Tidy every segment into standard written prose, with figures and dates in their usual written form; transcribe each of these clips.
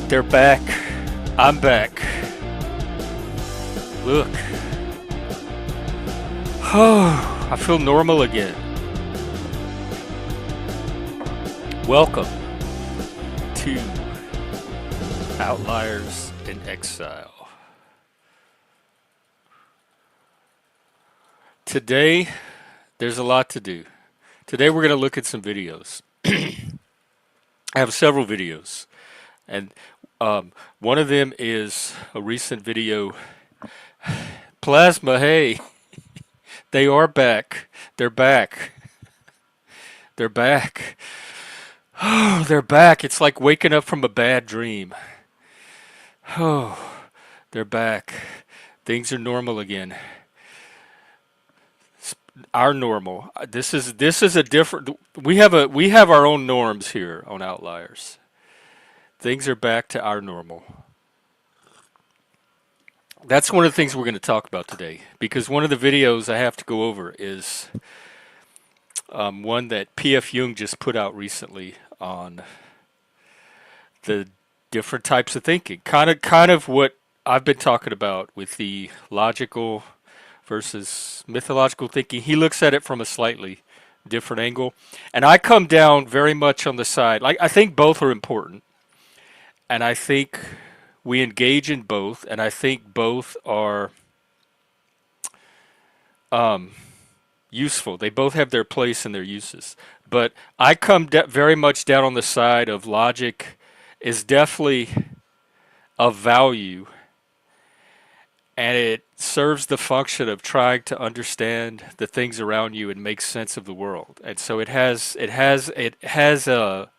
They're back. I'm back. Look. Oh, I feel normal again. Welcome to Outliers in Exile. Today, there's a lot to do. Today, we're going to look at some videos. I have several videos, and one of them is a recent video. Plasma, hey, they are back. They're back. They're back. Oh, they're back. It's like waking up from a bad dream. Oh, they're back. Things are normal again. Our normal. This is a different. We have our own norms here on Outliers. Things are back to our normal. That's one of the things we're going to talk about today, because one of the videos I have to go over is one that P.F. Jung just put out recently on the different types of thinking. Kind of what I've been talking about with the logical versus mythological thinking. He looks at it from a slightly different angle, and I come down very much on the side. Like, I think both are important, and I think we engage in both, and I think both are useful. They both have their place and their uses. But I come very much down on the side of logic is definitely of value, and it serves the function of trying to understand the things around you and make sense of the world. And so it has a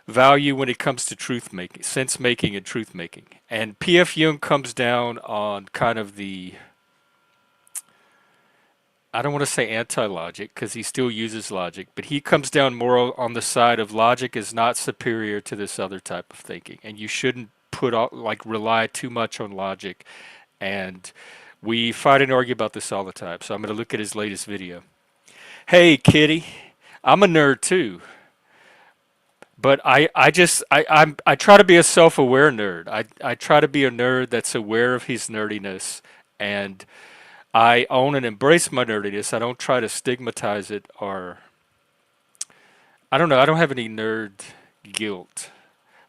value when it comes to truth making, sense making, and truth making. And P.F. Jung comes down on kind of the, I don't want to say anti-logic because he still uses logic, but he comes down more on the side of logic is not superior to this other type of thinking, and you shouldn't rely too much on logic. And we fight and argue about this all the time. So I'm going to look at his latest video. Hey, kitty, I'm a nerd too. But I try to be a self-aware nerd. I try to be a nerd that's aware of his nerdiness, and I own and embrace my nerdiness. I don't try to stigmatize it, or I don't know. I don't have any nerd guilt.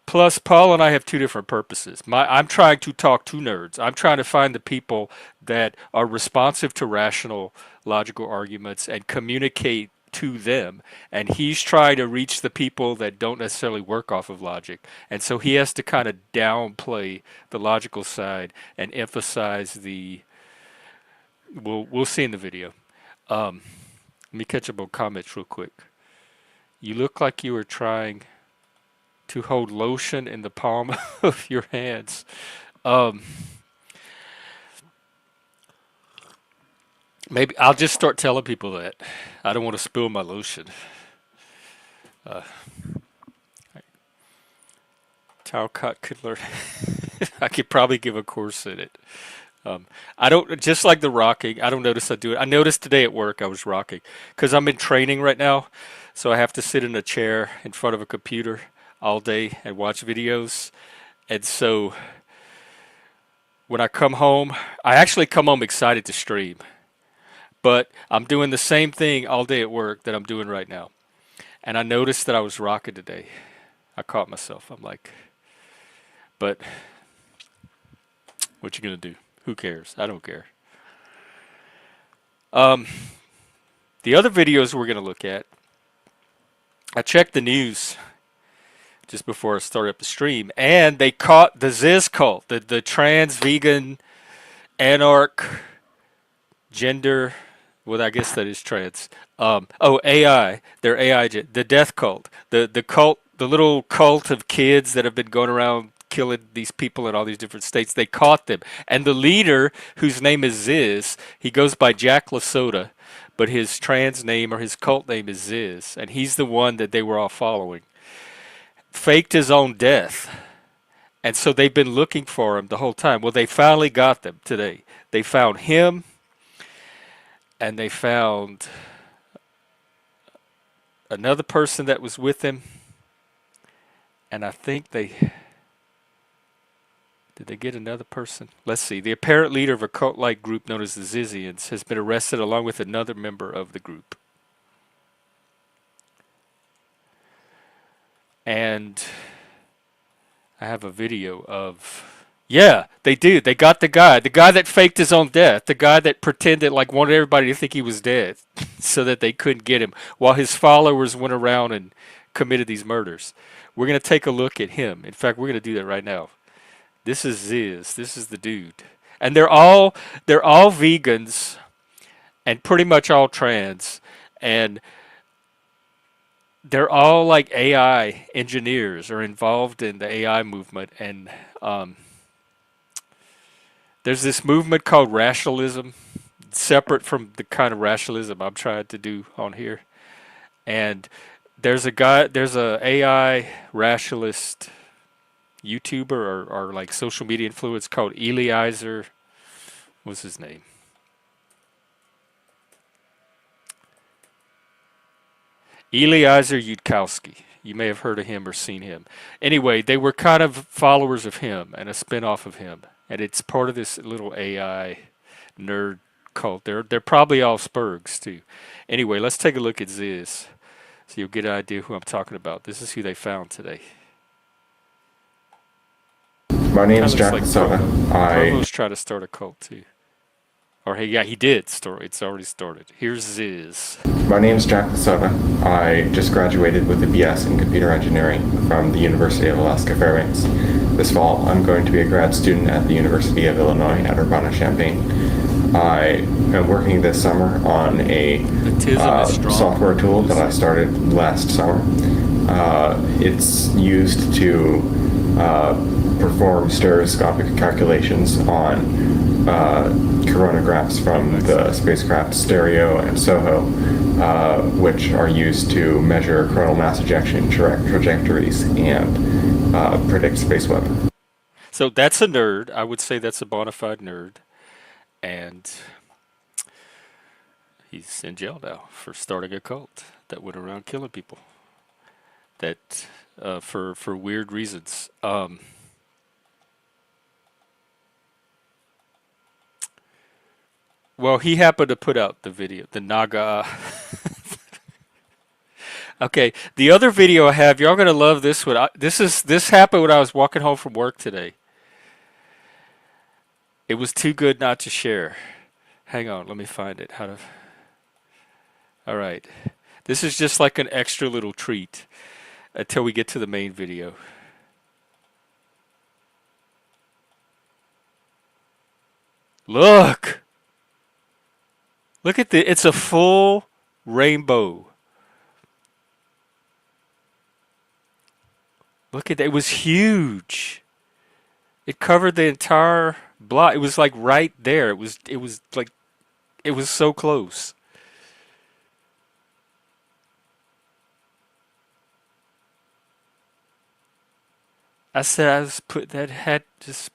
Plus, Paul and I have two different purposes. I'm trying to talk to nerds. I'm trying to find the people that are responsive to rational, logical arguments and communicate to them. And he's trying to reach the people that don't necessarily work off of logic. And so he has to kind of downplay the logical side and emphasize the. We'll see in the video. Let me catch up on comments real quick. You look like you were trying to hold lotion in the palm of your hands. Maybe I'll just start telling people that. I don't want to spill my lotion. Talcott could learn. I could probably give a course in it. I don't, just like the rocking, I don't notice I do it. I noticed today at work I was rocking because I'm in training right now. So I have to sit in a chair in front of a computer all day and watch videos. And so when I come home, I actually come home excited to stream. But I'm doing the same thing all day at work that I'm doing right now. And I noticed that I was rocking today. I caught myself. I'm like, but what you gonna do? Who cares? I don't care. The other videos we're gonna look at, I checked the news just before I started up the stream, and they caught the Ziz cult, the trans, vegan, anarch, gender, well, I guess that is trans. AI, their AI, the death cult, the cult, the little cult of kids that have been going around killing these people in all these different states. They caught them, and the leader, whose name is Ziz, he goes by Jack LaSoda, but his trans name or his cult name is Ziz, and he's the one that they were all following. Faked his own death. And so they've been looking for him the whole time. Well, they finally got them today. They found him, and they found another person that was with him, and I think they Did they get another person? Let's see. The apparent leader of a cult-like group known as the Zizians has been arrested along with another member of the group. And I have a video of... Yeah, they do. They got the guy that faked his own death, the guy that pretended like wanted everybody to think he was dead so that they couldn't get him while his followers went around and committed these murders. We're going to take a look at him. In fact, we're going to do that right now. This is Ziz. This is the dude. And they're all vegans and pretty much all trans, and they're all like AI engineers or involved in the AI movement. And there's this movement called rationalism, separate from the kind of rationalism I'm trying to do on here. And there's a AI rationalist YouTuber or like social media influencer called Eliezer. What's his name? Eliezer Yudkowsky. You may have heard of him or seen him. Anyway, they were kind of followers of him and a spin-off of him. And it's part of this little AI nerd cult. They're probably all Spurgs too. Anyway, let's take a look at Ziz so you'll get an idea who I'm talking about. This is who they found today. My name's Jack Like Soda. Provo's trying to start a cult too. Or hey, yeah, he did start. It's already started. Here's Ziz. My name's Jack Soda. I just graduated with a BS in computer engineering from the University of Alaska Fairbanks. This fall, I'm going to be a grad student at the University of Illinois at Urbana-Champaign. I am working this summer on a software tool that I started last summer. It's used to perform stereoscopic calculations on coronagraphs from the spacecraft Stereo and SOHO, which are used to measure coronal mass ejection trajectories and predict space weather. So that's a nerd. I would say that's a bona fide nerd. And he's in jail now for starting a cult that went around killing people. That for weird reasons. Well, he happened to put out the video, the Naga. Okay, the other video I have, y'all gonna love this one. This happened when I was walking home from work today. It was too good not to share. Hang on, let me find it. All right, this is just like an extra little treat until we get to the main video. Look. Look at the, it's a full rainbow. Look at that, it was huge. It covered the entire block. It was like right there. It was like, it was so close. I said I was put that had just.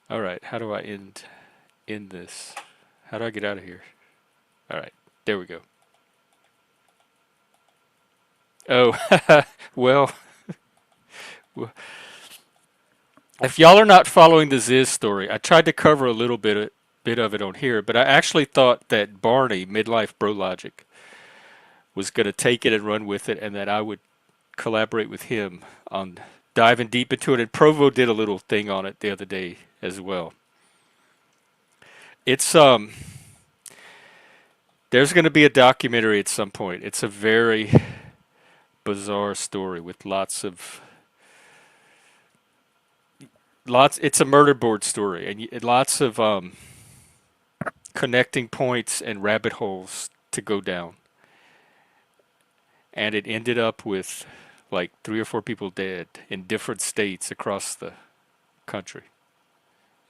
All right, how do I end this? How do I get out of here? All right, there we go. Oh, well, if y'all are not following the Ziz story, I tried to cover a little bit of it on here, but I actually thought that Barney, Midlife Bro Logic, was going to take it and run with it, and that I would collaborate with him on diving deep into it. And Provo did a little thing on it the other day as well. It's there's going to be a documentary at some point. It's a very bizarre story with lots. It's a murder board story, and lots of connecting points and rabbit holes to go down. And it ended up with like 3 or 4 people dead in different states across the country.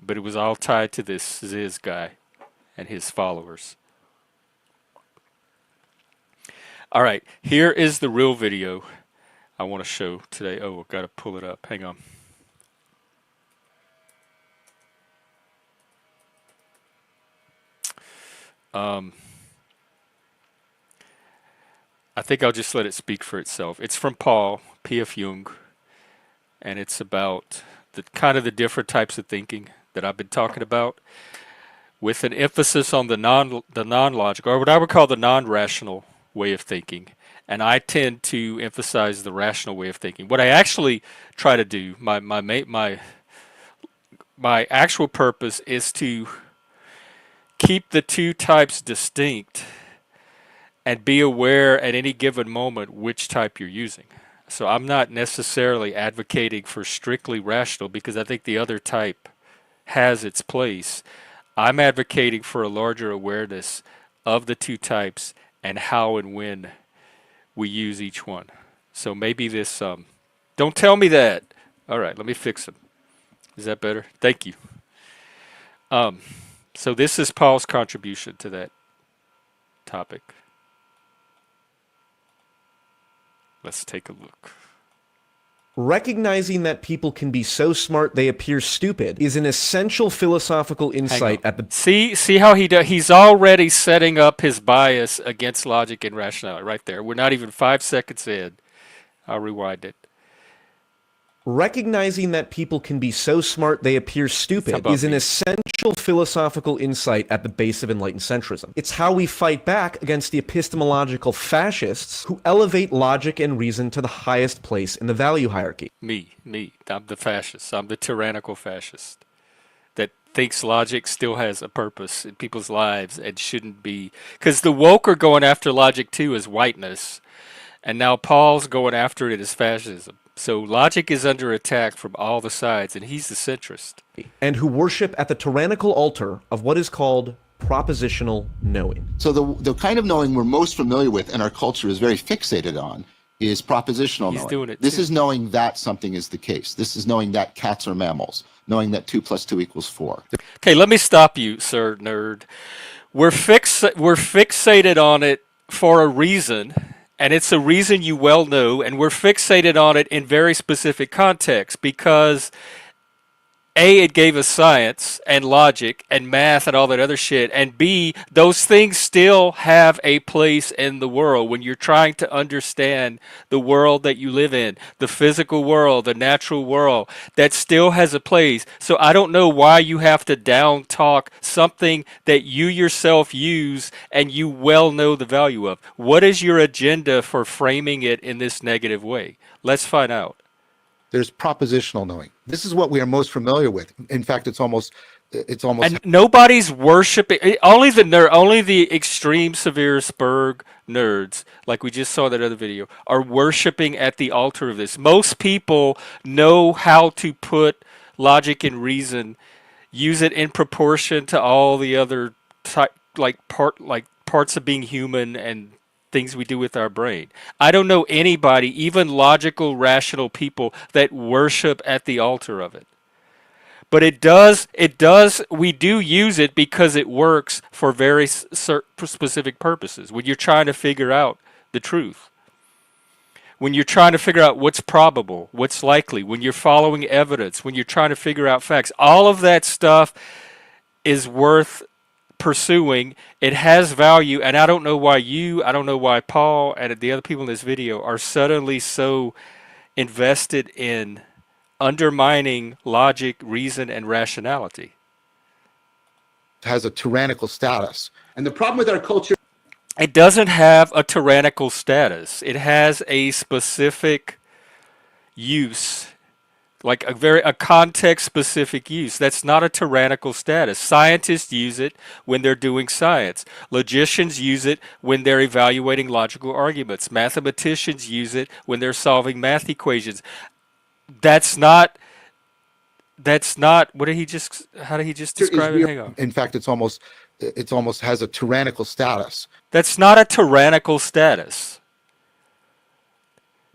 But it was all tied to this Ziz guy and his followers. All right, here is the real video I want to show today. Oh, I've got to pull it up. Hang on. I think I'll just let it speak for itself. It's from Paul, P.F. Jung, and it's about the kind of the different types of thinking that I've been talking about, with an emphasis on the non-logical, or what I would call the non-rational way of thinking. And I tend to emphasize the rational way of thinking. What I actually try to do, my actual purpose is to keep the two types distinct and be aware at any given moment which type you're using. So I'm not necessarily advocating for strictly rational because I think the other type has its place. I'm advocating for a larger awareness of the two types and how and when we use each one. So maybe this, don't tell me that. All right, let me fix them. Is that better? Thank you. So this is Paul's contribution to that topic. Let's take a look. Recognizing that people can be so smart they appear stupid is an essential philosophical insight at the see how he's already setting up his bias against logic and rationality right there. We're not even 5 seconds in. I'll rewind it. Recognizing that people can be so smart they appear stupid is an essential philosophical insight at the base of enlightened centrism. It's how we fight back against the epistemological fascists who elevate logic and reason to the highest place in the value hierarchy. Me. I'm the fascist. I'm the tyrannical fascist that thinks logic still has a purpose in people's lives and shouldn't be. Because the woke are going after logic too as whiteness, and now Paul's going after it as fascism. So logic is under attack from all the sides, and he's the centrist. And who worship at the tyrannical altar of what is called propositional knowing. So the kind of knowing we're most familiar with and our culture is very fixated on is propositional He's knowing. doing it This too. is knowing that something is the case. This is knowing that cats are mammals, knowing that 2 + 2 = 4. Okay, let me stop you, sir nerd. We're fixated on it for a reason. And it's a reason you well know, and we're fixated on it in very specific contexts because A, it gave us science and logic and math and all that other shit, and B, those things still have a place in the world when you're trying to understand the world that you live in, the physical world, the natural world, that still has a place. So I don't know why you have to down talk something that you yourself use and you well know the value of. What is your agenda for framing it in this negative way? Let's find out. There's propositional knowing. This is what we are most familiar with. In fact, it's almost and nobody's worshiping. Only the extreme severe Spurg nerds, like we just saw in that other video, are worshiping at the altar of this. Most people know how to put logic and reason, use it in proportion to all the other parts of being human and things we do with our brain. I don't know anybody, even logical, rational people, that worship at the altar of it. But we do use it because it works for very specific purposes. When you're trying to figure out the truth, when you're trying to figure out what's probable, what's likely, when you're following evidence, when you're trying to figure out facts, all of that stuff is worth pursuing. It has value, and I don't know why Paul and the other people in this video are suddenly so invested in undermining logic, reason, and rationality. has a tyrannical status. And the problem with our culture, it doesn't have a tyrannical status. It has a specific use, like a context specific use. That's not a tyrannical status. Scientists use it when they're doing science. Logicians use it when they're evaluating logical arguments. Mathematicians use it when they're solving math equations. That's not how did he just describe it? Hang on. in fact, it's almost has a tyrannical status. That's not a tyrannical status.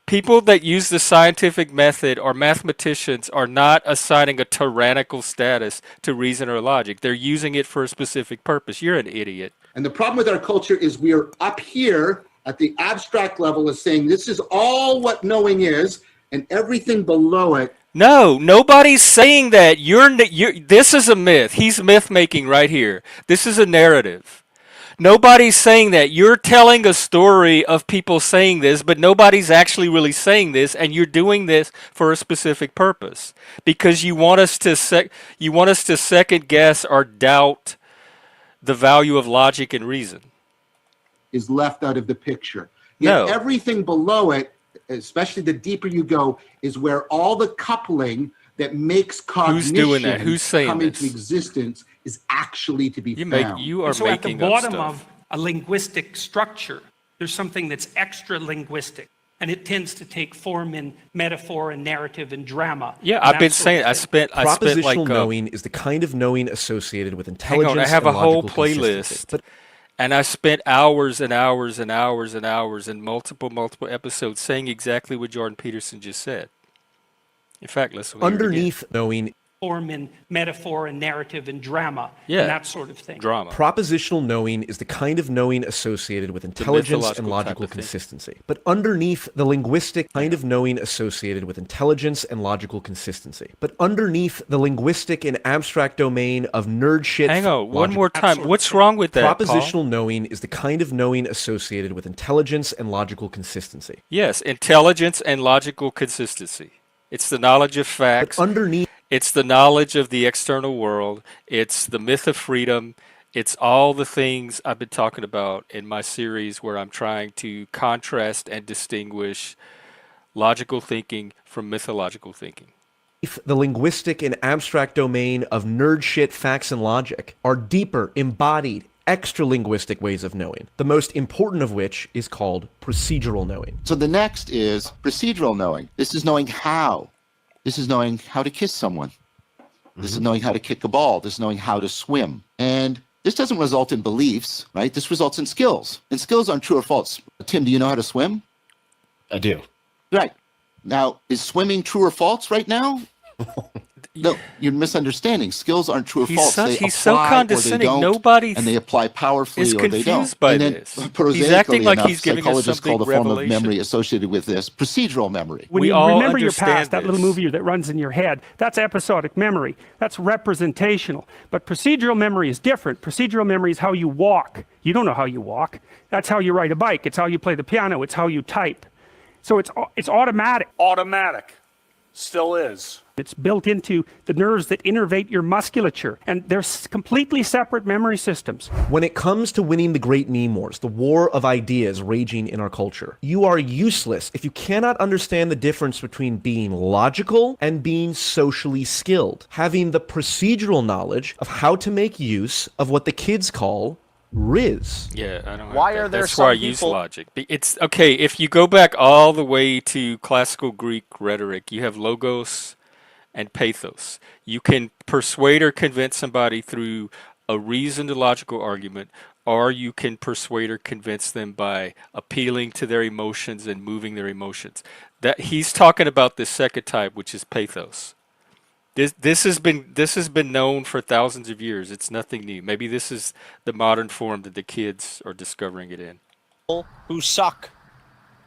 People that use the scientific method or mathematicians are not assigning a tyrannical status to reason or logic. They're using it for a specific purpose. You're an idiot. And the problem with our culture is we are up here at the abstract level of saying this is all what knowing is, and everything below it. No, nobody's saying that. This is a myth. He's myth making right here. This is a narrative. Nobody's saying that. You're telling a story of people saying this, but nobody's actually really saying this, and you're doing this for a specific purpose because you want us to second guess or doubt the value of logic and reason. Is left out of the picture. No. Yet everything below it, especially the deeper you go, is where all the coupling that makes cognition doing that? Who's saying come this? into existence is actually to be found. You are So at the making up bottom stuff. of a linguistic structure, there's something that's extra linguistic, and it tends to take form in metaphor and narrative and drama. Yeah, and I've that been sort of saying. thing. I spent Propositional like knowing is the kind of knowing associated with hang intelligence on. I have and a whole logical consistency. playlist, But and I spent hours and hours and hours and hours and multiple episodes saying exactly what Jordan Peterson just said. In fact, let's hear it again. underneath knowing, Form in metaphor and narrative and drama, Yeah, and that sort of thing. drama. propositional knowing is the kind of knowing associated with intelligence and mythological type logical of thing. consistency. But underneath the linguistic kind of knowing associated with intelligence and logical consistency. But underneath the linguistic and abstract domain of nerd shit. Hang on, one logic- more time. What's wrong with that, Paul? Propositional knowing is the kind of knowing associated with intelligence and logical consistency. Yes, intelligence and logical consistency. It's the knowledge of facts. But underneath It's the knowledge of the external world. It's the myth of freedom. It's all the things I've been talking about in my series where I'm trying to contrast and distinguish logical thinking from mythological thinking. the linguistic and abstract domain of nerd shit, facts, and logic are deeper, embodied, extra-linguistic ways of knowing, the most important of which is called procedural knowing. So the next is procedural knowing. This is knowing how. This is knowing how to kiss someone. This is knowing how to kick a ball. This is knowing how to swim. And this doesn't result in beliefs, right? This results in skills. And skills aren't true or false. Tim, do you know how to swim? I do. Right. Now, is swimming true or false right now? No, you're misunderstanding. Skills aren't true or false. He's so apply or they condescending. don't, Nobody and they apply powerfully is or they don't. confused by and then, this. prosaically He's acting like enough, he's giving us psychologists some call big the form of revelation. memory associated with this procedural memory. When We you all remember your understand past, that little this. movie that runs in your head, that's episodic memory. That's representational. But procedural memory is different. Procedural memory is how you walk. You don't know how you walk. That's how you ride a bike. It's how you play the piano. It's how you type. So it's automatic. Automatic. Still is. It's built into the nerves that innervate your musculature. And they're completely separate memory systems. When it comes to winning the great meme wars, the war of ideas raging in our culture, you are useless if you cannot understand the difference between being logical and being socially skilled. Having the procedural knowledge of how to make use of what the kids call Riz. Yeah, I don't. Why have that. are there That's why I some use people- logic. It's okay if you go back all the way to classical Greek rhetoric. You have logos and pathos. You can persuade or convince somebody through a reasoned logical argument, or you can persuade or convince them by appealing to their emotions and moving their emotions. That he's talking about this second type, which is pathos. This has been known for thousands of years. It's nothing new. Maybe this is the modern form that the kids are discovering it in. Who suck,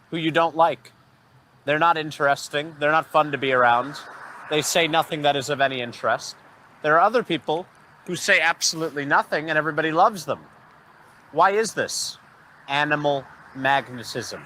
who you don't like. They're not interesting. They're not fun to be around. They say nothing that is of any interest. There are other people who say absolutely nothing and everybody loves them. Why is this? Animal magnetism,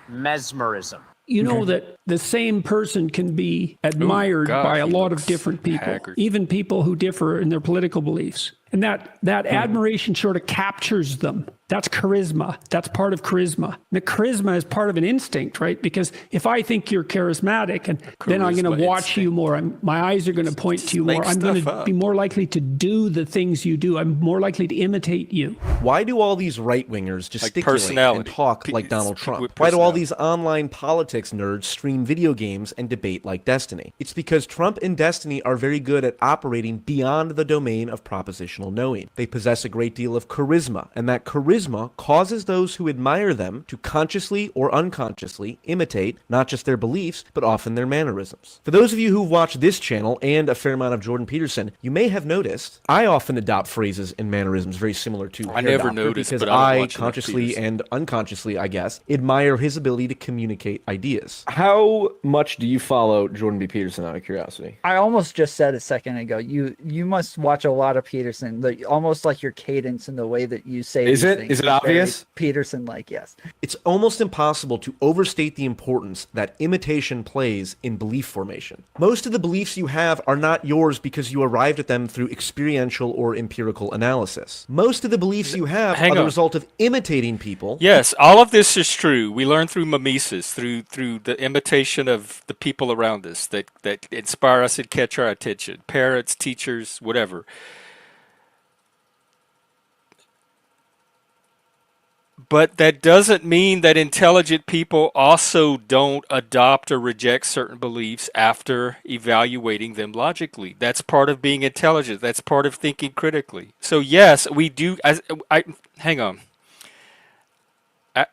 mesmerism. You know that the same person can be admired God, by a he lot of looks different people, haggard. even people who differ in their political beliefs. And that admiration sort of captures them. That's charisma. That's part of charisma. The charisma is part of an instinct, right? Because if I think you're charismatic, and then I'm going Charisma to watch instinct. you more, my eyes are going to point to you more. make I'm going stuff to up. be more likely to do the things you do. I'm more likely to imitate you. Why do all these right-wingers gesticulate and personality. talk Pe- like Donald people Trump? with Why do all personality. these online politics nerds stream video games and debate like Destiny? It's because Trump and Destiny are very good at operating beyond the domain of propositional knowing. They possess a great deal of charisma, and that charisma causes those who admire them to consciously or unconsciously imitate not just their beliefs, but often their mannerisms. For those of you who've watched this channel and a fair amount of Jordan Peterson, you may have noticed I often adopt phrases and mannerisms very similar to I Hair never Doctor noticed, because but I don't I watch enough consciously Peterson. and unconsciously, I guess, admire his ability to communicate ideas. How much do you follow Jordan B. Peterson out of curiosity? I almost just said a second ago, you must watch a lot of Peterson Peterson. Almost like your cadence and the way that you say Is these it? things Is it very obvious? Peterson-like, yes. It's almost impossible to overstate the importance that imitation plays in belief formation. Most of the beliefs you have are not yours because you arrived at them through experiential or empirical analysis. Most of the beliefs you have are the result of imitating people. Yes, all of this is true. We learn through mimesis, through the imitation of the people around us that inspire us and catch our attention. Parents, teachers, whatever. But that doesn't mean that intelligent people also don't adopt or reject certain beliefs after evaluating them logically. That's part of being intelligent. That's part of thinking critically. So yes, we do. Hang on.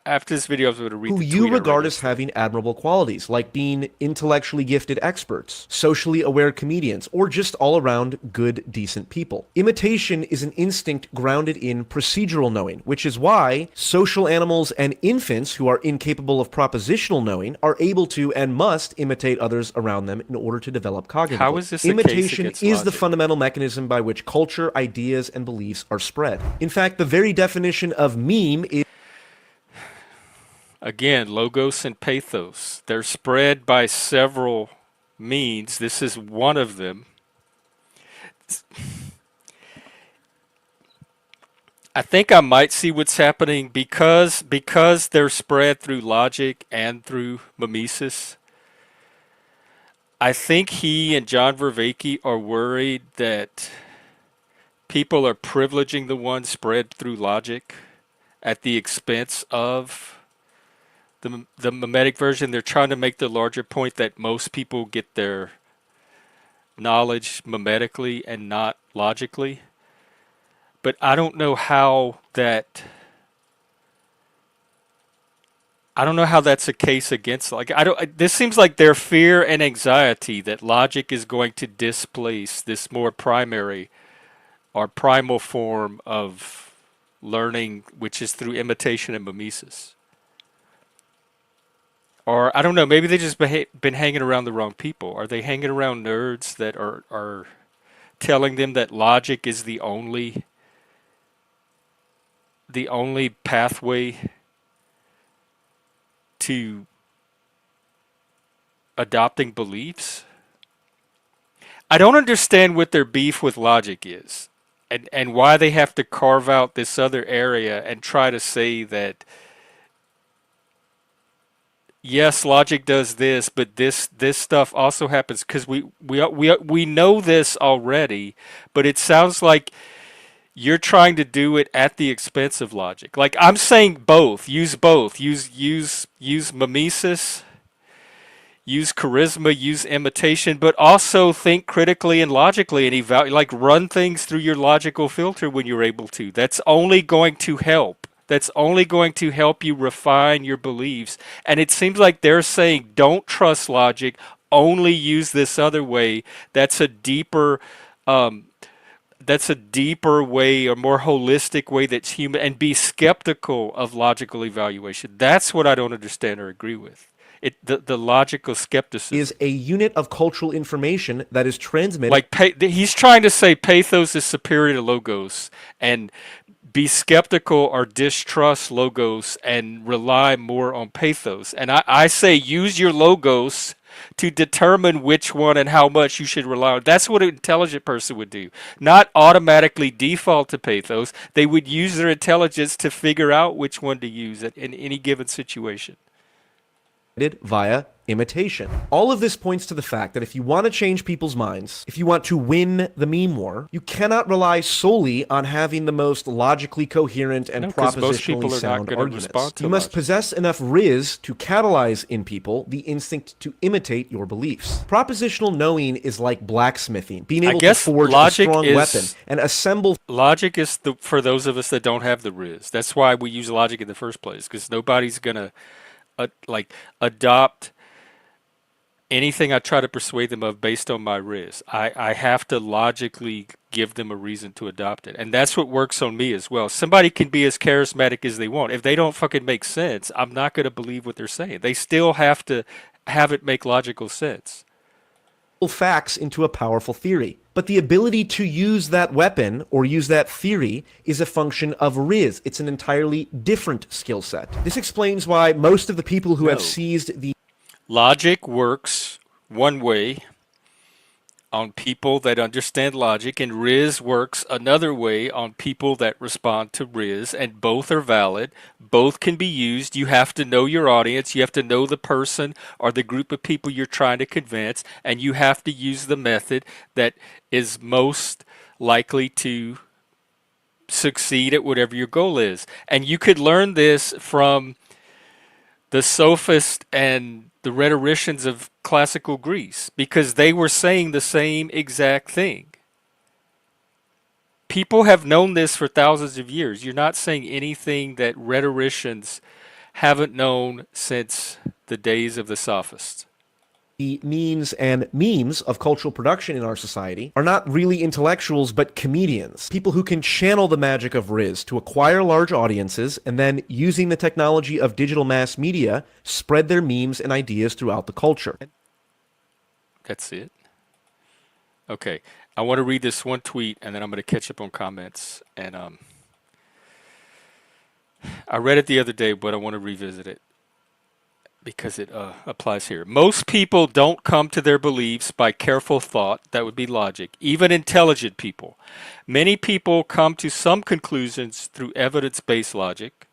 After this video, I was going to read who the you tweet I regard read as having admirable qualities, like being intellectually gifted experts, socially aware comedians, or just all-around good, decent people. Imitation is an instinct grounded in procedural knowing, which is why social animals and infants who are incapable of propositional knowing are able to and must imitate others around them in order to develop cognitively. How is this a case Imitation against is the logic? fundamental mechanism by which culture, ideas, and beliefs are spread. In fact, the very definition of meme is Again, logos and pathos. They're spread by several means. This is one of them. I think I might see what's happening because they're spread through logic and through mimesis. I think he and John Vervaeke are worried that people are privileging the ones spread through logic at the expense of the mimetic version. They're trying to make the larger point that most people get their knowledge mimetically and not logically. But I don't know how that's a case against, like, this seems like their fear and anxiety that logic is going to displace this more primary or primal form of learning, which is through imitation and mimesis. Or, I don't know, maybe they just been hanging around the wrong people. Are they hanging around nerds that are telling them that logic is the only pathway to adopting beliefs? I don't understand what their beef with logic is, and why they have to carve out this other area and try to say that yes, logic does this, but this stuff also happens, because we know this already, but it sounds like you're trying to do it at the expense of logic. Like, I'm saying both. Use both. Use mimesis, use charisma, use imitation, but also think critically and logically and run things through your logical filter when you're able to. That's only going to help. That's only going to help you refine your beliefs. And it seems like they're saying, don't trust logic, only use this other way. That's a deeper way, or more holistic way that's human, and be skeptical of logical evaluation. That's what I don't understand or agree with. The logical skepticism is a unit of cultural information that is transmitted. Like, he's trying to say pathos is superior to logos, and be skeptical or distrust logos and rely more on pathos. And I say use your logos to determine which one and how much you should rely on. That's what an intelligent person would do. Not automatically default to pathos. They would use their intelligence to figure out which one to use in any given situation. Via imitation. All of this points to the fact that if you want to change people's minds, if you want to win the meme war, you cannot rely solely on having the most logically coherent and propositionally sound arguments. You must possess enough riz to catalyze in people the instinct to imitate your beliefs. Propositional knowing is like blacksmithing, being able to forge a strong weapon and assemble. Logic is for those of us that don't have the riz. That's why we use logic in the first place, because nobody's gonna adopt anything I try to persuade them of based on my riz. I have to logically give them a reason to adopt it. And that's what works on me as well. Somebody can be as charismatic as they want. If they don't fucking make sense, I'm not going to believe what they're saying. They still have to have it make logical sense. Facts into a powerful theory. But the ability to use that weapon or use that theory is a function of Riz. It's an entirely different skill set. This explains why most of the people who have No. seized the Logic works one way on people that understand logic, and Riz works another way on people that respond to Riz, and both are valid. Both can be used. You have to know your audience. You have to know the person or the group of people you're trying to convince, and you have to use the method that is most likely to succeed at whatever your goal is. And you could learn this from the sophists and the rhetoricians of classical Greece, because they were saying the same exact thing. People have known this for thousands of years. You're not saying anything that rhetoricians haven't known since the days of the sophists. The means and memes of cultural production in our society are not really intellectuals, but comedians. People who can channel the magic of Riz to acquire large audiences and then, using the technology of digital mass media, spread their memes and ideas throughout the culture. That's it. Okay. I want to read this one tweet and then I'm going to catch up on comments. And I read it the other day, but I want to revisit it because it applies here. Most people don't come to their beliefs by careful thought. That would be logic. Even intelligent people. Many people come to some conclusions through evidence-based logic,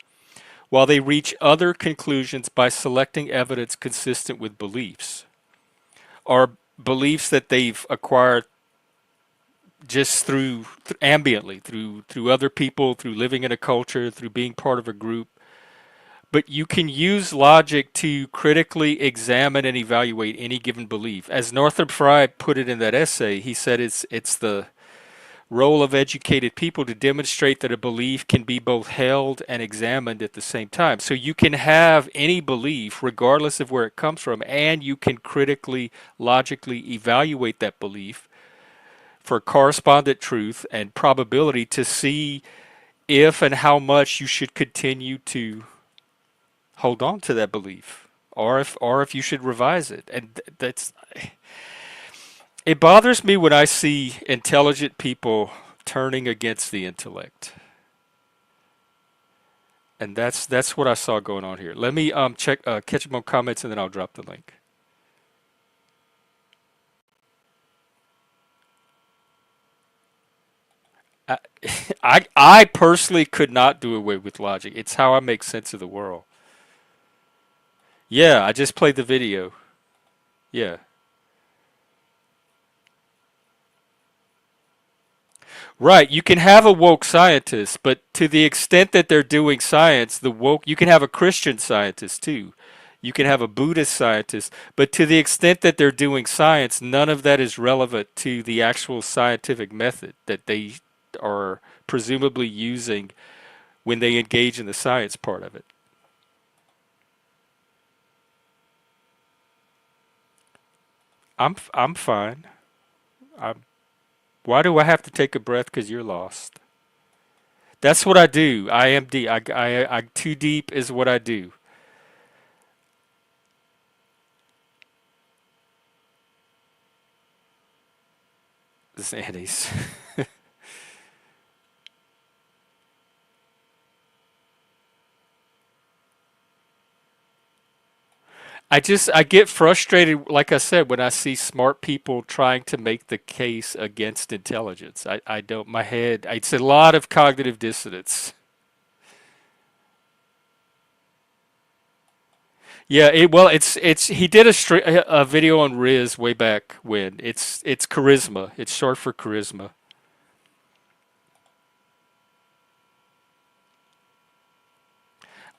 while they reach other conclusions by selecting evidence consistent with beliefs, or beliefs that they've acquired just through ambiently, through other people, through living in a culture, through being part of a group. But you can use logic to critically examine and evaluate any given belief. As Northrop Frye put it in that essay, he said it's the role of educated people to demonstrate that a belief can be both held and examined at the same time. So you can have any belief, regardless of where it comes from, and you can critically, logically evaluate that belief for correspondent truth and probability to see if and how much you should continue to hold on to that belief, or if you should revise it. And that's, it bothers me when I see intelligent people turning against the intellect. And that's what I saw going on here. Let me catch up on comments and then I'll drop the link. I personally could not do away with logic. It's how I make sense of the world. Yeah, I just played the video. Yeah. Right, you can have a woke scientist, but to the extent that they're doing science, the woke, you can have a Christian scientist too. You can have a Buddhist scientist, but to the extent that they're doing science, none of that is relevant to the actual scientific method that they are presumably using when they engage in the science part of it. I'm fine. Why do I have to take a breath because you're lost? That's what I do. I am deep. I too deep is what I do. Zannies. I get frustrated, like I said, when I see smart people trying to make the case against intelligence. I don't, my head, it's a lot of cognitive dissonance. Yeah, he did a video on Riz way back when. It's charisma. It's short for charisma.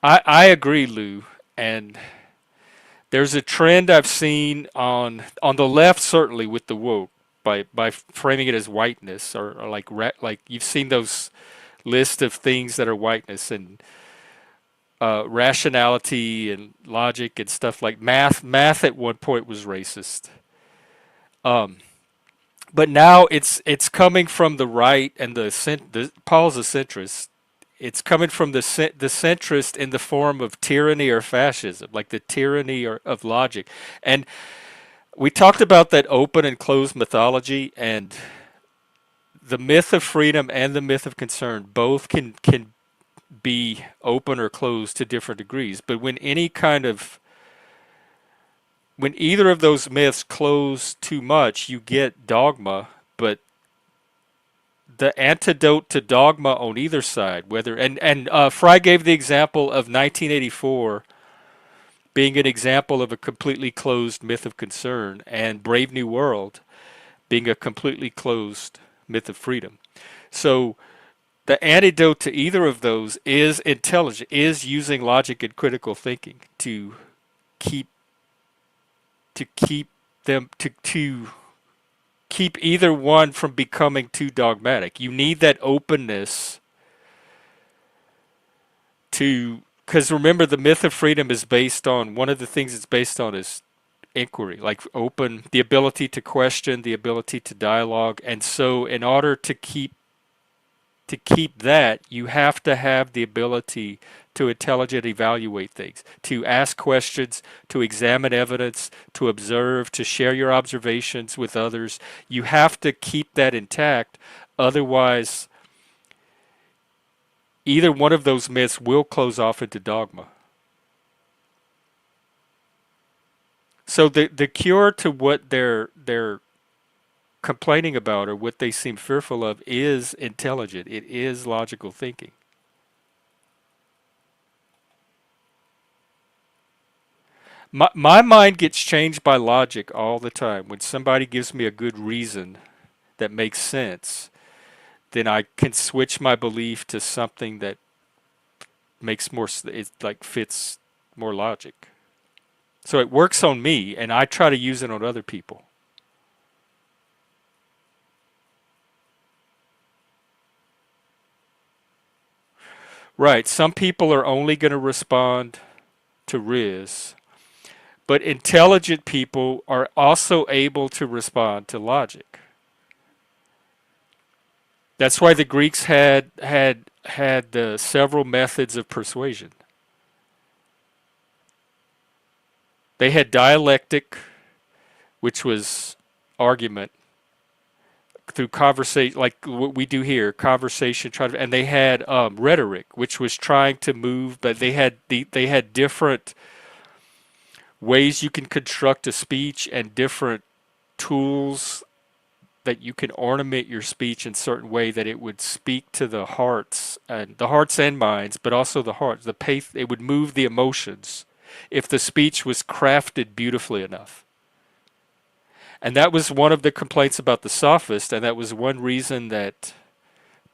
I agree, Lou, and there's a trend I've seen on the left, certainly with the woke, by framing it as whiteness, or like you've seen those list of things that are whiteness, and rationality and logic and stuff like math. Math at one point was racist, but now it's coming from the right, and Paul's a centrist. It's coming from the centrist in the form of tyranny or fascism, like the tyranny of logic. And we talked about that open and closed mythology, and the myth of freedom and the myth of concern both can be open or closed to different degrees. But when either of those myths close too much, you get dogma. But the antidote to dogma on either side, Fry gave the example of 1984 being an example of a completely closed myth of concern, and Brave New World being a completely closed myth of freedom. So the antidote to either of those is using logic and critical thinking to keep either one from becoming too dogmatic. You need that openness because remember, the myth of freedom is based on, one of the things it's based on is inquiry, like the ability to question, the ability to dialogue. And so in order to keep that, you have to have the ability to intelligently evaluate things, to ask questions, to examine evidence, to observe, to share your observations with others. You have to keep that intact. Otherwise, either one of those myths will close off into dogma. So the cure to what they're complaining about, or what they seem fearful of, is intelligent. It is logical thinking. My mind gets changed by logic all the time. When somebody gives me a good reason that makes sense, then I can switch my belief to something that fits more logic. So it works on me, and I try to use it on other people. Right. Some people are only going to respond to Riz, but intelligent people are also able to respond to logic. That's why the Greeks had several methods of persuasion. They had dialectic, which was argument through conversation, like what we do here, conversation. And they had rhetoric, which was trying to move, but they had different ways you can construct a speech and different tools that you can ornament your speech in a certain way that it would speak to the hearts and minds, but also the hearts. It would move the emotions if the speech was crafted beautifully enough. And that was one of the complaints about the sophists, and that was one reason that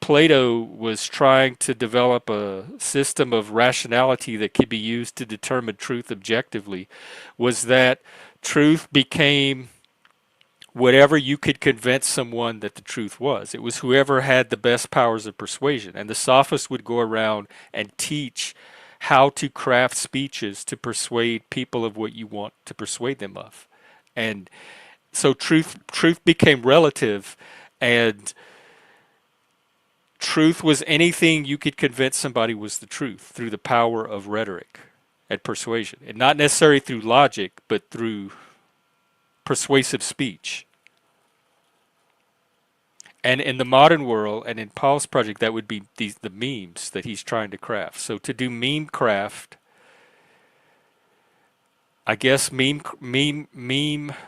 Plato was trying to develop a system of rationality that could be used to determine truth objectively, was that truth became whatever you could convince someone that the truth was. It was whoever had the best powers of persuasion. And the sophists would go around and teach how to craft speeches to persuade people of what you want to persuade them of. And so truth became relative, and truth was anything you could convince somebody was the truth through the power of rhetoric and persuasion. And not necessarily through logic, but through persuasive speech. And in the modern world, and in Paul's project, that would be the memes that he's trying to craft. So to do meme craft, I guess meme,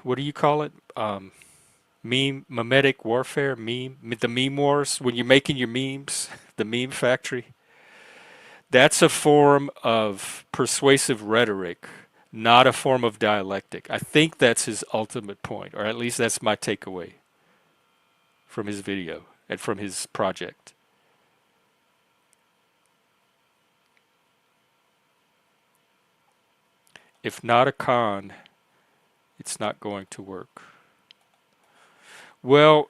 what do you call it? Memetic warfare, the meme wars, when you're making your memes, the meme factory. That's a form of persuasive rhetoric, not a form of dialectic. I think that's his ultimate point, or at least that's my takeaway from his video and from his project. If not a con, it's not going to work. Well,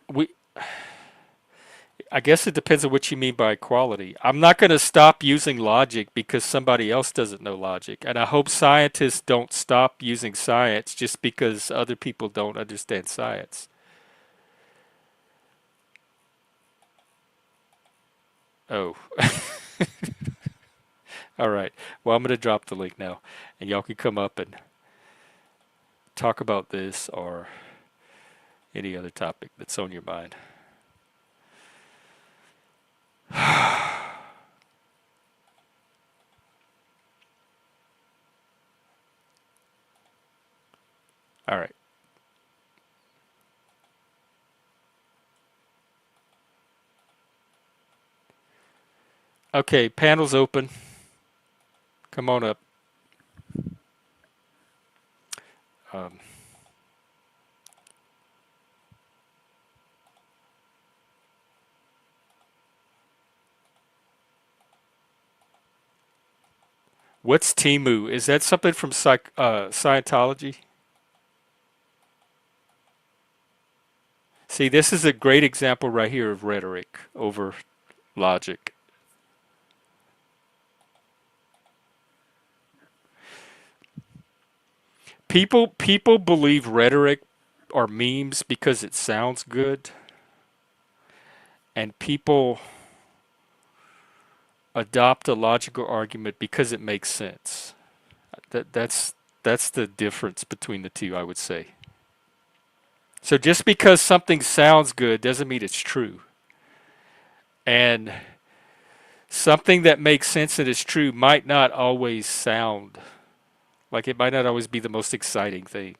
I guess it depends on what you mean by equality. I'm not going to stop using logic because somebody else doesn't know logic. And I hope scientists don't stop using science just because other people don't understand science. Oh. All right. Well, I'm going to drop the link now, and y'all can come up and talk about this or any other topic that's on your mind. All right. Okay, panel's open. Come on up. Um, what's Timu? Is that something from Scientology? See, this is a great example right here of rhetoric over logic. People believe rhetoric or memes because it sounds good, and people adopt a logical argument because it makes sense. That's the difference between the two, I would say. So just because something sounds good doesn't mean it's true. And something that makes sense and is true might not always sound like it might not always be the most exciting thing.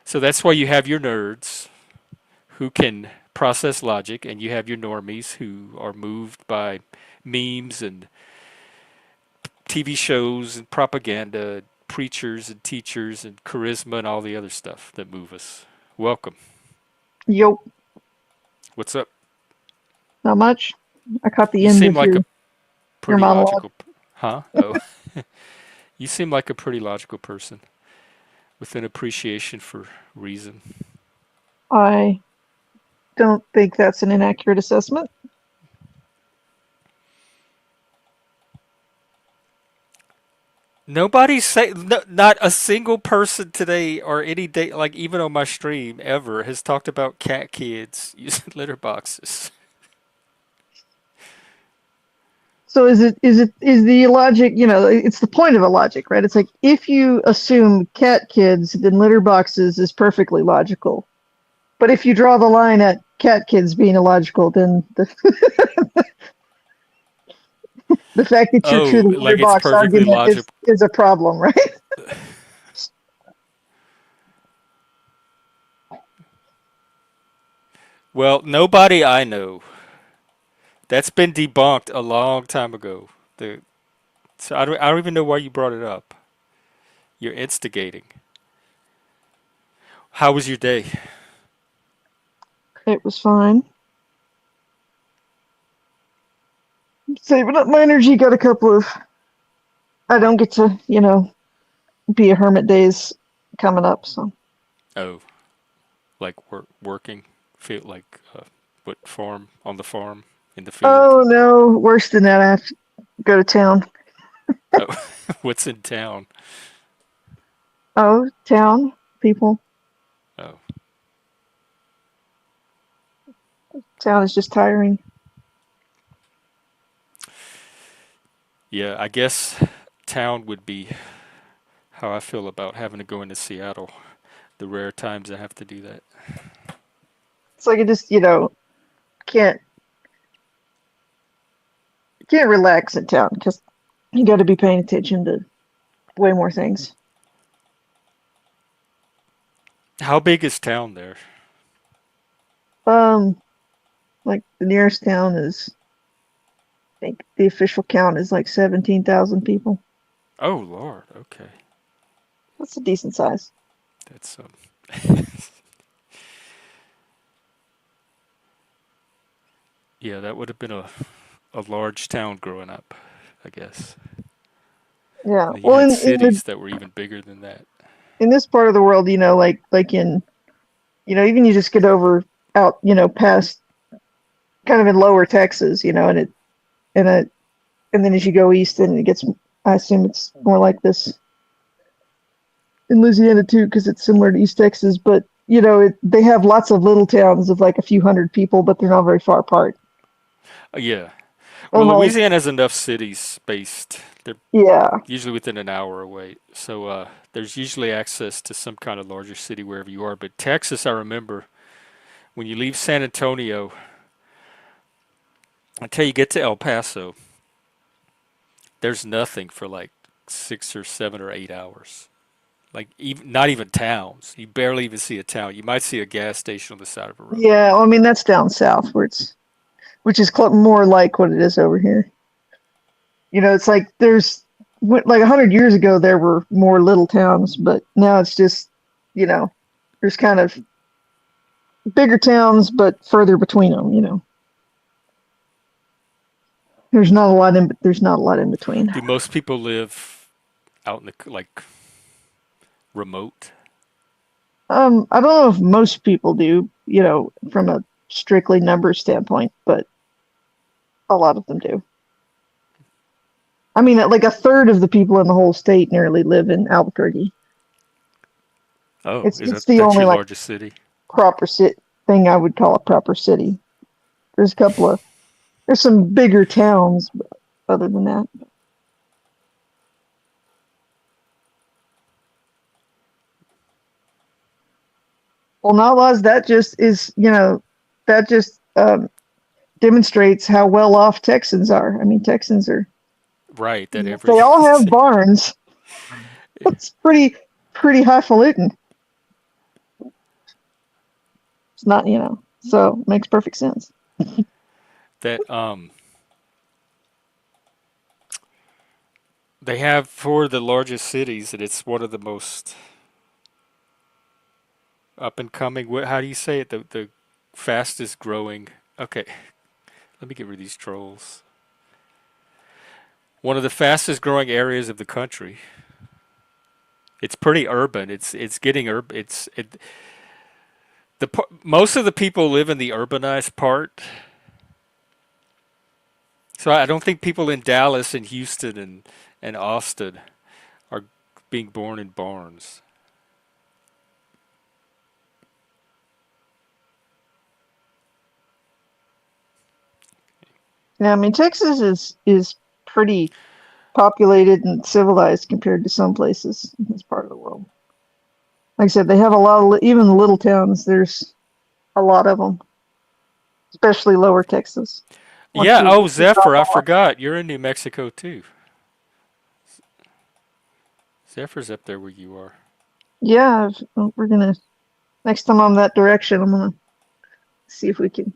So that's why you have your nerds who can process logic, and you have your normies who are moved by memes and TV shows and propaganda, preachers and teachers and charisma and all the other stuff that move us. Welcome. Yo, What's up? not much. I caught the You end seem of like a your pretty monologue. logical, huh? Oh, you seem like a pretty logical person with an appreciation for reason. I don't think that's an inaccurate assessment. Nobody's say no, not a single person today or any day, like even on my stream ever, has talked about cat kids using litter boxes. So is the logic, it's the point of a logic, right? It's like if you assume cat kids, then litter boxes is perfectly logical. But if you draw the line at cat kids being illogical, then the fact that you're true Oh, to the litter like it's box perfectly argument logical. is a problem, right? Well, nobody I know. That's been debunked a long time ago. So I don't even know why you brought it up. You're instigating. How was your day? It was fine. Saving up my energy, got a couple of I don't get to, be a hermit days coming up, so. Oh, like working, feel like what farm on the farm in the field. Oh no, worse than that. I have to go to town. Oh, what's in town? Oh, town people. Oh, Town is just tiring. yeah. I guess town would be how I feel about having to go into Seattle. The rare times I have to do that. It's like I just, can't can't relax in town because you got to be paying attention to way more things. How big is town there? Like the nearest town is, I think the official count is like 17,000 people. Oh Lord. Okay, That's a decent size. that's yeah. That would have been a large town growing up, I guess. Yeah. You Well, had in the cities that were even bigger than that. in this part of the world, like in, even you just get over out, past kind of in lower Texas, and it, and then as you go east, then it gets, I assume it's more like this in Louisiana too, because it's similar to East Texas, but they have lots of little towns of like a few hundred people, but they're not very far apart. Yeah. Well, Unlike, Louisiana has enough cities spaced. They're yeah, usually within an hour away. So there's usually access to some kind of larger city wherever you are. But Texas, I remember when you leave San Antonio until you get to El Paso, there's nothing for like 6 or 7 or 8 hours. Like even not even towns. You barely even see a town. You might see a gas station on the side of a road. Yeah, well, I mean that's down south which is more like what it is over here. You know, it's like like 100 years ago there were more little towns, but now it's just, you know, there's kind of bigger towns, but further between them. You know, there's not a lot in between. Do most people live out in the like remote? I don't know if most people do, you know, from a strictly numbers standpoint, but a lot of them do. I mean, like a third of the people in the whole state nearly live in Albuquerque. Oh, It's is that the that's only your like largest city? proper thing I would call a proper city. There's a couple of there's some bigger towns, but other than that. Well, not laws. That just is, you know, that just demonstrates how well off Texans are. I mean, Texans are. Right, that They all have everything. barns. It's pretty highfalutin. It's not, you know, so it makes perfect sense. that they have for the largest cities, and it's one of the most up and coming. How do you say it? The fastest growing. Okay, let me get rid of these trolls. One of the fastest growing areas of the country. It's pretty urban. It's getting urban. Most of the people live in the urbanized part. So I don't think people in Dallas and Houston and Austin are being born in barns. Yeah, I mean, Texas is pretty populated and civilized compared to some places in this part of the world. Like I said, they have a lot of even the little towns. There's a lot of them, especially lower Texas. Yeah, oh, Zephyr, I forgot. You're in New Mexico too. Zephyr's up there where you are. Yeah, we're gonna next time I'm that direction, I'm gonna see if we can.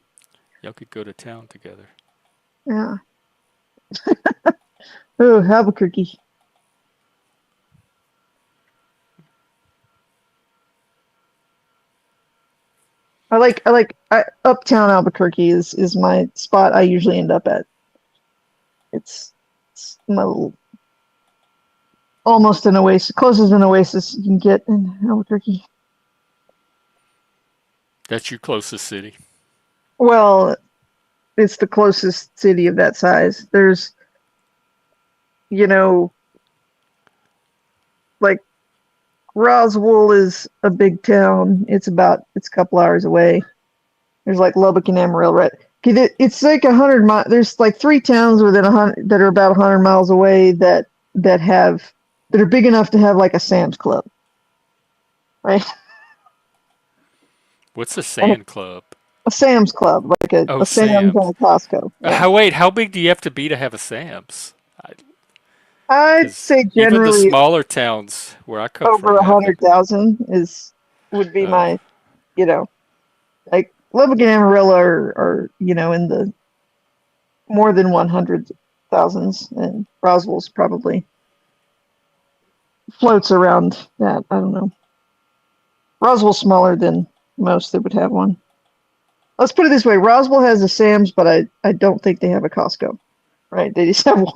Y'all could go to town together. Yeah. Oh, Albuquerque. Uptown Albuquerque is my spot I usually end up at. It's my little, almost an oasis, closest an oasis you can get in Albuquerque. That's your closest city. Well, it's the closest city of that size. There's, you know, like Roswell is a big town. It's a couple hours away. There's like Lubbock and Amarillo, right? It's like 100 miles. There's like 3 towns within 100 that are about 100 miles away that are big enough to have like a Sam's Club, right? What's a sand club? A Sam's Club, like a Sam's and a Costco. Yeah. How big do you have to be to have a Sam's? I'd say Even the generally smaller towns where I come over from have 100,000 would be my, you know, like Lubbock and Amarillo are you know in the more than 100,000s, and Roswell's probably floats around that. I don't know. Roswell's smaller than most that would have one. Let's put it this way: Roswell has a Sam's, but I don't think they have a Costco. Right? They just have one.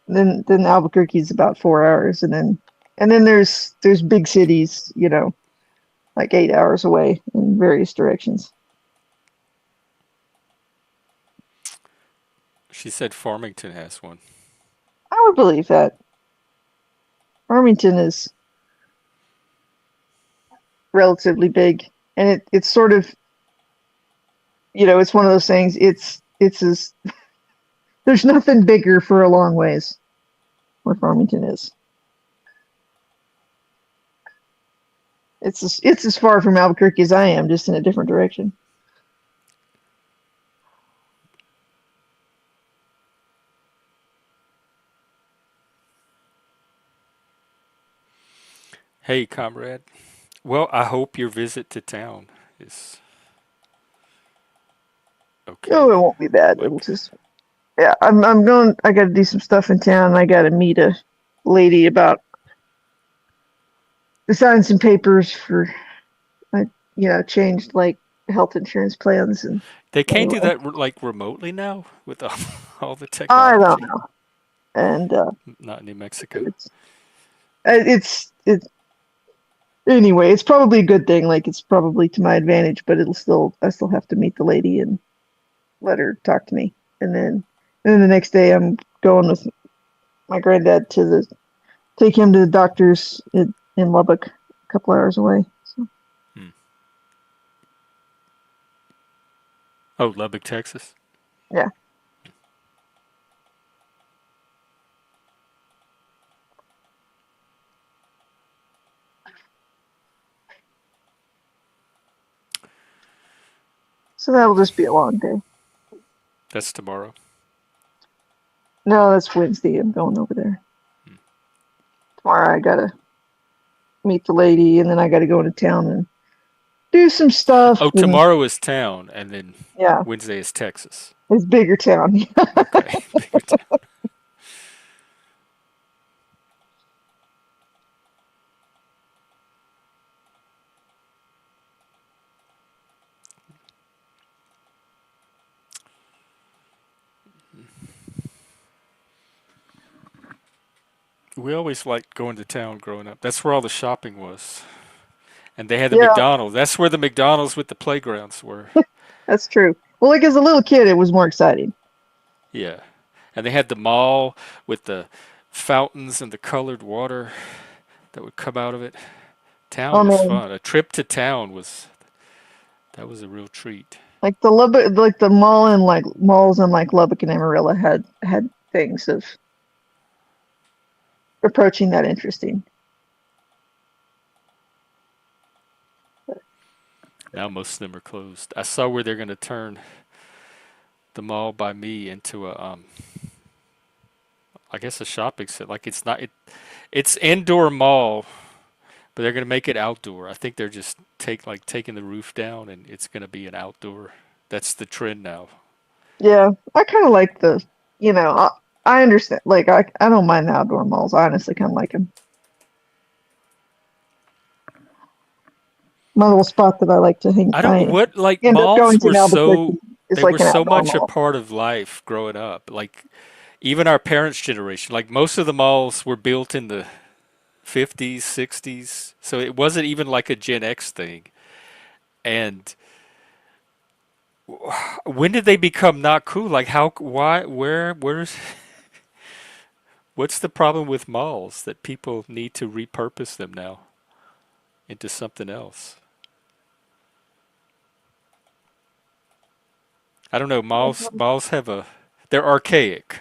Then Albuquerque's about 4 hours, and then there's big cities, you know, like 8 hours away in various directions. She said Farmington has one. I would believe that. Farmington is relatively big, and it's sort of, you know, it's one of those things. It's as there's nothing bigger for a long ways where Farmington is. it's as far from Albuquerque as I am, just in a different direction. Hey, comrade. Well, I hope your visit to town is okay. Oh, it won't be bad. It'll just yeah. I'm going. I got to do some stuff in town. I got to meet a lady about to sign some papers for changed like health insurance plans and They can't do anyway. that like remotely now with all the I don't technology. know. And Not in New Mexico. it's anyway, it's probably a good thing. Like it's probably to my advantage, but I still have to meet the lady and let her talk to me. And then the next day I'm going with my granddad take him to the doctor's in Lubbock, a couple hours away. So. Oh, Lubbock, Texas. Yeah. So that'll just be a long day. That's tomorrow. No, that's Wednesday. I'm going over there. Tomorrow I gotta meet the lady, and then I gotta go into town and do some stuff. Oh, And, tomorrow is town, and then yeah, Wednesday is Texas. it's bigger town. Okay, bigger town. We always liked going to town growing up. That's where all the shopping was. And they had the Yeah, McDonald's. That's where the McDonald's with the playgrounds were. that's true. Well, like as a little kid, it was more exciting. Yeah. And they had the mall with the fountains and the colored water that would come out of it. Town Oh was man, fun. A trip to town that was a real treat. like the Lubbock, like the malls in like Lubbock and Amarillo had things of approaching that interesting. Now most of them are closed. I saw where they're going to turn the mall by me into I guess a shopping center. Like it's indoor mall, but they're going to make it outdoor. I think they're just taking the roof down and it's going to be an outdoor. That's the trend now. Yeah, I kind of like I understand. Like I don't mind the outdoor malls. I honestly kind of like them. My little spot that I like to hang. I I don't what like end up going malls to were Albuquerque. It's they like were an so outdoor much a mall. part of life growing up. Like even our parents' generation, like most of the malls were built in the 50s, 60s. So it wasn't even like a Gen X thing. And when did they become not cool? Like how why where's what's the problem with malls that people need to repurpose them now into something else? I don't know. Malls have they're archaic.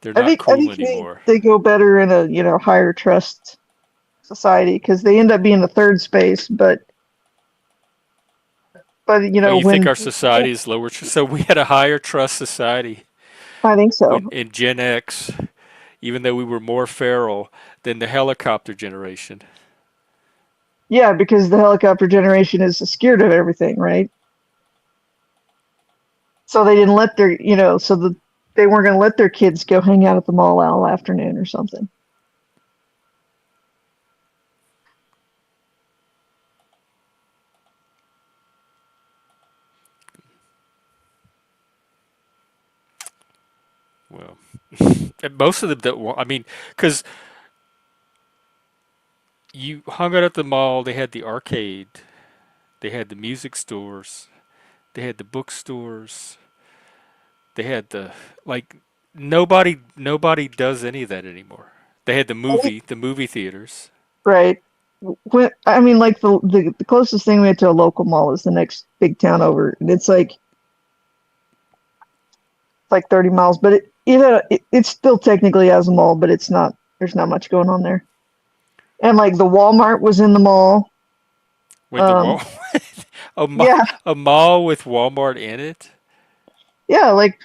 They're not I cool think anymore. they go better in a higher trust society because they end up being the third space. But Oh, you think when our society is lower? So we had a higher trust society I think so. in Gen X, even though we were more feral than the helicopter generation. Yeah, because the helicopter generation is scared of everything, right? So they didn't let their they weren't going to let their kids go hang out at the mall all afternoon or something. Well, and most of them that I mean, because you hung out at the mall, they had the arcade, they had the music stores, they had the bookstores, they had like nobody does any of that anymore. They had the movie theaters. Right. I mean, like the closest thing we had to a local mall is the next big town over, and it's like 30 miles, but it still technically has a mall, but it's not. There's not much going on there. and like the Walmart was in the mall. Wait, the wall, Yeah, a mall with Walmart in it? yeah, like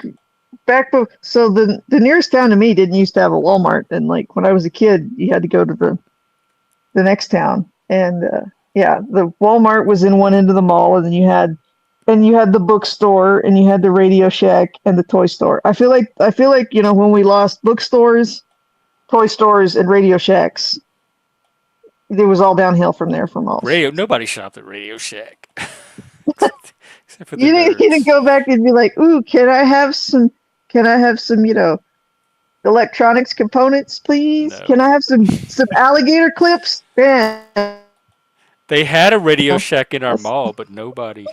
so the nearest town to me didn't used to have a Walmart, and like when I was a kid, you had to go to the next town, and yeah, the Walmart was in one end of the mall, and then you had the bookstore, and you had the Radio Shack and the toy store. I feel like when we lost bookstores, toy stores, and Radio Shacks, it was all downhill from there for malls. Nobody shopped at Radio Shack. Except for the You didn't nerds. go back and be like, ooh, can I have some electronics components, please? No. Can I have some alligator clips? Yeah. They had a Radio Shack in our mall, but nobody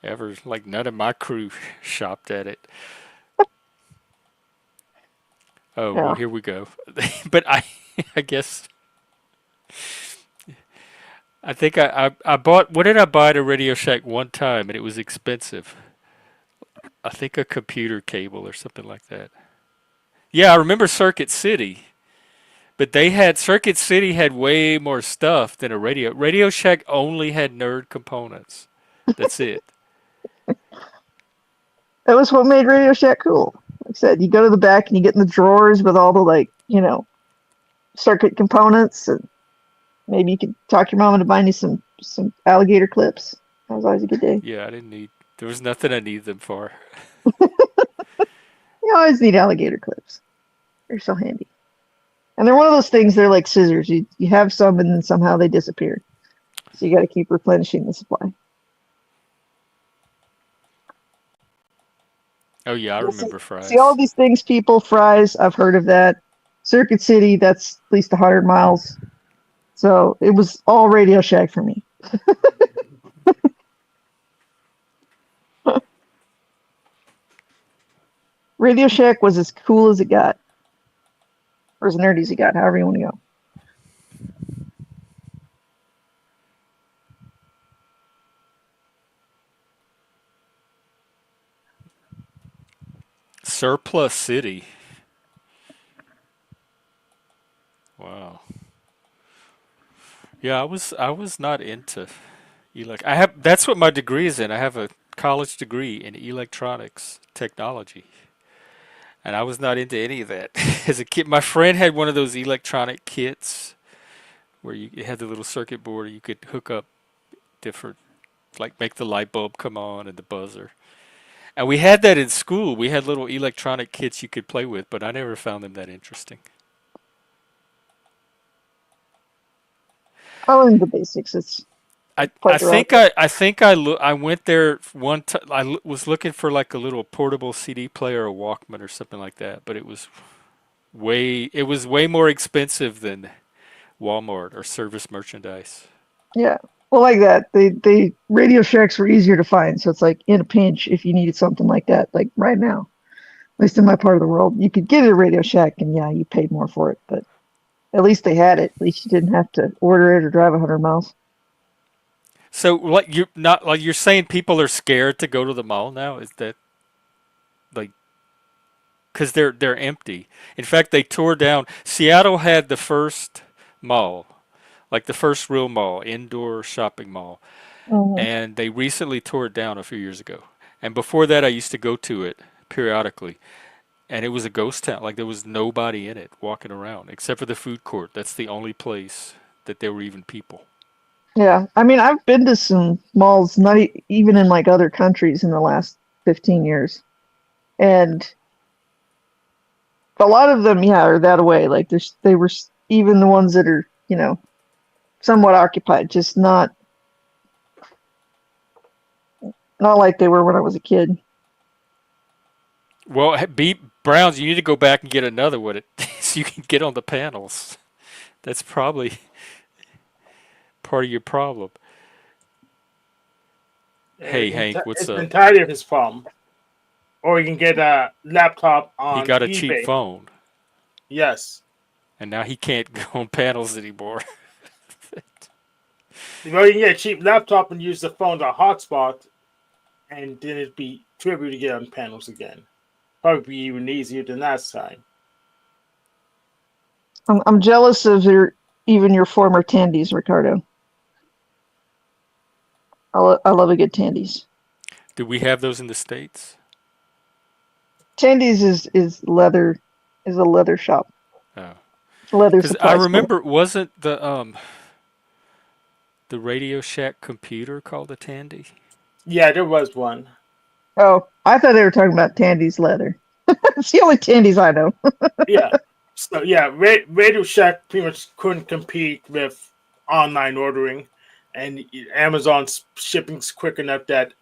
ever, like none of my crew shopped at it. Oh, well, Yeah. here we go. But I guess, I think I bought, what did I buy at a Radio Shack one time, and it was expensive. I think a computer cable or something like that. Yeah, I remember Circuit City. But Circuit City had way more stuff than a Radio. Radio Shack only had nerd components. That's it. That was what made Radio Shack cool. Like I said, you go to the back and you get in the drawers with all the circuit components, and maybe you could talk your mom into buying you some alligator clips. That was always a good day. Yeah, there was nothing I needed them for. You always need alligator clips. They're so handy. And they're one of those things, they're like scissors. You have some and then somehow they disappear. So you got to keep replenishing the supply. Oh yeah, I remember fries. See all these things, people, fries, I've heard of that. Circuit City, that's at least 100 miles. So it was all Radio Shack for me. Radio Shack was as cool as it got. Or as nerdy as it got, however you want to go. Surplus City. Wow. Yeah, I was not into that's what my degree is in. I have a college degree in electronics technology. And I was not into any of that. As a kid, my friend had one of those electronic kits where you had the little circuit board, you could hook up different, like make the light bulb come on and the buzzer. And we had that in school. We had little electronic kits you could play with, but I never found them that interesting. I learned the basics. It's I quite think right. I went there one time. Was looking for like a little portable CD player or Walkman or something like that, but it was way more expensive than Walmart or service merchandise. Yeah. Well, like that. They Radio Shacks were easier to find, so it's like in a pinch if you needed something like that, like right now. At least in my part of the world, you could get a Radio Shack, and yeah, you paid more for it, but at least they had it. At least you didn't have to order it or drive 100 miles. So, you're saying people are scared to go to the mall now? Is that like because they're empty? In fact, they tore down. Seattle had the first mall, like the first real mall, indoor shopping mall, and they recently tore it down a few years ago. And before that, I used to go to it periodically, and it was a ghost town. Like there was nobody in it walking around except for the food court. That's the only place that there were even people. Yeah, I mean, I've been to some malls, not even in like other countries in the last 15 years, and a lot of them, yeah, are that way. Like they were even the ones that are, somewhat occupied, just not like they were when I was a kid. Well, Browns, you need to go back and get another one so you can get on the panels. That's probably part of your problem. Hey, Hank, what's up? It's entirely of his problem. Or you can get a laptop on He got a eBay. cheap phone. Yes. And now he can't go on panels anymore. Well, you can get a cheap laptop and use the phone to hotspot, and then it'd be to be able to get on panels again. Probably be even easier than that time. I'm jealous of even your former Tandies, Ricardo. I love a good Tandies. Do we have those in the States? Tandies is a leather shop, Oh, leather because I supply store. remember wasn't the Radio Shack computer called a Tandy? Yeah, there was one. Oh, I thought they were talking about Tandy's leather. It's the only Tandy's I know. Yeah. So yeah, Radio Shack pretty much couldn't compete with online ordering, and Amazon's shipping's quick enough that,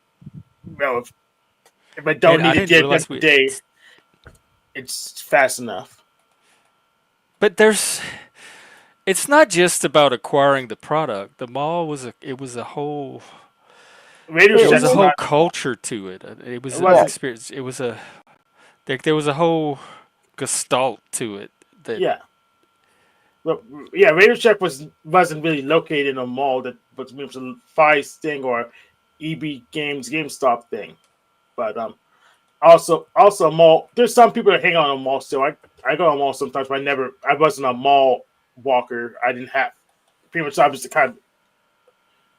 well, if I don't And I need to didn't get it realize every day, it's fast enough. But it's not just about acquiring the product. The mall was a whole Radio there was Shack's a whole not. culture to it. It was It an wasn't. experience. It was there was a whole gestalt to it that Yeah. Well, yeah, Radio Shack wasn't really located in a mall that was maybe a Fives thing or EB Games GameStop thing, but also a mall. There's some people that hang out on a mall still. I go to a mall sometimes, but I wasn't a mall walker. I didn't have pretty much. I was the kind of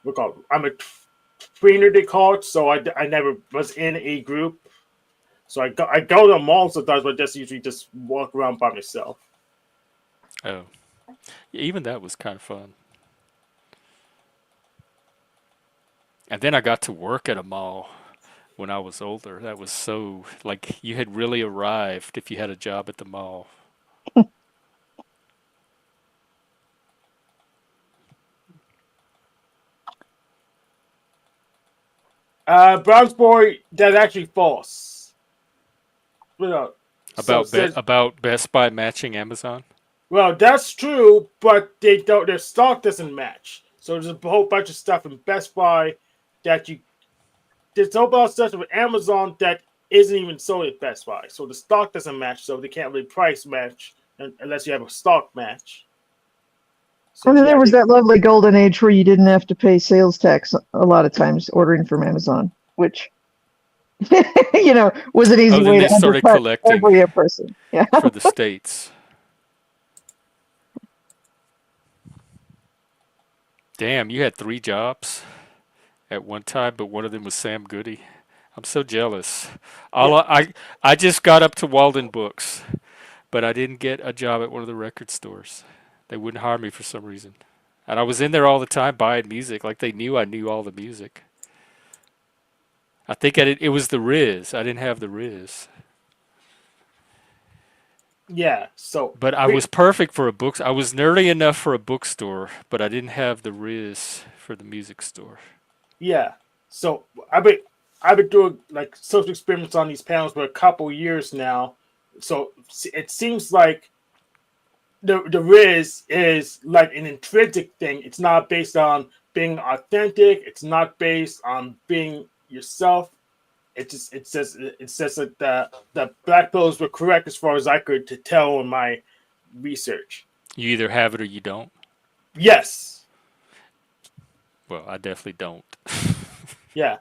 what called I'm a trainer they call it. So I never was in a group. So I go to a mall sometimes, but just usually just walk around by myself. oh, even that was kind of fun. And then I got to work at a mall when I was older. That was so like you had really arrived if you had a job at the mall. Browns boy, that's actually false. Well, so it says, About Best Buy matching Amazon. well, that's true, but they don't. Their stock doesn't match. So there's a whole bunch of stuff in Best Buy that you. There's a whole bunch of stuff with Amazon that isn't even sold at Best Buy. So the stock doesn't match. So they can't really price match unless you have a stock match. So And then yeah, there was that lovely golden age where you didn't have to pay sales tax a lot of times ordering from Amazon, which was an easy Oh, then way they to started undercut collecting every person. Yeah. for the states. Damn, you had 3 jobs at one time, but one of them was Sam Goody. I'm so jealous. I just got up to Walden Books, but I didn't get a job at one of the record stores. They wouldn't hire me for some reason. And I was in there all the time buying music, like they knew I knew all the music. I think it was the Riz. I didn't have the Riz. yeah. So But I was perfect for a book. I was nerdy enough for a bookstore, but I didn't have the Riz for the music store. yeah. So I've been doing like social experiments on these panels for a couple years now. So it seems like the Riz is like an intrinsic thing. It's not based on being authentic. It's not based on being yourself. It says that the black pills were correct as far as I could to tell in my research. You either have it or you don't. Yes. Well, I definitely don't. Yeah.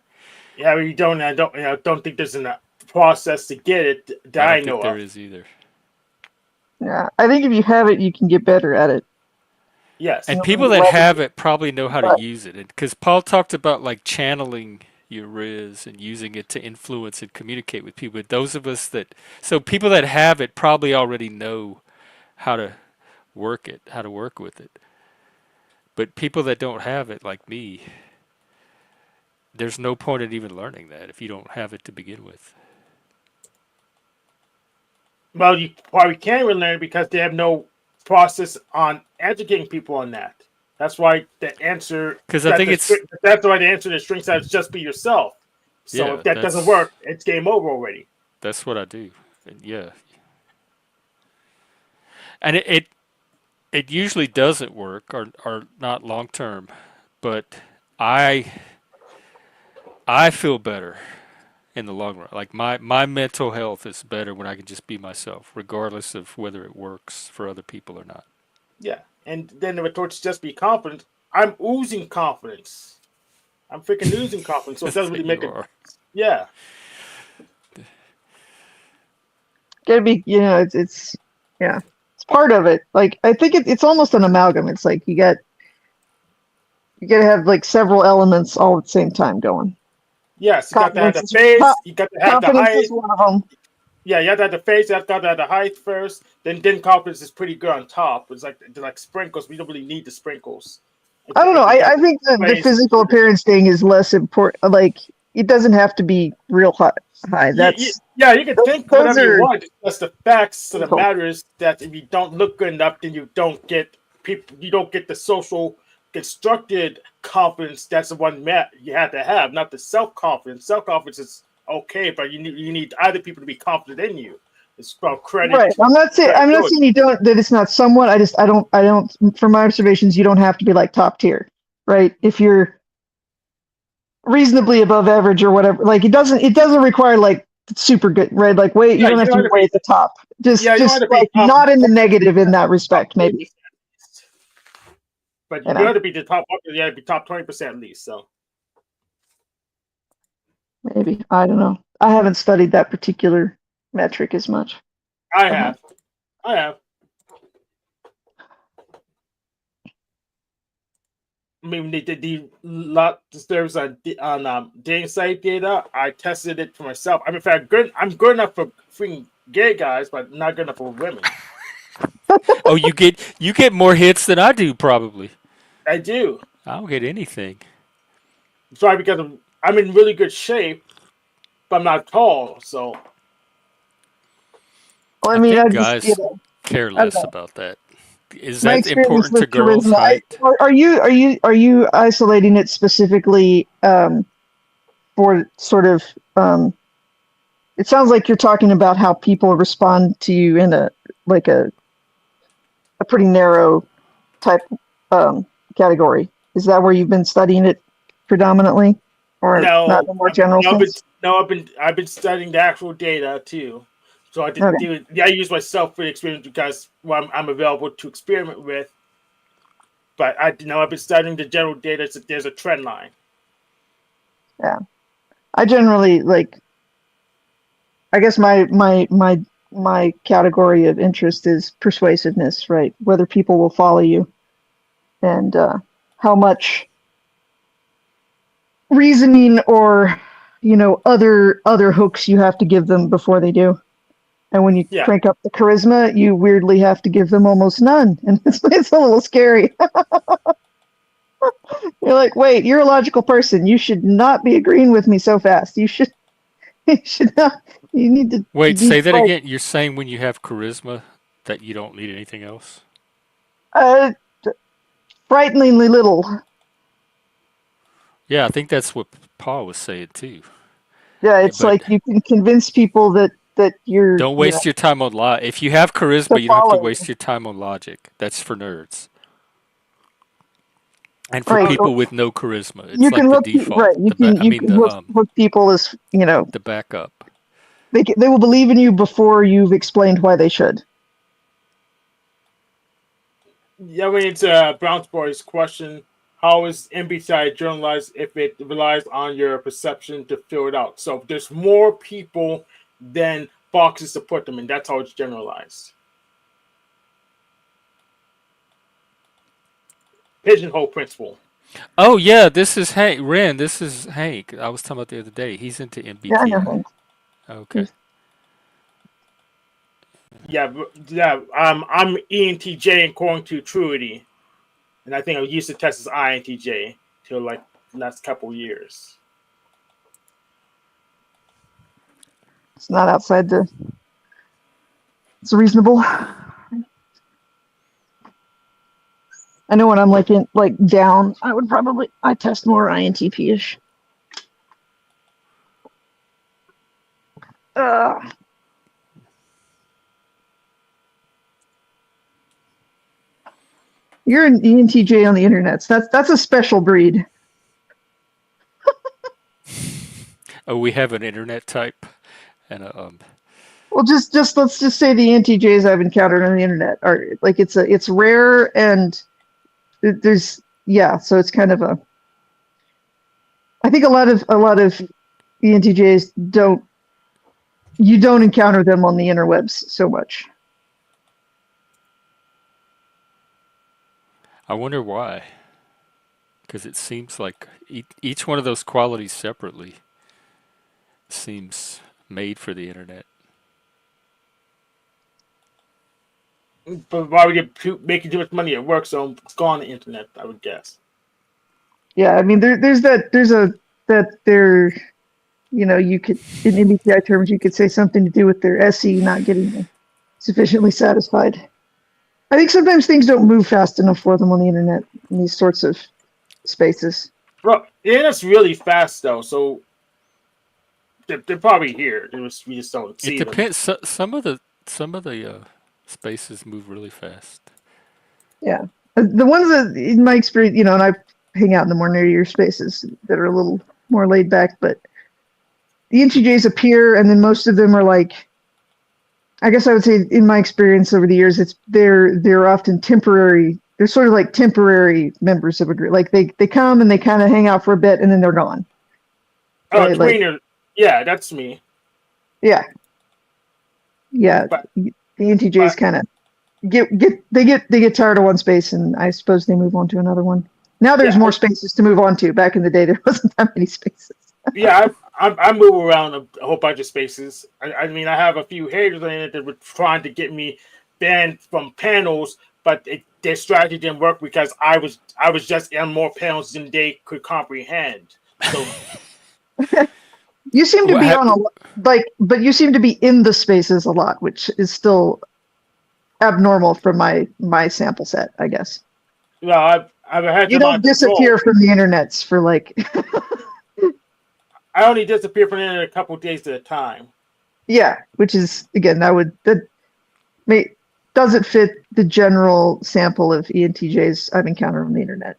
Yeah. You don't. I don't think there's a process to get it that I I don't know think there of. is either. Yeah. I think if you have it, you can get better at it. Yes. And people that have it probably know how to use it. Because Paul talked about like channeling your Riz and using it to influence and communicate with people. But those of us so people that have it probably already know how to work with it. But people that don't have it, like me, there's no point in even learning that if you don't have it to begin with. Well, you probably can't even learn because they have no process on educating people on that. That's why the answer. Because I think that's why the answer to the string side is just be yourself. So yeah, if that doesn't work, it's game over already. That's what I do. And yeah. And it usually doesn't work or not long term, but I feel better in the long run. Like my mental health is better when I can just be myself, regardless of whether it works for other people or not. Yeah, and then the retort is just be confident. I'm oozing confidence. I'm freaking oozing confidence. So it doesn't really make it. Yeah. Gotta be, it's part of it. Like I think it's almost an amalgam. It's like you gotta have like several elements all at the same time going. Yes, you got to have Confidence the is face. You got to have the confidence is height. one of them. Yeah, you have to have the face. You have to have the height first. Then confidence is pretty good on top. It's like they're like sprinkles. We don't really need the sprinkles. I don't know. If you I got think the face- physical appearance thing is less important. Like it doesn't have to be real high. That's Yeah, you can think those whatever you are want. That's the facts of the physical. matter is that if you don't look good enough, then you don't get people. You don't get the social constructed confidence. That's the one you have to have, not the self confidence. Self confidence is okay, but you need other people to be confident in you. It's about credit. Right. I'm not saying you don't, that it's not somewhat. I don't from my observations, you don't have to be like top tier, right? If you're reasonably above average or whatever, like it doesn't require like super good, right? Like you don't have to be way at the top. Just like not in the negative in that respect, maybe. But you got to be the top. You got to be top 20% at least. So maybe, I don't know. I haven't studied that particular metric as much. I have. I mean, there's a on dating site data. I tested it for myself. I mean, in fact, I'm good enough for freaking gay guys, but not good enough for women. Oh, you get more hits than I do, probably. I do. I don't get anything. It's probably because I'm in really good shape, but I'm not tall. So, well, I mean, think guys care less about that. Is that important to girls' height? Are you isolating it specifically for sort of? It sounds like you're talking about how people respond to you in a pretty narrow type category. Is that where you've been studying it predominantly, or not in a more general sense? I've been studying the actual data too. So I I use myself for the experience because I'm available to experiment with. But I've been studying the general data. So there's a trend line. Yeah, I generally I guess my category of interest is persuasiveness, right? Whether people will follow you, and how much reasoning or other hooks you have to give them before they do. And when you crank up the charisma, you weirdly have to give them almost none, and it's a little scary. You're like, wait, you're a logical person. You should not be agreeing with me so fast. You should not. You need to wait. Say that again. You're saying when you have charisma that you don't need anything else? Frighteningly little. Yeah, I think that's what Paul was saying too. Yeah, it's like you can convince people that you're. Don't waste your time on logic. If you have charisma, you don't have to waste your time on logic. That's for nerds. And for people with no charisma, it's you like can the hook default. Right, you can hook people as the backup. They will believe in you before you've explained why they should. Yeah, I mean, it's Brown's Boy's question. How is MBTI generalized if it relies on your perception to fill it out? So there's more people than boxes to put them in. That's how it's generalized. Pigeonhole principle. Oh yeah, this is Hank. Ren, this is Hank. I was talking about the other day. He's into MBTI. Yeah, I know Hank. Okay. Yeah. I'm ENTJ according to Truity, and I think I used to test as INTJ till like the last couple years. It's not outside the. It's reasonable. I know when I'm down, I test more INTP-ish. You're an ENTJ on the internet. So that's a special breed. Oh, we have an internet type, and a Well, just let's just say the ENTJs I've encountered on the internet are like it's rare and there's so it's kind of a. I think a lot of ENTJs don't encounter them on the interwebs so much. I wonder why. Because it seems like each one of those qualities separately seems made for the internet. But why would you making too much money at work? So it's gone on the internet, I would guess. Yeah, I mean, you know, you could, in MBTI terms, you could say something to do with their SE not getting sufficiently satisfied. I think sometimes things don't move fast enough for them on the internet in these sorts of spaces. Bro, the internet's really fast though, so they're probably here. We just don't It see them. depends. Some of the spaces move really fast. Yeah. The ones that, in my experience, you know, and I hang out in the more nerdier spaces that are a little more laid back, but the NTJs appear, and then most of them are like, I guess I would say, in my experience over the years, they're often temporary. They're sort of like temporary members of a group. Like they come and they kind of hang out for a bit, and then they're gone. Oh, Right, like, tweener. Yeah, that's me. yeah, But, the NTJs kind of get tired of one space, and I suppose they move on to another one. Now there's more spaces to move on to. Back in the day, there wasn't that many spaces. yeah, I move around a whole bunch of spaces. I mean, I have a few haters on it that were trying to get me banned from panels, but their strategy didn't work because I was just on more panels than they could comprehend. So You seem to be on a but you seem to be in the spaces a lot, which is still abnormal from my sample set, I guess. well, I've had You don't disappear from the internets for like. I only disappear from the internet a couple days at a time. Yeah, which is again doesn't fit the general sample of ENTJs I've encountered on the internet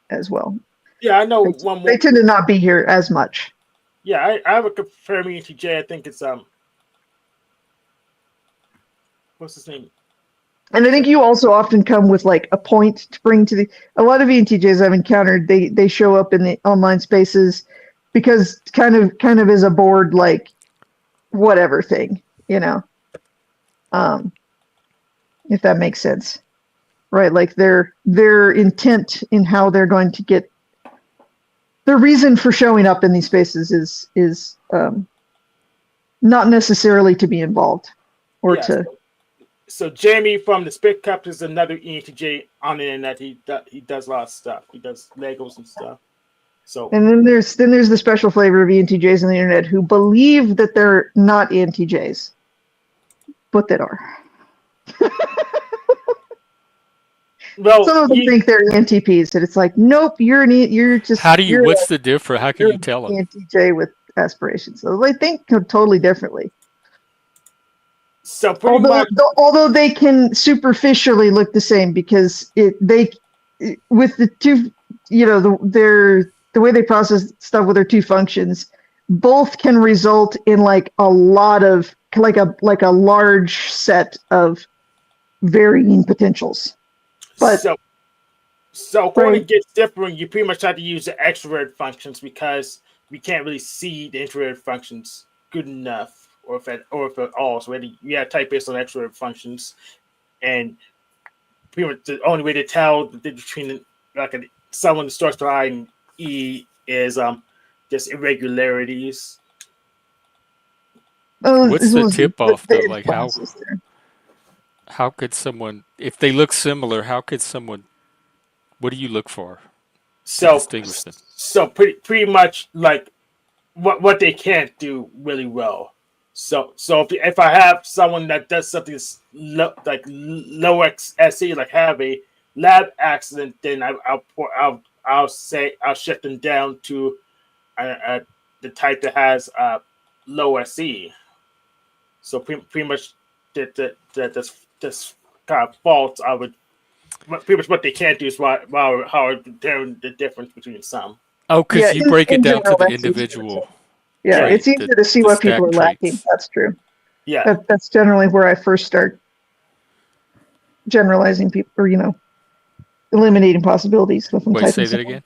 as well. Yeah, I know They, one more. they tend to not be here as much. Yeah, I have a confirmed ENTJ. I think it's what's his name? And I think you also often come with like a point to bring to a lot of ENTJs I've encountered, they show up in the online spaces because kind of is a bored, like, whatever thing, you know, if that makes sense, right? Like their intent in how they're going to get their reason for showing up in these spaces is not necessarily to be involved or to. So Jamie from the Spit Cup is another ENTJ on the internet. He does a lot of stuff. He does Legos and stuff. So And then there's the special flavor of ENTJs on the internet who believe that they're not ENTJs, but that are. Well, some of them think they're ENTPs, and it's like, nope, you're just. What's the difference? How can you tell them? ENTJ with aspirations, so they think totally differently. So although they can superficially look the same because with the two, you know, the way they process stuff with their two functions, both can result in like a lot of like a large set of varying potentials. But so when it gets different, you pretty much have to use the extrovert functions because we can't really see the introvert functions good enough. Or if at all, so we have type based on extrovert functions, and pretty much the only way to tell the difference between like someone that starts with I and E is just irregularities. What's the tip off though? Like how could someone, if they look similar, what do you look for to distinguish them? So pretty much like what they can't do really well. So if I have someone that does something like low SE, like have a lab accident, then I'll shift them down to the type that has low SE. So pretty much this kind of faults I would pretty much what they can't do is how the difference between some. Oh, because you break it down to the individual. Yeah, it's easier to see what people are lacking. That's true. Yeah, that's generally where I first start generalizing people, or eliminating possibilities. Wait, say that again.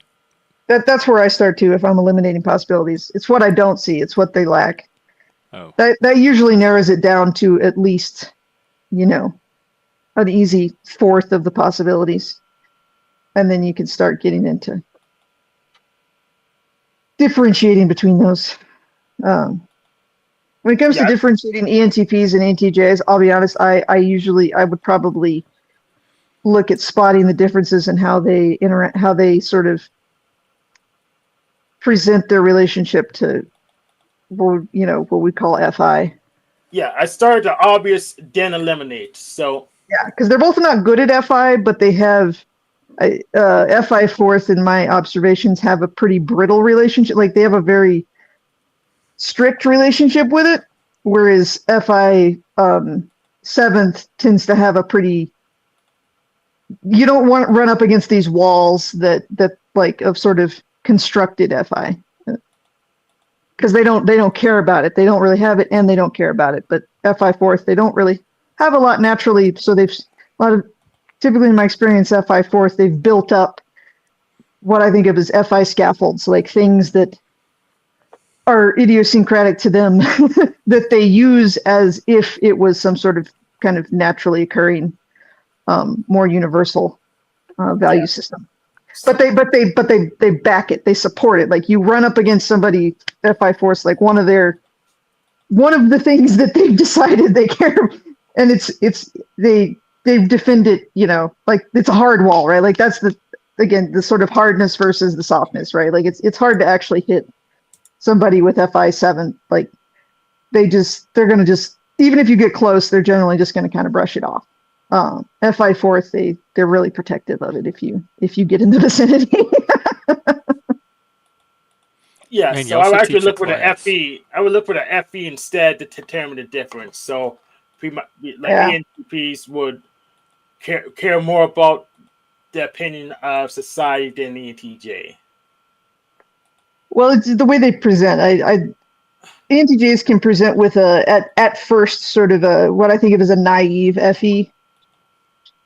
That's where I start too. If I'm eliminating possibilities, it's what I don't see. It's what they lack. Oh, that usually narrows it down to at least, an easy fourth of the possibilities. and then you can start getting into differentiating between those. When it comes to differentiating ENTPs and ENTJs, I'll be honest, I would probably look at spotting the differences in how they interact, how they sort of present their relationship to, what we call FI. Yeah, I started the obvious, then eliminate. So yeah, because they're both not good at FI, but they have FI fourth, in my observations, have a pretty brittle relationship. Like they have a very strict relationship with it, whereas FI seventh tends to have a pretty. You don't want to run up against these walls that like of sort of constructed FI, because they don't care about it. They don't really have it, and they don't care about it. But FI fourth, they don't really have a lot naturally. So typically in my experience, FI fourth, they've built up what I think of as FI scaffolds, like things that are idiosyncratic to them that they use as if it was some sort of kind of naturally occurring, more universal value system. But they back it. They support it. Like you run up against somebody, FI force, like one of the things that they've decided they care, and they defend it. Like it's a hard wall, right? Like that's the sort of hardness versus the softness, right? Like it's hard to actually hit somebody with FI 7. Like they're gonna just, even if you get close, they're generally just gonna kind of brush it off. FI fourth, they're really protective of it if you get in the vicinity. Yeah, Man, so I would actually teach a look for the class. FE. I would look for the FE instead to determine the difference. So, Yeah. ENTPs would care more about the opinion of society than the ENTJ. Well, it's the way they present. ENTJs can present with at first sort of what I think of as a naive FE,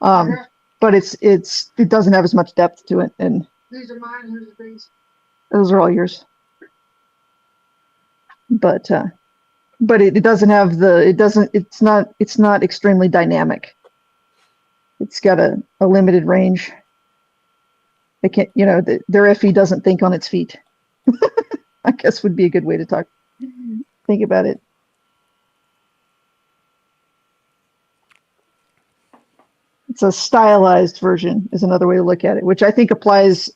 but it doesn't have as much depth to it. And these are mine. Here's the things. Those are all yours. But it doesn't have it's not extremely dynamic. It's got a limited range. They can't, their FE doesn't think on its feet. I guess would be a good way to think about it. It's a stylized version is another way to look at it, which I think applies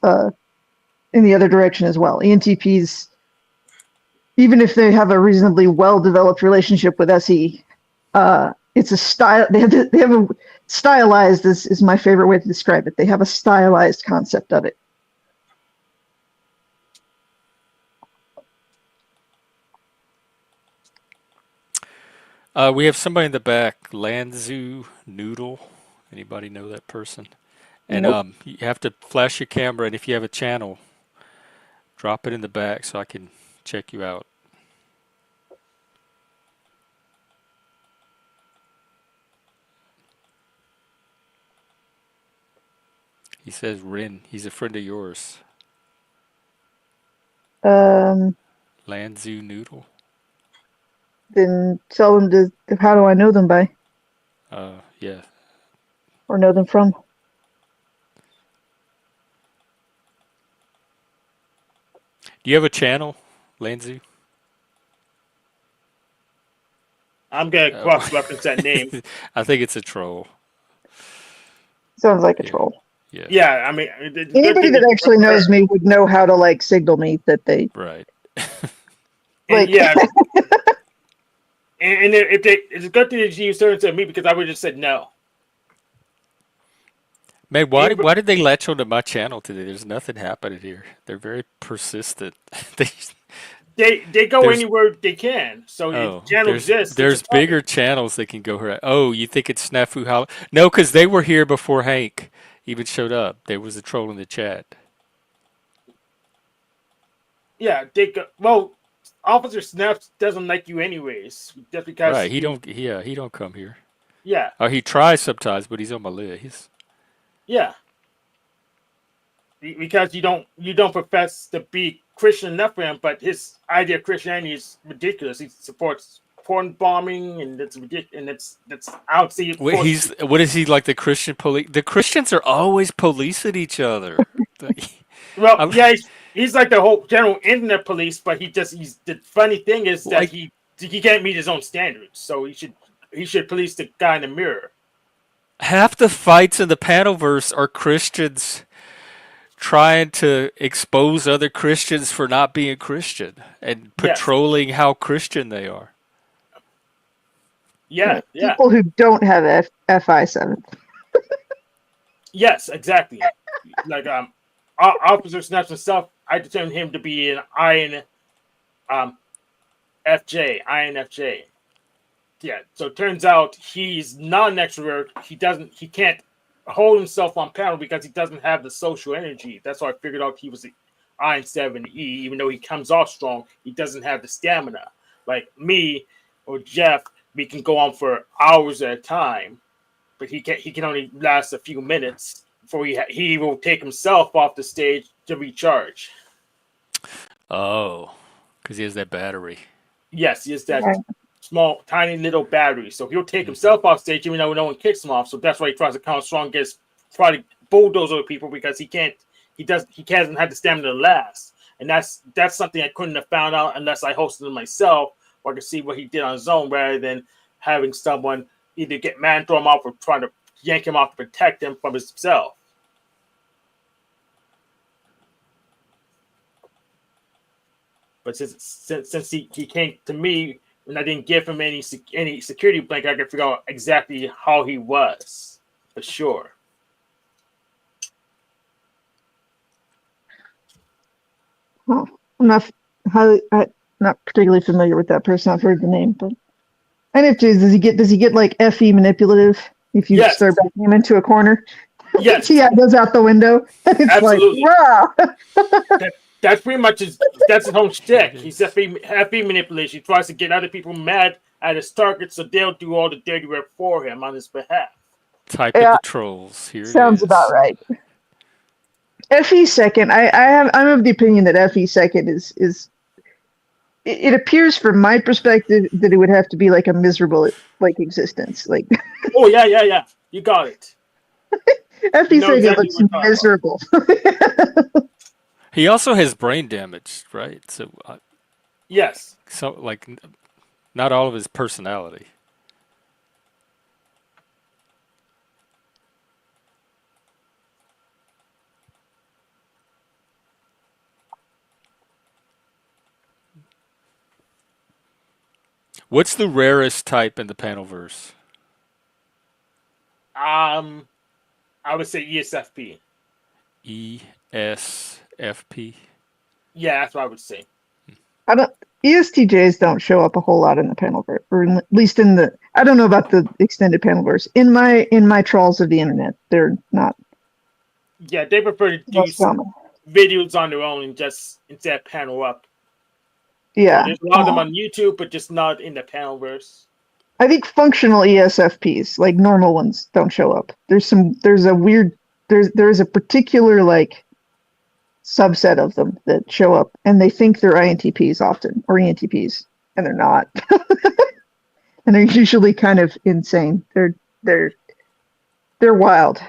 in the other direction as well. ENTPs, even if they have a reasonably well-developed relationship with SE, it's a style. They have a stylized. This is my favorite way to describe it. They have a stylized concept of it. We have somebody in the back, Lanzu Noodle. Anybody know that person? And Nope. you have to flash your camera, and if you have a channel, drop it in the back so I can check you out. He says Rin. He's a friend of yours. Lanzu Noodle. Then tell them to. How do I know them by? Yeah. Or know them from? Do you have a channel, Lanzu? I'm gonna cross-reference that name. I think it's a troll. Sounds like a troll. Yeah. Yeah, I mean, Anybody that actually knows me would know how to like signal me that they. Right. And yeah. and it's a good thing that you started to me, because I would have just said no. Man, why did they latch onto my channel today? There's nothing happening here. They're very persistent. They go anywhere they can. So the channel exists. There's bigger channels they can go here. Oh, you think it's Snafu Hollow? No, because they were here before Hank even showed up. There was a troll in the chat. Yeah, they go. Well, Officer Snaps doesn't like you anyways, just because. Right, he don't come here. Yeah. Oh, he tries sometimes, but he's on my list. Yeah. Because you don't profess to be Christian enough for him, but his idea of Christianity is ridiculous. He supports porn bombing, and that's ridiculous, and that's I would say What is he like, the Christian police? The Christians are always policing each other. well, I'm- yeah, he's like the whole general internet police, but he's the funny thing is that Like- he can't meet his own standards, so he should police the guy in the mirror. Half the fights in the Panelverse are Christians trying to expose other Christians for not being Christian and patrolling how Christian they are. Yeah. People who don't have FI7. Yes, exactly. Like Officer Snaps himself, I determined him to be an INFJ. Yeah, so it turns out he's not an extrovert. He can't hold himself on panel because he doesn't have the social energy. That's why I figured out he was an IN7E. Even though he comes off strong, he doesn't have the stamina. Like me or Jeff, we can go on for hours at a time, but he can only last a few minutes before he will take himself off the stage to recharge. Oh, because he has that battery. Yes, he has that small, tiny little battery. So he'll take himself off stage even though no one kicks him off. So that's why he tries to come strong, try to bulldoze other people because he hasn't had the stamina to last. And that's something I couldn't have found out unless I hosted him myself, or I could see what he did on his own rather than having someone either get mad and throw him off or trying to yank him off to protect him from himself. But since he came to me and I didn't give him any security blanket, I could figure out exactly how he was for sure. Oh, I'm not particularly familiar with that person. I've heard the name, but NFTs, does he get like FE manipulative if you start backing him into a corner? Yes. Yeah, it goes out the window. It's Absolutely. like, wow. That's pretty much his whole shtick. He's FE manipulation. He tries to get other people mad at his target so they'll do all the dirty work for him on his behalf. Type in the trolls. Here Sounds it is. about right. FE second, I'm of the opinion that FE second is it appears from my perspective that it would have to be like a miserable existence. Like oh yeah. You got it. FE second looks miserable. He also has brain damage, right? So yes. So like not all of his personality. What's the rarest type in the Panelverse? I would say ESFP. ESFP. Yeah, that's what I would say. ESTJs don't show up a whole lot in the Panelverse, or at least in the. I don't know about the extended Panelverse. In my trolls of the internet, they're not. Yeah, they prefer to do some videos on their own and just instead of panel up. Yeah, so there's a lot of them on YouTube, but just not in the Panelverse. I think functional ESFPs, like normal ones, don't show up. There's a particular like subset of them that show up, and they think they're INTPs often, or ENTPs, and they're not. And they're usually kind of insane. They're wild,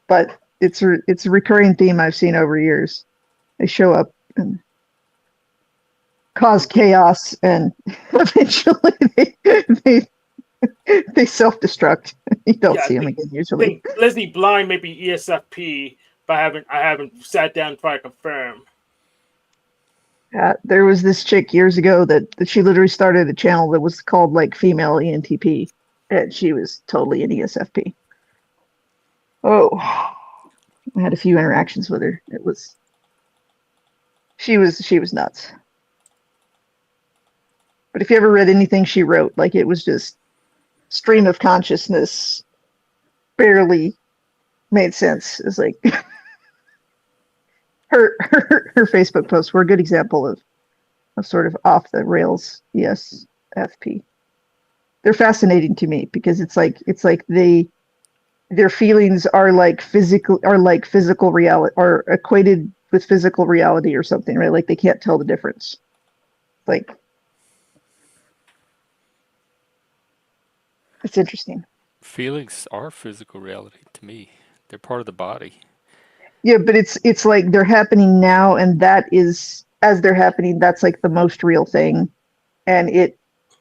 but it's a recurring theme I've seen over years. They show up and cause chaos, and eventually they self-destruct. You don't see them again usually. I think Leslie Blind may be ESFP, but I haven't sat down and tried to confirm. There was this chick years ago that she literally started a channel that was called like female ENTP, and she was totally an ESFP. Oh, I had a few interactions with her. She was nuts. But if you ever read anything she wrote, like it was just stream of consciousness, barely made sense. It's like her Facebook posts were a good example of sort of off the rails ESFP. They're fascinating to me because it's like their feelings are like physical reality, are equated with physical reality or something, right? Like they can't tell the difference. Like It's interesting. Feelings are physical reality to me. They're part of the body. Yeah, but it's like they're happening now, and that is, as they're happening, that's like the most real thing, and it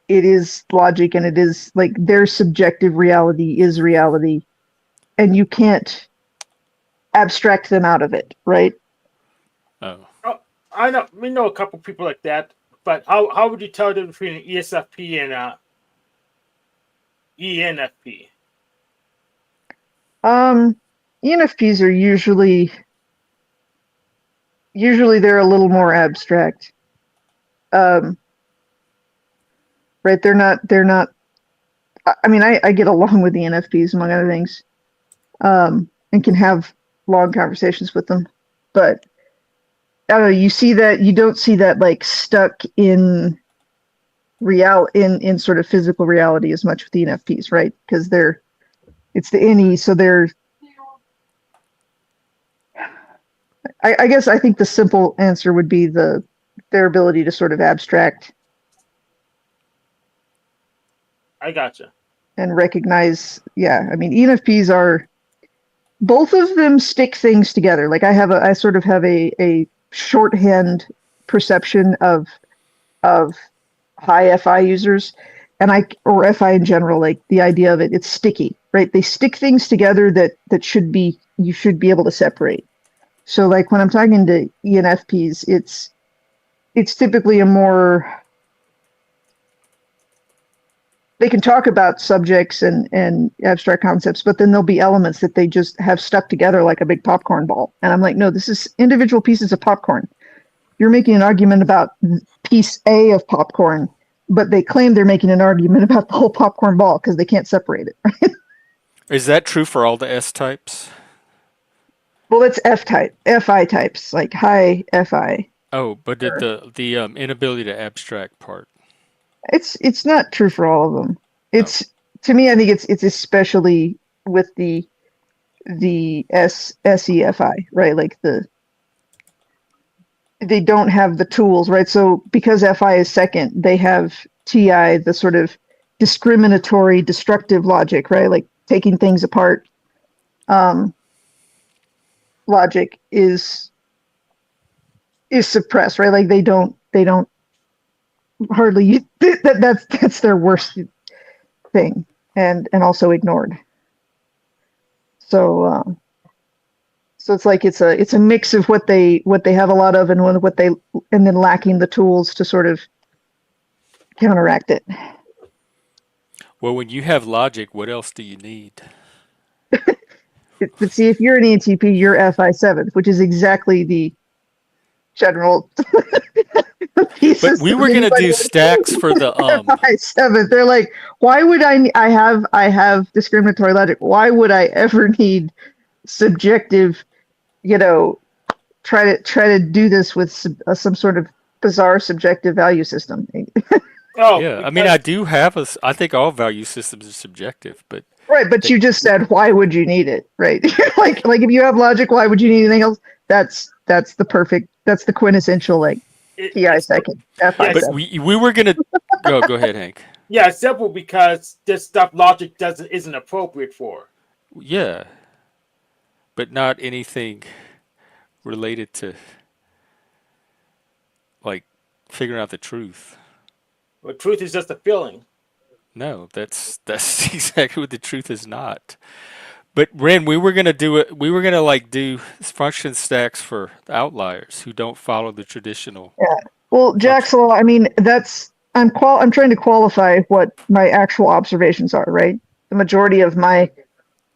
is logic, and it is like their subjective reality is reality, and you can't abstract them out of it, right? Oh. Oh, I know we know a couple people like that, but how would you tell the difference between an ESFP and ENFP? ENFPs are usually they're a little more abstract. Right? They're not. I mean, I get along with the ENFPs among other things, and can have long conversations with them, but I don't know. You don't see that like stuck in in sort of physical reality as much with the ENFPs, right? Because it's the innie, so I guess I think the simple answer would be their ability to sort of abstract I gotcha. and recognize. Yeah, I mean, ENFPs are, both of them stick things together. Like I sort of have a shorthand perception of high FI users, or FI in general, like the idea of it's sticky, right? They stick things together that you should be able to separate. So like when I'm talking to ENFPs, it's typically a more, they can talk about subjects and abstract concepts, but then there'll be elements that they just have stuck together like a big popcorn ball. And I'm like, no, this is individual pieces of popcorn. You're making an argument about piece A of popcorn, but they claim they're making an argument about the whole popcorn ball because they can't separate it. Right? Is that true for all the S types? Well, it's FI types, like high FI. Oh, but did the inability to abstract part? It's not true for all of them. To me, I think it's especially with the SEFI, right? Like they don't have the tools, right? So because FI is second, they have TI, the sort of discriminatory, destructive logic, right? Like taking things apart. Logic is suppressed, right? Like they don't hardly that's their worst thing, and also ignored. So it's like it's a mix of what they have a lot of and then lacking the tools to sort of counteract it. Well, when you have logic, what else do you need? But see, if you're an ENTP, you're FI7th, which is exactly the general But we were gonna do stacks for the FI7th. They're like, why would I have discriminatory logic? Why would I ever need subjective, try to do this with some sort of bizarre subjective value system? Yeah, I mean, I think all value systems are subjective, but right. But you just said, why would you need it, right? like if you have logic, why would you need anything else? That's the quintessential like TI second. FI but we were gonna go ahead, Hank. Yeah, it's simple because this stuff logic isn't appropriate for. Yeah, but not anything related to like figuring out the truth. Well, truth is just a feeling. No, that's exactly what the truth is not. But Ren, we were gonna do it. We were gonna do function stacks for outliers who don't follow the traditional. Yeah. Well, Jaxel, I mean, I'm trying to qualify what my actual observations are, right? The majority of my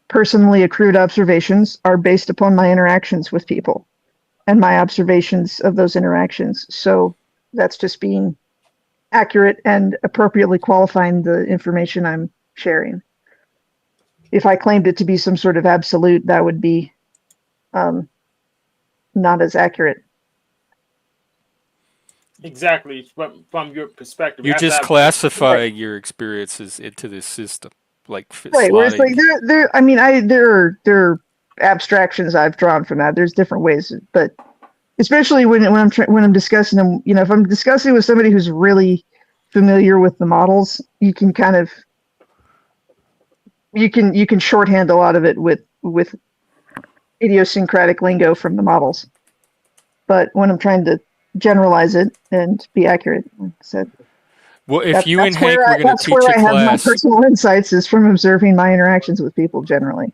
personally accrued observations are based upon my interactions with people and my observations of those interactions. So that's just being accurate and appropriately qualifying the information I'm sharing. If I claimed it to be some sort of absolute, that would be not as accurate. Exactly, from your perspective. You're just classifying your experiences into this system, like right. Where it's like there are abstractions I've drawn from that. There's different ways, but especially when I'm discussing them, if I'm discussing with somebody who's really familiar with the models, you can kind of you can shorthand a lot of it with idiosyncratic lingo from the models. But when I'm trying to generalize it and be accurate, like I said, Well, if you and Hank were going to that's where teach a I have my class, personal insights is from observing my interactions with people generally.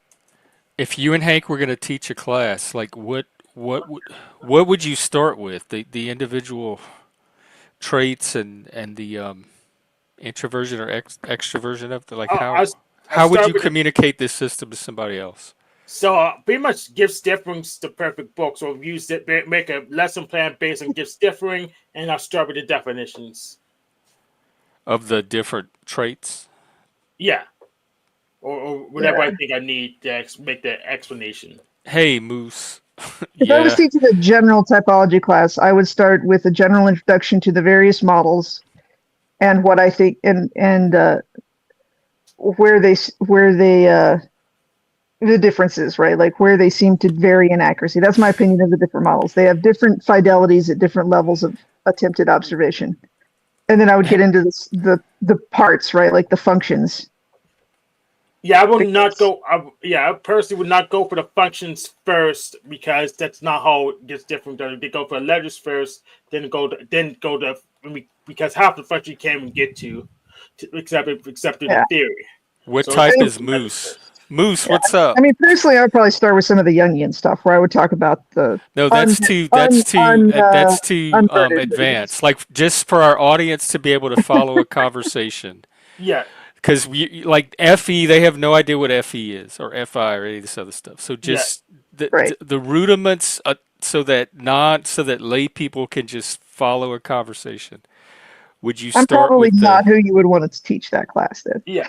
if you and Hank were going to teach a class, like what would what would you start with? The individual traits and the introversion or extroversion of the, like I how would start you with communicate this system to somebody else? so pretty much gifts differing's the perfect book. So use it, make a lesson plan based on gifts differing, and I'll start with the definitions. Of the different traits? Yeah, or whatever I think I need to make the explanation. Hey, Moose. If I was Yeah. teaching a general typology class, I would start with a general introduction to the various models and what I think and where they the differences, right? Like where they seem to vary in accuracy. That's my opinion of the different models. They have different fidelities at different levels of attempted observation. And then I would get into the parts, right? Like the functions. Yeah, I would not go. I personally would not go for the functions first because that's not how it gets different. They go for the letters first, then go to because half the function you can't even get to except in the Yeah. theory. What So type it's is Moose? Moose, Yeah. what's up? I mean, personally, I would probably start with some of the Jungian stuff where I would talk about the No, that's too unverted versions. advanced. Like just for our audience to be able to follow a conversation. Yeah. Because we like FE, they have no idea what FE is or FI or any of this other stuff. So just the rudiments, so that lay people can just follow a conversation. Would you I'm start probably with not who you would want to teach that class then. Yeah.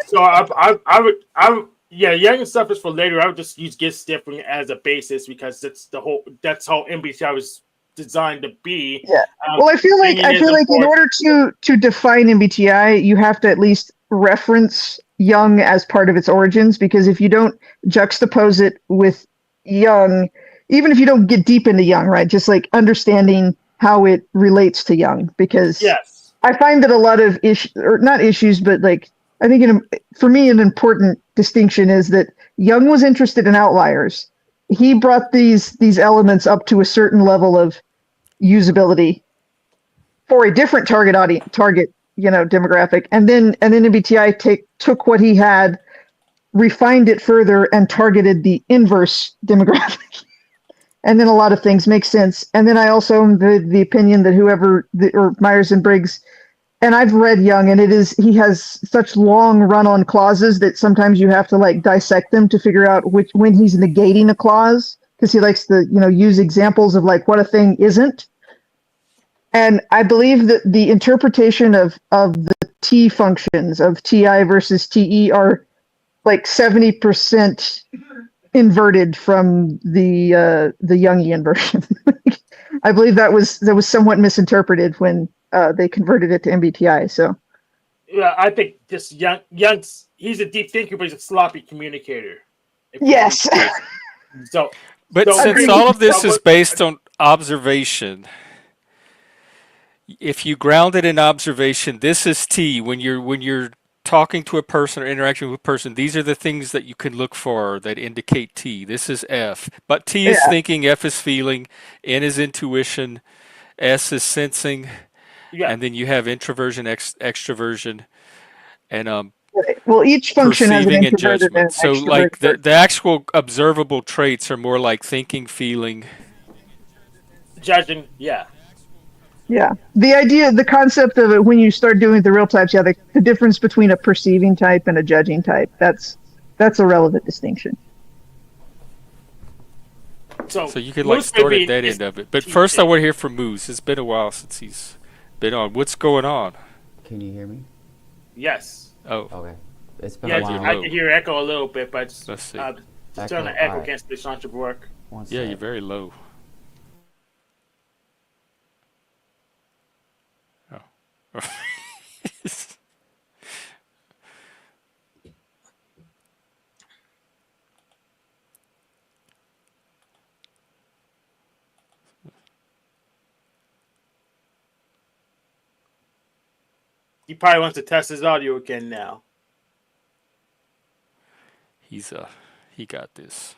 So I would Young stuff is for later. I would just use gifts differing as a basis because that's how MBTI was designed to be. Yeah. Well, I feel like in order to define MBTI, you have to at least reference Jung as part of its origins, because if you don't juxtapose it with Jung, even if you don't get deep into Jung, right? Just like understanding how it relates to Jung, because I find that a lot of not issues, but like I think for me an important distinction is that Jung was interested in outliers. He brought these elements up to a certain level of usability for a different target demographic, and then MBTI took what he had, refined it further, and targeted the inverse demographic. And then a lot of things make sense. And then I also am the opinion that or Myers and Briggs, and I've read Jung, and he has such long run-on clauses that sometimes you have to like dissect them to figure out when he's negating a clause, because he likes to use examples of like what a thing isn't. And I believe that the interpretation of the T functions of TI versus TE are like 70% inverted from the Jungian version. I believe that was somewhat misinterpreted when they converted it to MBTI. So yeah, I think just Young's he's a deep thinker, but he's a sloppy communicator. Yes. But since all of this is based on observation, if you ground it in observation, this is T. When you're talking to a person or interacting with a person, these are the things that you can look for that indicate T. This is F. But T is thinking, F is feeling, N is intuition, S is sensing, and then you have introversion, extroversion, and well, each function has an perceiving and introverted and judgment. So like the actual observable traits are more like thinking, feeling, judging. Yeah. Yeah. The concept of it when you start doing the real types, the difference between a perceiving type and a judging type, that's a relevant distinction. So you could like start at that end of it. But first I want to hear from Moose. It's been a while since he's been on. What's going on? Can you hear me? Yes. Oh. Okay. It's been a while. I can hear echo a little bit, but let's see. Turn the echo against the launch of work. Yeah, you're very low. He probably wants to test his audio again now. He got this.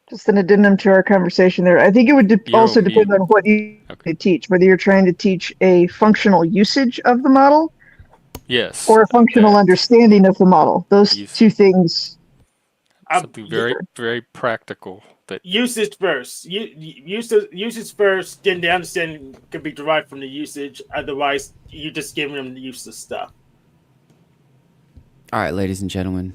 Just an addendum to our conversation there. I think it would You're also on mute. depend on what you Okay. teach, whether you're trying to teach a functional usage of the model Yes, or a functional that understanding of the model. Those use two things. something very very practical. That Usage first. Usage first. Then the understanding can be derived from the usage. Otherwise, you're just giving them the useless stuff. All right, ladies and gentlemen.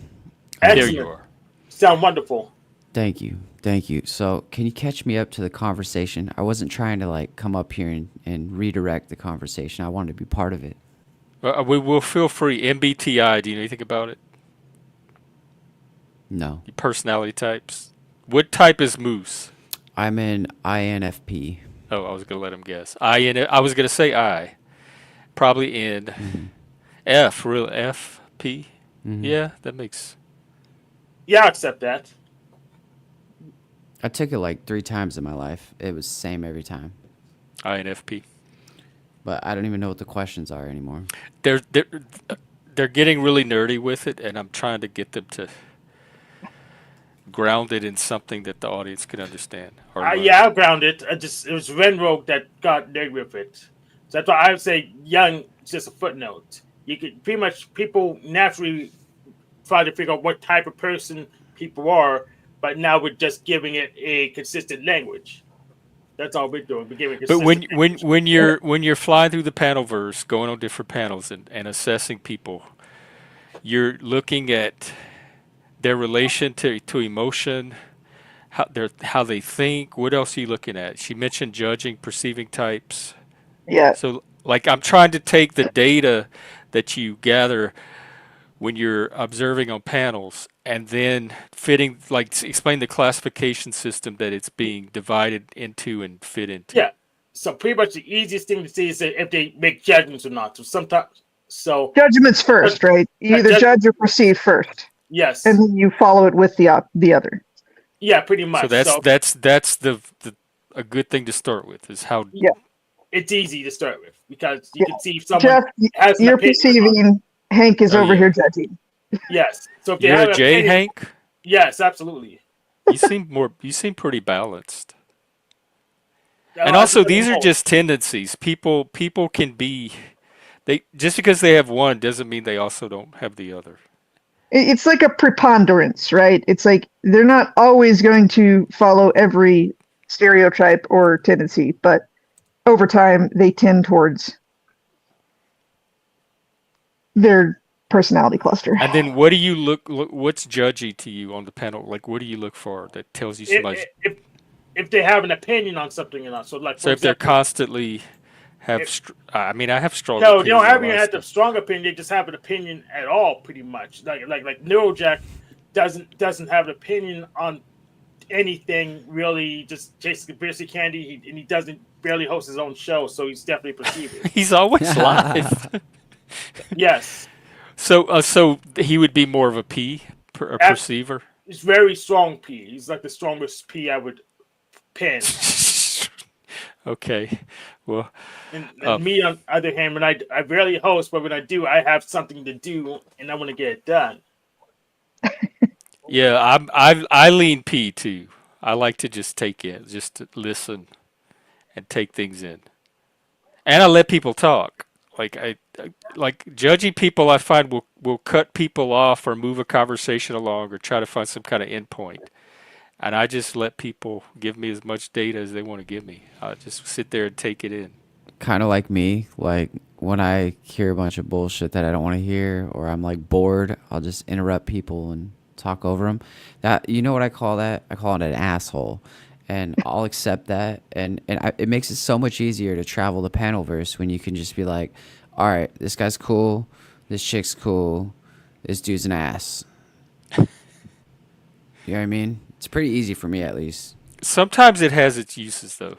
there Excellent. you are. Sound wonderful. Thank you. Thank you. So, can you catch me up to the conversation? I wasn't trying to like come up here and redirect the conversation. I wanted to be part of it. We will feel free. MBTI. Do you know anything about it? No. Your personality types. What type is Moose? I'm in INFP. Oh, I was gonna let him guess. I was gonna say I. Probably in F. Real FP. Yeah, that makes. Yeah, I accept that. I took it like 3 times in my life. It was same every time. INFP. But I don't even know what the questions are anymore. They're getting really nerdy with it, and I'm trying to get them to ground it in something that the audience can understand. Or learn. Yeah, I'll ground it. It was Renrogue that got nerdy with it. So that's why I would say young is just a footnote. You could pretty much people naturally try to figure out what type of person people are, but now we're just giving it a consistent language. That's all we're doing. We're giving But consistent language. when you're flying through the panelverse, going on different panels and assessing people, you're looking at their relation to emotion, how they think. What else are you looking at? She mentioned judging, perceiving types. Yeah. So like I'm trying to take the data that you gather when you're observing on panels and then fitting explain the classification system that it's being divided into and fit into. Yeah. So pretty much the easiest thing to see is if they make judgments or not. So sometimes Judgments first, right? You either judge or perceive first. Yes. And then you follow it with the other. Yeah, pretty much. So that's a good thing to start with is how. Yeah. It's easy to start with because you can see if someone Jeff, has an you're opinion. perceiving. Hank is over here judging. Yes. So if they You're have a an J, opinion, Hank? yes, absolutely. You seem pretty balanced. And also these are just tendencies. People can be just because they have one doesn't mean they also don't have the other. It's like a preponderance, right? It's like they're not always going to follow every stereotype or tendency, but over time they tend towards their personality cluster. And then what do you look what's judgy to you on the panel? Like what do you look for that tells you so much? If they have an opinion on something or not. So like So if they're example, constantly I have strong no, opinions. they don't on a lot of have to have stuff. strong opinion. They just have an opinion at all, pretty much. Like Neurojack doesn't have an opinion on anything really. Just chases conspiracy candy, and he doesn't barely host his own show, so he's definitely perceiving. He's always live. Yes. So he would be more of a P, a perceiver. He's very strong P. He's like the strongest P I would pin. Okay, well, and me on the other hand, when I rarely host, but when I do, I have something to do and I want to get it done. Yeah, I lean P too. I like to just take in, just to listen, and take things in, and I let people talk. Like judging people, I find will cut people off or move a conversation along or try to find some kind of endpoint. And I just let people give me as much data as they want to give me. I just sit there and take it in. Kind of like me, like when I hear a bunch of bullshit that I don't want to hear, or I'm like bored, I'll just interrupt people and talk over them. That, you know what I call that? I call it an asshole, and I'll accept that. It makes it so much easier to travel the panelverse when you can just be like, all right, this guy's cool, this chick's cool, this dude's an ass. You know what I mean? It's pretty easy for me, at least. Sometimes it has its uses, though.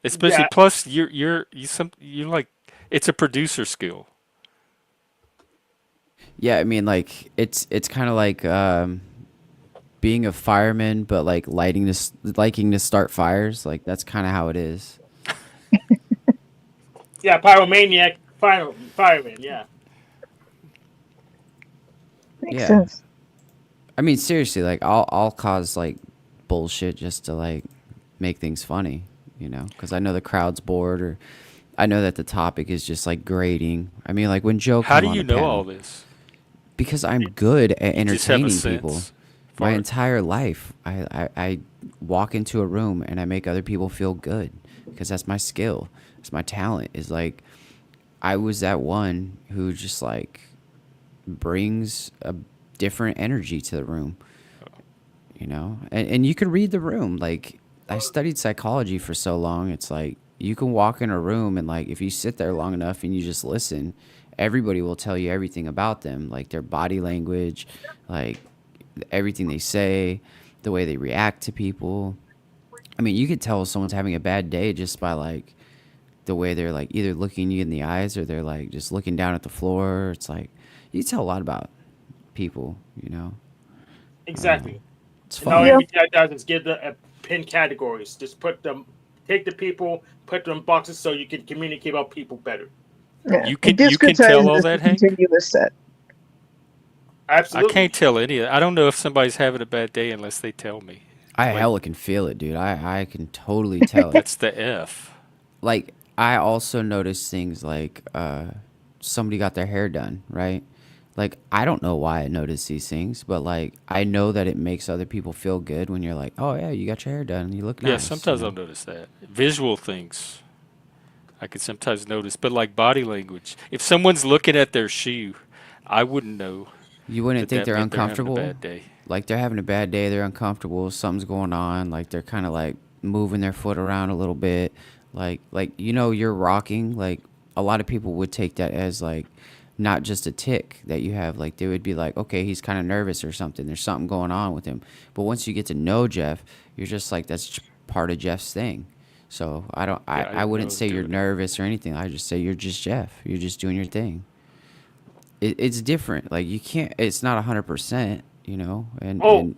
Especially, Yeah. plus you're like it's a producer skill. Yeah, I mean, like it's kind of like being a fireman, but like liking to start fires. Like that's kind of how it is. Yeah, pyromaniac, fireman. Yeah. Makes sense. I mean, seriously, like I'll cause like bullshit just to like make things funny, you know, because I know the crowd's bored, or I know that the topic is just like grating. I mean, like when Joe How came do on you the know panel, all this? because I'm good at You just have a entertaining people. sense My for it. entire life, I walk into a room and I make other people feel good because that's my skill. It's my talent. Is like I was that one who just like brings a different energy to the room, you know. And you could read the room. Like I studied psychology for so long. It's like you can walk in a room and like if you sit there long enough and you just listen, everybody will tell you everything about them, like their body language, like everything they say, the way they react to people. I mean, you could tell if someone's having a bad day just by like the way they're like either looking you in the eyes or they're like just looking down at the floor. It's like you can tell a lot about people, you know. Exactly. It's And all fun. every guy does is give the pin categories. Just put them, take the people, put them in boxes so you can communicate about people better. Yeah. You And can tell all discretizing is that, a Hank? continuous set. I Absolutely. can't tell any of that. I don't know if somebody's having a bad day unless they tell me. I Like, hella can feel it, dude. I can totally tell it. that's the F. Like I also notice things like somebody got their hair done, right? Like I don't know why I notice these things, but like I know that it makes other people feel good when you're like, "Oh yeah, you got your hair done. You look nice." Yeah, sometimes you I'll know? notice that. Visual things I can sometimes notice, but like body language. If someone's looking at their shoe, I wouldn't know You wouldn't that think that they're meant they're having a uncomfortable? bad day. Like they're having a bad day, they're uncomfortable, something's going on, like they're kind of like moving their foot around a little bit. Like you know, you're rocking. Like a lot of people would take that as like not just a tick that you have. Like they would be like, okay, he's kind of nervous or something. There's something going on with him. But once you get to know Jeff, you're just like that's part of Jeff's thing. So I don't. Yeah, I I didn't know I wouldn't was say you're doing it. nervous or anything. I just say you're just Jeff. You're just doing your thing. It's different. Like you can't. It's not 100%. You know. And Oh, and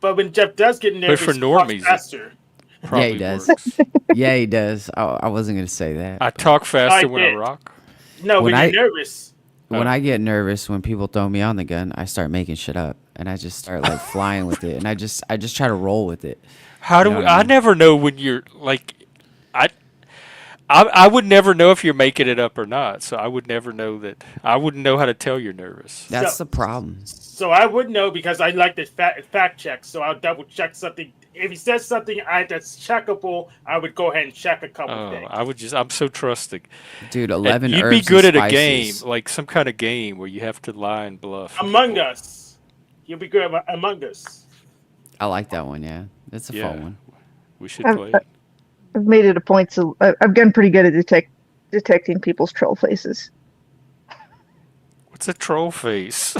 but when Jeff does get But nervous, for he talks normies, it faster. yeah, probably he does. works. Yeah, he does. I wasn't gonna say that. I But talk faster I when I did. rock. No, when when I you're nervous. when Oh. I get nervous, when people throw me on the gun, I start making shit up, and I just start like flying with it, and I just try to roll with it. How You do know we, what I I mean? never know when you're like I I would never know if you're making it up or not. So I would never know that. I wouldn't know how to tell you're nervous. That's So, the problem. so I would know because I like to fact check. So I'll double check something. If he says something that's checkable, I would go ahead and check a couple Oh, things. I would just. I'm so trusting. Dude, And 11 you'd be herbs good and at a game, spices. like some kind of game where you have to lie and bluff. Among Us. You'll be good at Among Us. I like that one, yeah. It's a Yeah. fun one. We should I've, play it. I've made it a point to. I've gotten pretty good at detecting people's troll faces. What's a troll face?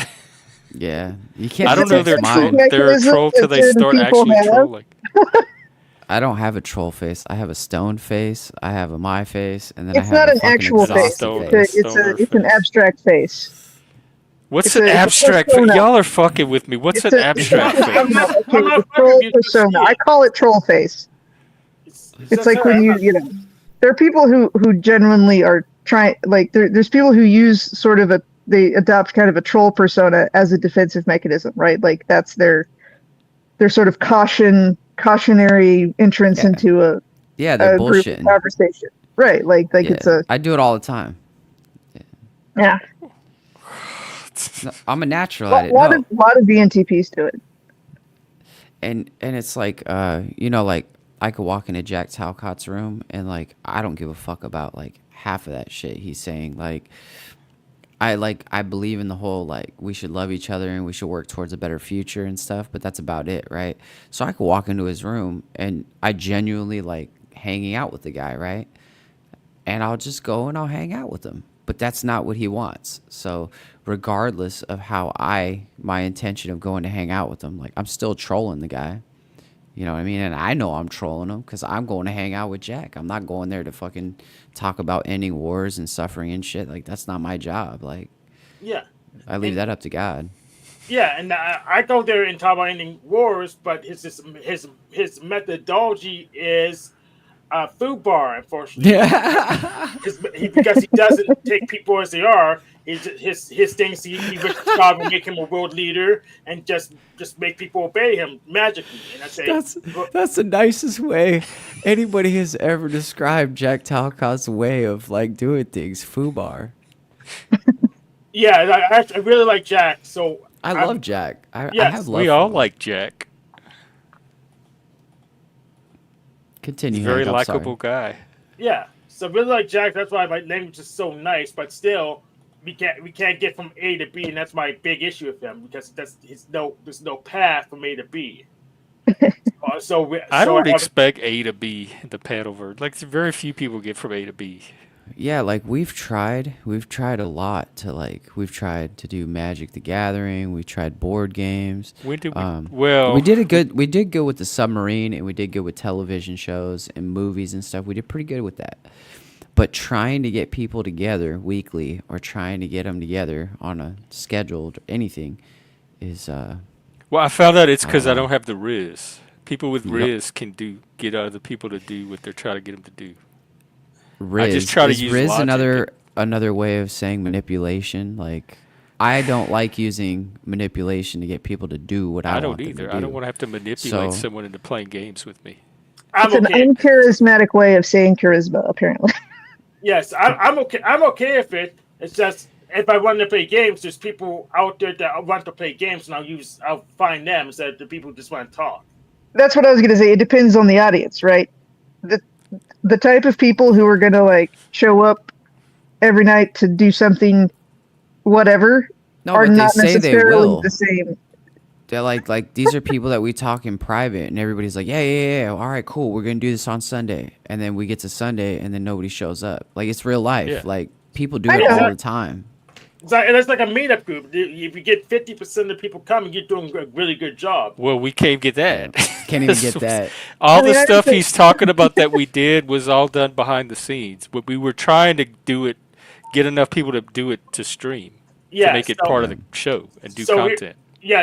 Yeah. You can't I don't know detect they're mine. they're a troll till they start actually trolling. I don't have a troll face. I have a stone face. I have a my face, and then It's I have not a an fucking actual face. exhausted It's face. an abstract face. What's It's an a abstract face? persona. Y'all are fucking with me. What's It's an a abstract I'm face? not- Okay, I'm not a fucking with troll you, persona. I call it troll face. It's like when you know, there are people who genuinely are trying. Like there's people who use sort of they adopt kind of a troll persona as a defensive mechanism, right? Like that's their sort of cautionary entrance Yeah. into a They're group bullshitting. conversation, right? Like Yeah. it's a I do it all the time. yeah. No, I'm a natural A at it. lot No. of VNTPs do it. And it's like you know, like I could walk into Jack Talcott's room and like I don't give a fuck about like half of that shit he's saying. Like I believe in the whole like we should love each other and we should work towards a better future and stuff, but that's about it, right? So I could walk into his room and I genuinely like hanging out with the guy, right? And I'll just go and I'll hang out with him. But that's not what he wants. So regardless of how my intention of going to hang out with him, like I'm still trolling the guy. You know what I mean? And I know I'm trolling him because I'm going to hang out with Jack. I'm not going there to fucking talk about ending wars and suffering and shit. Like that's not my job. Like Yeah. I leave that up to God. Yeah, and I go there and talk about ending wars, but his methodology is food bar, unfortunately. Yeah. because he doesn't take people as they are. His things he wishes God will make him a world leader and just make people obey him magically. And I say That's the nicest way anybody has ever described Jack Talcott's way of like doing things. Fubar. Yeah, I really like Jack. So I love Jack. I yes. have love. We for all him. like Jack. Continue. He's a very Hank, I'm sorry. likable guy. Yeah, so really like Jack. That's why my language is so nice. But still, we can't get from A to B, and that's my big issue with him because there's no path from A to B. I don't expect A to B in the panel version. Like very few people get from A to B. Yeah, like we've tried a lot to we've tried to do Magic the Gathering, we tried board games. When did we, we did good with the submarine, and we did good with television shows and movies and stuff. We did pretty good with that. But trying to get people together weekly or trying to get them together on a scheduled anything is well, I found out it's because I don't have the Riz. People with Riz can get other people to do what they're trying to get them to do. Riz. I just try to Is use Riz logic. another way of saying manipulation? Like, I don't like using manipulation to get people to do what I want don't them either. to do. I don't want to have to manipulate someone into playing games with me. It's an uncharismatic way of saying charisma, apparently. Yes, I'm okay. I'm okay with it. It's just if I want to play games, there's people out there that want to play games, and I'll find them instead of the people who just want to talk. That's what I was going to say. It depends on the audience, right? The type of people who are going to show up every night to do something, whatever, are not necessarily the same. They're like these are people that we talk in private, and everybody's like, yeah. All right, cool. We're gonna do this on Sunday, and then we get to Sunday, and then nobody shows up. Like it's real life. Yeah. Like people do it all the time. It's like a meetup group. If you get 50% of the people coming, you're doing a really good job. Well, we can't get that. Can't even get that. All the stuff he's talking about that we did was all done behind the scenes. But we were trying to do it, get enough people to do it to stream, to make it part of the show and do content.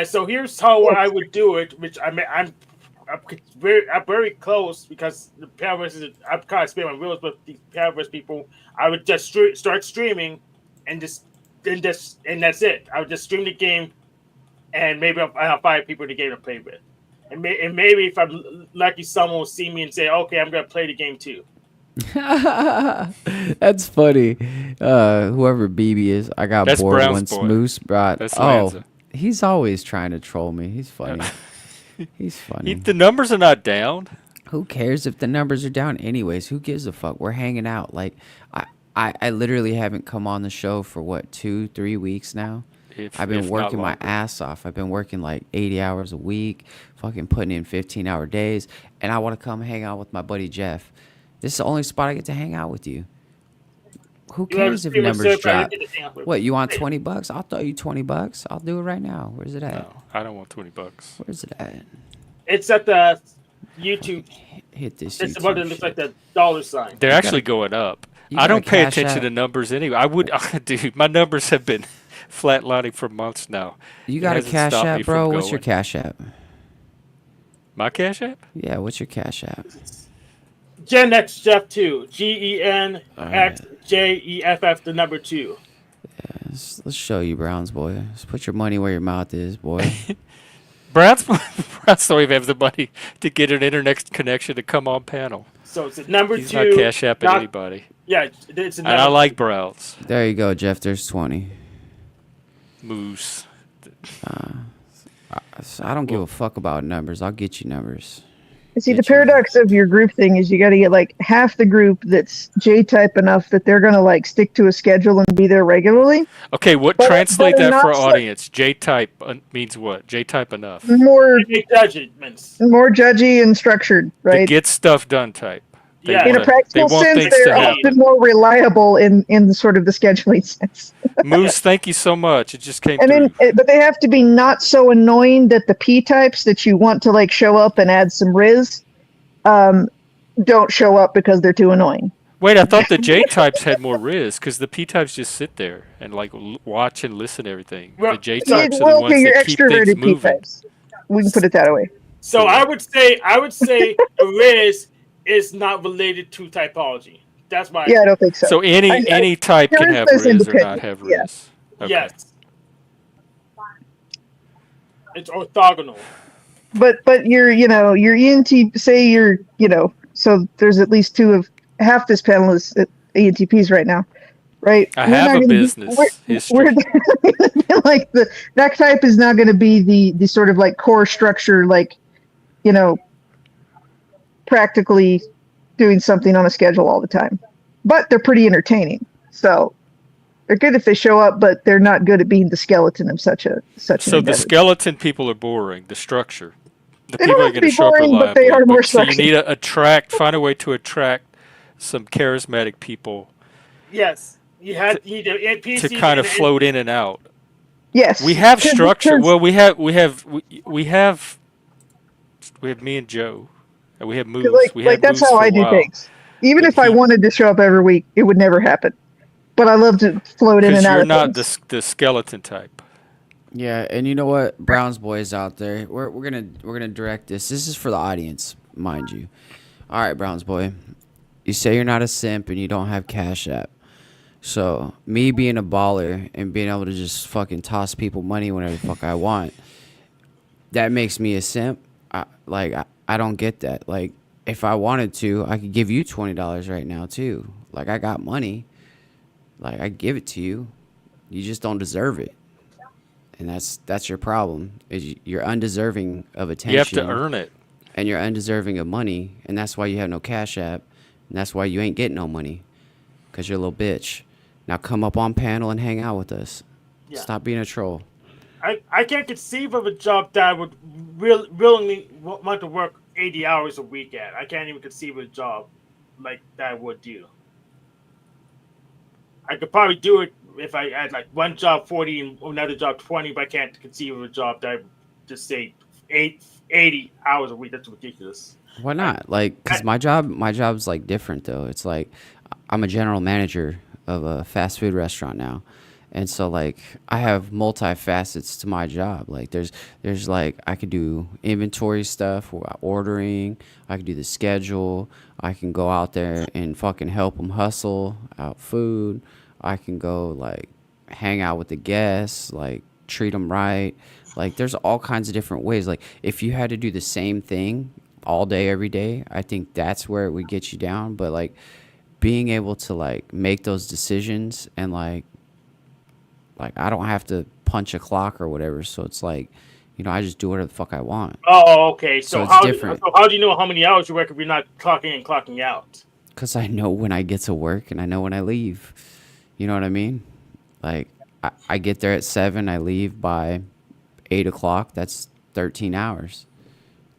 So here's how I would do it, which I'm very close because the Paraverse I'm kind of spinning my wheels with these Paraverse people. I would just start streaming, and that's it. I would just stream the game, and maybe I'll have 5 people in the game to play with, and maybe if I'm lucky, someone will see me and say, "Okay, I'm gonna play the game too." That's funny. Whoever BB is, I got bored Brown's once boy. Moose brought. That's Lanza. He's always trying to troll me. He's funny. He's funny. The numbers are not down. Who cares if the numbers are down anyways? Who gives a fuck? We're hanging out. Like I literally haven't come on the show for what, 2-3 weeks now. I've been working my ass off. I've been working like 80 hours a week, fucking putting in 15-hour days, and I want to come hang out with my buddy Jeff. This is the only spot I get to hang out with you. Who cares if numbers drop? What, you want $20? I'll throw you $20. I'll do it right now. Where's it at? No, I don't want $20. Where's it at? It's at the YouTube. Hit this. It's YouTube what it looks like the dollar sign. They're actually going up. I don't pay attention to numbers anyway. I would, dude. My numbers have been flatlining for months now. You got a Cash App, bro? What's your Cash App? My Cash App? Yeah, what's your Cash App? Gen X Jeff 2. GenXJEFF the number 2. Yeah, let's show you, Browns boy. Let's put your money where your mouth is, boy. Browns don't even have the money to get an internet connection to come on panel. So it's a number He's 2. He's not Cash Apping anybody. Yeah, it's a number. And I like Browns. There you go, Jeff. There's 20. Moose. I don't give a fuck about numbers. I'll get you numbers. See, the paradox of your group thing is you got to get like half the group that's J-type enough that they're going to like stick to a schedule and be there regularly. Okay, translate that for our audience. J-type means what? J-type enough. More judgments. More judgy and structured, right? The get stuff done type. In a practical sense, they're often more reliable in sort of the scheduling sense. Moose, thank you so much. It just came through. But they have to be not so annoying that the P-types that you want to like show up and add some Riz don't show up because they're too annoying. Wait, I thought the J-types had more Riz because the P-types just sit there and like watch and listen to everything. The J-types are the ones that keep things moving. P-types. We can put it that way. So I would say the Riz is not related to typology. That's my. Yeah, I don't think so. So any type can have charisma is Riz or not independent. have Yeah. Riz. Okay. Yes. It's orthogonal. But your your ENT, say you're so there's at least two of half this panel is ENTPs right now, right? I We're have not a gonna business history. like that type is not going to be the sort of like core structure, like practically doing something on a schedule all the time. But they're pretty entertaining, so they're good if they show up, but they're not good at being the skeleton of such an So the endeavor. skeleton people are boring. The structure. The They people don't are have to going to be show up boring, but they reliably. are more So you structured. need to find a way to attract some charismatic people Yes, you need to to kind of float in and out. Yes, We have 'cause- structure. because- Well, we have me and Joe, and we have Moose. We like had that's Moose how for I a do while. things. Even But if I wanted to show up every week, it would never happen. But I love to float in Because and out you're of not things. the skeleton type. Yeah, and you know what, Browns boys out there, we're gonna direct this. This is for the audience, mind you. All right, Browns boy, you say you're not a simp and you don't have Cash App. So me being a baller and being able to just fucking toss people money whenever the fuck I want, that makes me a simp. I don't get that. Like, if I wanted to, I could give you $20 right now too. Like, I got money. Like, I give it to you. You just don't deserve it. And that's your problem. Is you're undeserving of attention. You have to earn it. And you're undeserving of money, and that's why you have no Cash App, and that's why you ain't getting no money, because you're a little bitch. Now come up on panel and hang out with us. Yeah. Stop being a troll. I can't conceive of a job that I would willingly want to work 80 hours a week at. I can't even conceive of a job like that I would do. I could probably do it if I had like one job 40 and another job 20, but I can't conceive of a job that I would just say 80 hours a week. That's ridiculous. Why not? Like, cause my job's like different though. It's like I'm a general manager of a fast food restaurant now, and so like I have multi-facets to my job. Like there's like I could do inventory stuff, ordering. I could do the schedule. I can go out there and fucking help them hustle out food. I can go like hang out with the guests, like treat them right. Like there's all kinds of different ways. Like if you had to do the same thing all day, every day, I think that's where it would get you down. But like being able to like make those decisions and like I don't have to punch a clock or whatever. So it's like, I just do whatever the fuck I want. Oh, okay. So, it's how different. So how do you know how many hours you work if you're not clocking in and clocking out? Because I know when I get to work and I know when I leave. You know what I mean? Like I get there at 7, I leave by 8 o'clock. That's 13 hours.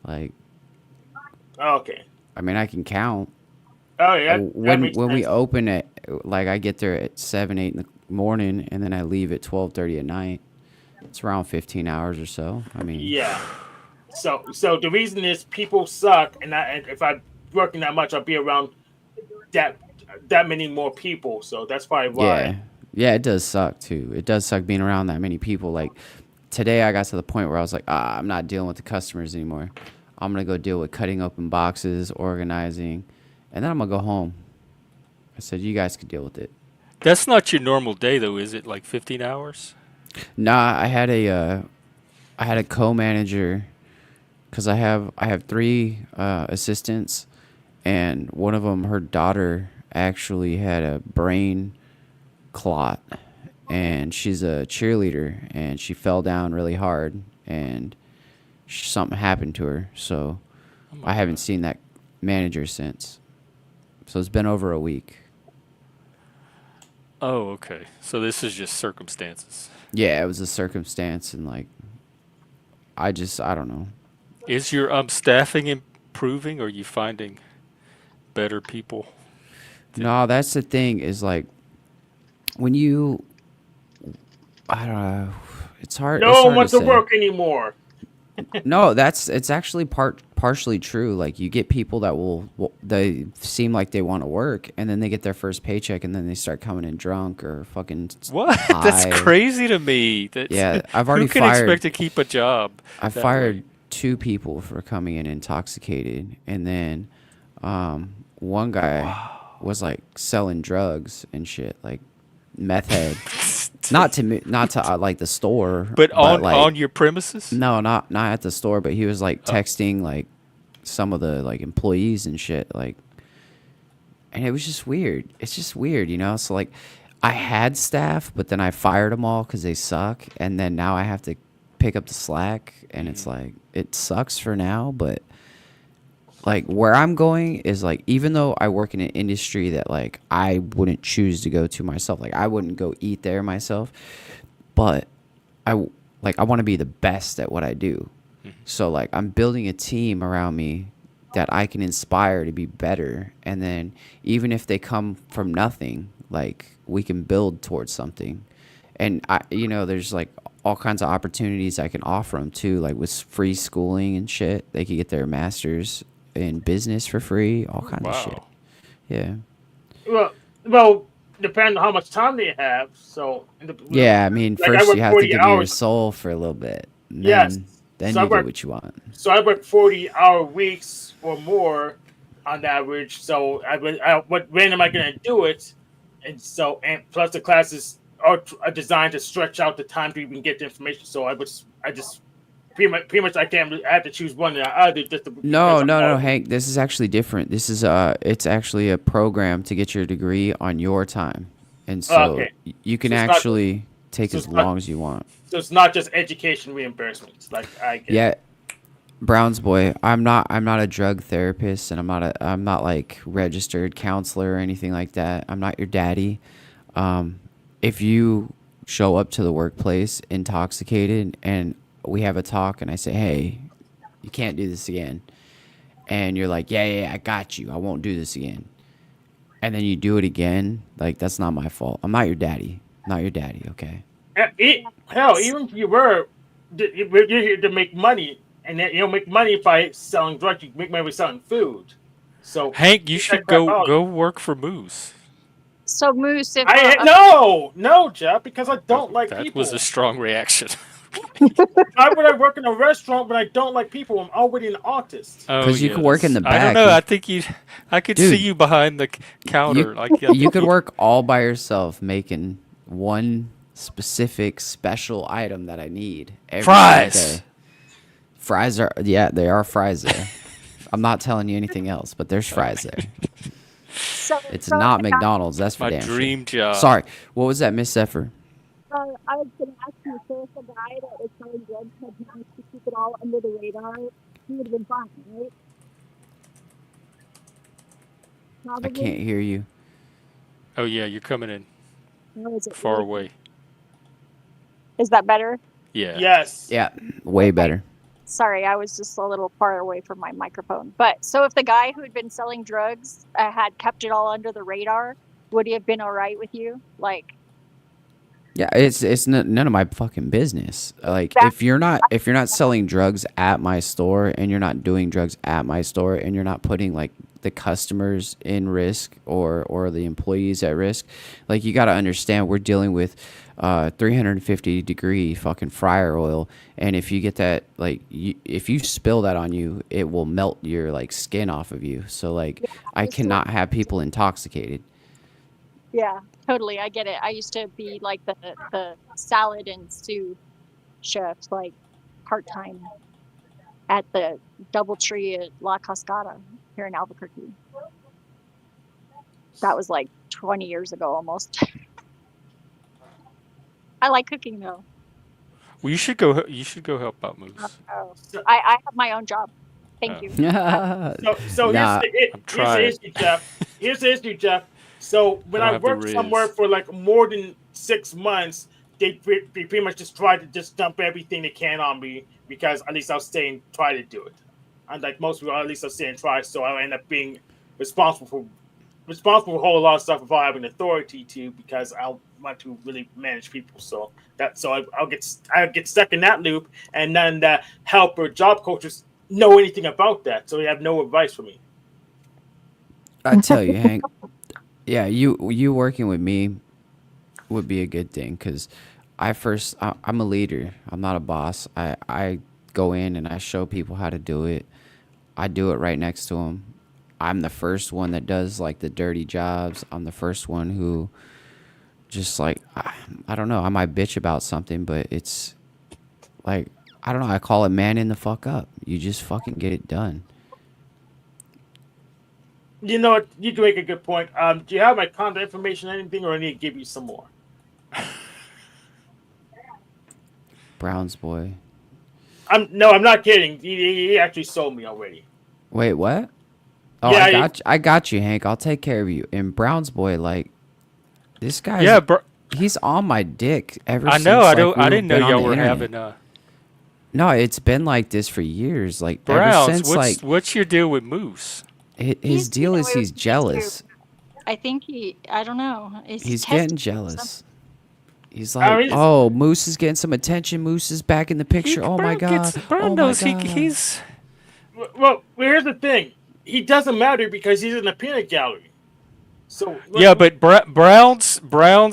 Like, Okay. I mean, I can count. Oh yeah. When we open it, like I get there at 7, 8 in the morning, and then I leave at 12:30 at night. It's around 15 hours or so. I mean, Yeah. So the reason is people suck, and if I'm working that much, I'll be around that many more people. So that's probably why. Yeah, it does suck too. It does suck being around that many people. Like today, I got to the point where I was like, I'm not dealing with the customers anymore. I'm gonna go deal with cutting open boxes, organizing, and then I'm gonna go home. I said, you guys could deal with it. That's not your normal day, though, is it? Like 15 hours? Nah, I had a co-manager because I have 3 assistants, and one of them, her daughter actually had a brain clot, and she's a cheerleader, and she fell down really hard, and something happened to her. So I haven't seen that manager since. So it's been over a week. Oh, okay. So this is just circumstances. Yeah, it was a circumstance, and like, I don't know. Is your staffing improving, or are you finding better people? No, that's the thing, is like, when you, I don't know, it's hard. No it's one hard wants to say. work anymore. No, it's actually partially true. Like you get people that they seem like they want to work, and then they get their first paycheck, and then they start coming in drunk or fucking What? high. That's crazy to me. Yeah, I've already Who can fired. expect to keep a job? I that fired way? 2 people for coming in intoxicated, and then one guy was like selling drugs and shit, like meth head. Not to like the store, But on like your premises? no, not at the store, but he was like texting like some of the like employees and shit, like, and it was just weird. It's just weird, you know. So like, I had staff, but then I fired them all because they suck, and then now I have to pick up the slack, and it's like it sucks for now, but like where I'm going is like, even though I work in an industry that like I wouldn't choose to go to myself, like I wouldn't go eat there myself, but I want to be the best at what I do. So like I'm building a team around me that I can inspire to be better, and then even if they come from nothing, like we can build towards something. And I, you know, there's like all kinds of opportunities I can offer them too, like with free schooling and shit. They could get their masters in business for free, all kinds of shit. Yeah. Well, depending on how much time they have. So yeah, I mean, like first I work you have to 40 give me your hours. soul for a little bit. And Yes. Then So I you do work- what you want. So I work 40-hour weeks or more on average. So when am I going to do it? And so, and plus the classes are designed to stretch out the time to even get the information. So I just pretty much I have to choose one or the other. Just to, No, Hank. This is actually different. This is it's actually a program to get your degree on your time, and so okay. you can So it's actually take so as it's not- long as you want. So it's not just education reimbursements. Like I get. Yeah, Brown's boy. I'm not a drug therapist, and I'm not like registered counselor or anything like that. I'm not your daddy. If you show up to the workplace intoxicated and we have a talk and I say, hey, you can't do this again, and you're like, yeah, I got you, I won't do this again, and then you do it again, like that's not my fault. I'm not your daddy. Okay? Hell, even if you're here to make money, and you don't make money by selling drugs. You make money by selling food. So Hank, you should go work for Moose. So Moose, if no, Jeff, because I don't like That people. was a strong reaction. Why would I work in a restaurant when I don't like people? I'm already an autist. Because you can work in the back. I don't know. I think I could Dude, see you behind the counter. You could work all by yourself making one specific special item that I need. Every Fries. day. Fries they are fries there. I'm not telling you anything else, but there's fries there. It's not McDonald's. That's for my damn sure. dream job. Sorry, what was that, Miss Zephyr? I was going to ask you, so if the guy that was selling drugs had managed to keep it all under the radar, he would have been fine, right? Probably. I can't hear you. Oh yeah, you're coming in Or is it far away. Is that better? Yeah. Yes. Yeah, way better. Sorry, I was just a little far away from my microphone. But so if the guy who had been selling drugs had kept it all under the radar, would he have been all right with you? Like, Yeah, it's none of my fucking business. Like if you're not selling drugs at my store, and you're not doing drugs at my store, and you're not putting like the customers in risk or the employees at risk, like you got to understand we're dealing with 350 degree fucking fryer oil, and if you get that, like if you spill that on you, it will melt your like skin off of you. So like I cannot have people intoxicated. yeah, totally. I get it. I used to be like the salad and stew chef, like part-time at the DoubleTree at La Cascada here in Albuquerque. That was like 20 years ago almost. I like cooking though. Well, you should go. You should go help out Moose. I have my own job. Thank you. So Nah. here's the issue, Jeff. Here's the issue, Jeff. So when Don't I have the worked riz. somewhere for like more than 6 months, they pretty much just tried to just dump everything they can on me, because at least I'll stay and try to do it. Unlike most people, at least I'll stay and try. So I'll end up being responsible for a whole lot of stuff without having authority to, because I want to really manage people. So I'll get stuck in that loop, and then the help or job coaches know anything about that, so they have no advice for me. I tell you, Hank. Yeah, you working with me would be a good thing, because I'm a leader. I'm not a boss. I go in and I show people how to do it. I do it right next to them. I'm the first one that does like the dirty jobs. I'm the first one who just like I don't know. I might bitch about something, but it's like I don't know. I call it manning the fuck up. You just fucking get it done. You know what? You can make a good point. Do you have my contact information or anything, or I need to give you some more? Browns boy. I'm not kidding. He actually sold me already. Wait, what? Oh, Yeah, I got you, Hank. I'll take care of you. And Browns boy, like this guy's Yeah, he's on my dick ever I since. know. Like, I we've didn't know been on y'all the were internet. having No, it's been like this for years. Like ever Browns. since like What's your deal with Moose? his deal is he's jealous. I think I don't know. He's testing getting or jealous. something. He's like, oh, Moose is getting some attention. Moose is back in the picture. Oh my god. Oh my god. He's. Well, here's the thing. He doesn't matter because he's in the peanut gallery. So Yeah, but Browns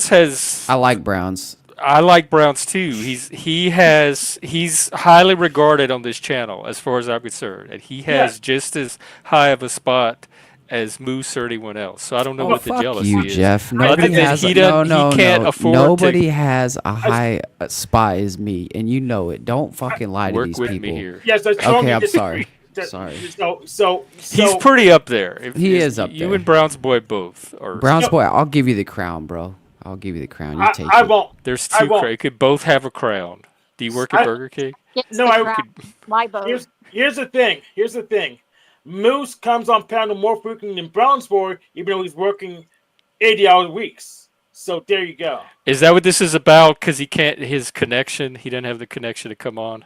has. I like Browns. I like Browns too. He's highly regarded on this channel as far as I'm concerned, and he has just as high of a spot as Moose or anyone else. So I don't know what the fuck jealousy you, is. Jeff. Other Nobody than has he can't afford Nobody to has a high spot as me, and you know it. Don't fucking lie to work these with people. me here. Yes, that's okay. I'm sorry. Sorry. So He's pretty up there. He is up you there. and Browns boy both are. Browns boy, I'll give you the crown, bro. I'll give you the crown. You take I it. won't. There's two. You could both have a crown. Do you work at Burger King? No, I could. My boat. Here's the thing. Moose comes on panel more frequently than Browns boy, even though he's working 80-hour weeks. So there you go. Is that what this is about? Because he can't. His connection. He doesn't have the connection to come on.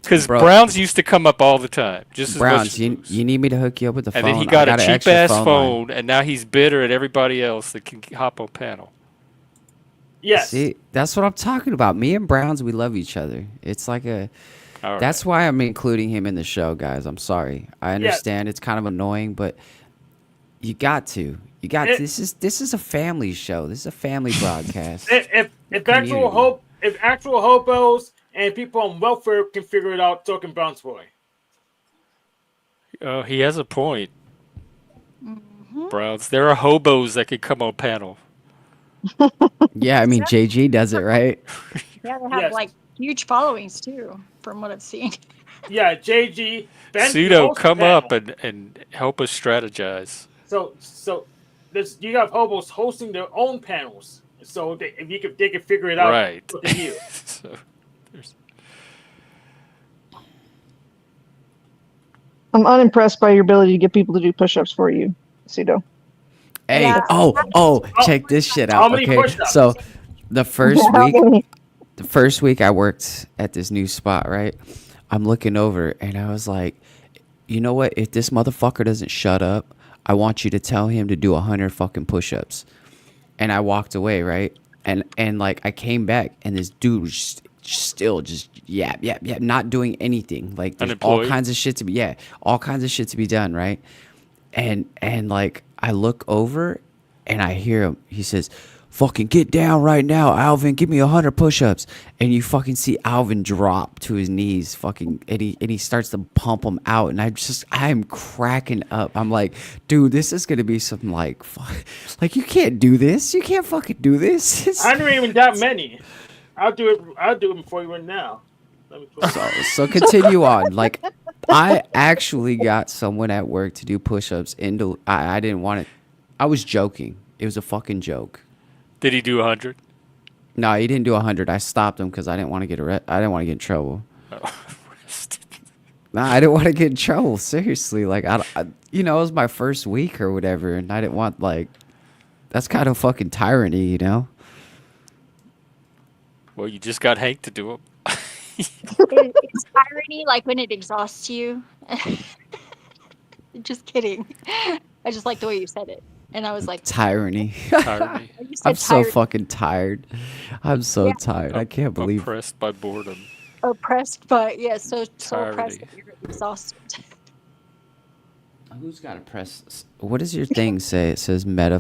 Because Browns used to come up all the time, just as Browns, much as Moose. you need me to hook you up with the phone? And then he got a an cheap extra ass phone phone, line. and now he's bitter at everybody else that can hop on panel. Yes. See, that's what I'm talking about. Me and Browns, we love each other. It's like a. All That's why I'm including him in the show, guys. I'm sorry. I understand it's kind of annoying, but you got to. You got to. This is a family show. This is a family broadcast. If actual hobos and people on welfare can figure it out, so can Browns boy. He has a point. Browns. There are hobos that could come on panel. Yeah, I mean JG does it, right? Yeah, they have like huge followings too, from what I've seen. Yeah, JG. Ben Pseudo, come up and help us strategize. So you have hobos hosting their own panels. So they can figure it out. Right. Look at you. I'm unimpressed by your ability to get people to do push-ups for you, Pseudo. Hey, Yeah. check this shit How out. many Okay, push-ups? so the first How week, many? the first week I worked at this new spot, right? I'm looking over and I was like, you know what? If this motherfucker doesn't shut up, I want you to tell him to do 100 fucking push-ups. And I walked away, right? And like I came back and this dude was still just not doing anything. Like there's all Unemployed? kinds of shit to be all kinds of shit to be done, right? And like I look over and I hear him. He says, fucking get down right now, Alvin. Give me 100 push-ups. And you fucking see Alvin drop to his knees, fucking, and he starts to pump them out. And I'm cracking up. I'm like, dude, this is gonna be some like you can't do this. You can't fucking do this. I don't even that many. I'll do it before you win now. Let me So continue on. Like, I actually got someone at work to do push-ups. I didn't want it. I was joking. It was a fucking joke. Did he do 100? No, he didn't do 100. I stopped him because I didn't want to get I didn't want to get in trouble. No, I didn't want to get in trouble. Seriously, like it was my first week or whatever, and I didn't want that's kind of fucking tyranny, you know. Well, you just got Hank to do it. It's irony, like when it exhausts you. Just kidding. I just like the way you said it, and I was like Tyranny. Tyranny. You said I'm so tyranny. fucking tired. I'm so tired. I can't believe. Oppressed by boredom. Oppressed, but so Tyranny. oppressed that you're exhausted. Who's got to press? What does your thing say? It says meta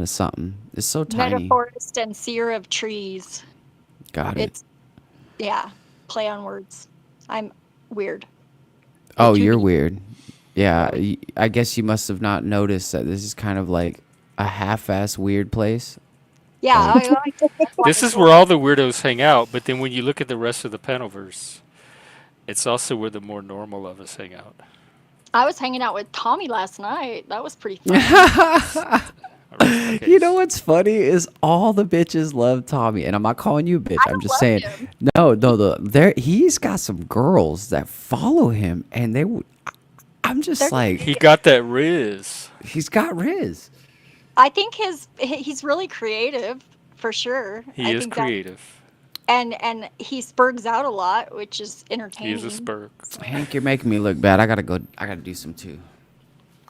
something. It's so tiny. Metaphorist and seer of trees. Got it. It's play on words. I'm weird. Oh, you're weird. Yeah, I guess you must have not noticed that this is kind of like a half-ass weird place. Yeah, This is where all the weirdos hang out, but then when you look at the rest of the Penalverse, it's also where the more normal of us hang out. I was hanging out with Tommy last night. That was pretty fun. You know what's funny is all the bitches love Tommy, and I'm not calling you a bitch. I'm just saying, he's got some girls that follow him, and I'm just like, he got that Riz. He's got Riz. I think he's really creative for sure. He is creative. And he spurgs out a lot, which is entertaining. He is a spurg. Hank, you're making me look bad. I gotta do some too.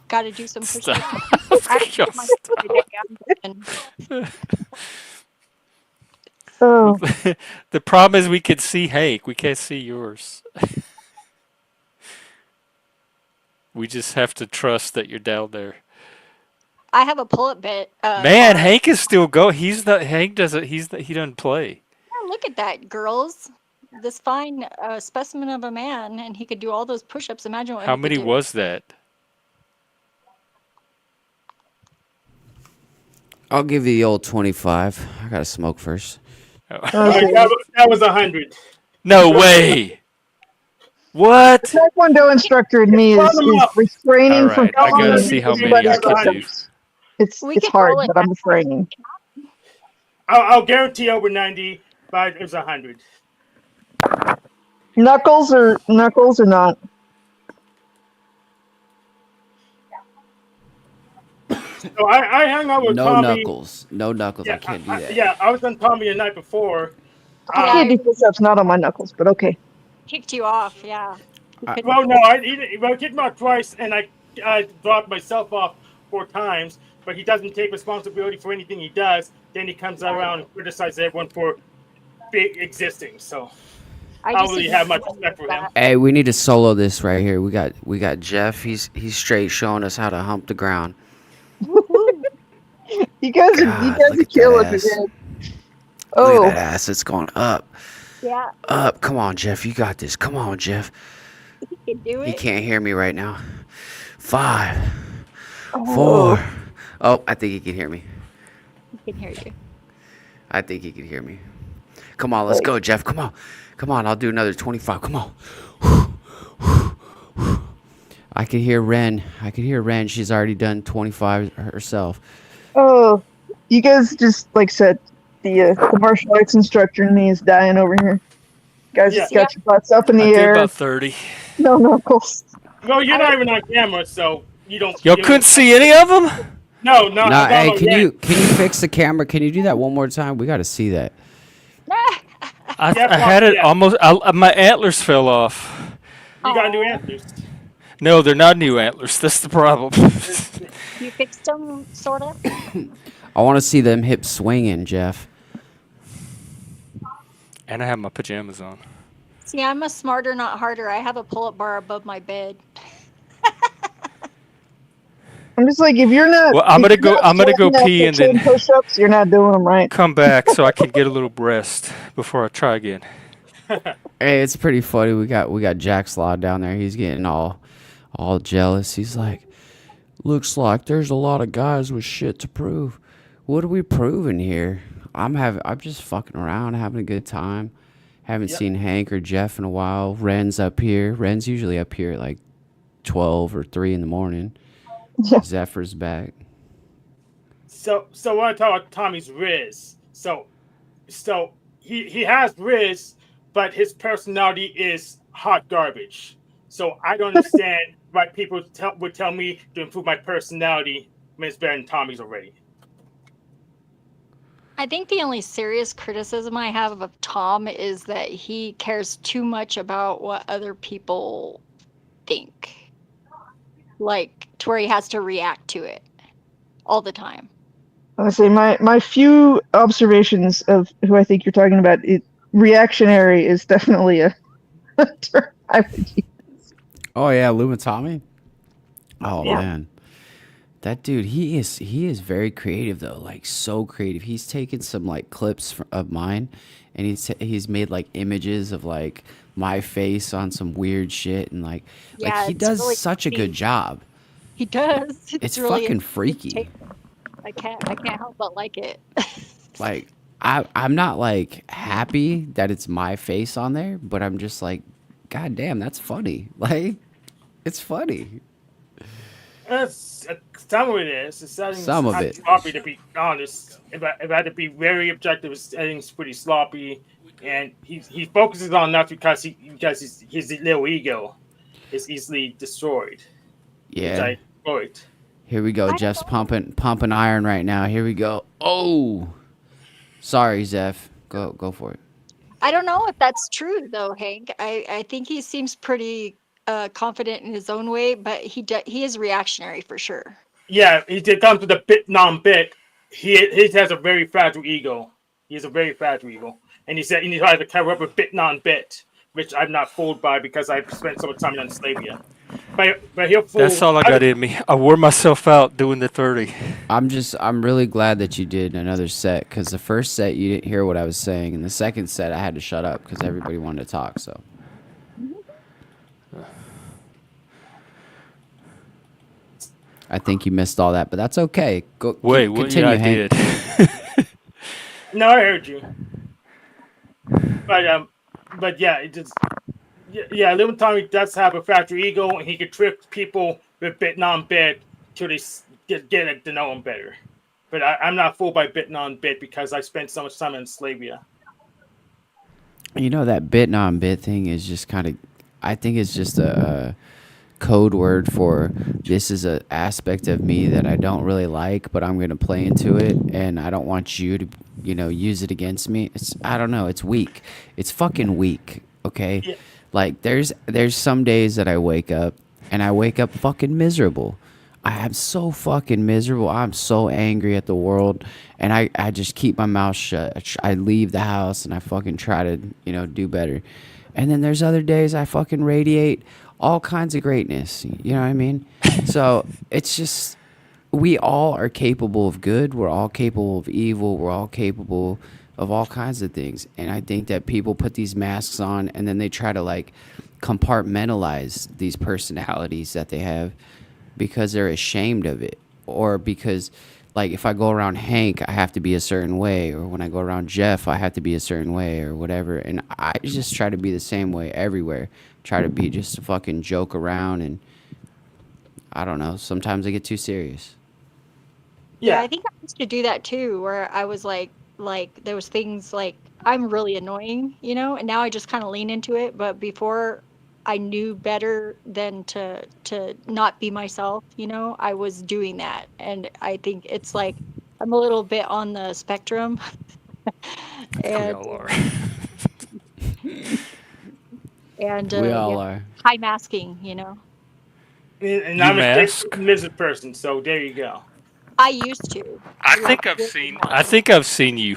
Got to do some push-ups. Oh. The problem is we can see Hank. We can't see yours. We just have to trust that you're down there. I have a pull-up bit. Man, Hank is still go. Hank doesn't. He doesn't play. Yeah, look at that, girls. This fine specimen of a man, and he could do all those push-ups. Imagine what. How he many could do. was that? I'll give you the old 25. I gotta smoke first. Oh. That was 100. No way. What? The Taekwondo instructor in me is refraining from. I gotta see how many I can do. It's hard, but I'm refraining. I'll guarantee over 90, but it's 100. Knuckles or not? So I hung out with Tommy. No knuckles. I can't do that. Yeah, I was on Tommy the night before. I can't do push-ups, not on my knuckles, but okay. Kicked you off, yeah. Well, no, I kicked him out twice, and I dropped myself off 4 times. But he doesn't take responsibility for anything he does. Then he comes around and criticizes everyone for existing. So I don't really have much respect for him. Hey, we need to solo this right here. We got Jeff. He's straight showing us how to hump the ground. You guys are killing me, man. Look at that ass. It's going up. Yeah. Up. Come on, Jeff. You got this. Come on, Jeff. He can do it. He can't hear me right now. 5, 4. Oh, I think he can hear me. He can hear you. I think he can hear me. Come on, let's go, Jeff. Come on. Come on, I'll do another 25. Come on. I can hear Ren. She's already done 25 herself. Oh, you guys just said the martial arts instructor in me is dying over here. Guys just got your butts up in the air. About 30. No knuckles. Well, you're not even on camera, so you don't. Y'all couldn't see any of them? No. Hey, can you fix the camera? Can you do that one more time? We got to see that. I had it almost. My antlers fell off. You got new antlers. No, they're not new antlers. That's the problem. You fixed them, sort of? I want to see them hips swinging, Jeff. And I have my pajamas on. See, I'm a smarter, not harder. I have a pull-up bar above my bed. I'm just like, if you're not. Well, I'm gonna go pee and then push-ups, you're not doing them right. Come back so I can get a little breast before I try again. Hey, it's pretty funny. We got Jack Slaw down there. He's getting all jealous. He's like, looks like there's a lot of guys with shit to prove. What are we proving here? I'm just fucking around, having a good time. Haven't seen Hank or Jeff in a while. Ren's up here. Ren's usually up here at like 12 or 3 in the morning. Yeah. Zephyr's back. So when I talk about Tommy's Riz, so he has Riz, but his personality is hot garbage. So I don't understand why people would tell me to improve my personality when it's better than Tommy's already. I think the only serious criticism I have of Tom is that he cares too much about what other people think. Like, to where he has to react to it all the time. I would say my few observations of who I think you're talking about, reactionary is definitely a term I would use. Oh yeah, Lou and Tommy. Oh Yeah. man, that dude, he is very creative though, like so creative. He's taken some like clips of mine, and he's made like images of like my face on some weird shit, and like Yeah, he it's does really such a good creepy. job. He does. It's Really fucking freaky. entertaining. I can't help but like it. Like I'm not like happy that it's my face on there, but I'm just like, God damn, that's funny. Like, it's funny. That's some of it is. It's Some of not it. sloppy, to be honest. If I had to be very objective, his editing's pretty sloppy, and he focuses on that because his little ego is easily destroyed, which Yeah. I enjoyed. Here we go. Jeff's pumping iron right now. Here we go. Oh, sorry, Zeph. Go for it. I don't know if that's true though, Hank. I think he seems pretty confident in his own way, but he is reactionary for sure. Yeah, it comes with a bit non-bit. He has a very fragile ego. He has a very fragile ego, and he tries to cover up a bit non-bit, which I'm not fooled by because I've spent so much time in Slavia. But he'll fool. That's all I got in me. I wore myself out doing the 30. I'm really glad that you did another set, because the first set you didn't hear what I was saying, and the second set I had to shut up because everybody wanted to talk. So. I think you missed all that, but that's okay. Wait, continue, yeah, I Hank. did. No, I heard you. But yeah, it just Little Tommy does have a fragile ego, and he can trick people with bit non-bit till they get to know him better. But I'm not fooled by bit non-bit because I spent so much time in Slavia. You know, that bit non-bit thing is just kind of, I think it's just a code word for this is an aspect of me that I don't really like, but I'm going to play into it, and I don't want you to, use it against me. I don't know, it's weak. It's fucking weak, okay? Yeah. Like, there's some days that I wake up, and I wake up fucking miserable. I am so fucking miserable. I'm so angry at the world, and I just keep my mouth shut. I leave the house, and I fucking try to, do better. And then there's other days I fucking radiate all kinds of greatness. You know what I mean? So it's just, we all are capable of good. We're all capable of evil. We're all capable of all kinds of things. And I think that people put these masks on, and then they try to like compartmentalize these personalities that they have because they're ashamed of it, or because, like, if I go around Hank, I have to be a certain way, or when I go around Jeff, I have to be a certain way, or whatever. And I just try to be the same way everywhere. Try to be just a fucking joke around, and I don't know. Sometimes I get too serious. Yeah, I think I used to do that too, where I was like there was things like I'm really annoying, and now I just kind of lean into it. But before I knew better than to not be myself, I was doing that, and I think it's like I'm a little bit on the spectrum. And, we all are. And we all are. high masking, And You I'm mask? a lizard person, so there you go. I used to. I think I've seen you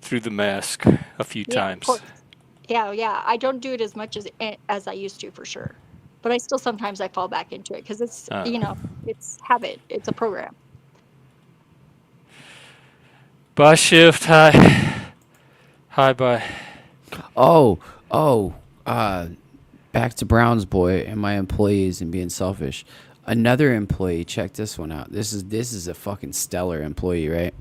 through the mask a few Yeah, of times. course. Yeah. I don't do it as much as I used to, for sure. But I still sometimes I fall back into it because it's it's habit. It's a program. Bye, shift. Hi. Hi, bye. Back to Brown's boy and my employees and being selfish. Another employee, check this one out. This is a fucking stellar employee, right?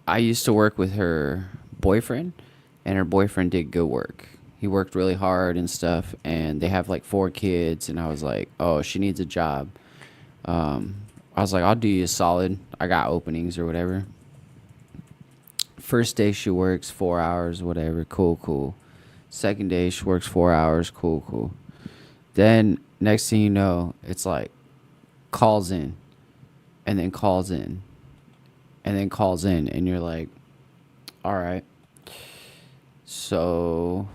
I used to work with her boyfriend, and her boyfriend did good work. He worked really hard and stuff, and they have like 4 kids, and I was like, oh, she needs a job. I was like, I'll do you a solid. I got openings or whatever. First day she works 4 hours, whatever, cool. Second day she works 4 hours, cool. Then next thing you know, it's like calls in, and then calls in, and then calls in, and you're like, all right. So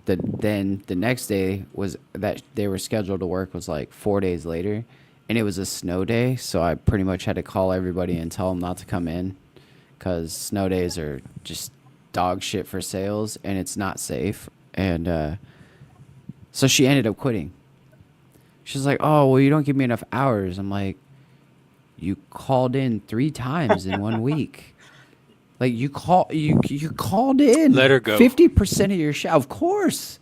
then the next day was that they were scheduled to work was like 4 days later, and it was a snow day, so I pretty much had to call everybody and tell them not to come in because snow days are just dog shit for sales, and it's not safe. And so she ended up quitting. She's like, oh, well, you don't give me enough hours. I'm like, you called in 3 times in 1 week. Like you called in. Let her go. 50% of your show. Of course.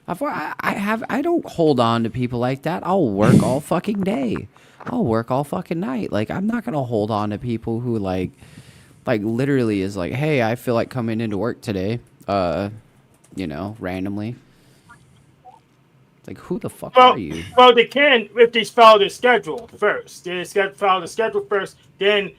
I don't hold on to people like that. I'll work all fucking day. I'll work all fucking night. Like I'm not gonna hold on to people who like literally is like, hey, I feel like coming into work today. Randomly. Like who the fuck are you? Well, they can if they follow the schedule first. They follow the schedule first. Then,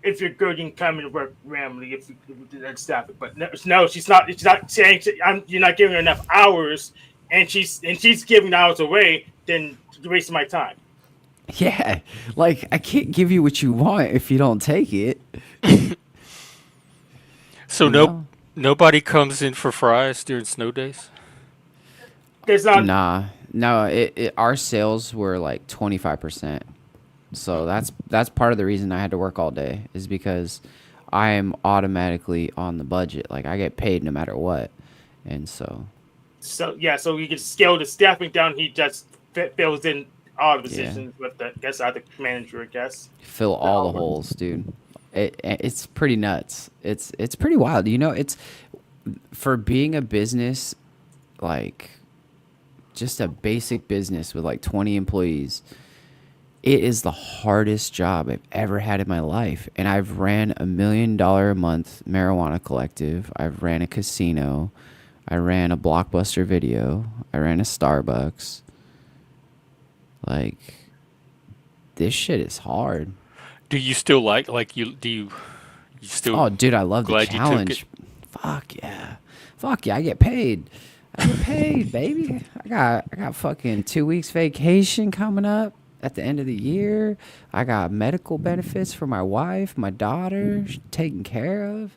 if you're good, you can come and work randomly if you that's staff it. But no, she's not. It's not saying you're not giving her enough hours, and she's giving hours away. Then you're wasting my time. Yeah, like I can't give you what you want if you don't take it. So nobody comes in for fries during snow days? There's not. Nah, no. Our sales were like 25%. So that's part of the reason I had to work all day is because I am automatically on the budget. Like I get paid no matter what, and so. So you can scale the staffing down. He just fills in all the positions with the other manager, I guess. Fill all the holes, dude. It's pretty nuts. It's pretty wild. It's for being a business, like just a basic business with like 20 employees. It is the hardest job I've ever had in my life. And I've ran $1 million a month marijuana collective. I've ran a casino. I ran a Blockbuster video. I ran a Starbucks. Like, this shit is hard. Do you still you still? Oh, dude, I love the glad you took challenge. Fuck yeah. I get paid. I get paid, baby. I got fucking 2 weeks vacation coming up at the end of the year. I got medical benefits for my wife, my daughter, taken care of.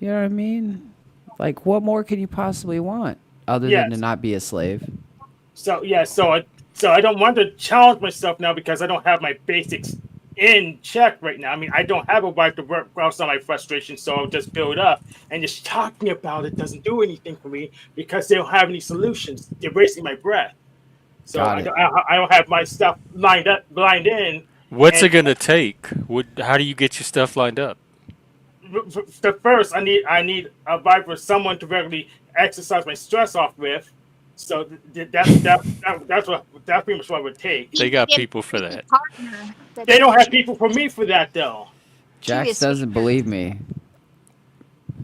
You know what I mean? Like, what more can you possibly want other than to not be a slave? So I don't want to challenge myself now because I don't have my basics in check right now. I mean, I don't have a wife to work out my frustration, so I'll just build up. And just talking about it doesn't do anything for me because they don't have any solutions. They're wasting my breath. So I don't have my stuff lined in. What's it gonna take? How do you get your stuff lined up? First, I need a wife or someone to regularly exercise my stress off with. So that's pretty much what it would take. They got people for that. They don't have people for me for that though. Jax doesn't believe me.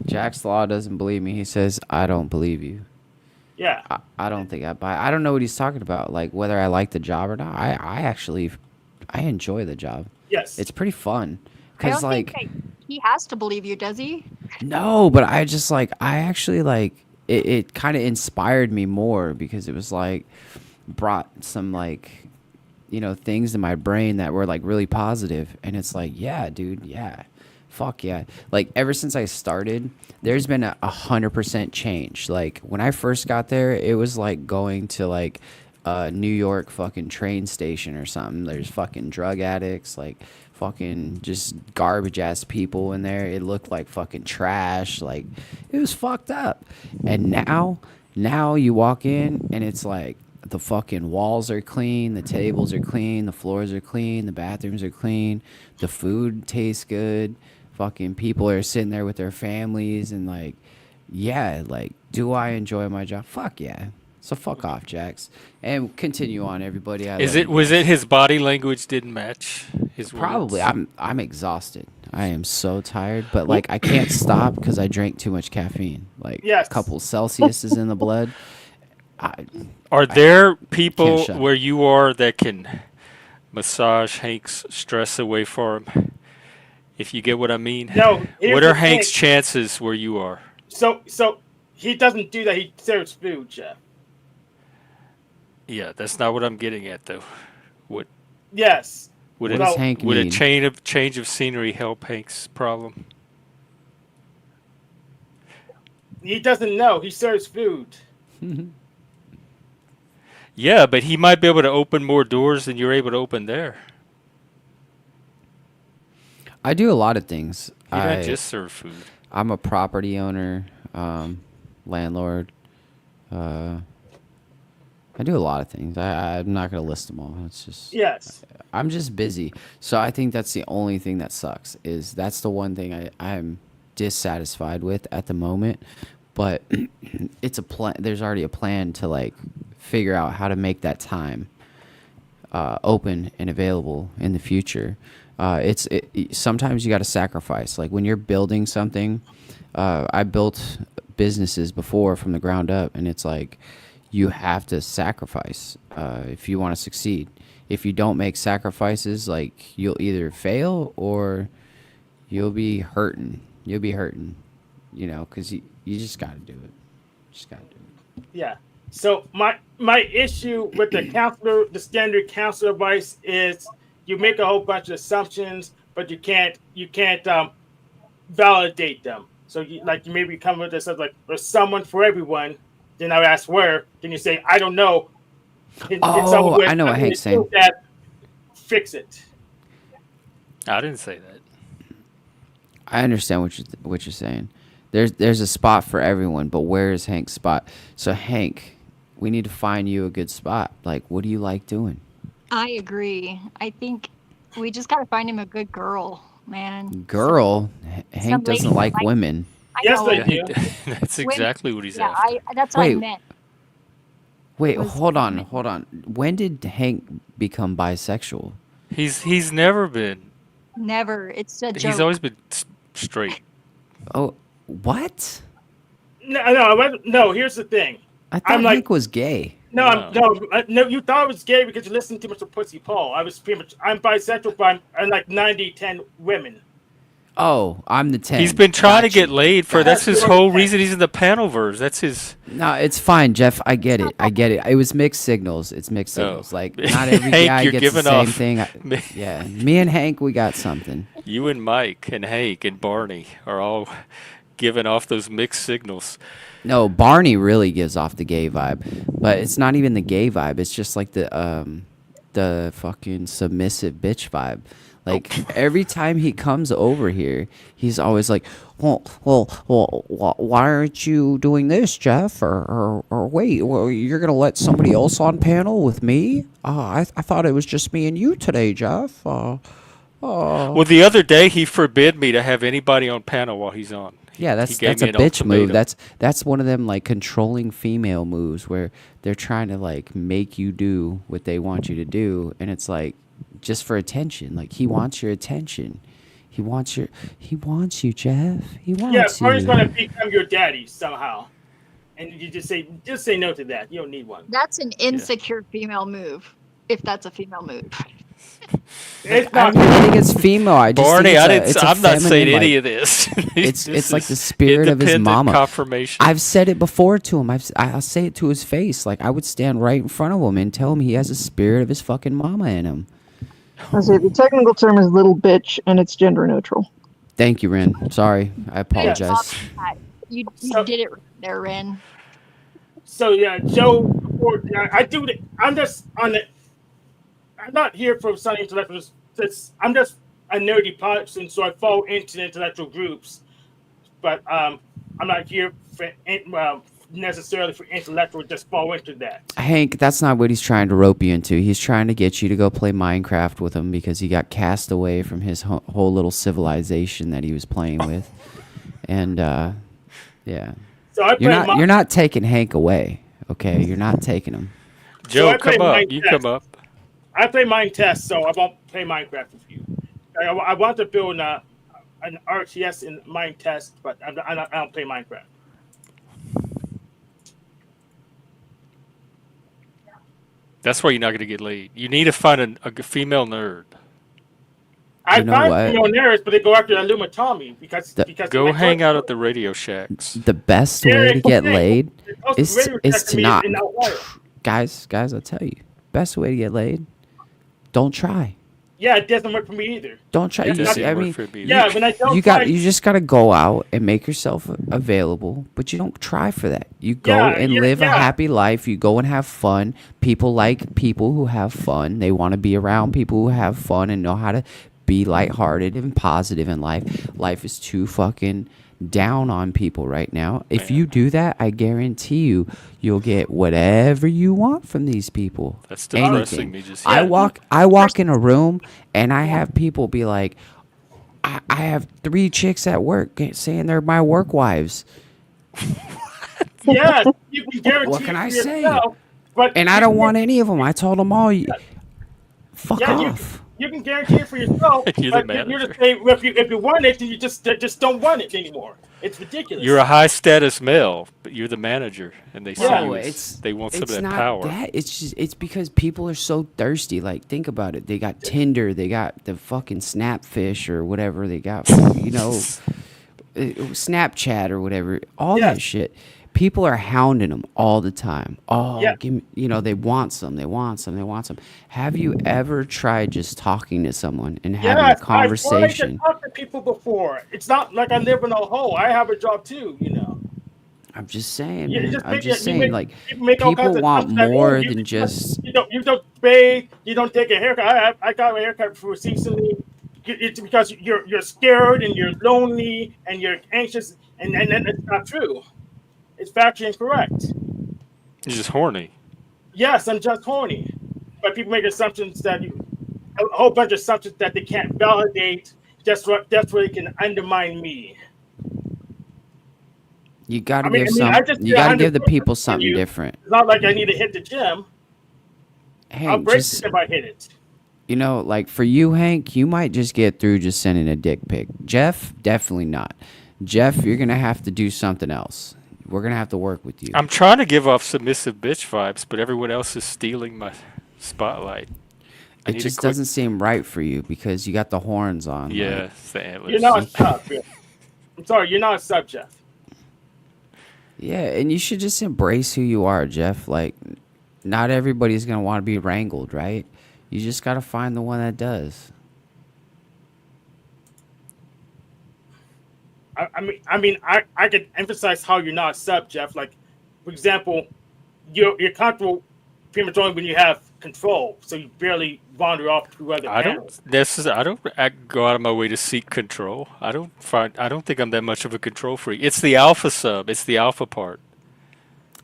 Jax Law doesn't believe me. He says, I don't believe you. Yeah. I don't think I buy. I don't know what he's talking about. Like whether I like the job or not. I enjoy the job. Yes. It's pretty fun. I Cause don't like think he has to believe you, does he? no, but I actually like it kind of inspired me more because it was like brought some like things to my brain that were like really positive, and it's like yeah dude, yeah, fuck yeah. Like ever since I started there's been 100% change. Like when I first got there it was like going to like a New York fucking train station or something. There's fucking drug addicts, like fucking just garbage ass people in there. It looked like fucking trash. Like it was fucked up. And now you walk in and it's like the fucking walls are clean, the tables are clean, the floors are clean, the bathrooms are clean, the food tastes good. Fucking people are sitting there with their families and like, yeah, like, do I enjoy my job? Fuck yeah. So fuck off, Jax, and continue on, everybody. Was it his body language didn't match his words? Probably. I'm exhausted. I am so tired, but like I can't stop because I drank too much caffeine. Like a couple Celsius is in the blood. Are there people where you are that can massage Hank's stress away for him? If you get what I mean. No. What are Hank's chances where you are? So he doesn't do that. He serves food, Jeff. Yeah, that's not what I'm getting at, though. Yes. Would a change of scenery help Hank's problem? He doesn't know. He serves food. Yeah, but he might be able to open more doors than you're able to open there. I do a lot of things. You don't just serve food. I'm a property owner, landlord. I do a lot of things. I'm not going to list them all. It's just I'm just busy. So I think that's the only thing that sucks is that's the one thing I'm dissatisfied with at the moment, but it's a plan. There's already a plan to like figure out how to make that time open and available in the future. Sometimes you got to sacrifice. Like when you're building something, I built businesses before from the ground up, and it's like you have to sacrifice if you want to succeed. If you don't make sacrifices, like you'll either fail or you'll be hurting. You'll be hurting, because you just got to do it. Just got to do it. Yeah. So my issue with the standard counselor advice is you make a whole bunch of assumptions, but you can't validate them. So you maybe come with this as like there's someone for everyone. Then I ask where. Then you say I don't know. I know what Hank's saying. Fix it. I didn't say that. I understand what you're saying. There's a spot for everyone, but where is Hank's spot? So Hank, we need to find you a good spot. Like, what do you like doing? I agree. I think we just got to find him a good girl, man. Girl? Hank doesn't like women. Yes, they do. That's exactly what he's after. That's what I meant. Wait, hold on. When did Hank become bisexual? He's never been. Never. It's a joke. He's always been straight. Oh, what? No. Here's the thing. I thought Hank was gay. No. You thought I was gay because you listened too much to Pussy Paul. I'm bisexual, but I'm like 90-10 women. Oh, I'm the 10. He's been trying to get laid that's his whole reason he's in the Panelverse. That's his. No, it's fine, Jeff. I get it. It was mixed signals. It's mixed signals. Like not every Hank, guy you're gets the giving same off. thing. Yeah, me and Hank, we got something. You and Mike and Hank and Barney are all giving off those mixed signals. No, Barney really gives off the gay vibe, but it's not even the gay vibe. It's just like the fucking submissive bitch vibe. Like every time he comes over here, he's always like, well, why aren't you doing this, Jeff? Or wait, you're gonna let somebody else on panel with me? I thought it was just me and you today, Jeff. Well, the other day he forbid me to have anybody on panel while he's on. Yeah, that's a bitch move. That's one of them like controlling female moves where they're trying to like make you do what they want you to do, and it's like just for attention. Like he wants your attention. He wants you, Jeff. He wants you. Yeah, Barney's gonna become your daddy somehow, and you just say no to that. You don't need one. That's an insecure female move. If that's a female move. I don't think it's female. I just Barney, think I'm not saying like, any of this. It's like the spirit of his mama. Confirmation. I've said it before to him. I'll say it to his face. Like I would stand right in front of him and tell him he has a spirit of his fucking mama in him. I say the technical term is little bitch, and it's gender neutral. Thank you, Ren. Sorry, I apologize. You did it right there, Ren. So yeah, Joe. I'm just on the. I'm not here for some intellectuals. I'm just a nerdy person, so I fall into the intellectual groups. But I'm not here for necessarily for intellectual. Just fall into that. Hank, that's not what he's trying to rope you into. He's trying to get you to go play Minecraft with him because he got cast away from his whole little civilization that he was playing with, and yeah. So you're not taking Hank away, okay? You're not taking him. Joe, so come up. You come up. I play Minecraft, so I won't play Minecraft with you. I want to build an RTS in Minecraft, but I don't play Minecraft. That's why you're not going to get laid. You need to find a female nerd. I find female nerds, but they go after Illuma Tommy because go hang out at the Radio Shacks. The best way to get laid is to not. Guys, I'll tell you. Best way to get laid. Don't try. Yeah, it doesn't work for me either. Don't try. When I don't you just gotta go out and make yourself available, but you don't try for that. You go and live a happy life. You go and have fun. People like people who have fun. They want to be around people who have fun and know how to be lighthearted and positive in life. Life is too fucking down on people right now. If you do that, I guarantee you'll get whatever you want from these people. That's depressing. Me just I walk in a room and I have people be like, I have 3 chicks at work saying they're my work wives. Yes, you can guarantee What can it I for say? yourself, but And I don't want any of them. I told them all, fuck yeah, off. you can guarantee it for yourself, You're the but you're manager. just saying if you want it, then you just don't want it anymore. It's ridiculous. You're a high status male, but you're the manager, and they see Yeah. you No, as they want some of it's that not power. that. It's just it's because people are so thirsty. Like, think about it. They got Tinder, they got the fucking Snapfish or whatever they got, Snapchat or whatever. All Yes. that shit. People are hounding them all the time. Oh, Yeah. give me, they want some, they want some, they want some. Have you ever tried just talking to someone and having a Yes, I've tried to conversation? talk to people before. It's not like I live in a hole. I have a job too, you know. I'm just saying, You man. just I'm make, just you saying, make, like, people make all kinds people of want assumptions that, more you than just. you don't bathe, you don't take a haircut. I got a haircut for recently. It's because you're scared and you're lonely and you're anxious, and it's not true. It's factually incorrect. You're just horny. Yes, I'm just horny, but people make assumptions that a whole bunch of assumptions that they can't validate. That's where they can undermine me. You got to I mean, give I some. just You did got to give the 100% people for something you. different. It's not like I need to hit the gym. I'll Hank, break just it if I hit it. like for you, Hank, you might just get through just sending a dick pic. Jeff, definitely not. Jeff, you're gonna have to do something else. We're gonna have to work with you. I'm trying to give off submissive bitch vibes, but everyone else is stealing my spotlight. I It need just to quit. doesn't seem right for you because you got the horns on. Yeah, like- it's the antlers. You're not a sub. I'm sorry, you're not a sub, Jeff. yeah, and you should just embrace who you are, Jeff. Like, not everybody's gonna want to be wrangled, right? You just gotta find the one that does. I could emphasize how you're not a sub, Jeff. Like, for example, you're comfortable pretty much only when you have control, so you barely wander off to other panels. I don't go out of my way to seek control. I don't think I'm that much of a control freak. It's the alpha sub. It's the alpha part.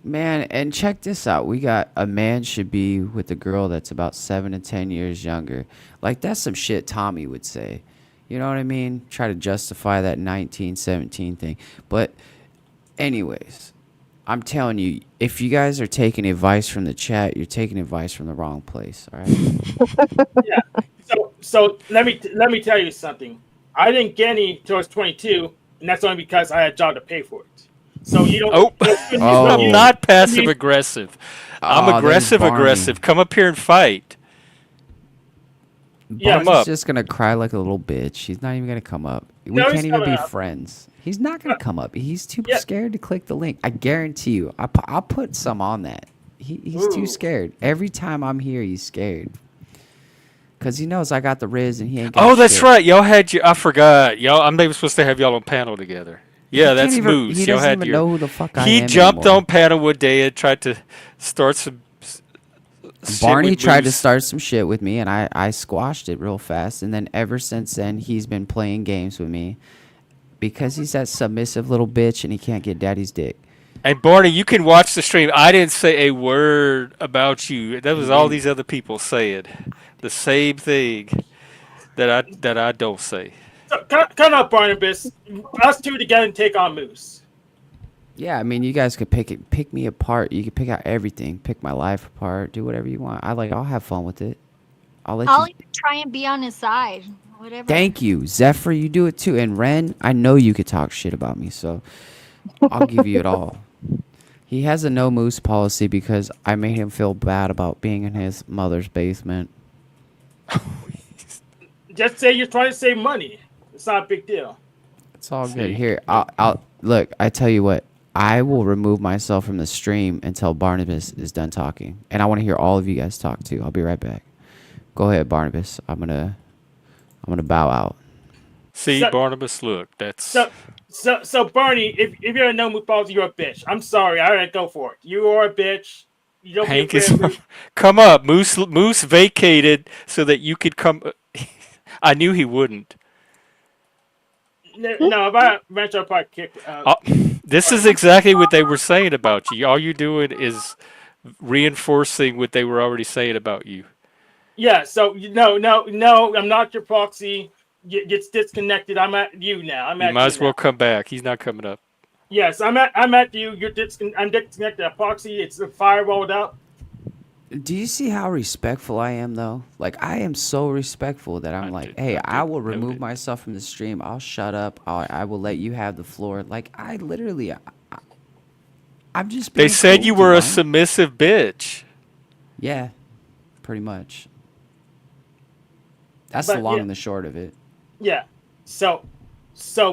Man, and check this out. We got a man should be with a girl that's about 7 to 10 years younger. Like, that's some shit Tommy would say. You know what I mean? Try to justify that 1917 thing. But anyways, I'm telling you, if you guys are taking advice from the chat, you're taking advice from the wrong place, all right? Yeah. So let me tell you something. I didn't get any till I was 22, and that's only because I had a job to pay for it. So you don't. I'm not passive aggressive. I'm aggressive. Come up here and fight. Yeah, he's just gonna cry like a little bitch. He's not even gonna come up. We can't even be friends. He's not gonna come up. He's too scared to click the link. I guarantee you. I'll put some on that. He's too scared. Every time I'm here, he's scared. Cause he knows I got the Riz and he ain't got Oh, that's shit. right. Y'all had I forgot. I'm maybe supposed to have y'all on panel together. Yeah, that's Moose. He Y'all doesn't had even your. know who the fuck I He am jumped anymore. on panel one day and tried to start some. Barney tried to Moose. start some shit with me, and I squashed it real fast. And then ever since then, he's been playing games with me because he's that submissive little bitch, and he can't get daddy's dick. And Barney, you can watch the stream. I didn't say a word about you. That was all these other people saying the same thing that I don't say. So, come up, Barnabas. Us two together and take on Moose. Yeah, I mean, you guys could pick me apart. You could pick out everything, pick my life apart, do whatever you want. I'll have fun with it. I'll I'll even try and be on his side. Whatever. Thank you, Zephyr. You do it too, and Ren. I know you could talk shit about me, so I'll give you it all. He has a no moose policy because I made him feel bad about being in his mother's basement. Just say you're trying to save money. It's not a big deal. It's all good. Here, I'll look. I tell you what. I will remove myself from the stream until Barnabas is done talking, and I want to hear all of you guys talk too. I'll be right back. Go ahead, Barnabas. I'm gonna bow out. See, So- Barnabas, look, that's So Barney, if you're a no move policy, you're a bitch. I'm sorry. All right, go for it. You are a bitch. You don't Hank be is. afraid of- Come up, Moose vacated so that you could come. I knew he wouldn't. No, if I eventually I'll probably kick. This is exactly what they were saying about you. All you're doing is reinforcing what they were already saying about you. Yeah. So no, I'm not your proxy. gets disconnected, I'm at you now. I'm You at might you as well now. come back. He's not coming up. Yes, I'm at you. I'm disconnected. Epoxy, it's firewalled out. Do you see how respectful I am, though? Like, I am so respectful that I'm like, hey, I will remove myself from the stream. I'll shut up. I will let you have the floor. Like, I literally, I'm just They being said cool you to were a Barney. submissive bitch. Yeah, pretty much. That's the long and the short of it. Yeah. So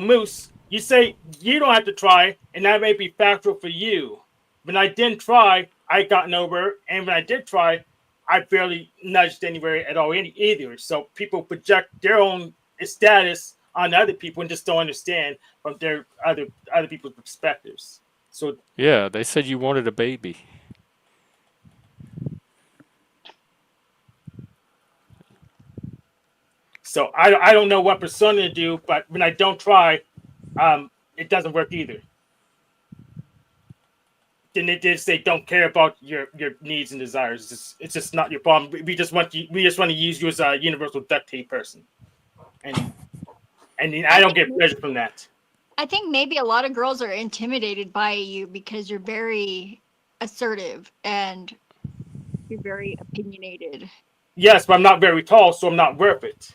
Moose, you say you don't have to try, and that may be factual for you. When I didn't try, I got nowhere, and when I did try, I barely nudged anywhere at all either. So people project their own status on other people and just don't understand from their other people's perspectives. So Yeah, they said you wanted a baby. So I don't know what persona to do, but when I don't try, it doesn't work either. Then they did say don't care about your needs and desires. It's just not your problem. We just want to use you as a universal duct tape person, and I don't get pleasure from that. I think maybe a lot of girls are intimidated by you because you're very assertive and you're very opinionated. Yes, but I'm not very tall, so I'm not worth it.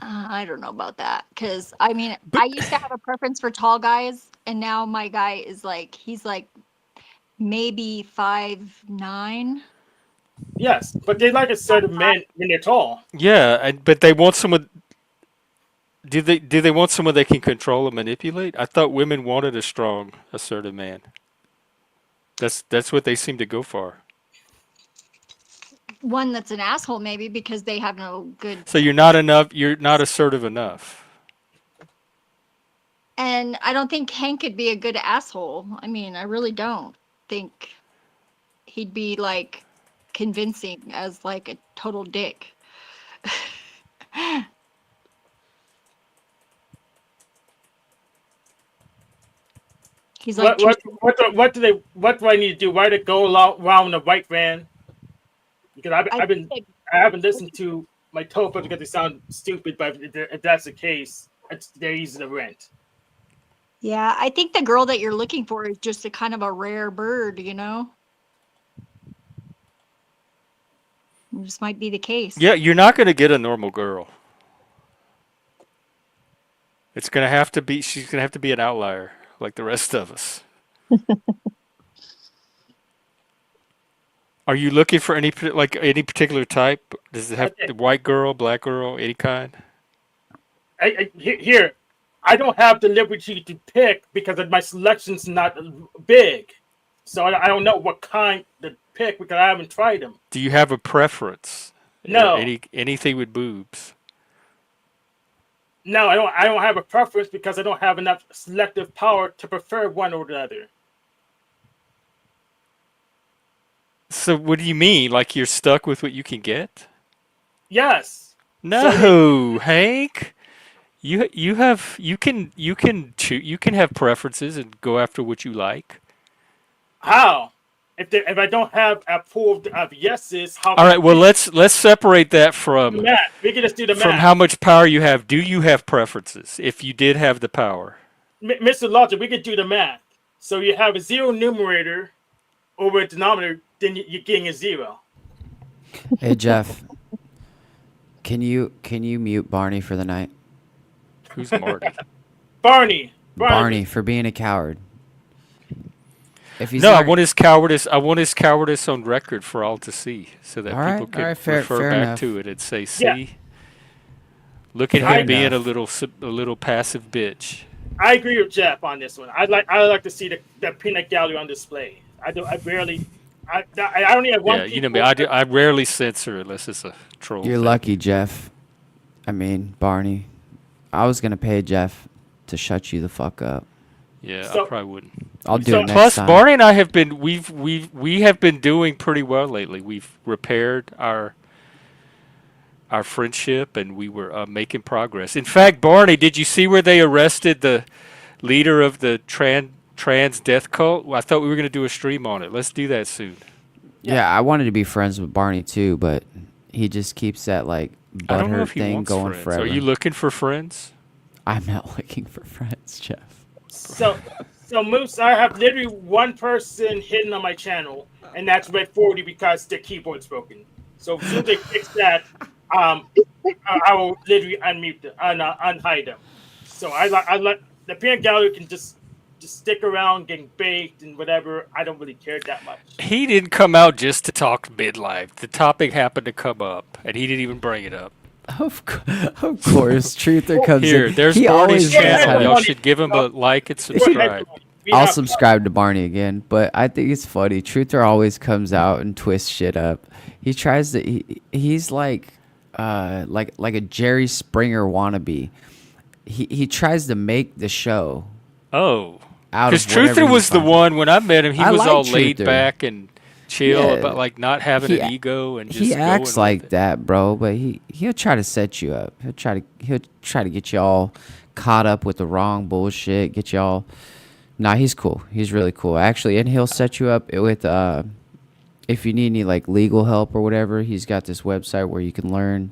I don't know about that because I mean, I used to have a preference for tall guys, and now my guy is like he's like maybe 5'9". Yes, but they like assertive men when they're tall. Yeah, but they want someone. Do they want someone they can control and manipulate? I thought women wanted a strong, assertive man. That's what they seem to go for. One that's an asshole maybe because they have no good. So you're not enough. You're not assertive enough. And I don't think Hank could be a good asshole. I mean, I really don't think he'd be like convincing as like a total dick. He's like what do I need to do? Why to go around in a white van? Because I haven't listened to my Topa because they sound stupid, but if that's the case, they're easy to rent. Yeah, I think the girl that you're looking for is just a kind of a rare bird, you know? This might be the case. Yeah, you're not going to get a normal girl. It's going to have to be. She's going to have to be an outlier, like the rest of us. Are you looking for any particular type? Does it have the white girl, black girl, any kind? Here, I don't have the liberty to pick because my selection's not big, so I don't know what kind to pick because I haven't tried them. Do you have a preference? No. Anything with boobs? No, I don't have a preference because I don't have enough selective power to prefer one or the other. So what do you mean? Like you're stuck with what you can get? Yes. No, Hank. You can have preferences and go after what you like. How? If I don't have a pool of yeses, how? All right. Well, let's separate that from math. We can just do the math. From how much power you have. Do you have preferences? If you did have the power, Mr. Logic, we could do the math. So you have a zero numerator over a denominator, then you're getting a zero. Hey Jeff, can you mute Barney for the night? Who's Marty? Barney for being a coward. If he's no, not... I want his cowardice. I want his cowardice on record for all to see, so that people can refer back enough. to it and say, "See, look at him being a little passive bitch." I agree with Jeff on this one. I'd like to see the peanut gallery on display. I only have one. Yeah, you know me. I rarely censor unless it's a troll. You're lucky, Jeff. I mean, Barney. I was gonna pay Jeff to shut you the fuck up. Yeah, I probably wouldn't. I'll do it next Plus, time. Barney and I have been we have been doing pretty well lately. We've repaired our friendship, and we were making progress. In fact, Barney, did you see where they arrested the leader of the trans death cult? Well, I thought we were going to do a stream on it. Let's do that soon. Yeah, I wanted to be friends with Barney too, but he just keeps that like I don't know butthurt if he thing wants going friends. forever. Are you looking for friends? I'm not looking for friends, Jeff. So, Moose, I have literally one person hidden on my channel, and that's Red 40 because their keyboard's broken. So as soon as they fix that, I will literally unhide them. So I let the peanut gallery can just stick around getting baked and whatever. I don't really care that much. He didn't come out just to talk midlife. The topic happened to come up, and he didn't even bring it up. Of course, Truther comes Here, in. there's He Barney's always channel. Y'all should give him a like and subscribe. I'll subscribe to Barney again, but I think it's funny. Truther always comes out and twists shit up. He tries to. He's like a Jerry Springer wannabe. He tries to make the show. Oh, out because of whatever Truther he was the finds. one when I met him. He I was like all laid Truther. back and chill Yeah. about like not having an ego and just He going acts with like it. that, bro. But he'll try to set you up. He'll try to get you all caught up with the wrong bullshit. Get y'all. Nah, he's cool. He's really cool, actually, and he'll set you up with if you need any like legal help or whatever. He's got this website where you can learn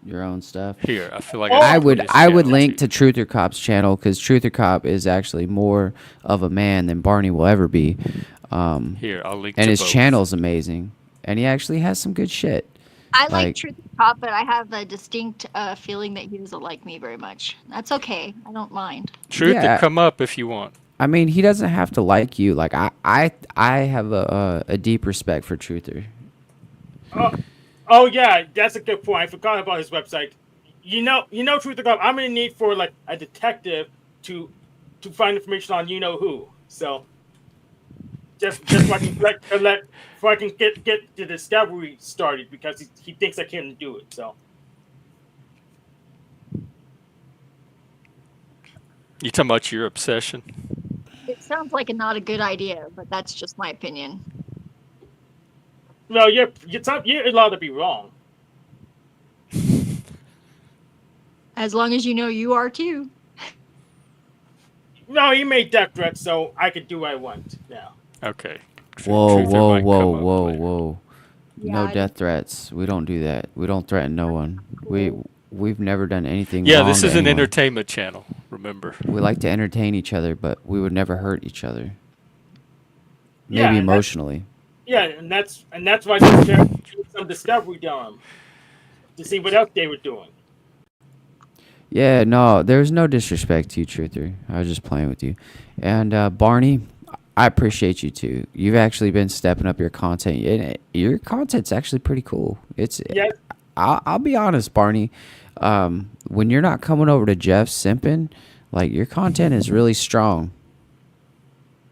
your own stuff. Here, I feel like I should would put his I would channel link to Truther Cop's channel because Truther Cop is actually more of a man than Barney will ever be. Here, I'll link and to his both. channel's amazing, and he actually has some good shit. I like Truth Cop, but I have a distinct feeling that he doesn't like me very much. That's okay. I don't mind. Truth, Yeah. come up if you want. I mean, he doesn't have to like you. Like I have a deep respect for Truther. Oh yeah, that's a good point. I forgot about his website. You know, Truth or God, I'm gonna need for like a detective to find information on you know who. So just so I can so I can get the discovery started because he thinks I can't do it. So You talking about your obsession? It sounds like not a good idea, but that's just my opinion. no, you're allowed to be wrong. As long as you know you are too. No, he made death threats, so I can do what I want now. Okay. Whoa, Truther whoa, might whoa, come up whoa, later. whoa! Yeah, No I- death threats. We don't do that. We don't threaten no one. We've never done anything. Yeah, wrong this to is an anyone. entertainment channel. Remember. We like to entertain each other, but we would never hurt each other. Maybe Yeah, and emotionally. Yeah, and that's why I did some discovery done to see what else they were doing. Yeah, no, there's no disrespect to you, Truther. I was just playing with you. And Barney, I appreciate you too. You've actually been stepping up your content. Your content's actually pretty cool. Yeah. I'll be honest, Barney. When you're not coming over to Jeff simping, like your content is really strong.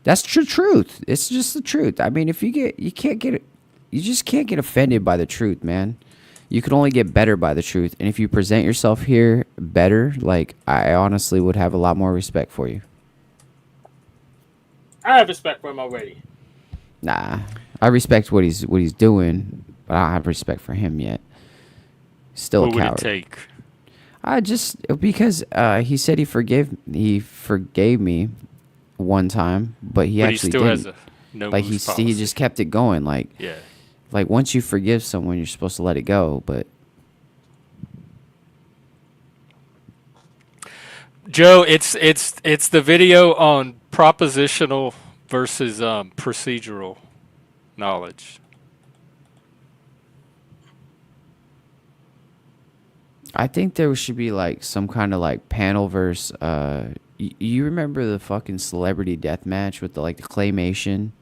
That's the truth. It's just the truth. I mean, if you just can't get offended by the truth, man. You can only get better by the truth. And if you present yourself here better, like I honestly would have a lot more respect for you. I have respect for him already. Nah, I respect what he's doing, but I don't have respect for him yet. Still What a would coward. it take? Because he said he forgave me one time, but he But he actually still has didn't. a no Like moves he policy. just kept it going. Like Yeah. like once you forgive someone, you're supposed to let it go. But Joe, it's the video on propositional versus procedural knowledge. I think there should be like some kind of like panel verse. You remember the fucking celebrity death match with the claymation?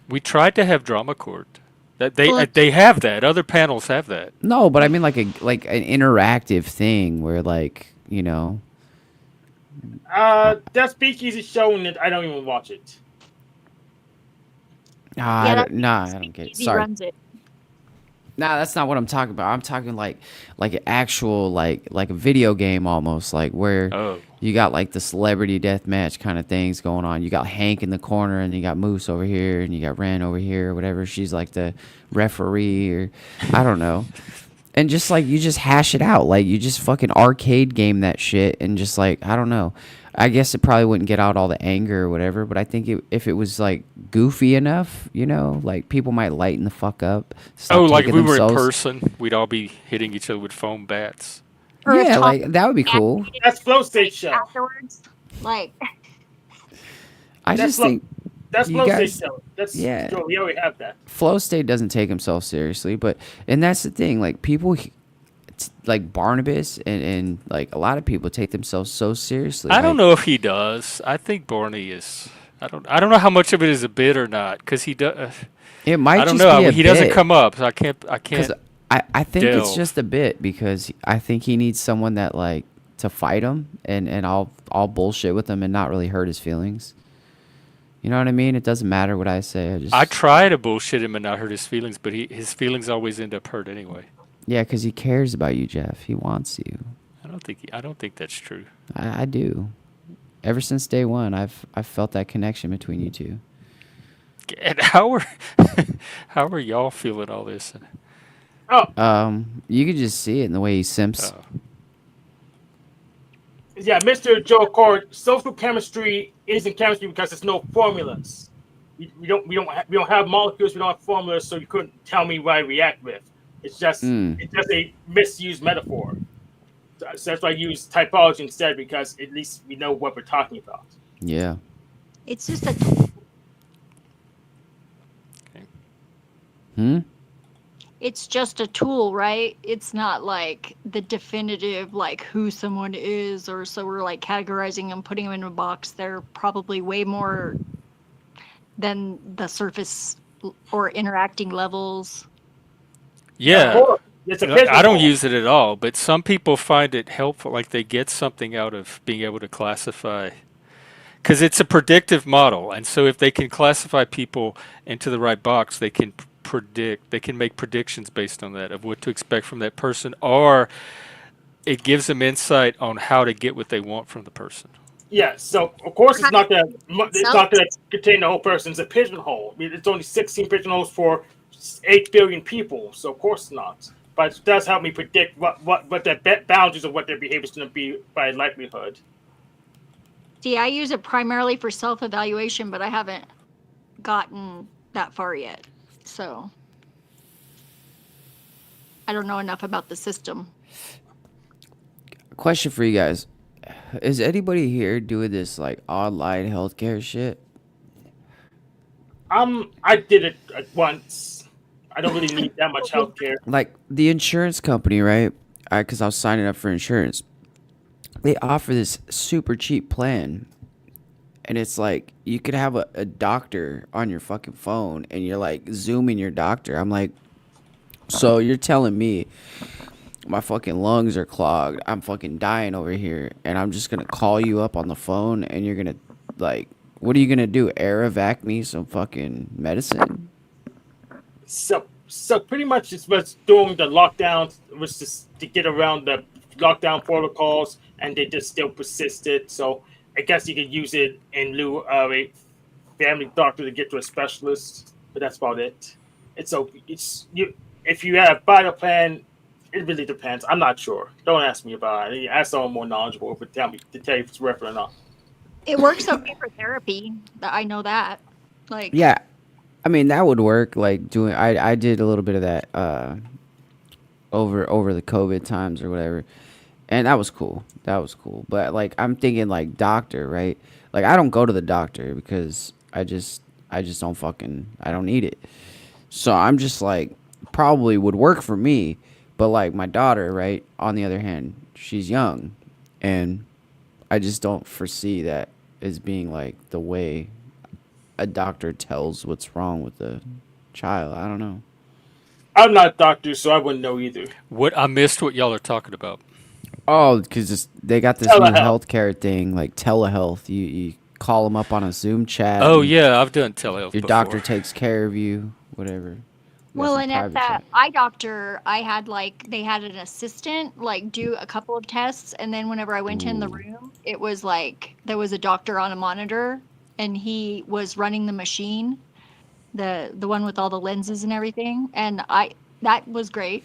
We tried to have drama court. That Well, they have that. Other panels have that. No, but I mean like an interactive thing where That speakeasy showing it. I don't even watch it. I don't get it. He Sorry. runs it. Nah, that's not what I'm talking about. I'm talking like an actual like a video game almost, like where you got like the celebrity death match kind of things going on. You got Hank in the corner, and you got Moose over here, and you got Ren over here, or whatever. She's like the referee, or I don't know. And just like you just hash it out, like you just fucking arcade game that shit, and just like I don't know. I guess it probably wouldn't get out all the anger or whatever, but I think if it was like goofy enough, you know, like people might lighten the fuck up. Oh, Stop like if taking we were in themselves. person, we'd all be hitting each other with foam bats. Or if Yeah, Tom like that would be cool. That's flow state show. afterwards, like I That's just flow. think That's you flow state guys, show. That's yeah. Joe, we already have that. Flow state doesn't take himself seriously, and that's the thing. Like people, like Barnabas and like a lot of people take themselves so seriously. I don't like, know if he does. I think Barney is. I don't know how much of it is a bit or not, because he does. It might I don't just know. be a He doesn't bit. come up. So I can't. I think it's delve. just a bit because I think he needs someone that like to fight him and I'll bullshit with him and not really hurt his feelings. You know what I mean? It doesn't matter what I say. I try to bullshit him and not hurt his feelings, but his feelings always end up hurt anyway. Yeah, because he cares about you, Jeff. He wants you. I don't think that's true. I do. Ever since day one, I've felt that connection between you two. And how are y'all feeling all this? You could just see it in the way he simps. Yeah, Mr. Joe Cord, social chemistry isn't chemistry because there's no formulas. We don't have molecules. We don't have formulas, so you couldn't tell me what I react with. It's just a misused metaphor. So that's why I use typology instead, because at least we know what we're talking about. Yeah. it's just a it's just a tool, right? It's not like the definitive like who someone is, or so we're like categorizing them, putting them in a box. They're probably way more than the surface or interacting levels. Yeah. It's a I don't pigeonhole. use it at all, but some people find it helpful, like they get something out of being able to classify, because it's a predictive model, and so if they can classify people into the right box, they can they can make predictions based on that of what to expect from that person, or it gives them insight on how to get what they want from the person. Yeah, so of course it's not gonna contain the whole person. It's a pigeonhole. I mean, it's only 16 pigeonholes for 8 billion people, so of course not. But it does help me predict what their boundaries of what their behavior is going to be by likelihood. See, I use it primarily for self-evaluation, but I haven't gotten that far yet. So I don't know enough about the system. Question for you guys. Is anybody here doing this like online healthcare shit? I did it once. I don't really need that much healthcare. Like the insurance company, right? Because I was signing up for insurance. They offer this super cheap plan. And it's like, you could have a doctor on your fucking phone and you're like zooming your doctor. I'm like, so you're telling me my fucking lungs are clogged. I'm fucking dying over here. And I'm just going to call you up on the phone and you're going to like, what are you going to do? Air evac me some fucking medicine? So pretty much it's what's doing the lockdowns was just to get around the lockdown protocols, and they just still persisted. So I guess you could use it in lieu of a family doctor to get to a specialist, but that's about it. If you have a bio plan, it really depends. I'm not sure. Don't ask me about it. Ask someone more knowledgeable to tell you if it's worth it or not. It works okay for therapy. I know that. Like Yeah. I mean, that would work. Like doing, I did a little bit of that over the COVID times or whatever, and that was cool. But like, I'm thinking like doctor, right? Like I don't go to the doctor because I just don't I don't need it. So I'm just like, probably would work for me, but like my daughter, right? On the other hand, she's young, and I just don't foresee that as being like the way a doctor tells what's wrong with the child. I don't know. I'm not a doctor, so I wouldn't know either. I missed what y'all are talking about. Oh, because they got this new healthcare thing, like telehealth. You call them up on a Zoom chat. Oh yeah, I've done telehealth. Your doctor takes care of you, whatever. Well, and at that eye doctor, I had they had an assistant do a couple of tests, and then whenever I went in the room, it was like there was a doctor on a monitor, and he was running the machine, the one with all the lenses and everything, and that was great.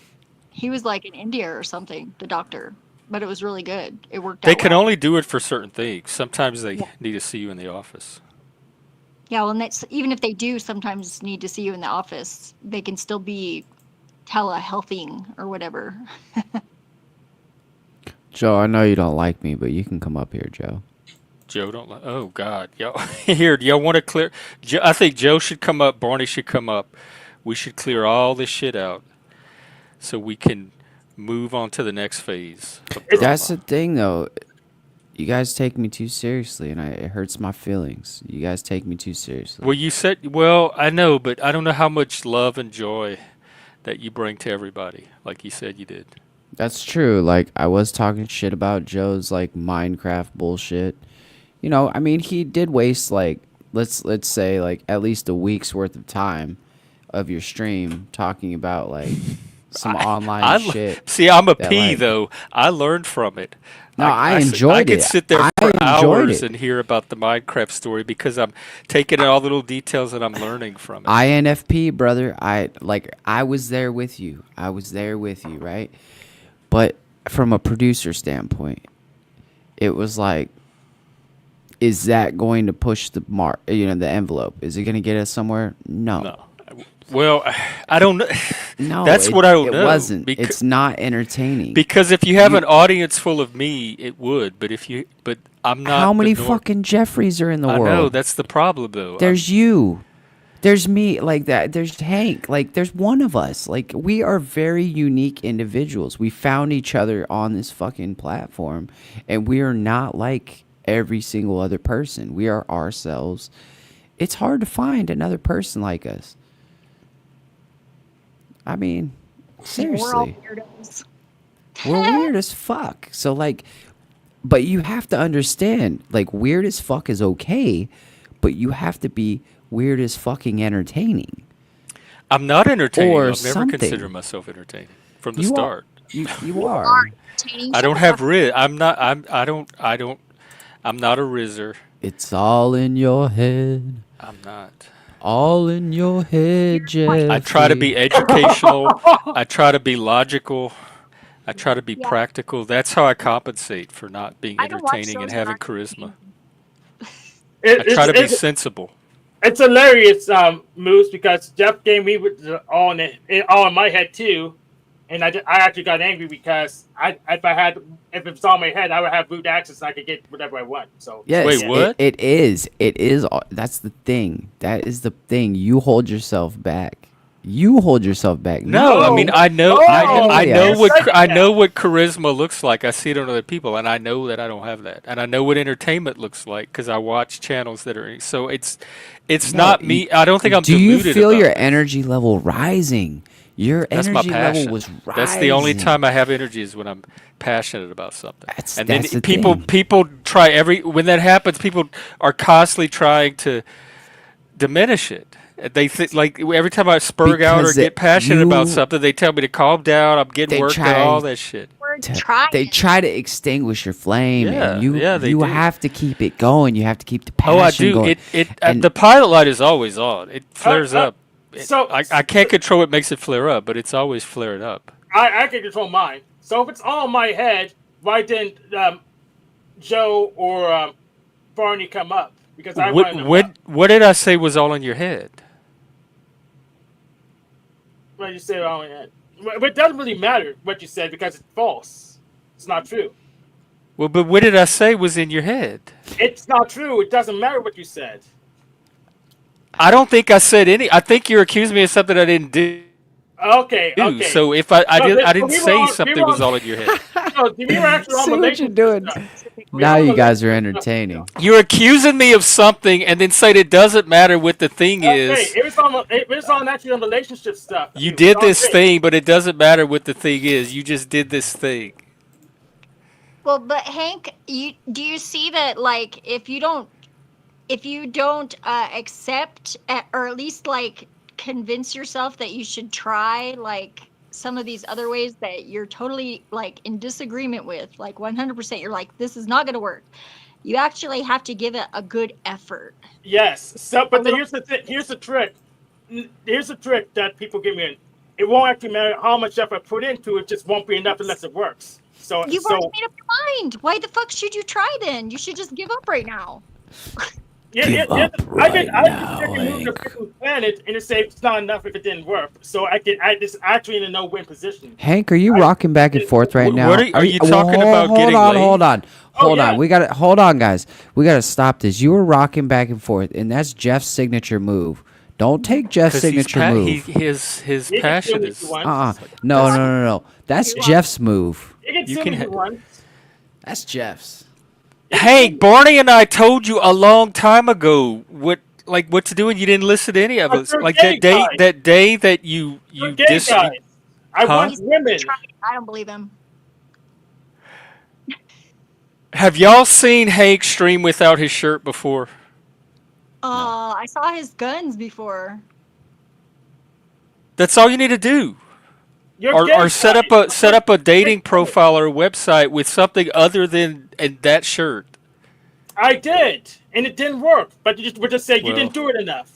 He was like in India or something, the doctor. but it was really good. It worked They out can well. only do it for certain things. Sometimes they Yeah. need to see you in the office. Yeah, well, and that's, even if they do sometimes need to see you in the office, they can still be telehealthing or whatever. Joe, I know you don't like me, but you can come up here, Joe. Joe don't like. Oh God, y'all here. Y'all want to clear? I think Joe should come up. Barney should come up. We should clear all this shit out so we can move on to the next phase of That's the drama. thing, though. You guys take me too seriously, and it hurts my feelings. You guys take me too seriously. Well, you said. Well, I know, but I don't know how much love and joy that you bring to everybody, like you said you did. That's true. Like, I was talking shit about Joe's, like, Minecraft bullshit. You know, I mean, he did waste, like, let's say, like, at least a week's worth of time of your stream talking about, like, some online shit. See, I'm a that, P like, though. I learned from it. No, I enjoyed I could it. sit there I for enjoyed hours it. and hear about the Minecraft story because I'm taking in all the little details and I'm learning from it. INFP, brother. I was there with you. I was there with you, right? But from a producer standpoint, it was like, is that going to push the the envelope? Is it going to get us somewhere? No. Well, I don't know. No, That's what I don't know. It wasn't. It's not entertaining. Because if you have an audience full of me, it would. But I'm not. How many fucking Jeffreys are in the world? I know that's the problem, though. There's you. There's me, like that. There's Hank. Like, there's one of us. Like, we are very unique individuals. We found each other on this fucking platform, and we are not like every single other person. We are ourselves. It's hard to find another person like us. I mean, seriously. We're all weirdos. We're weird as fuck. So, like, but you have to understand, like, weird as fuck is okay, but you have to be weird as fucking entertaining. I'm not entertaining. Or I've never something. considered myself entertaining from the You are. start. You are. I don't have I'm not. I don't. I'm not a rizzer. It's all in your head. I'm not. All in your head, Jeffrey. I try to be educational. I try to be logical. I try to be practical. That's how I compensate for not being I don't watch entertaining and shows that having aren't charisma. I try to be sensible. It's hilarious, Moose, because Jeff gave me with all in my head too, and I actually got angry because if it's all in my head, I would have root access and I could get whatever I want. So Yes, Wait, what? It is. That's the thing. That is the thing. You hold yourself back. You hold yourself back. No, I mean I know No. I know Yes, what I I know what charisma looks like. I see it on other people, and I know that I don't have that. And I know what entertainment looks like because I watch channels that are. So it's not me. I don't think I'm. Do you deluded feel about your it. energy level rising? Your That's my energy passion. level was rising. That's the only time I have energy is when I'm passionate about something. And that's the then thing. people try when that happens. People are constantly trying to diminish it. They think like every time I spurg out or Because get passionate about you- something, they tell me to calm down. I'm getting They worked try and all that shit. We're trying. They try to extinguish your flame, Yeah, and you they do. have to keep it going. You have to keep the passion Oh, I do. going. And The pilot light is always on. It flares up. so- I can't control what makes it flare up, but it's always flaring up. I can control mine. So if it's all in my head, why didn't Joe or Barney come up? Because I want to know. What did I say was all in your head? Well, you say all in your head. But it doesn't really matter what you said because it's false. It's not true. Well, but what did I say was in your head? It's not true. It doesn't matter what you said. I don't think I said any. I think you're accusing me of something I didn't do. Okay. So if I No, didn't we were say on- something we were was on- all in your head. No, we were actually on See what you're relationship doing. stuff. Now you guys are entertaining. You're accusing me of something and then saying it doesn't matter what the thing Okay, is. it was on actually on relationship stuff. You It did was on this it. thing, but it doesn't matter what the thing is. You just did this thing. Well, but Hank, do you see that? Like, if you don't accept or at least like convince yourself that you should try like some of these other ways that you're totally like in disagreement with, like 100%, you're like, this is not going to work. You actually have to give it a good effort. Yes. So, but here's the trick. Here's the trick that people give me. It won't actually matter how much effort I put into it. Just won't be enough unless it works. You've already made up your mind. Why the fuck should you try then? You should just give up right now. I can move to a planet and say it's not enough if it didn't work. So I just actually in a no-win position. Hank, are you rocking back and forth right now? What are you talking about? Hold on. Hold yeah. on. Hold on, guys. We gotta stop this. You were rocking back and forth, and that's Jeff's signature move. Don't take Jeff's signature move. His passion is. No. That's Jeff's move. You can. That's Jeff's. Hey, Barney and I told you a long time ago what to do, and you didn't listen to any of us. Like that day that you dis. I want women. I don't believe him. Have y'all seen Hank stream without his shirt before? I saw his guns before. That's all you need to do. Or set up a dating profile or a website with something other than that shirt. I did, and it didn't work. But you just say you didn't do it enough.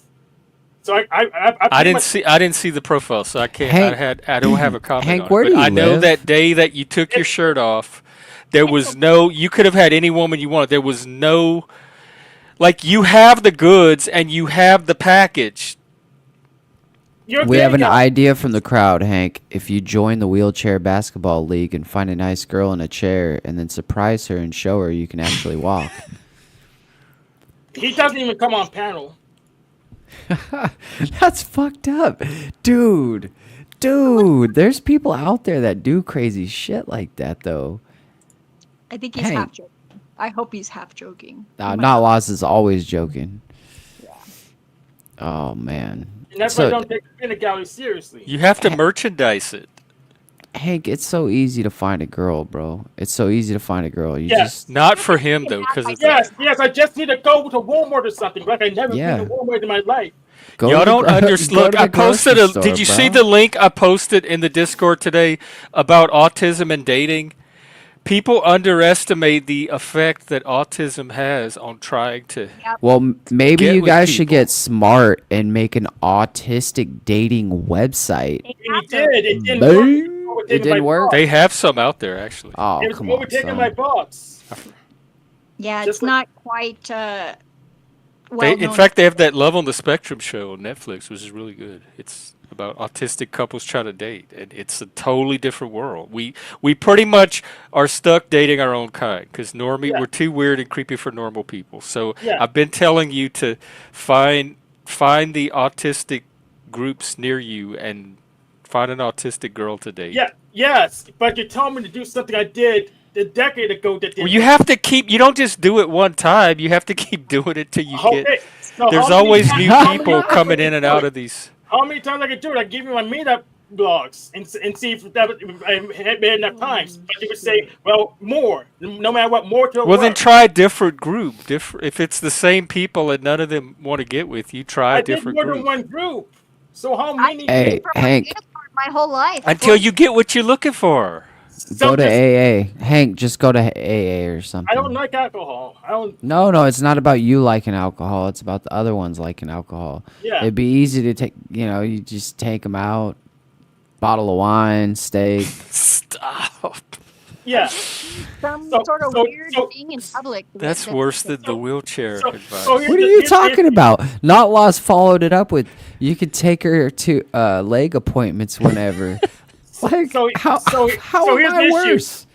So I didn't see the profile, so I can't. I don't have a comment. Hank, on where it, do but you I know live? that day that you took your shirt off, there was no. You could have had any woman you wanted. There was no. Like, you have the goods and you have the package. We have an idea from the crowd, Hank. If you join the wheelchair basketball league and find a nice girl in a chair and then surprise her and show her you can actually walk. He doesn't even come on panel. That's fucked up. Dude, there's people out there that do crazy shit like that, though. I think he's half joking. I hope he's half joking. Not Lost is always joking. Yeah. Oh, man. And that's why I don't take the peanut gallery seriously. You have to merchandise it. Hank, it's so easy to find a girl, bro. It's so easy to find a girl. Not for him, though. Yes, I just need to go to Walmart or something. Like I never been to Walmart in my life. Y'all don't understand. Look, I posted did you see the link I posted in the Discord today about autism and dating? People underestimate the effect that autism has on trying to. Well, maybe you guys should get smart and make an autistic dating website. It didn't work. It didn't work? They have some out there, actually. Oh, it was come on, overtaking son. my box. Yeah, it's not quite well In fact, they have that Love on the Spectrum show on Netflix, which is really good. It's about autistic couples trying to date, and it's a totally different world. We pretty much are stuck dating our own kind because we're too weird and creepy for normal people. So I've been telling you to find the autistic groups near you and find an autistic girl to date. Yes, but you told me to do something I did a decade ago that you have to keep. You don't just do it one time. You have to keep doing it till you get. So there's always new people coming in and out of these. How many times I can do it? I give you my meetup blogs and see if that had been enough times. But you would say, well, more. No matter what, more to. Well, then try a different group. If it's the same people and none of them want to get with you, try a different group. I did more than one group. So how many? Hey, Hank. My whole life. Until you get what you're looking for. Go to AA. Hank, just go to AA or something. I don't like alcohol. No, it's not about you liking alcohol. It's about the other ones liking alcohol. Yeah. It'd be easy to take, you just take them out, bottle of wine, steak. Stop. Yeah. Some sort of weird thing in public. That's worse than the wheelchair advice. What are you talking about? Not Lost followed it up with, you could take her to leg appointments whenever. Like, how am I worse?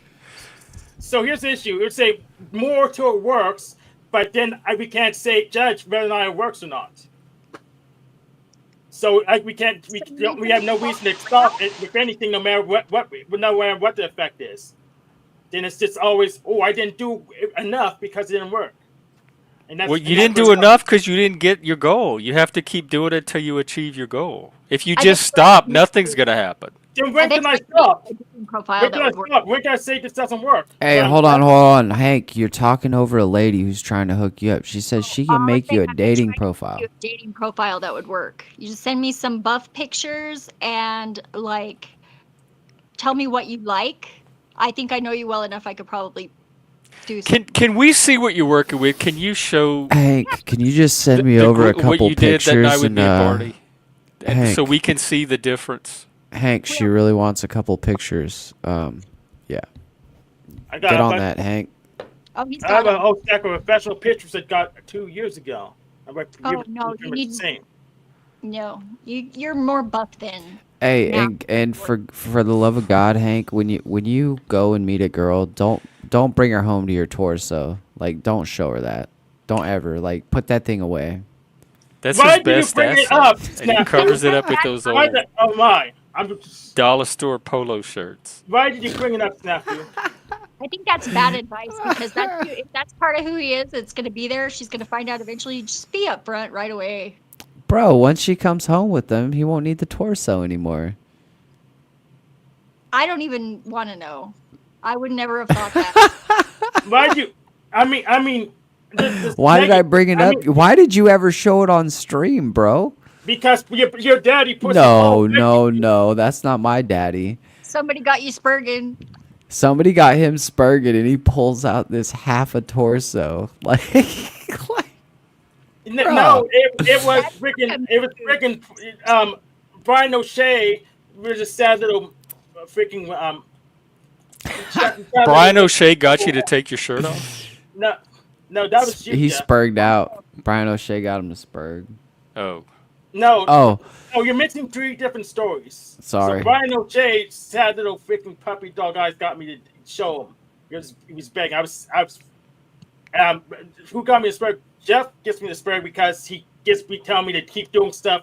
So here's the issue. It would say more till it works, but then we can't judge whether or not it works or not. So we have no reason to stop it with anything, no matter what the effect is. Then it's just always, I didn't do enough because it didn't work. Well, you didn't do enough because you didn't get your goal. You have to keep doing it until you achieve your goal. If you just stop, nothing's gonna happen. Then when can I stop? When can I say this doesn't work? Hey, hold on. Hank, you're talking over a lady who's trying to hook you up. She says she can make you a dating profile. A dating profile that would work. You just send me some buff pictures and tell me what you like. I think I know you well enough. I could probably do something. Can we see what you're working with? Can you show? Hank, can you just send me over a couple what you pictures did that night with me and Barney, Hank, so we can see the difference? Hank, she really wants a couple pictures. Yeah. I got Get a on bunch- that, Hank. Oh, he's I have got a it. whole stack of professional pictures that got 2 years ago. I'm like, Oh no, you need the same. no. You're more buff than Hey, now. and for the love of God, Hank, when you go and meet a girl, don't bring her home to your torso. Like, don't show her that. Don't ever like put that thing away. That's Why his did you best bring it asset. up, And he Snappy? covers it up with those Why old oh my! I'm just, dollar store polo shirts. why did you bring it up, Snappy? I think that's bad advice because if that's part of who he is, it's going to be there. She's going to find out eventually. Just be upfront right away. Bro, once she comes home with them, he won't need the torso anymore. I don't even want to know. I would never have thought that. Why'd you? I mean. Why did I bring it up? Why did you ever show it on stream, bro? Because your daddy pushed No, that's not my daddy. Somebody got you spurging. Somebody got him spurging and he pulls out this half a torso. Like, No, it was freaking Brian O'Shea was a sad little freaking Brian O'Shea got you to take your shirt off? No, that was you. he Jeff. spurged out. Brian O'Shea got him to spurg. Oh. No. Oh. Oh, you're mixing 3 different stories. Sorry. So Brian O'Shea, sad little freaking puppy dog eyes, got me to show him. He was begging. I was. Who got me to spurg? Jeff gets me to spurg because he gets me telling me to keep doing stuff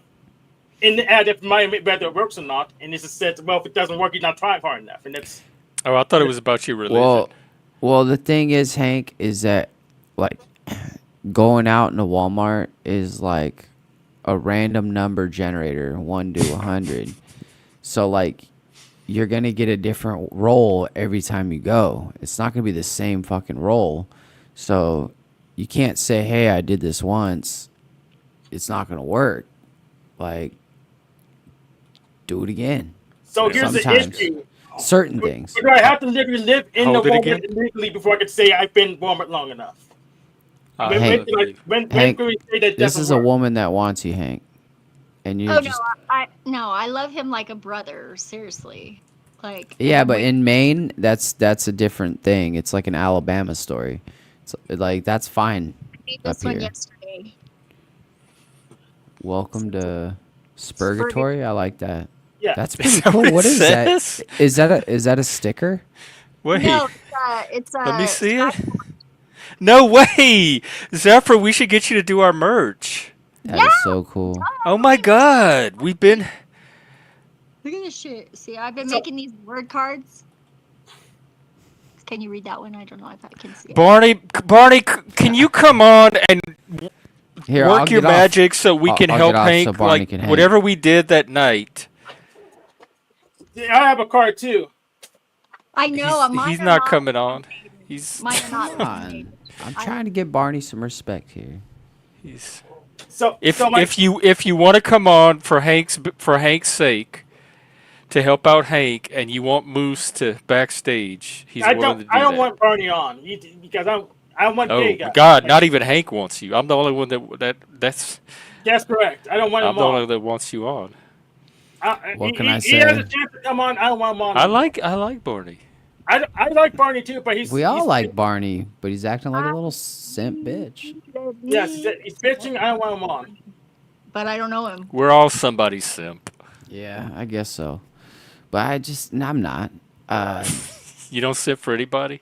in the ad if whether it works or not. And it's just said, well, if it doesn't work, you're not trying hard enough. And that's. Oh, I thought it was about your religion. Well, the thing is, Hank, is that like going out into Walmart is like a random number generator, 1 to 100. So like you're gonna get a different roll every time you go. It's not gonna be the same fucking roll. So you can't say, "Hey, I did this once." It's not gonna work. Like, do it again. So here's the issue. Certain things. Do I have to literally live in Hold the it Walmart again. illegally before I could say I've been Walmart long enough? Hank, When Hank, can we say that this doesn't is a work? woman that wants you, Hank. And you Oh just no, I love him like a brother. Seriously, like. yeah, but in Maine, that's a different thing. It's like an Alabama story. It's like that's fine. I made up this one here. yesterday. Welcome to Spurgatory. I like that. Yeah. That's Is pretty that cool. what What it is that? says? Is that a sticker? Wait. No, it's Let me see it. No way! Zephyr, we should get you to do our merch. That is so cool. Oh my god. We've been Look at this shit. See, I've been making these word cards. Can you read that one? I don't know if I can see it. Barney, can you come on and Here, I'll work your get off. magic so we can I'll help get off so Hank Barney like can hang. whatever we did that night. Yeah, I have a card too. I know. He's not coming on. He's Mine are not. Come on. I'm trying to give Barney some respect here. He's So if you want to come on for Hank's sake to help out Hank and you want Moose to backstage, he's willing to do I don't that. want Barney on because I want Oh gay guys. God! Not even Hank wants you. I'm the only one that's. That's correct. I don't want I'm him the on. only that wants you on. What can he, I He say? has a chance to come on. I don't want him on. I like Barney. I like Barney too, but We all like Barney, but he's acting like a little simp bitch. Yes, he's bitching. I don't want him on. But I don't know him. We're all somebody's simp. Yeah, I guess so. But I'm not. You don't simp for anybody.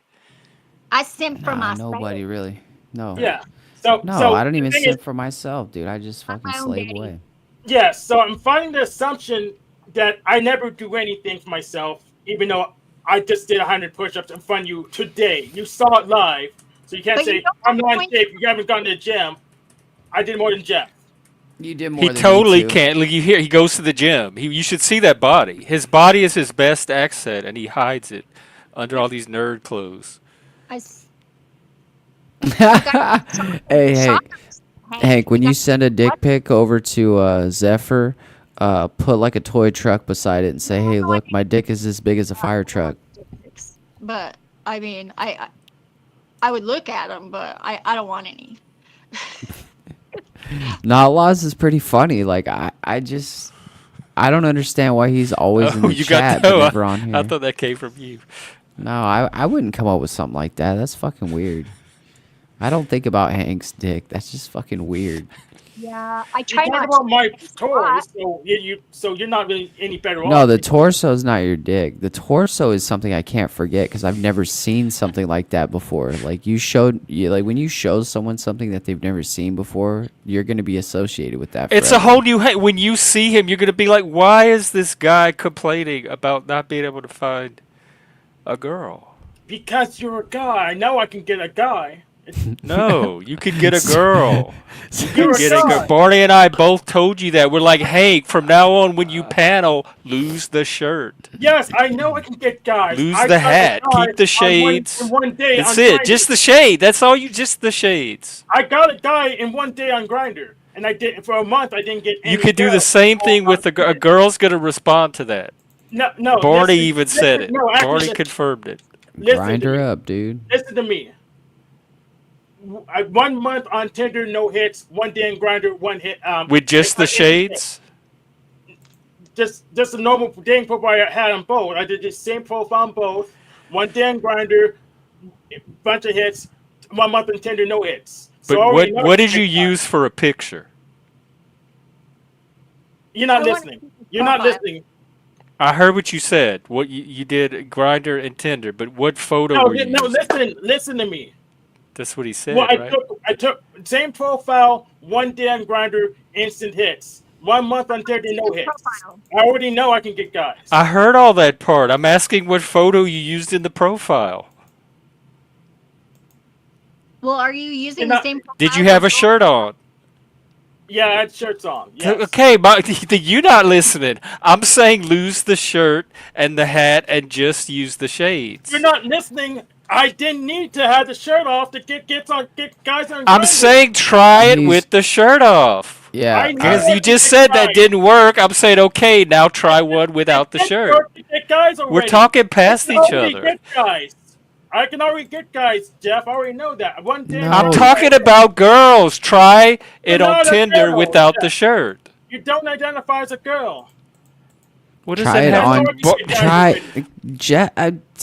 I simp for Nah, myself. nobody really. No. Yeah. So No, I don't even the thing simp is- for myself, dude. I just fucking my own slave daddy. away. Yes. So I'm finding the assumption that I never do anything for myself, even though I just did 100 push-ups in front of you today. You saw it live, so you can't But you say don't I'm have not in point- shape. You haven't gone to the gym. I did more than Jeff. You did more He than totally me too. can't. Like you hear, he goes to the gym. You should see that body. His body is his best asset, and he hides it under all these nerd clothes. Hey, Hank, when you send a dick pic over to Zephyr, put like a toy truck beside it and say, "Hey, look, my dick is as big as a fire truck." But I mean, I would look at him, but I don't want any. Outlaws is pretty funny. Like I don't understand why he's always in the you chat, got but that? never on here. I thought that came from you. No, I wouldn't come up with something like that. That's fucking weird. I don't think about Hank's dick. That's just fucking weird. Yeah, I You try talk not about to. my It's a lot. toys, so you're not really any better No, off. the torso is not your dick. The torso is something I can't forget because I've never seen something like that before. Like like when you show someone something that they've never seen before, you're gonna be associated with that. It's a forever. whole new. When you see him, you're gonna be like, "Why is this guy complaining about not being able to find a girl?" Because you're a guy. I know I can get a guy. No, you could get a girl. You You're could a get a girl. guy. Barney and I both told you that. We're like, hey, from now on, when you panel, lose the shirt, Yes, I know I can get guys. lose I the got a hat, guy keep the shades. in one day That's on it. Grindr. Just the shade. That's all you. Just the shades. I got a guy in one day on Grinder, and I did for a month. I didn't get any. You could do the girls. same thing with a girl's gonna respond to that. No. Barney listen, even said it. No, actually, Barney confirmed it. Grind her up, dude. Listen to me. 1 month on Tinder, no hits. 1 day on Grinder, 1 hit. With just the shades. Just a normal dating profile I had on both. I did the same profile on both. 1 day on Grinder, bunch of hits. 1 month on Tinder, no hits. But what did you use for a picture? You're not listening. You're not listening. I heard what you said. What you did, Grinder and Tinder. But what photo were you using? Listen to me. That's what he said, Well, right? I took same profile, 1 day on Grinder, instant hits. 1 month on Tinder, no hits. I already know I can get guys. I heard all that part. I'm asking what photo you used in the profile. Well, are you using the same? Did you have a shirt on? Yeah, I had shirts on. Yes. Okay, you're not listening. I'm saying lose the shirt and the hat and just use the shades. You're not listening. I didn't need to have the shirt off to get guys on. I'm Grindr. saying try it with the shirt off. Yeah. Because you just said that didn't work. I'm saying, okay, now try one without the shirt. We're talking past each other. Get guys. I can already get guys, Jeff. I already know that. 1 day. I'm talking about girls. Try it You're on not a Tinder girl, without the Jeff. shirt. You don't identify as a girl. What does Try that it have on.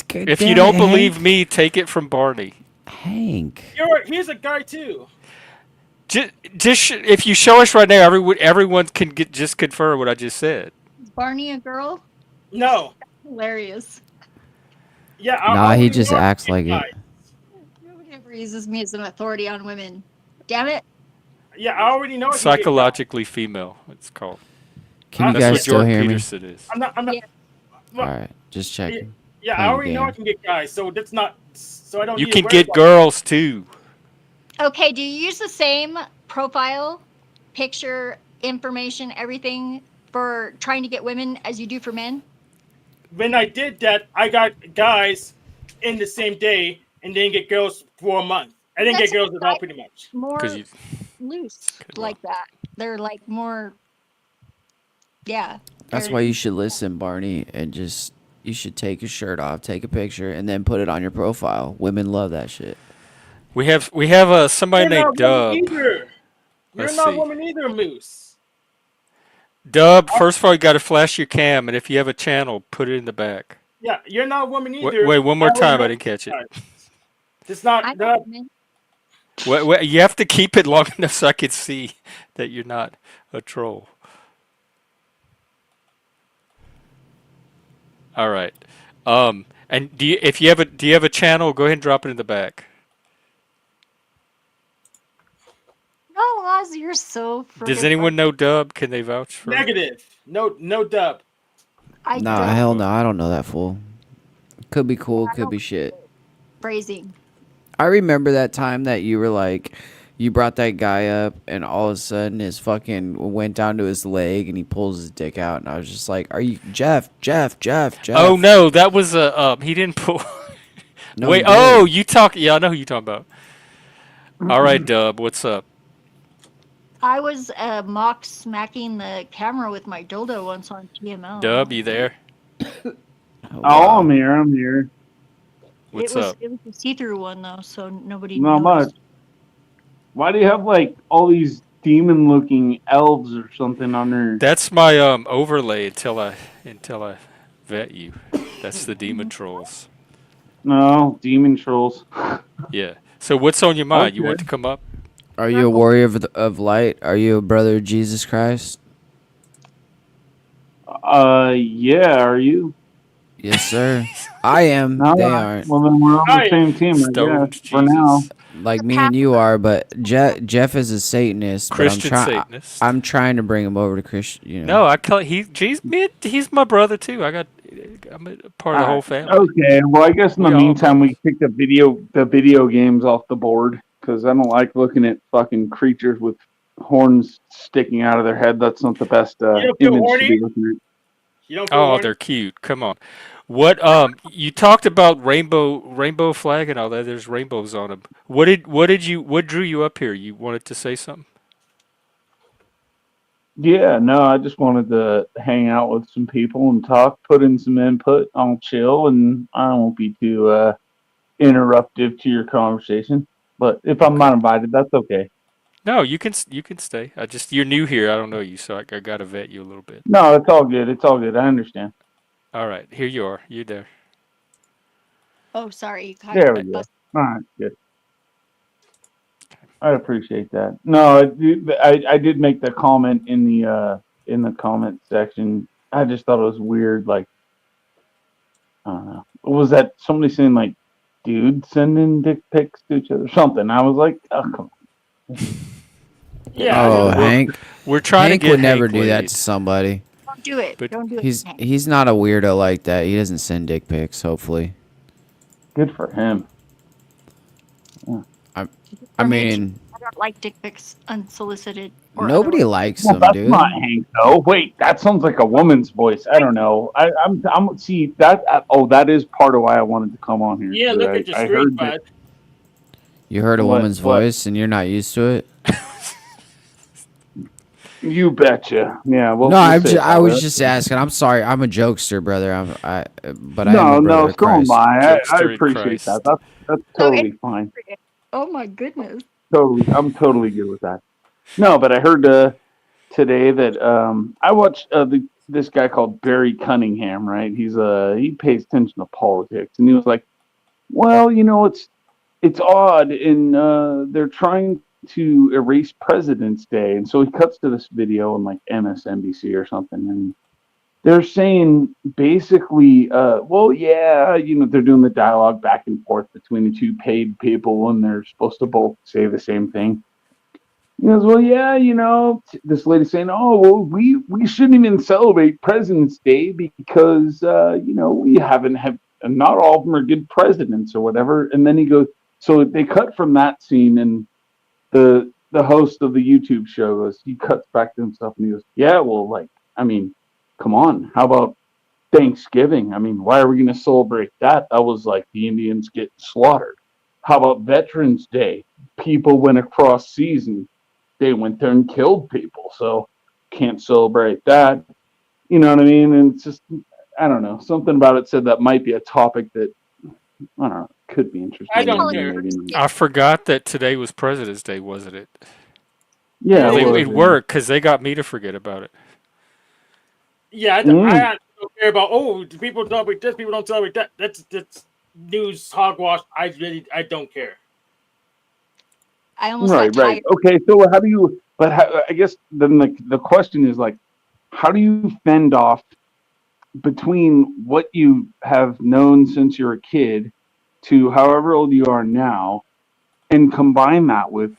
to- If you don't believe me, take it from Barney. Hank. He's a guy too. If you show us right now, everyone can just confirm what I just said. Is Barney a girl? No. Hilarious. Yeah. Nah, he just acts like it. Nobody ever uses me as an authority on women. Damn it. Yeah, I already know. Psychologically female, it's called. Can you That's guys what still Jordan hear me? Peterson is. I'm not. All right, just checking. Yeah, I Playing already the know I game. can get guys, so that's not. So I don't. You need to can worry get about girls too. Okay, do you use the same profile, picture, information, everything for trying to get women as you do for men? When I did that, I got guys in the same day and didn't get girls for a month. I didn't That's get girls at all, like pretty much. More loose like that. They're like more. Yeah. That's why you should listen, Barney, and you should take your shirt off, take a picture, and then put it on your profile. Women love that shit. We have somebody You're named not a Dub. woman either. You're Let's not see. a woman either, Moose. Dub, first of all, you got to flash your cam, and if you have a channel, put it in the back. Yeah, you're not a woman either. Wait, one more already time. know I didn't catch it. It's not. Wait, you have to keep it long enough so I can see that you're not a troll. All right. And do you have a channel? Go ahead and drop it in the back. No, Oz, you're so. Does friggin' anyone know Dub? Can they vouch for? Negative. No dub. Nah, hell no, I don't know that fool. Could be cool, could be shit. phrasing? I remember that time that you were like, you brought that guy up, and all of a sudden his fucking went down to his leg, and he pulls his dick out, and I was just like, "Are you Jeff? Oh no, that was he didn't pull. No, Wait, he did. oh, you talk? Yeah, I know who you talking about. All right, Dub, what's up? I was mock smacking the camera with my dildo once on TML. Dub, you there? Oh, I'm here. What's it was, up? It was a see-through one though, so nobody. Not much. noticed. Why do you have like all these demon-looking elves or something on there? That's my overlay until I vet you. That's the demon trolls. No, demon trolls. Yeah. So what's on your mind? You Okay. want to come up? Are you a warrior of light? Are you a brother of Jesus Christ? Yeah. Are you? Yes, sir. I am. All They right. aren't. Well, then we're on the I am. same team, I guess. Stoned For now. Jesus. Like me and you are, but Jeff is a Satanist. But Christian Satanist. I'm trying to bring him over to Christian. You know. No, I call he's my brother too. I'm a part of the whole family. Okay. Well, I guess in the We all meantime, brothers. we pick the video games off the board because I don't like looking at fucking creatures with horns sticking out of their head. That's not the best You don't feel image to horny? be looking at. You don't feel Oh, horny? they're cute. Come on. What you talked about rainbow flag and all that. There's rainbows on them. What drew you up here? You wanted to say something? Yeah, no, I just wanted to hang out with some people and talk, put in some input. I'll chill, and I won't be too interruptive to your conversation. But if I'm not invited, that's okay. No, you can stay. You're new here. I don't know you, so I gotta vet you a little bit. No, it's all good. It's all good. I understand. All right, here you are. You there? Oh, sorry. You got There we go. All right, good. I appreciate that. No, I did make the comment in the comment section. I just thought it was weird. Like, I don't know. Was that somebody saying like, "Dude, sending dick pics to each other"? Something. I was like, "Oh, come on." Yeah. Oh, we're- Hank. We're trying Hank to get would never Hank do that laid. to somebody. Don't do it. But Don't do it. Hank. He's not a weirdo like that. He doesn't send dick pics. Hopefully. Good for him. I mean, I don't like dick pics unsolicited. Or nobody otherwise. likes Well, them, that's dude. not Hank though. Wait, that sounds like a woman's voice. I don't know. I'm see that. Oh, that is part of why I wanted to come on here. Yeah, too. look at your I screen, heard bud. You heard a What- woman's what? voice and you're not used to it. You betcha. Yeah. Well, No, we'll say it I that was way. just asking. I'm sorry. I'm a jokester, brother. But I am No, a brother no, of so am Christ. I. I Jokester in appreciate Christ. that. That's So totally fine. Oh my goodness. Totally, I'm totally good with that. No, but I heard today that I watched this guy called Barry Cunningham. Right? He pays attention to politics, and he was like, "Well, it's odd, and they're trying to erase President's Day." And so he cuts to this video on like MSNBC or something, and they're saying basically, well, yeah, they're doing the dialogue back and forth between the two paid people, and they're supposed to both say the same thing. He goes, well, yeah, this lady saying, oh, well, we shouldn't even celebrate President's Day because, we haven't had, and not all of them are good presidents or whatever. And then he goes, so they cut from that scene, and the host of the YouTube show goes, he cuts back to himself and he goes, yeah, well, like, I mean, come on, how about Thanksgiving? I mean, why are we going to celebrate that? That was like the Indians getting slaughtered. How about Veterans Day? People went across seas and they went there and killed people, so can't celebrate that. You know what I mean? And it's just, I don't know, something about it said that might be a topic that, I don't know, could be interesting. I don't maybe, care. maybe not. I forgot that today was President's Day, wasn't it? Yeah, Well, well, it worked because they got me to forget about it. Yeah, I don't care about. Oh, people celebrate this. People don't celebrate that. That's news hogwash. I don't care. I almost right. got tired. Okay, so how do you? But I guess then the question is like, how do you fend off between what you have known since you're a kid to however old you are now, and combine that with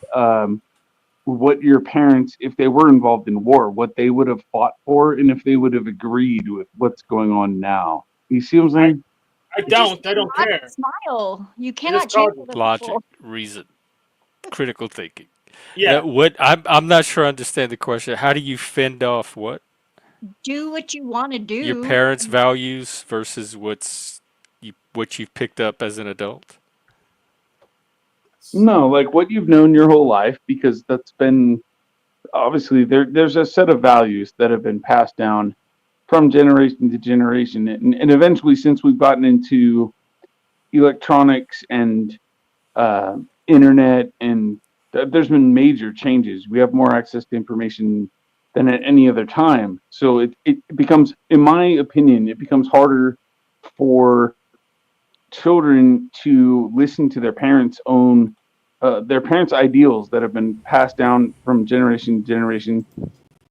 what your parents, if they were involved in war, what they would have fought for, and if they would have agreed with what's going on now. You see what I'm saying? I don't care. Smile. You cannot Just change call other Logic, people. reason, critical thinking. Yeah. I'm not sure I understand the question. How do you fend off what? Do what you want to do. Your parents' values versus what you've picked up as an adult? No, like what you've known your whole life, because that's been obviously there's a set of values that have been passed down from generation to generation, and eventually, since we've gotten into electronics and internet, and there's been major changes. We have more access to information than at any other time, so it becomes, in my opinion, it becomes harder children to listen to their parents' ideals that have been passed down from generation to generation,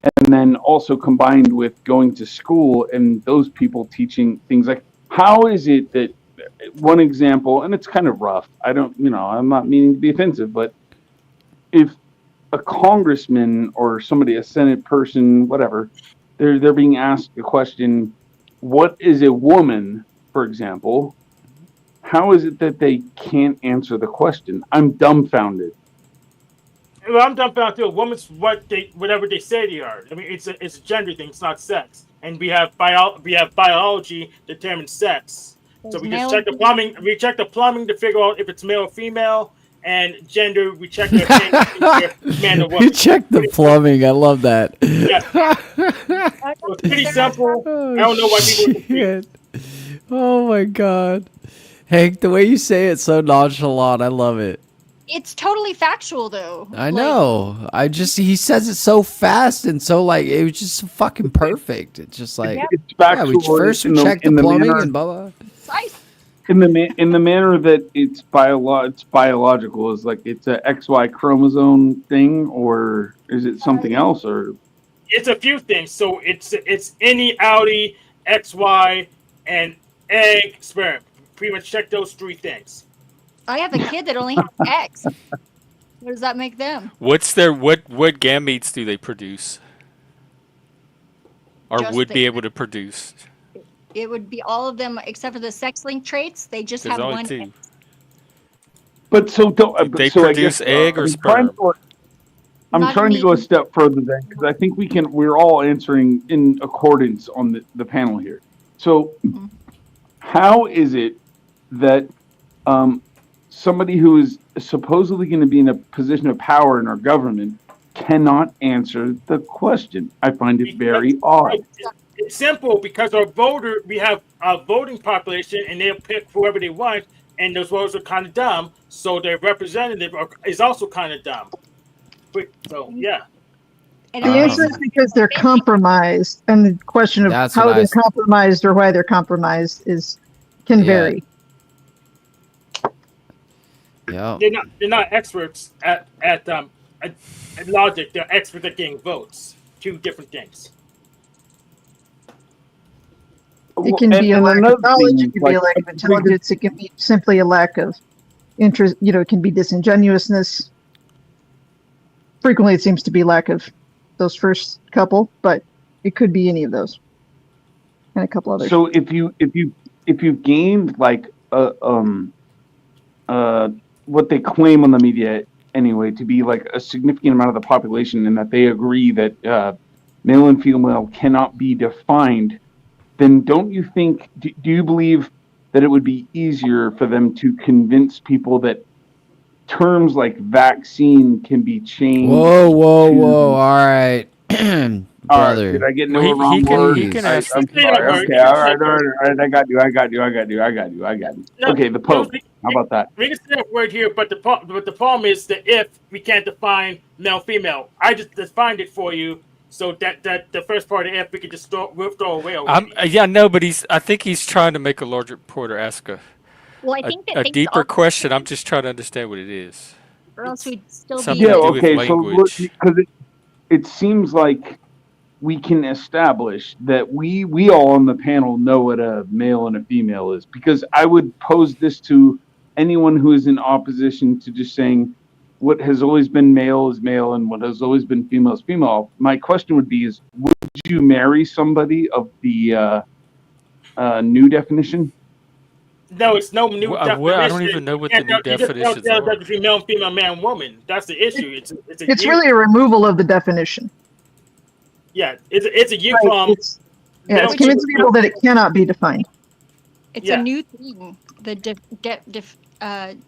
and then also combined with going to school and those people teaching things like, how is it that one example, and it's kind of rough, I'm not meaning to be offensive, but if a congressman or somebody, a Senate person, whatever, they're being asked a question, what is a woman, for example, how is it that they can't answer the question? I'm dumbfounded. Well, I'm dumbfounded too. A woman's whatever they say they are. I mean, it's a gender thing. It's not sex. And we have biology determines sex. So we just check the plumbing. We check the plumbing to figure out if it's male or female. And gender, we check the thing, man or woman. You check the plumbing. I love that. Yeah. It's pretty simple. I don't know why people. Shit. Oh my god, Hank, the way you say it's so nonchalant. I love it. It's totally factual, though. I know. He says it so fast and so it was just fucking perfect. It's just like, it's yeah, we check the plumbing and blah blah. In the manner that it's biological, is like it's a XY chromosome thing, or is it something else, or? It's a few things. So it's any, outie, XY, and egg, sperm. Pretty much check those 3 things. I have a kid that only has X. What does that make them? What gametes do they produce? Or Just would be able to produce? It would be all of them except for the sex-linked traits. They just There's have only one. 2. But so they so produce I guess, egg or sperm? I'm trying to go a step further then, because I think we're all answering in accordance on the panel here. So how is it that somebody who is supposedly going to be in a position of power in our government cannot answer the question? I find it very odd. It's simple, because we have a voting population, and they'll pick whoever they want, and those voters are kind of dumb, so their representative is also kind of dumb. So, yeah. The answer is because they're compromised, and the question of how they're compromised or why they're compromised can vary. Yeah. They're not experts at logic. They're experts at getting votes. 2 different things. It can be a lack of knowledge, it can be a lack of intelligence, it can be simply a lack of interest, it can be disingenuousness. Frequently it seems to be lack of those first couple, but it could be any of those. And a couple others. So if you've gained what they claim on the media anyway to be a significant amount of the population, and that they agree that male and female cannot be defined, then don't you think, do you believe that it would be easier for them to convince people that terms like vaccine can be changed? Whoa. All right. Brother. All right, did I get no wrong words? He can ask. I'm sorry. Okay, all right. I got you. Okay, the Pope. How about that? We can say a word here, but the problem is that if we can't define male female, I just defined it for you, so that the first part of if we could just throw away. But I think he's trying to make a larger point or ask a deeper question. I'm just trying to understand what it is. Or else we'd still Something to do with language. Because it seems like we can establish that we all on the panel know what a male and a female is, because I would pose this to anyone who is in opposition to just saying what has always been male is male and what has always been female is female. My question would be would you marry somebody of the new definition? No, it's no new definition. I don't even know what the new definitions are. Between male and female, man and woman. That's the issue. It's really a removal of the definition. Yeah, it's a you from. It's convincing people that it cannot be defined. It's a new thing. The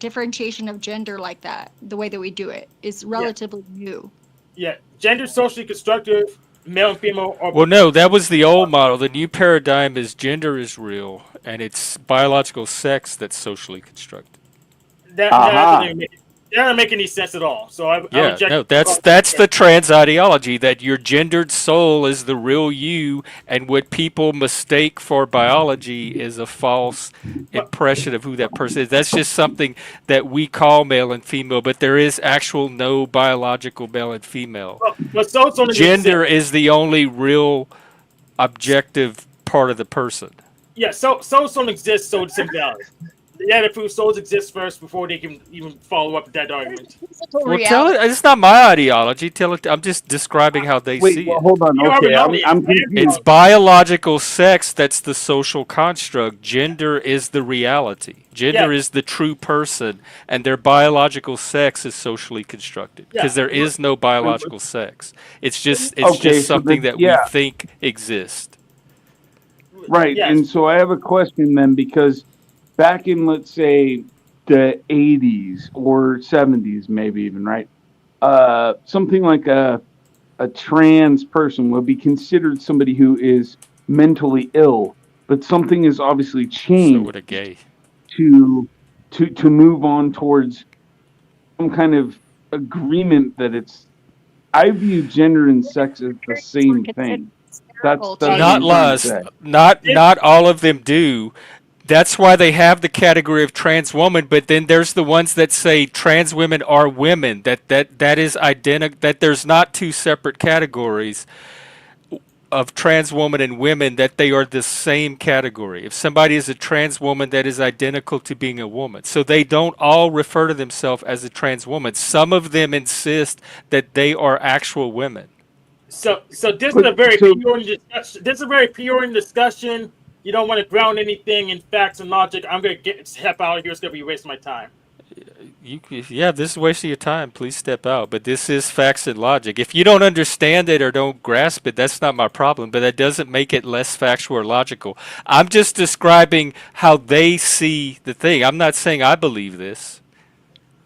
differentiation of gender like that, the way that we do it, is relatively new. Yeah, gender socially constructive, male and female. Well, no, that was the old model. The new paradigm is gender is real, and it's biological sex that's socially constructed. That That doesn't make any sense at all. So I Yeah, reject. no, that's the trans ideology that your gendered soul is the real you, and what people mistake for biology is a false impression of who that person is. That's just something that we call male and female, but there is actual no biological male and female. But souls don't Gender exist. is the only real objective part of the person. Yeah, souls don't exist, so it's invalid. They had to prove souls exist first before they can even follow up with that argument. Well, tell it. It's not my ideology. Tell it. I'm just describing how they Wait, see well, it. hold on. Okay, I'm It's confused. biological sex that's the social construct. Gender is the reality. Gender is the true person, and their biological sex is socially constructed because there is no biological sex. It's just Okay, so something then- that yeah. we think exists. Right, and so I have a question then, because back in, let's say, the 80s or 70s, maybe even, right? Something like a trans person would be considered somebody who is mentally ill, but something has obviously So changed would a gay. to move on towards some kind of agreement that it's. I view gender and sex as the same thing. That's what Not I'm trying to laws. say. Not all of them do. That's why they have the category of trans woman, but then there's the ones that say trans women are women. That is identical. That there's not two separate categories of trans woman and women, that they are the same category. If somebody is a trans woman, that is identical to being a woman. So they don't all refer to themselves as a trans woman. Some of them insist that they are actual women. So this is a very pure discussion. This is a very pure discussion. You don't want to ground anything in facts and logic. I'm gonna step out of here. It's gonna be wasting my time. Yeah, this is wasting your time. Please step out. But this is facts and logic. If you don't understand it or don't grasp it, that's not my problem. But that doesn't make it less factual or logical. I'm just describing how they see the thing. I'm not saying I believe this.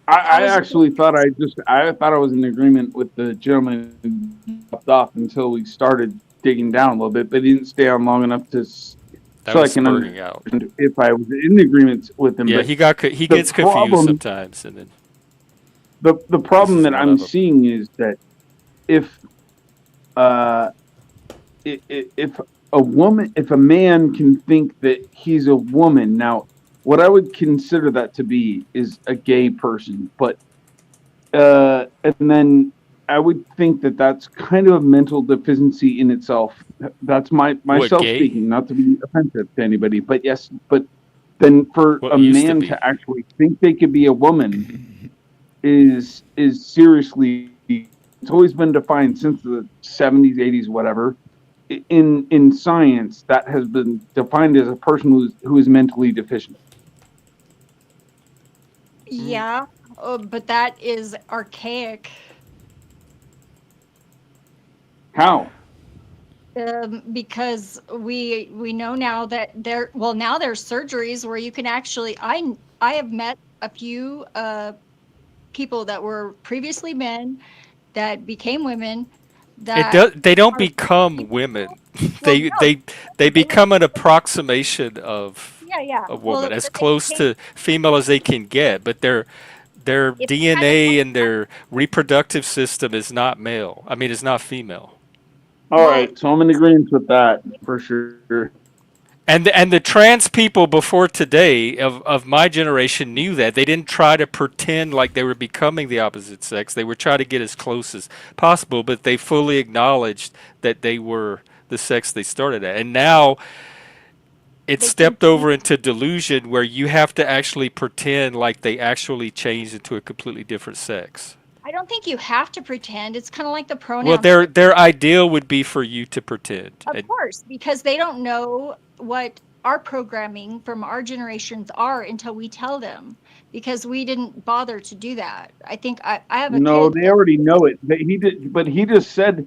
I actually thought I thought I was in agreement with the gentleman who dropped off until we started digging down a little bit, but he didn't stay on long enough to That so I was can spurting out. understand if I was in agreement with him. Yeah, But he the gets confused problem- sometimes, and then The problem that one I'm of 'em. seeing is that if if a man can think that he's a woman, now what I would consider that to be is a gay person, but and then I would think that that's kind of a mental deficiency in itself. That's myself gay? speaking, not to be offensive to anybody, but yes, but then for What a used to man be. to actually think they could be a woman is seriously, it's always been defined since the 70s, 80s, whatever. In science, that has been defined as a person who is mentally deficient. Yeah, but that is archaic. How? Because we know now that now there's surgeries where you can actually I have met a few people that were previously men that became women they don't become women. They become an approximation of yeah. a Well, woman, as but they close became- to female as they can get. But their It's DNA and their reproductive system is not male. I mean, it's not female. All right, so I'm in agreement with that for sure. And the trans people before today of my generation knew that. They didn't try to pretend like they were becoming the opposite sex. They were trying to get as close as possible, but they fully acknowledged that they were the sex they started at. And now it's stepped over into delusion where you have to actually pretend like they actually changed into a completely different sex. I don't think you have to pretend. It's kind of like the pronouns. Well, their ideal would be for you to pretend. Of course, because they don't know what our programming from our generations are until we tell them, because we didn't bother to do that. I think I have a No, kid. they already know it. But he just said,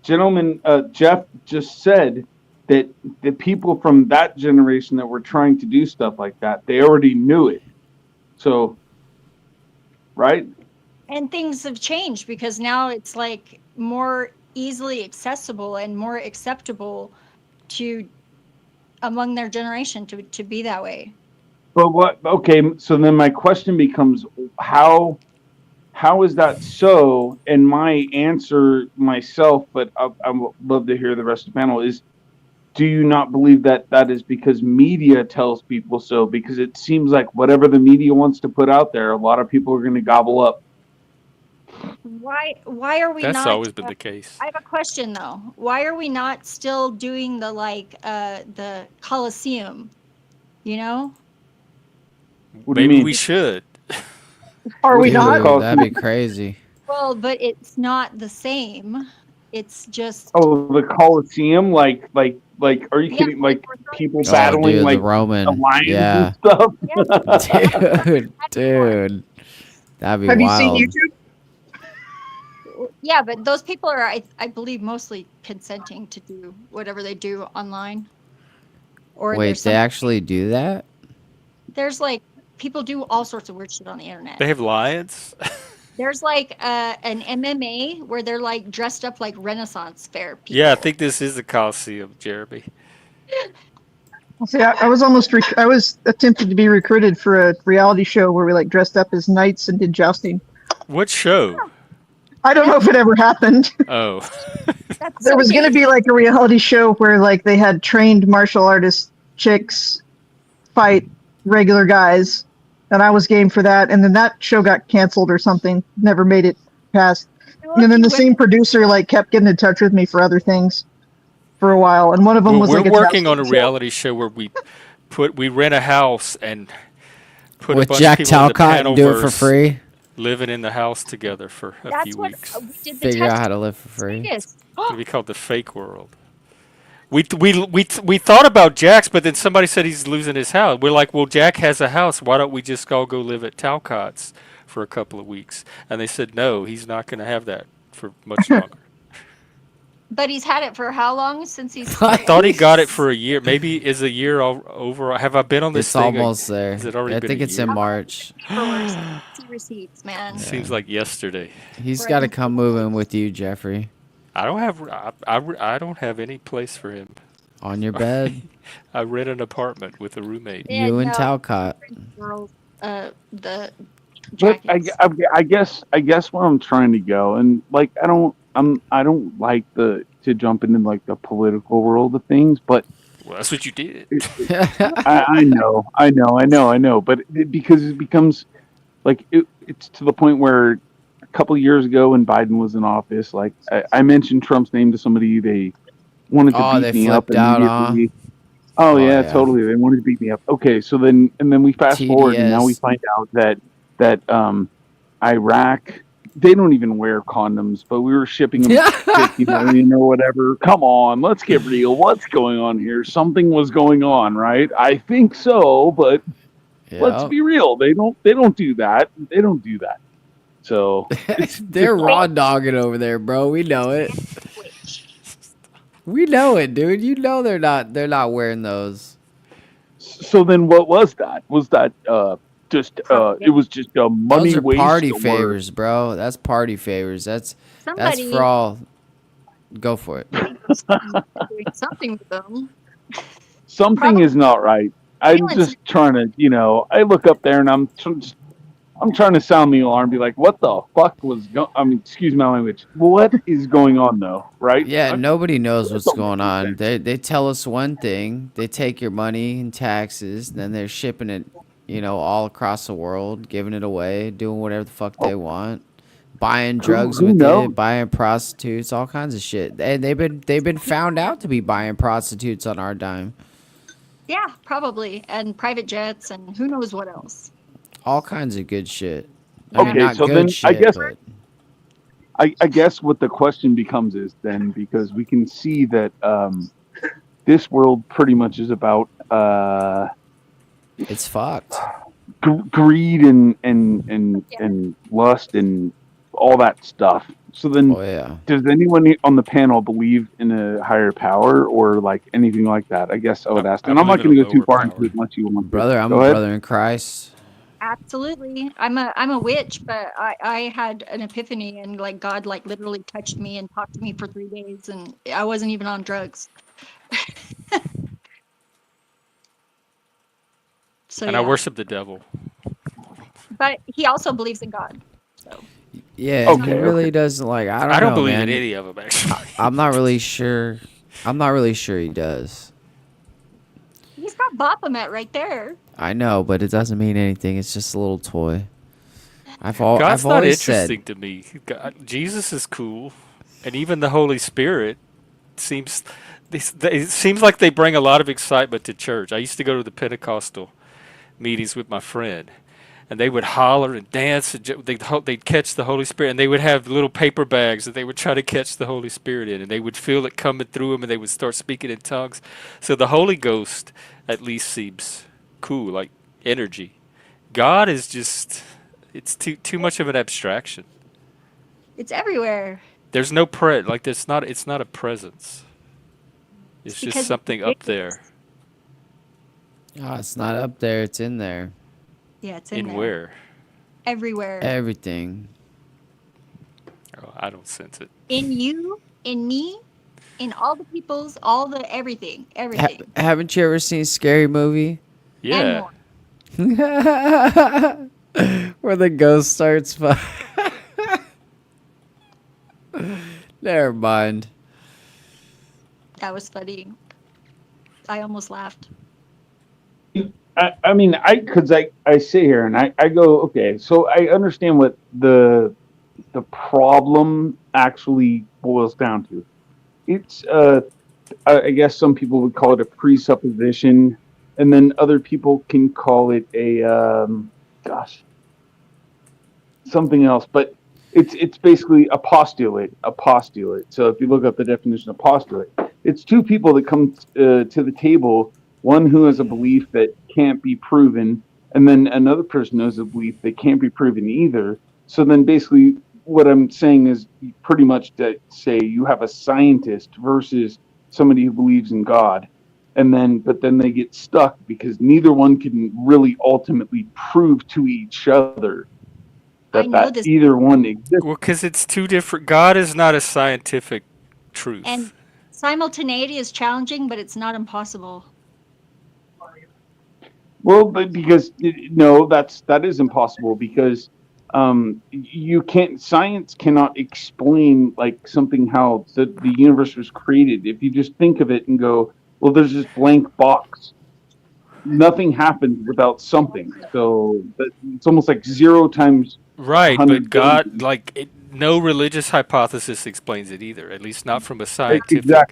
gentlemen, Jeff just said that the people from that generation that were trying to do stuff like that, they already knew it. So, right? And things have changed because now it's like more easily accessible and more acceptable to among their generation to be that way. But what? Okay, so then my question becomes, how how is that so? And my answer myself, but I would love to hear the rest of the panel, is do you not believe that that is because media tells people so? Because it seems like whatever the media wants to put out there, a lot of people are going to gobble up. Why are we That's not always been the case. I have a question though. Why are we not still doing the the Colosseum? You know? What do you Maybe mean? we should. Are we What's the not? Dude, that'd be Coliseum? crazy. Well, but it's not the same. It's just Oh, the Coliseum, like, are you yeah, kidding? like Like people Oh, battling dude, the like the Roman. lions and Yeah. stuff. yeah, Dude, dude. That'd be Have you seen wild. YouTube? yeah, but those people are I believe mostly consenting to do whatever they do online. Or Wait, they actually do that? there's like people do all sorts of weird shit on the internet. They have lions. There's like an MMA where they're like dressed up like Renaissance fair people. Yeah, I think this is the Coliseum, Jeremy. See, I was almost I was attempted to be recruited for a reality show where we like dressed up as knights and did jousting. What show? I don't know if it ever happened. Oh. There was going to be like a reality show where like they had trained martial artist chicks fight regular guys, and I was game for that. And then that show got canceled or something. Never made it past. And then the same producer like kept getting in touch with me for other things for a while. And one of them Well, was we're like working on a jousting show. reality show where we rent a house and put With a bunch Jack of people in the Talcott and do it for panelverse free? living in the house together for a few weeks. We did the Figure out test how to live for free. Vegas. It'll be called the fake world. We thought about Jack's, but then somebody said he's losing his house. We're like, well, Jack has a house. Why don't we just all go live at Talcott's for a couple of weeks? And they said no, he's not going to have that for much longer. But he's had it for how long since he's I thought he got it for a year. Maybe is a year over? Have I been on this It's thing? almost there. Has it already I been think a it's year? in March. see receipts, man. Seems like yesterday. He's got to come move in with you, Jeffrey. I don't have any place for him. On your bed. I rent an apartment with a roommate. You and Talcott. Girls, the But I guess where I'm trying to go, and like I don't like to jump into like the political world of things, but Well, that's what you did. I know, but because it becomes like it's to the point where a couple of years ago when Biden was in office, like I mentioned Trump's name to somebody, they wanted to beat me up immediately. Oh yeah, totally. They wanted to beat me up. Okay, so then we fast forward and now we find out that Iraq, they don't even wear condoms, but we were shipping them 50 million or whatever. Come on, let's get real. What's going on here? Something was going on, right? I think so, but let's be real. They don't do that. They don't do that. So they're raw dogging over there, bro. We know it. We know it, dude. You know they're not wearing those. So then what was that? Was that just it was just a money Those are waste? party or- favors, bro. That's party favors. That's Somebody- for all. Go for it. doing something with them. Something is not right. I'm just trying to, I look up there and I'm trying to sound the alarm, be like, what the fuck was going? I mean, excuse my language. What is going on though? Right? Yeah, nobody knows what's going on. They tell us one thing. They take your money and taxes, then they're shipping it, all across the world, giving it away, doing whatever the fuck they want, buying drugs who with knows? it, buying prostitutes, all kinds of shit. They've been found out to be buying prostitutes on our dime. Yeah, probably, and private jets, and who knows what else. All kinds of good shit. I mean, Okay, not so good then shit, I guess but I guess what the question becomes is then, because we can see that this world pretty much is about it's fucked. Greed and lust and all that stuff. So then, does anyone on the panel believe in a higher power or like anything like that? I guess I would ask. And I'm not going to go too far into it unless you want to. Brother, I'm Go a ahead. brother in Christ. Absolutely, I'm a witch, but I had an epiphany, and like God like literally touched me and talked to me for 3 days, and I wasn't even on drugs. So And I worship the devil. but he also believes in God. So Yeah, he really doesn't like. I I don't don't know, believe in man. any of them actually. I'm not really sure. I'm not really sure he does. He's got Baphomet right there. I know, but it doesn't mean anything. It's just a little toy. I've God's not always said. interesting to me. Jesus is cool, and even the Holy Spirit seems. It seems like they bring a lot of excitement to church. I used to go to the Pentecostal meetings with my friend, and they would holler and dance, and they'd catch the Holy Spirit, and they would have little paper bags that they would try to catch the Holy Spirit in, and they would feel it coming through them, and they would start speaking in tongues. So the Holy Ghost at least seems cool, like energy. God is just, it's too much of an abstraction. It's everywhere. There's no it's not a presence. It's just something up there. Oh, it's not up there. It's in there. Yeah, it's in there. Where? Everywhere. Everything. Oh, I don't sense it. In you, in me, in all the peoples, all the everything. Haven't you ever seen Scary Movie? Yeah. Where the ghost starts. Never mind. That was funny. I almost laughed. I mean, because I sit here and I go, okay, so I understand what the problem actually boils down to. It's I guess some people would call it a presupposition, and then other people can call it a something else. But it's basically a postulate. So if you look up the definition of postulate, it's two people that come to the table. One who has a belief that can't be proven, and then another person who has a belief that can't be proven either. So then basically what I'm saying is pretty much that say you have a scientist versus somebody who believes in God. But then they get stuck because neither one can really ultimately prove to each other that either one exists. Well, because it's two different. God is not a scientific truth. And simultaneity is challenging, but it's not impossible. Well, but because that is impossible because you can't. Science cannot explain like something how the universe was created. If you just think of it and go, well, there's this blank box. Nothing happens without something. So it's almost like 0 times. Right, but God, no religious hypothesis explains it either. At least not from a scientific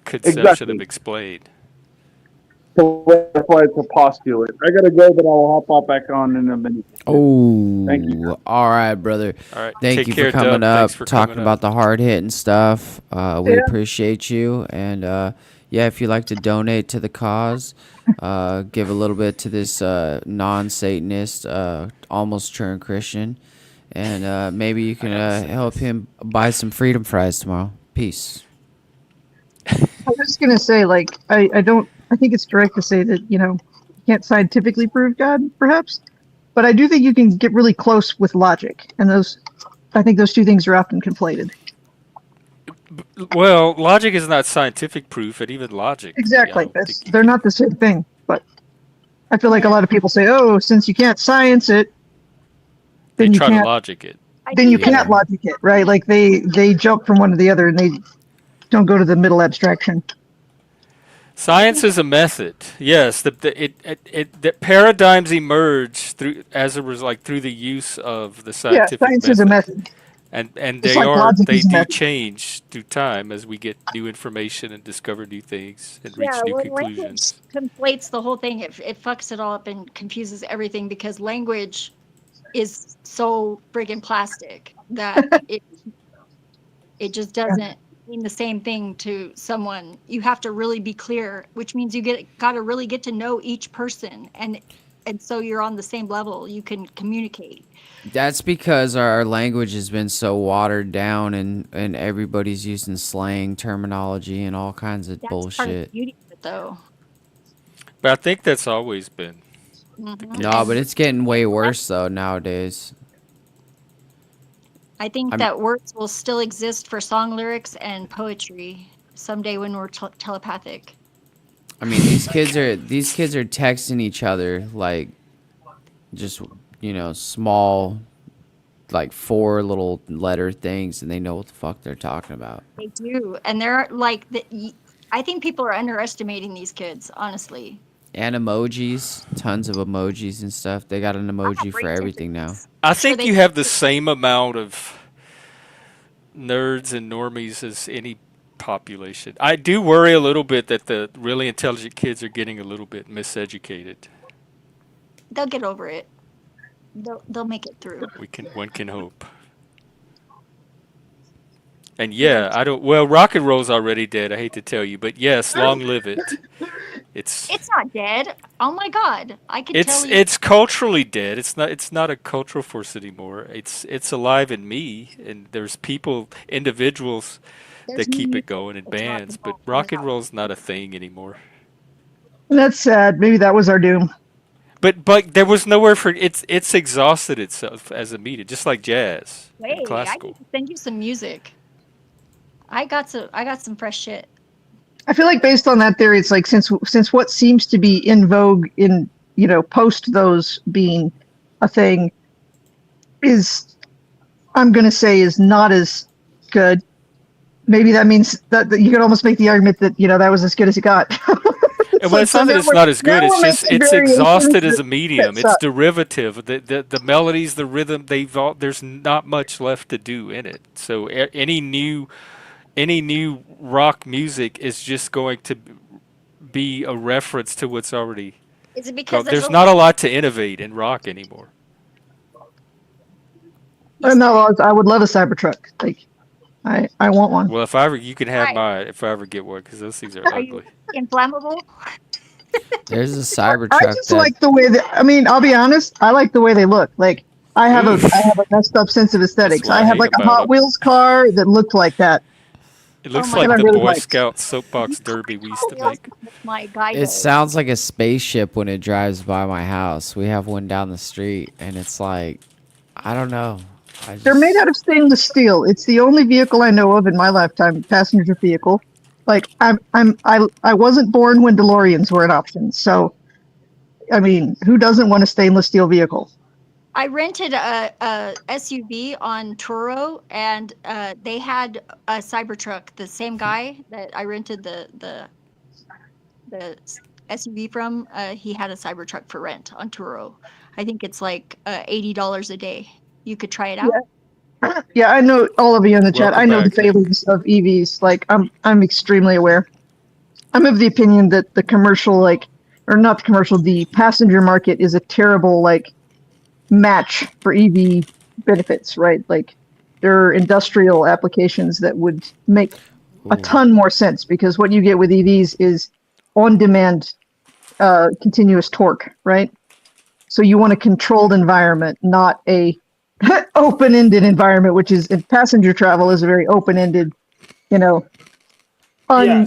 conception of explain. So that's why it's a postulate. I gotta go, but I'll hop back on in a minute. Oh, thank you. All right, brother. All right, thank you for coming up, talking about the hard hitting stuff. We appreciate you, and yeah, if you'd like to donate to the cause, give a little bit to this non-Satanist, almost turned Christian, and maybe you can help him buy some freedom fries tomorrow. Peace. I was just gonna say, I think it's correct to say that, you can't scientifically prove God, perhaps, but I do think you can get really close with logic, and I think those two things are often conflated. Well, logic is not scientific proof, and even logic. Exactly, they're not the same thing, but I feel like a lot of people say, oh, since you can't science it, then you can't logic it. Then you can't logic it, right? Like they jump from one to the other, and they don't go to the middle abstraction. Science is a method. Yes, the paradigms emerge through through the use of the scientific. Yeah, science is a method. And Just they do change through time as we get new information and discover new things and reach new conclusions. Language conflates the whole thing. It fucks it all up and confuses everything because language is so friggin' plastic that it just doesn't mean the same thing to someone. You have to really be clear, which means you gotta really get to know each person, and so you're on the same level. You can communicate. That's because our language has been so watered down, and everybody's using slang terminology and all kinds of bullshit. That's part of the beauty of it, though. But I think that's always been. Mm-hmm. No, but it's getting way worse though nowadays. I think that words will still exist for song lyrics and poetry someday when we're telepathic. I mean, these kids are texting each other like just small, like 4 little letter things, and they know what the fuck they're talking about. They do, and they're like I think people are underestimating these kids, honestly. And emojis, tons of emojis and stuff. They got an emoji for everything now. I think you have the same amount of nerds and normies as any population. I do worry a little bit that the really intelligent kids are getting a little bit miseducated. They'll get over it. They'll make it through. One can hope. And yeah, I don't. Well, rock and roll's already dead. I hate to tell you, but yes, long live it. It's not dead. Oh my God, I can tell you. It's culturally dead. It's not a cultural force anymore. It's alive in me, and there's individuals that keep it going in bands. But rock and roll's not a thing anymore. That's sad. Maybe that was our doom. But there was nowhere for it's exhausted itself as a medium, just like jazz Wait, and classical. I need to send you some music. I got some fresh shit. I feel like based on that theory, it's like since what seems to be in vogue in post those being a thing is, I'm gonna say, is not as good. Maybe that means that you could almost make the argument that that was as good as it got. Well, it's not that it's not as good. It's just it's exhausted as a medium. It's derivative. The melodies, the rhythm, there's not much left to do in it. So any new rock music is just going to be a reference to what's already. Is it because there's not a lot to innovate in rock anymore? No, I would love a Cybertruck. Like, I want one. Well, you can have mine if I ever get one, because those things are ugly. Inflammable. There's a Cybertruck. I just like the way that. I mean, I'll be honest. I like the way they look. Like, I have a messed up sense of aesthetics. I have like a Hot Wheels car that looked like that. It looks like the Boy Scout soapbox derby we used to make. It sounds like a spaceship when it drives by my house. We have one down the street, and it's like, I don't know. They're made out of stainless steel. It's the only vehicle I know of in my lifetime, passenger vehicle. Like, I wasn't born when DeLoreans were an option. So, I mean, who doesn't want a stainless steel vehicle? I rented a SUV on Turo, and they had a Cybertruck. The same guy that I rented the SUV from, he had a Cybertruck for rent on Turo. I think it's like $80 a day. You could try it out. Yeah, I know all of you in the chat. I know the failings of EVs. Like, I'm extremely aware. I'm of the opinion that the commercial, the passenger market is a terrible, match for EV benefits, right? Like, there are industrial applications that would make a ton more sense, because what you get with EVs is on-demand continuous torque, right? So you want a controlled environment, not a open-ended environment, which is, in passenger travel, is a very open-ended,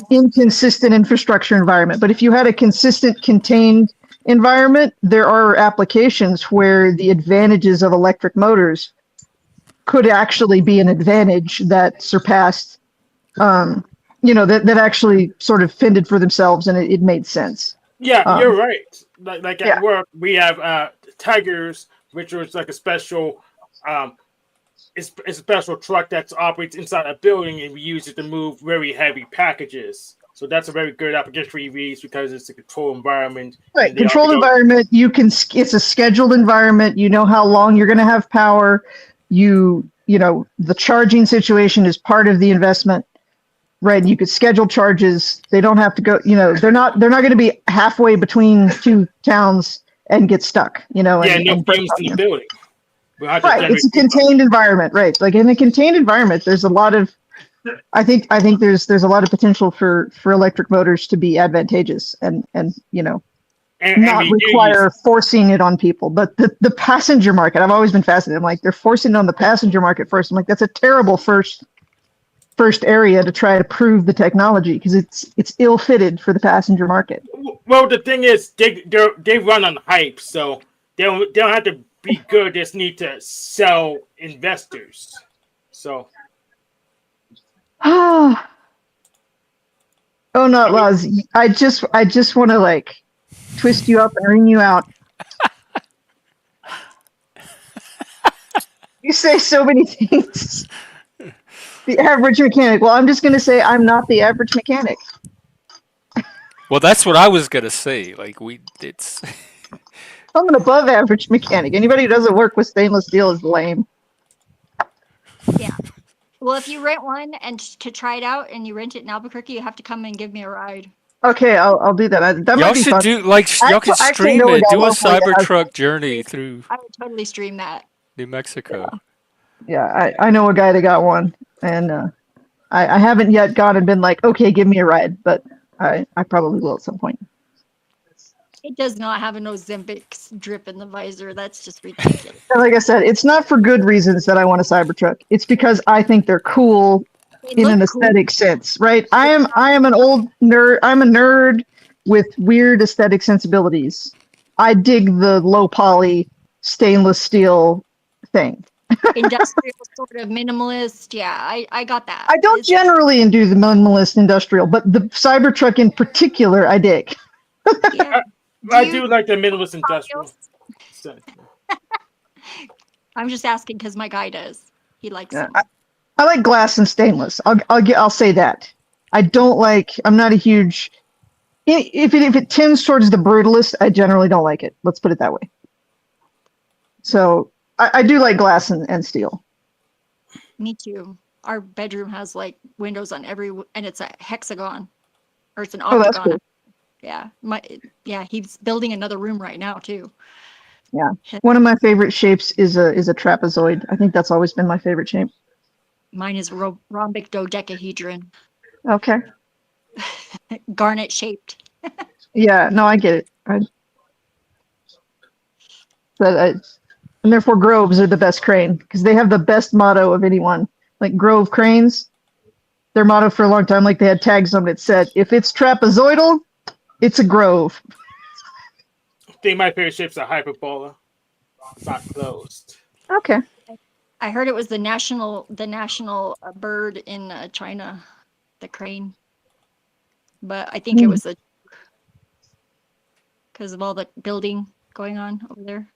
inconsistent infrastructure environment. But if you had a consistent, contained environment, there are applications where the advantages of electric motors could actually be an advantage that surpassed, that actually sort of fended for themselves, and it made sense. Yeah, you're right. Like at work, we have Tigers, which was like a special. It's a special truck that operates inside a building, and we use it to move very heavy packages. So that's a very good application for EVs because it's a controlled environment. Right, controlled environment. It's a scheduled environment. You know how long you're going to have power. The charging situation is part of the investment, right? And you could schedule charges. They don't have to go. They're not going to be halfway between two towns and get stuck. No fumes in the building. Right, it's a contained environment, right? Like, in a contained environment, there's a lot of, I think there's a lot of potential for electric motors to be advantageous and not require forcing it on people. But the passenger market, I've always been fascinated. I'm like, they're forcing it on the passenger market first. I'm like, that's a terrible first area to try to prove the technology, because it's ill-fitted for the passenger market. Well, the thing is, they run on hype, so they don't have to be good. They just need to sell investors. So. Oh, not Laz. I just want to twist you up and wring you out. You say so many things. The average mechanic. Well, I'm just going to say I'm not the average mechanic. Well, that's what I was gonna say. Like it's I'm an above average mechanic. Anybody who doesn't work with stainless steel is lame. Yeah. Well, if you rent one and to try it out and you rent it in Albuquerque, you have to come and give me a ride. Okay, I'll do that. That y'all might be should fun. do like y'all could I actually stream know a it. guy Do a locally that has Cybertruck journey through I would totally stream that. New Mexico. Yeah, I know a guy that got one, and I haven't yet gone and been like, okay, give me a ride, but I probably will at some point. It does not have an Ozempic drip in the visor. That's just ridiculous. And like I said, it's not for good reasons that I want a Cybertruck. It's because I think they're cool in an aesthetic sense, right? I am an old nerd. I'm a nerd with weird aesthetic sensibilities. I dig the low poly stainless steel thing. Industrial sort of minimalist. Yeah, I got that. I don't generally do the minimalist industrial, but the Cybertruck in particular, I dig. I do like the minimalist industrial. I'm just asking because my guy does. He likes them. I like glass and stainless. I'll say that. I don't like. I'm not a huge. If it tends towards the brutalist, I generally don't like it. Let's put it that way. So I do like glass and steel. Me too. Our bedroom has like windows on and it's a hexagon, or it's an Oh, that's octagon. cool. Yeah, he's building another room right now too. Yeah, one of my favorite shapes is a trapezoid. I think that's always been my favorite shape. Mine is rhombic dodecahedron, Okay. garnet shaped. Yeah, no, I get it. And therefore Groves are the best crane because they have the best motto of anyone. Like Grove Cranes, their motto for a long time, like they had tags on it said, if it's trapezoidal, it's a Grove. I think my favorite shape's a hyperbola. It's not closed. Okay. I heard it was the national bird in China, the crane. But I think it was because of all the building going on over there.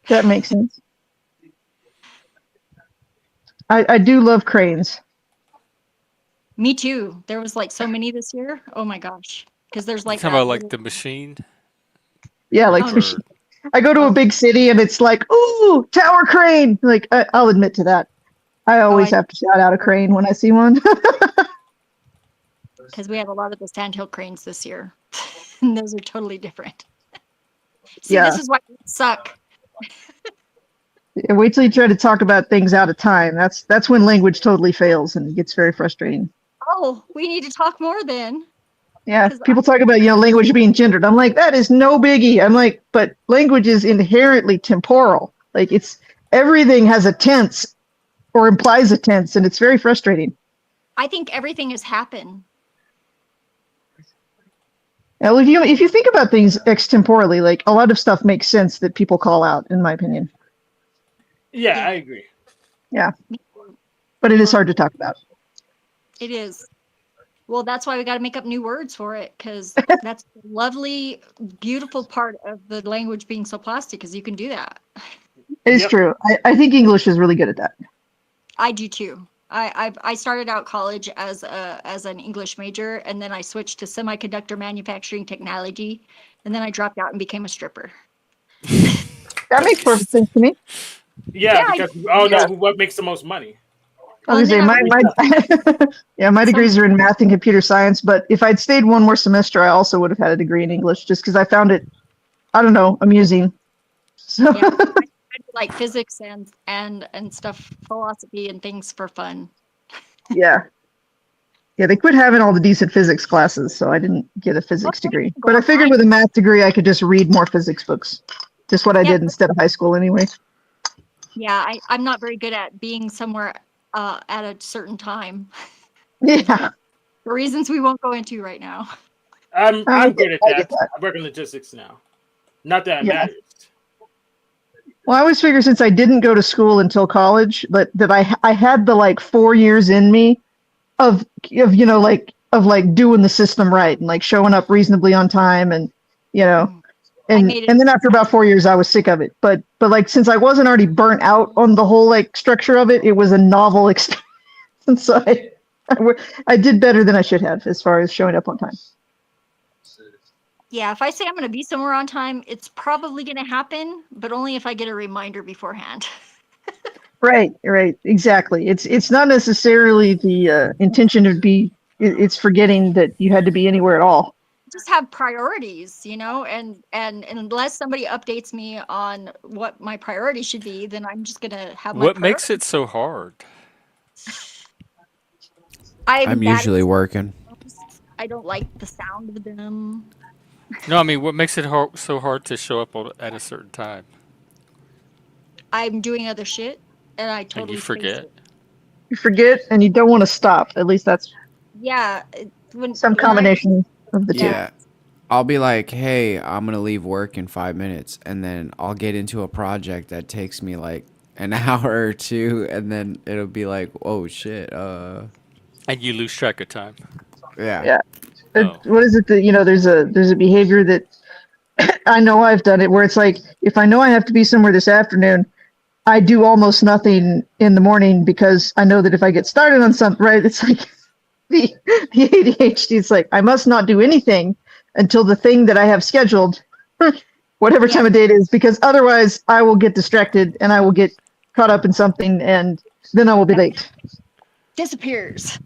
That makes sense. I do love cranes. Me too. There was like so many this year. Oh my gosh. Because there's like Talking about like the machine. Yeah, like I go to a big city and it's like, ooh, tower crane. Like I'll admit to that. I always have to shout out a crane when I see one. Because we have a lot of the sandhill cranes this year. And those are totally different. See, Yeah. this is why we suck. Wait till you try to talk about things out of time. That's when language totally fails and it gets very frustrating. Oh, we need to talk more then. Yeah, people talk about, language being gendered. I'm like, that is no biggie. I'm like, but language is inherently temporal. Like everything has a tense or implies a tense, and it's very frustrating. I think everything has happened. Now, if you think about things extemporally, like a lot of stuff makes sense that people call out, in my opinion. Yeah, I agree. Yeah. But it is hard to talk about. It is. Well, that's why we got to make up new words for it, because that's the lovely, beautiful part of the language being so plastic, is you can do that. It's true. I think English is really good at that. I do too. I started out college as an English major, and then I switched to semiconductor manufacturing technology, and then I dropped out and became a stripper. That makes perfect sense to me. Yeah, because we all know what makes the most money. I was gonna say my degrees are in math and computer science, but if I'd stayed one more semester, I also would have had a degree in English, just because I found it, I don't know, amusing. So Yeah, I like physics and stuff, philosophy and things for fun. yeah, they quit having all the decent physics classes, so I didn't get a physics degree. But I figured with a math degree, I could just read more physics books. Just what I did instead of high school, anyway. Yeah, I'm not very good at being somewhere at a certain time. Yeah. For reasons we won't go into right now. I'm good at that. I work in logistics now. Not that it matters. Well, I always figure since I didn't go to school until college, but that I had the 4 years in me of doing the system right and showing up reasonably on time and And made it. and then after about 4 years, I was sick of it. But like since I wasn't already burnt out on the whole like structure of it, it was a novel experience. And so I did better than I should have as far as showing up on time. Yeah, if I say I'm going to be somewhere on time, it's probably going to happen, but only if I get a reminder beforehand. Right, exactly. It's not necessarily the intention to be. It's forgetting that you had to be anywhere at all. Just have priorities, you know, and unless somebody updates me on what my priority should be, then I'm just going to have my What makes it so hard? I'm usually working. I don't like the sound of them. No, I mean, what makes it so hard to show up at a certain time? I'm doing other shit, and I And totally you face forget. it. You forget, and you don't want to stop. At least that's Yeah, some combination of the two. Yeah. I'll be like, hey, I'm going to leave work in 5 minutes. And then I'll get into a project that takes me like an hour or two. And then it'll be like, oh, shit. And you lose track of time. Yeah. Yeah. Oh. What is it that, you know, there's a behavior that I know I've done it where it's like, if I know I have to be somewhere this afternoon, I do almost nothing in the morning because I know that if I get started on something, right, it's like the ADHD, it's like, I must not do anything until the thing that I have scheduled, whatever time of day it is, because otherwise I will get distracted and I will get caught up in something and then I will be late. Disappears.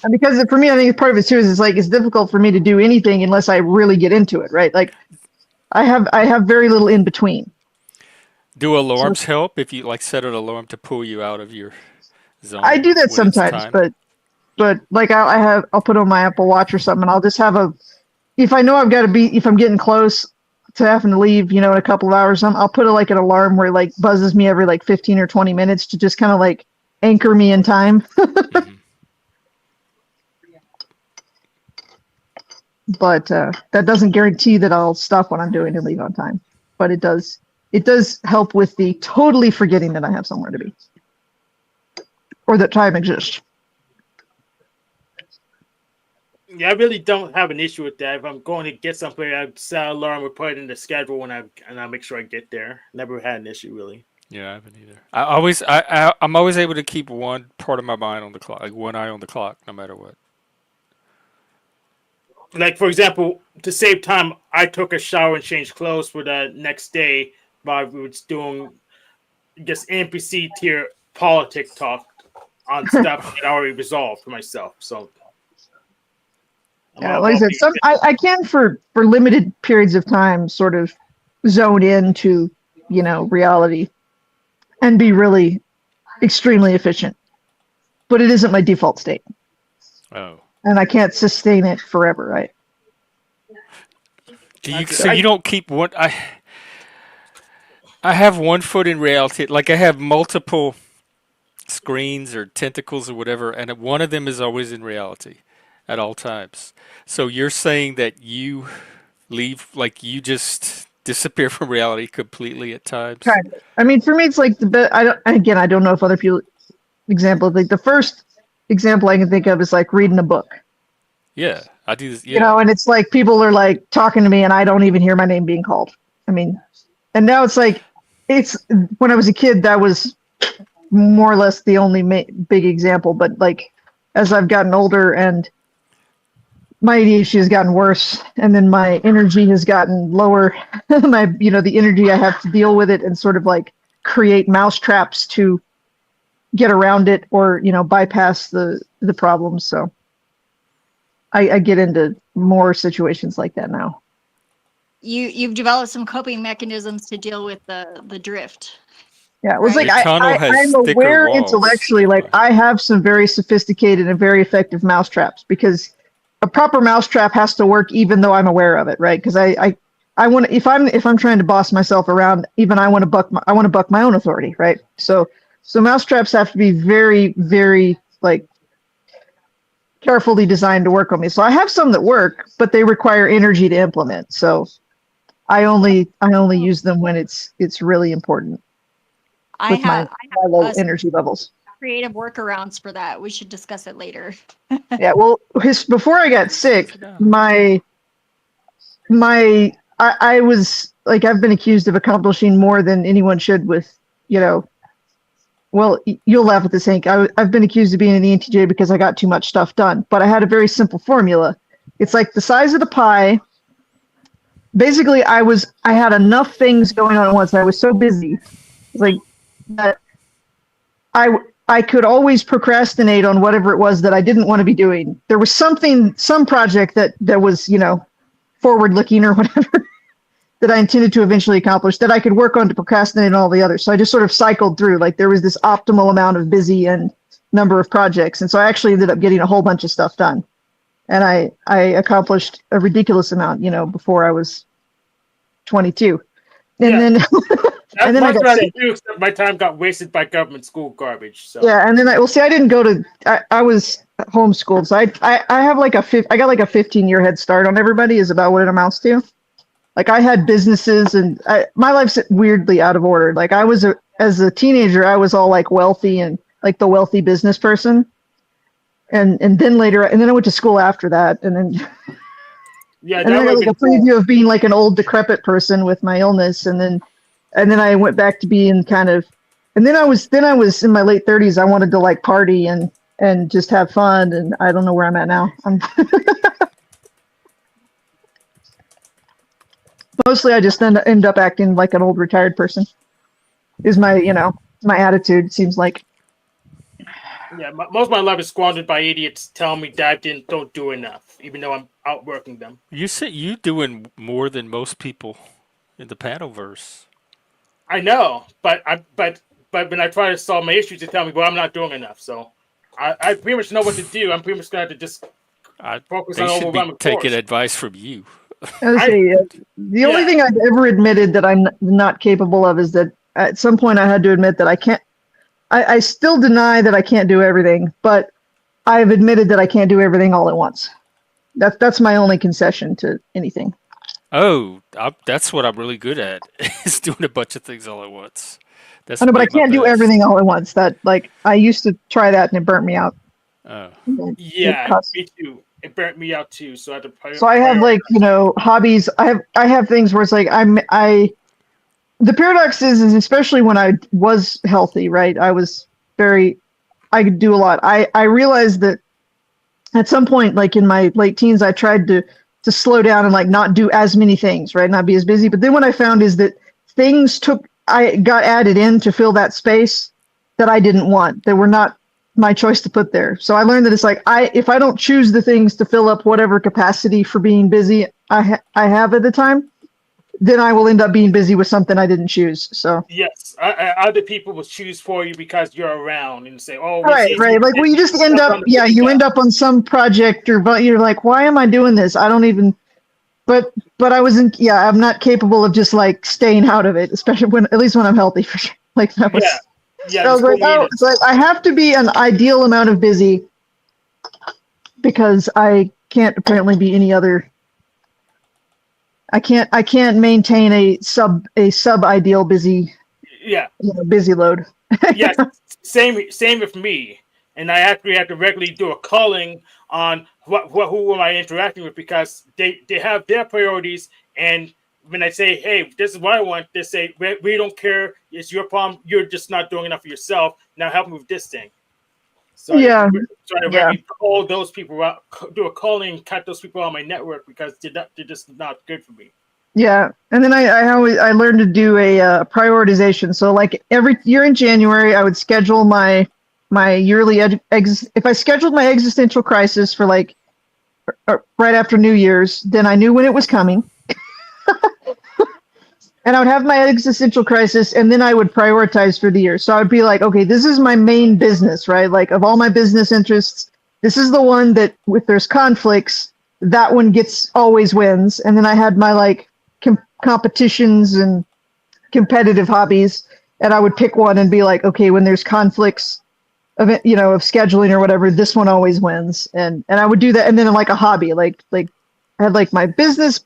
And because for me, I think part of it too is it's like it's difficult for me to do anything unless I really get into it, right? Like I have very little in between. Do alarms help if you like set an alarm to pull you out of your zone? I do that when it's sometimes, time? but like I'll put on my Apple Watch or something, and I'll just have if I know I've got to be, if I'm getting close to having to leave, you know, in a couple of hours, I'll put like an alarm where it like buzzes me every like 15 or 20 minutes to just kind of like anchor me in time. Mm-hmm. But that doesn't guarantee that I'll stop what I'm doing and leave on time. But it does help with the totally forgetting that I have somewhere to be or that time exists. Yeah, I really don't have an issue with that. If I'm going to get something, I set an alarm or put it in the schedule and I make sure I get there. Never had an issue really. Yeah, I haven't either. I'm always able to keep one part of my mind on the clock, like one eye on the clock, no matter what. Like for example, to save time, I took a shower and changed clothes for the next day while we was doing just NPC tier politics talk on stuff that I already resolved for myself. So yeah, like I said, I can for limited periods of time sort of zone into, you know, reality and be really extremely efficient. But it isn't my default state. Oh. And I can't sustain it forever, right? So you don't keep one. I have one foot in reality. Like I have multiple screens or tentacles or whatever, and one of them is always in reality at all times. So you're saying that you leave, like you just disappear from reality completely at times? Kind of. I mean, for me, it's like the best. I don't know if other people examples, like the first example I can think of is like reading a book. Yeah, I do this. Yeah. You know, and it's like people are like talking to me and I don't even hear my name being called. I mean, and now it's like, when I was a kid, that was more or less the only big example. But like, as I've gotten older and my ADHD has gotten worse and then my energy has gotten lower, the energy I have to deal with it and sort of like create mousetraps to get around it or, you know, bypass the problems. So I get into more situations like that now. You've developed some coping mechanisms to deal with the drift. Yeah, it was right? like I'm aware intellectually, like I have some very sophisticated and very effective mousetraps because a proper mousetrap has to work even though I'm aware of it, right? Because I want if I'm trying to boss myself around, even I want to buck my own authority, right? So mousetraps have to be very, very like carefully designed to work on me. So I have some that work, but they require energy to implement. So I only use them when it's really important. I have low energy levels. Creative workarounds for that. We should discuss it later. Yeah, well, before I got sick, I I was like, I've been accused of accomplishing more than anyone should with, well, you'll laugh at this, Hank. I've been accused of being an ENTJ because I got too much stuff done, but I had a very simple formula. It's like the size of the pie. Basically, I had enough things going on at once. I was so busy, like that I could always procrastinate on whatever it was that I didn't want to be doing. There was some project that was, forward looking or whatever that I intended to eventually accomplish that I could work on to procrastinate on all the others. So I just sort of cycled through, like there was this optimal amount of busy and number of projects. And so I actually ended up getting a whole bunch of stuff done. And I accomplished a ridiculous amount, before I was 22. And then and then I got sick. Except my time got wasted by government school garbage. So. Yeah, and then I didn't go to. I was homeschooled, so I have like I got like a 15-year head start on everybody. Is about what it amounts to. Like I had businesses, and my life's weirdly out of order. Like as a teenager, I was all like wealthy and like the wealthy business person, and then later, and then I went to school after that, and then. Yeah, and then I got like a preview of being like an old decrepit person with my illness, and then I went back to being kind of, and then I was in my late 30s. I wanted to like party and just have fun, and I don't know where I'm at now. Mostly I just end up acting like an old retired person. Is my my attitude, seems like. Yeah, most of my life is squandered by idiots telling me that I don't do enough, even though I'm outworking them. You said you doing more than most people in the Panoverse. I know, but when I try to solve my issues, they tell me, "Well, I'm not doing enough." So I pretty much know what to do. I'm pretty much going to just focus on overwhelming force. Taking advice from you. The only thing I've ever admitted that I'm not capable of is that at some point I had to admit that I can't. I still deny that I can't do everything, but I've admitted that I can't do everything all at once. That's my only concession to anything. Oh, that's what I'm really good at, is doing a bunch of things all at once. I know, but I can't do everything all at once. That I used to try that and it burnt me out. Oh. Yeah, me too. It burnt me out too. So I had to. So I have hobbies. I have things where it's like the paradox is especially when I was healthy, right? I could do a lot. I realized that at some point, like in my late teens, I tried to slow down and like not do as many things, right? Not be as busy. But then what I found is that I got added in to fill that space that I didn't want, that were not my choice to put there. So I learned that it's like, if I don't choose the things to fill up whatever capacity for being busy I have at the time, then I will end up being busy with something I didn't choose. So yes, other people will choose for you because you're around and say, "Oh, right." Like, well, you just end up, you end up on some project, but you're like, "Why am I doing this? I don't even." But I wasn't. Yeah, I'm not capable of just like staying out of it, especially at least when I'm healthy, for sure. Like that was. Yeah. I was like, it's like I have to be an ideal amount of busy because I can't apparently be any other. I can't maintain a sub ideal busy. Yeah. Busy load. Yes. Same with me. And I actually have to regularly do a culling on who am I interacting with, because they have their priorities, and when I say, "Hey, this is what I want," they say, "We don't care. It's your problem. You're just not doing enough for yourself. Now help me with this thing." So I regularly call those people out, do a calling, cut those people out of my network because they're just not good for me. Yeah, and then I learned to do a prioritization. So like every year in January, I would schedule my yearly if I scheduled my existential crisis for like right after New Year's, then I knew when it was coming. And I would have my existential crisis, and then I would prioritize for the year. So I would be like, okay, this is my main business, right? Like of all my business interests, this is the one that if there's conflicts, that one always wins. And then I had my like competitions and competitive hobbies, and I would pick one and be like, okay, when there's conflicts of scheduling or whatever, this one always wins. And I would do that. And then like a hobby, like I had like my business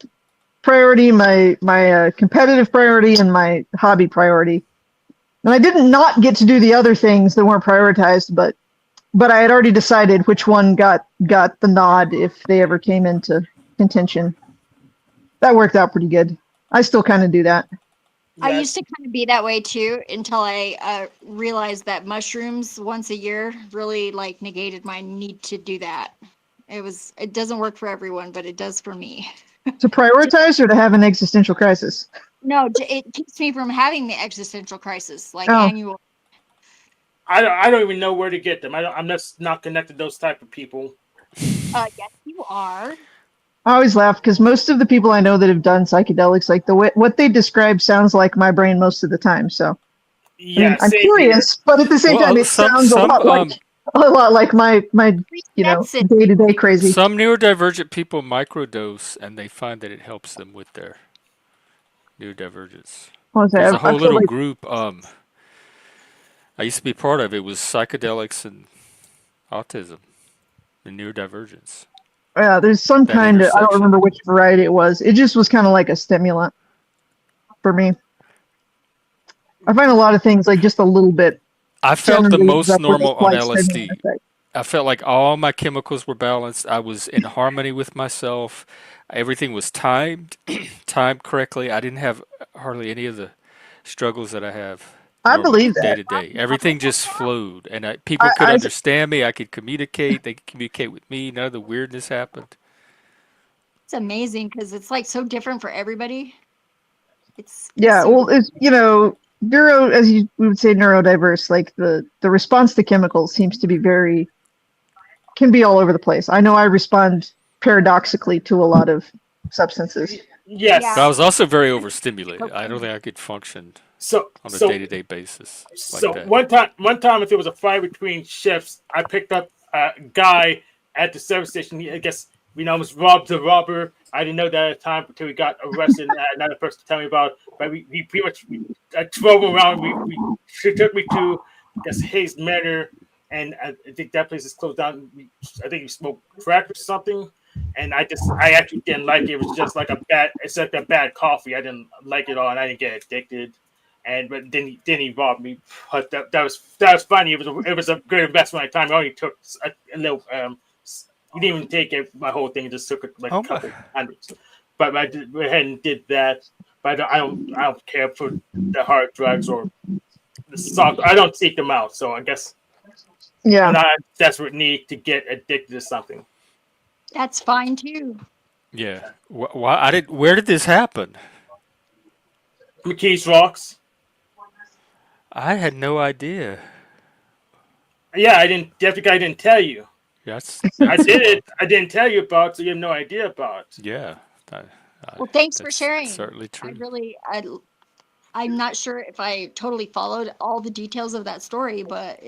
priority, my competitive priority, and my hobby priority. And I did not get to do the other things that weren't prioritized, but I had already decided which one got the nod if they ever came into contention. That worked out pretty good. I still kind of do that. I used to kind of be that way too until I realized that mushrooms once a year really like negated my need to do that. It doesn't work for everyone, but it does for me. To prioritize or to have an existential crisis? No, it keeps me from having the existential crisis, like Oh. annual. I don't even know where to get them. I'm just not connected to those type of people. Yes, you are. I always laugh because most of the people I know that have done psychedelics, like what they describe sounds like my brain most of the time. So, Yeah, I mean, I'm same curious, but at the same time, it sounds a lot like my day-to-day crazy. Some neurodivergent people microdose and they find that it helps them with their neurodivergence. What was that? There's a I whole feel little like- group I used to be part of. It was psychedelics and autism, the neurodivergence. Yeah, there's some That kind of, I don't intersection. remember which variety it was. It just was kind of like a stimulant for me. I find a lot of things like just a little bit. I felt the generally most ends up with a normal on slight LSD. stimulant effect. I felt like all my chemicals were balanced. I was in harmony with myself. Everything was timed, timed correctly. I didn't have hardly any of the struggles that I have. I believe that. Day to day. Everything just flowed, and people could understand me. I could communicate. They could communicate with me. None of the weirdness happened. It's amazing because it's like so different for everybody. Yeah, well, it's as you would say, neurodiverse. Like the response to chemicals seems to be can be all over the place. I know I respond paradoxically to a lot of substances. Yes. But I was also very overstimulated. I don't think I could function on a day-to-day basis like that. one time, if there was a fight between shifts, I picked up a guy at the service station. I guess we almost robbed the robber. I didn't know that at the time until we got arrested. And another person to tell me about it. But we pretty much drove around. She took me to, I guess, Hayes Manor, and I think that place is closed down. I think we smoked crack or something. And I actually didn't like it. It was just like it's like a bad coffee. I didn't like it at all, and I didn't get addicted. But then he robbed me. But that was funny. It was a good investment of time. I only took a little. He didn't even take my whole thing. He just took it like a couple hundreds. But I went ahead and did that. But I don't care for the hard drugs or the soft. I don't seek them out. So I guess I'm not a desperate need to get addicted to something. That's fine too. Yeah. Why? Where did this happen? McKees Rocks. I had no idea. Yeah, I think I didn't tell you. Yes. I did it. I didn't tell you about, so you have no idea about. Yeah. Well, thanks for sharing. Certainly true. I'm not sure if I totally followed all the details of that story, but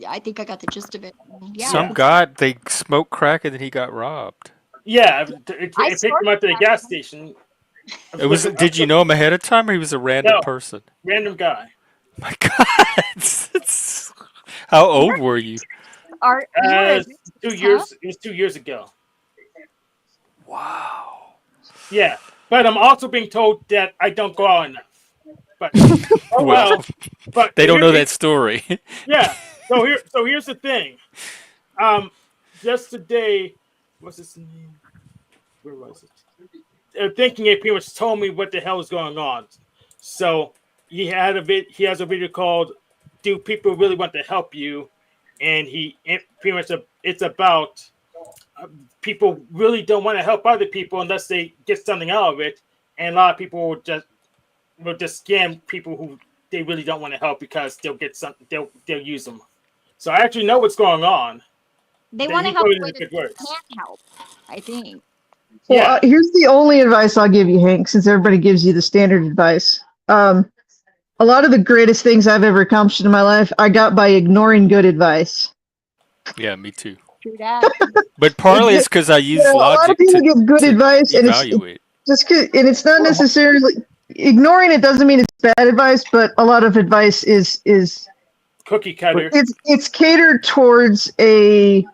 I think I got the gist of it. Yeah. Some guy, they smoked crack and then he got robbed. Yeah, it picked him up at the gas station. Did you know him ahead of time, or he was a random person? Random guy. My God. How old were you? 2 years. It was 2 years ago. Wow. Yeah, but I'm also being told that I don't go out enough. But but they don't know that story. Yeah. So here's the thing. Just today, what's his name? Where was it? Thinking it pretty much told me what the hell is going on. So he has a video called "Do People Really Want to Help You?" And pretty much it's about people really don't want to help other people unless they get something out of it, and a lot of people will just scam people who they really don't want to help because they'll get something, they'll use them. So I actually know what's going on. They want to help where they can't help, I think. Well, here's the only advice I'll give you, Hank, since everybody gives you the standard advice. A lot of the greatest things I've ever accomplished in my life, I got by ignoring good advice. Yeah, me too. True that. But partly it's because I use logic. A lot of people give good advice, and it's not necessarily ignoring it doesn't mean it's bad advice, but a lot of advice is cookie cutter. It's catered towards a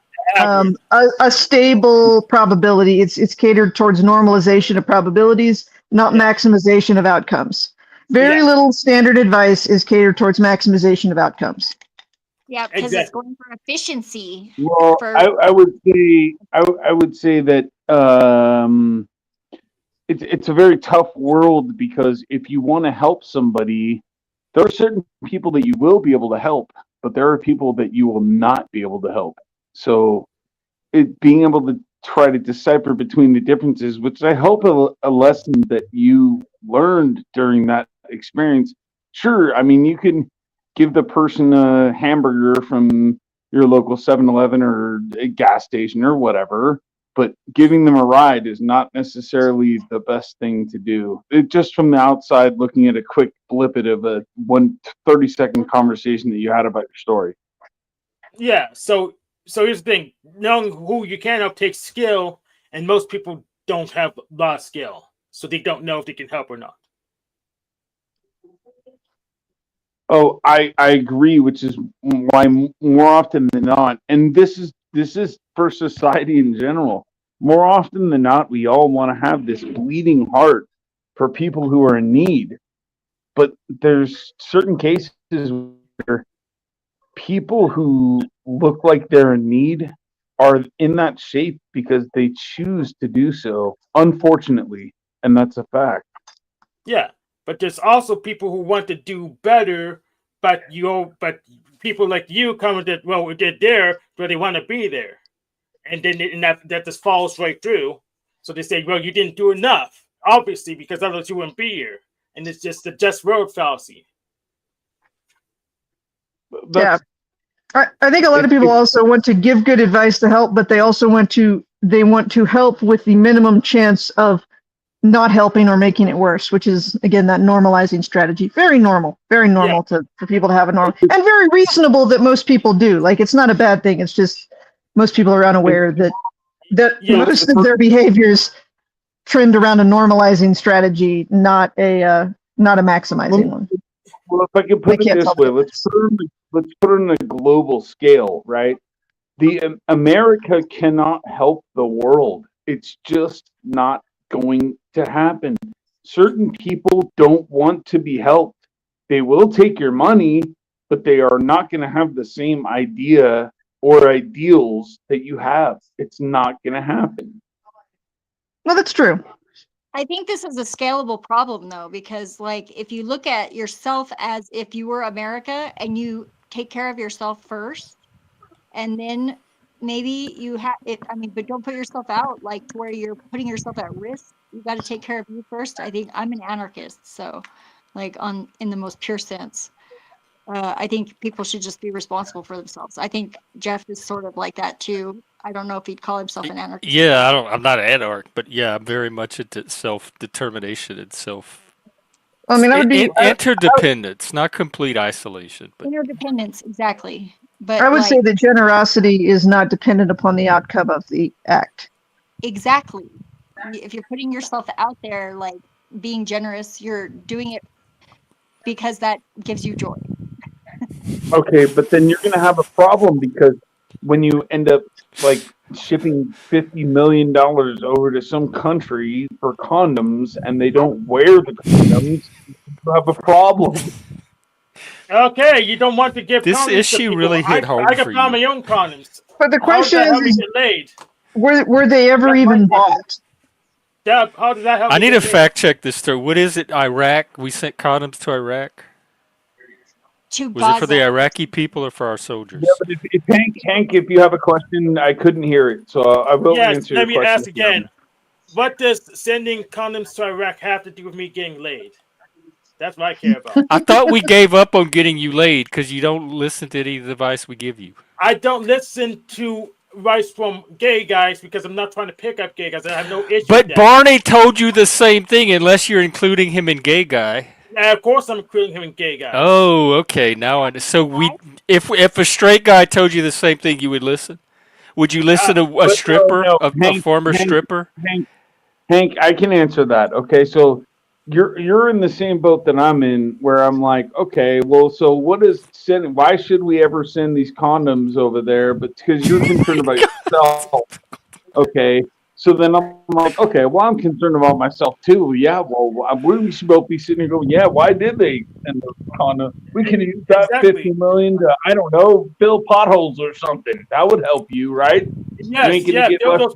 stable probability. It's catered towards normalization of probabilities, not maximization of outcomes. Very little standard advice is catered towards maximization of outcomes. Yeah, because it's going for efficiency. Well, I would say that it's a very tough world, because if you want to help somebody, there are certain people that you will be able to help, but there are people that you will not be able to help. So being able to try to decipher between the differences, which I hope a lesson that you learned during that experience. Sure, I mean, you can give the person a hamburger from your local 7-Eleven or a gas station or whatever, but giving them a ride is not necessarily the best thing to do. Just from the outside, looking at a quick blippet of a 30-second conversation that you had about your story. Yeah, so here's the thing: knowing who you can help takes skill, and most people don't have a lot of skill, so they don't know if they can help or not. Oh, I agree, which is why more often than not, and this is for society in general. More often than not, we all want to have this bleeding heart for people who are in need, but there's certain cases where people who look like they're in need are in that shape because they choose to do so, unfortunately, and that's a fact. Yeah, but there's also people who want to do better, but people like you commented, well, they're there, but they want to be there, and then that just falls right through. So they say, well, you didn't do enough, obviously, because otherwise you wouldn't be here, and it's just the just road fallacy. Yeah, I think a lot of people also want to give good advice to help, but they also want to help with the minimum chance of not helping or making it worse, which is again that normalizing strategy. Very normal for people to have a normal, and very reasonable that most people do. Like, it's not a bad thing. It's just most people are unaware that most of their behaviors trend around a normalizing strategy, not a maximizing one. Well, if I can put it this way, let's put it on a global scale, right? America cannot help the world. It's just not going to happen. Certain people don't want to be helped. They will take your money, but they are not going to have the same idea or ideals that you have. It's not going to happen. No, that's true. I think this is a scalable problem, though, because, like, if you look at yourself as if you were America and you take care of yourself first, and then maybe you have it. I mean, but don't put yourself out like to where you're putting yourself at risk. You got to take care of you first. I think I'm an anarchist, so like in the most pure sense. I think people should just be responsible for themselves. I think Jeff is sort of like that too. I don't know if he'd call himself an anarchist. Yeah, I'm not an anarch, but yeah, I'm very much into self-determination and I mean, I would be interdependence, not complete isolation, but interdependence, exactly. But I would say that generosity is not dependent upon the outcome of the act. Exactly. If you're putting yourself out there, like being generous, you're doing it because that gives you joy. Okay, but then you're going to have a problem, because when you end up like shipping $50 million over to some country for condoms and they don't wear the condoms, you have a problem. Okay, you don't want to give this condoms issue to people. really hit home I for can buy you. my own condoms. But the question how does that help is, me get laid? Were they ever even bought? How does that help I me need get to laid? fact check this through. What is it? Iraq? We sent condoms to Iraq? To Was it for the Iraqi people or for our soldiers? Yeah, but if Hank, if you have a question, I couldn't hear it, so I will answer your Let me question. ask again. What does sending condoms to Iraq have to do with me getting laid? That's what I care about. I thought we gave up on getting you laid because you don't listen to any advice we give you. I don't listen to advice from gay guys because I'm not trying to pick up gay guys. I have no issue with But that. Barney told you the same thing, unless you're including him in gay guy. Yeah, of course I'm including him in gay guys. Oh, okay. Now I. So if a straight guy told you the same thing, you would listen. Would you listen to a stripper, a former stripper? Hank, I can answer that. Okay, so you're in the same boat that I'm in, where I'm like, okay, well, so what is sending? Why should we ever send these condoms over there? But because you're concerned about yourself. Okay, so then I'm like, okay, well, I'm concerned about myself too. Yeah, well, we should both be sitting here going, yeah, why did they send those condoms? We can use that $50 million to, I don't know, fill potholes or something. That would help you, right? Yes, you ain't gonna get fill less, those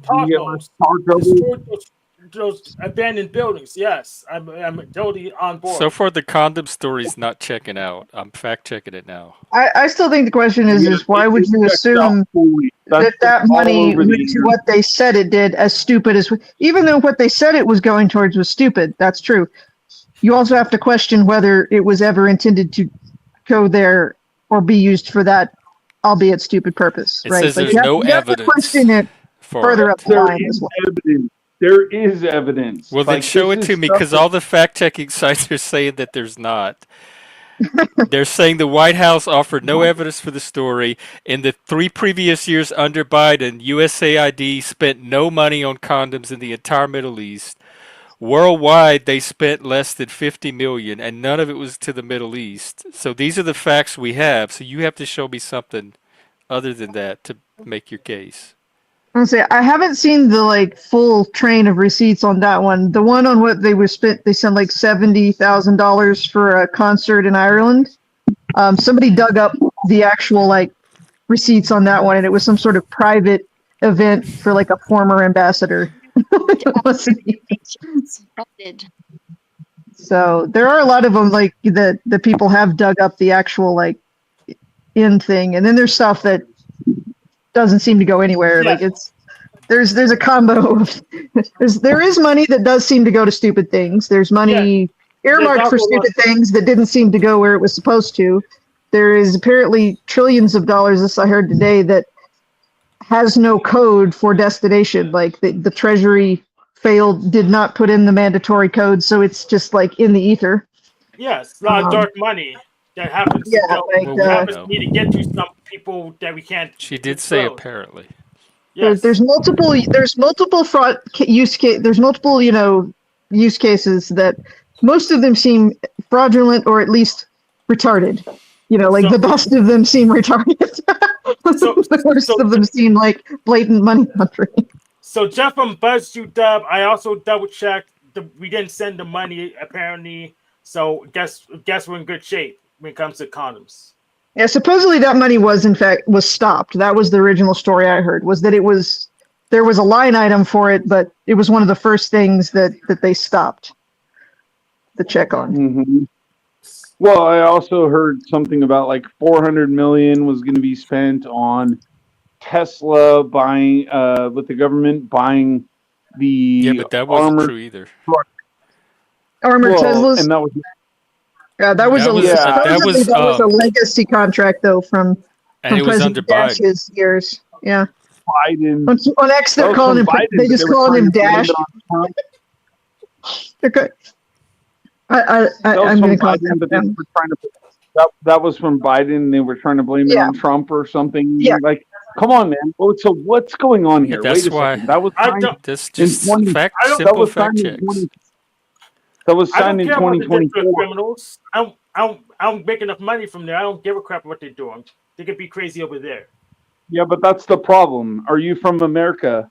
potholes. those abandoned buildings. Yes, I'm totally on board. So far, the condom story's not checking out. I'm fact checking it now. I still think the question is why would you assume that money went to what they said it did, as stupid as, even though what they said it was going towards was stupid, that's true. You also have to question whether it was ever intended to go there or be used for that, albeit stupid purpose, It right? says Like there's no you have to evidence question it for further it. up the line as well. There is evidence. Well, then Like, show it this to is me, stuff because that- all the fact-checking sites are saying that there's not. They're saying the White House offered no evidence for the story. In the 3 previous years under Biden, USAID spent no money on condoms in the entire Middle East. Worldwide, they spent less than 50 million, and none of it was to the Middle East. So these are the facts we have. So you have to show me something other than that to make your case. I'll say I haven't seen the full train of receipts on that one. The one on what they were spent, they sent like $70,000 for a concert in Ireland. Somebody dug up the actual receipts on that one, and it was some sort of private event for a former ambassador. So there are a lot of them the people have dug up the actual end thing, and then there's stuff that doesn't seem to go anywhere. Yeah. There's a combo of there is money that does seem to go to stupid things. There's money earmarked for stupid things that didn't seem to go where it was supposed to. There is apparently trillions of dollars, this I heard today, that has no code for destination. The Treasury did not put in the mandatory code, so it's just in the ether. Yes, a lot of dark money that happens. Happens to me to get to some people that we can't. She did say control. apparently. Yes. There's multiple fraud use case. There's multiple use cases that most of them seem fraudulent or at least retarded. The best of them seem retarded. The worst of them seem like blatant money laundering. So Jeff from BuzzFeed, I also double checked. We didn't send the money apparently. So guess we're in good shape when it comes to condoms. Yeah, supposedly that money was stopped. That was the original story I heard, was that there was a line item for it, but it was one of the first things that they stopped the check on. Mm-hmm. Well, I also heard something about $400 million was going to be spent on Tesla buying, with the government buying the but that wasn't armored true either. Armored Teslas? And that was that was a legacy contract though from it was under President Biden. Dash's years. Yeah. Biden. On X, they're calling him. They just calling him Dash. Okay. I'm going to call him. That was from Biden. They were trying to blame it on Trump or something. Yeah. Come on, man. So what's going on here? That's Wait a why. second. That was simple fact checks. That was signed in 2024. Criminals. I don't make enough money from there. I don't give a crap what they're doing. They could be crazy over there. Yeah, but that's the problem. Are you from America?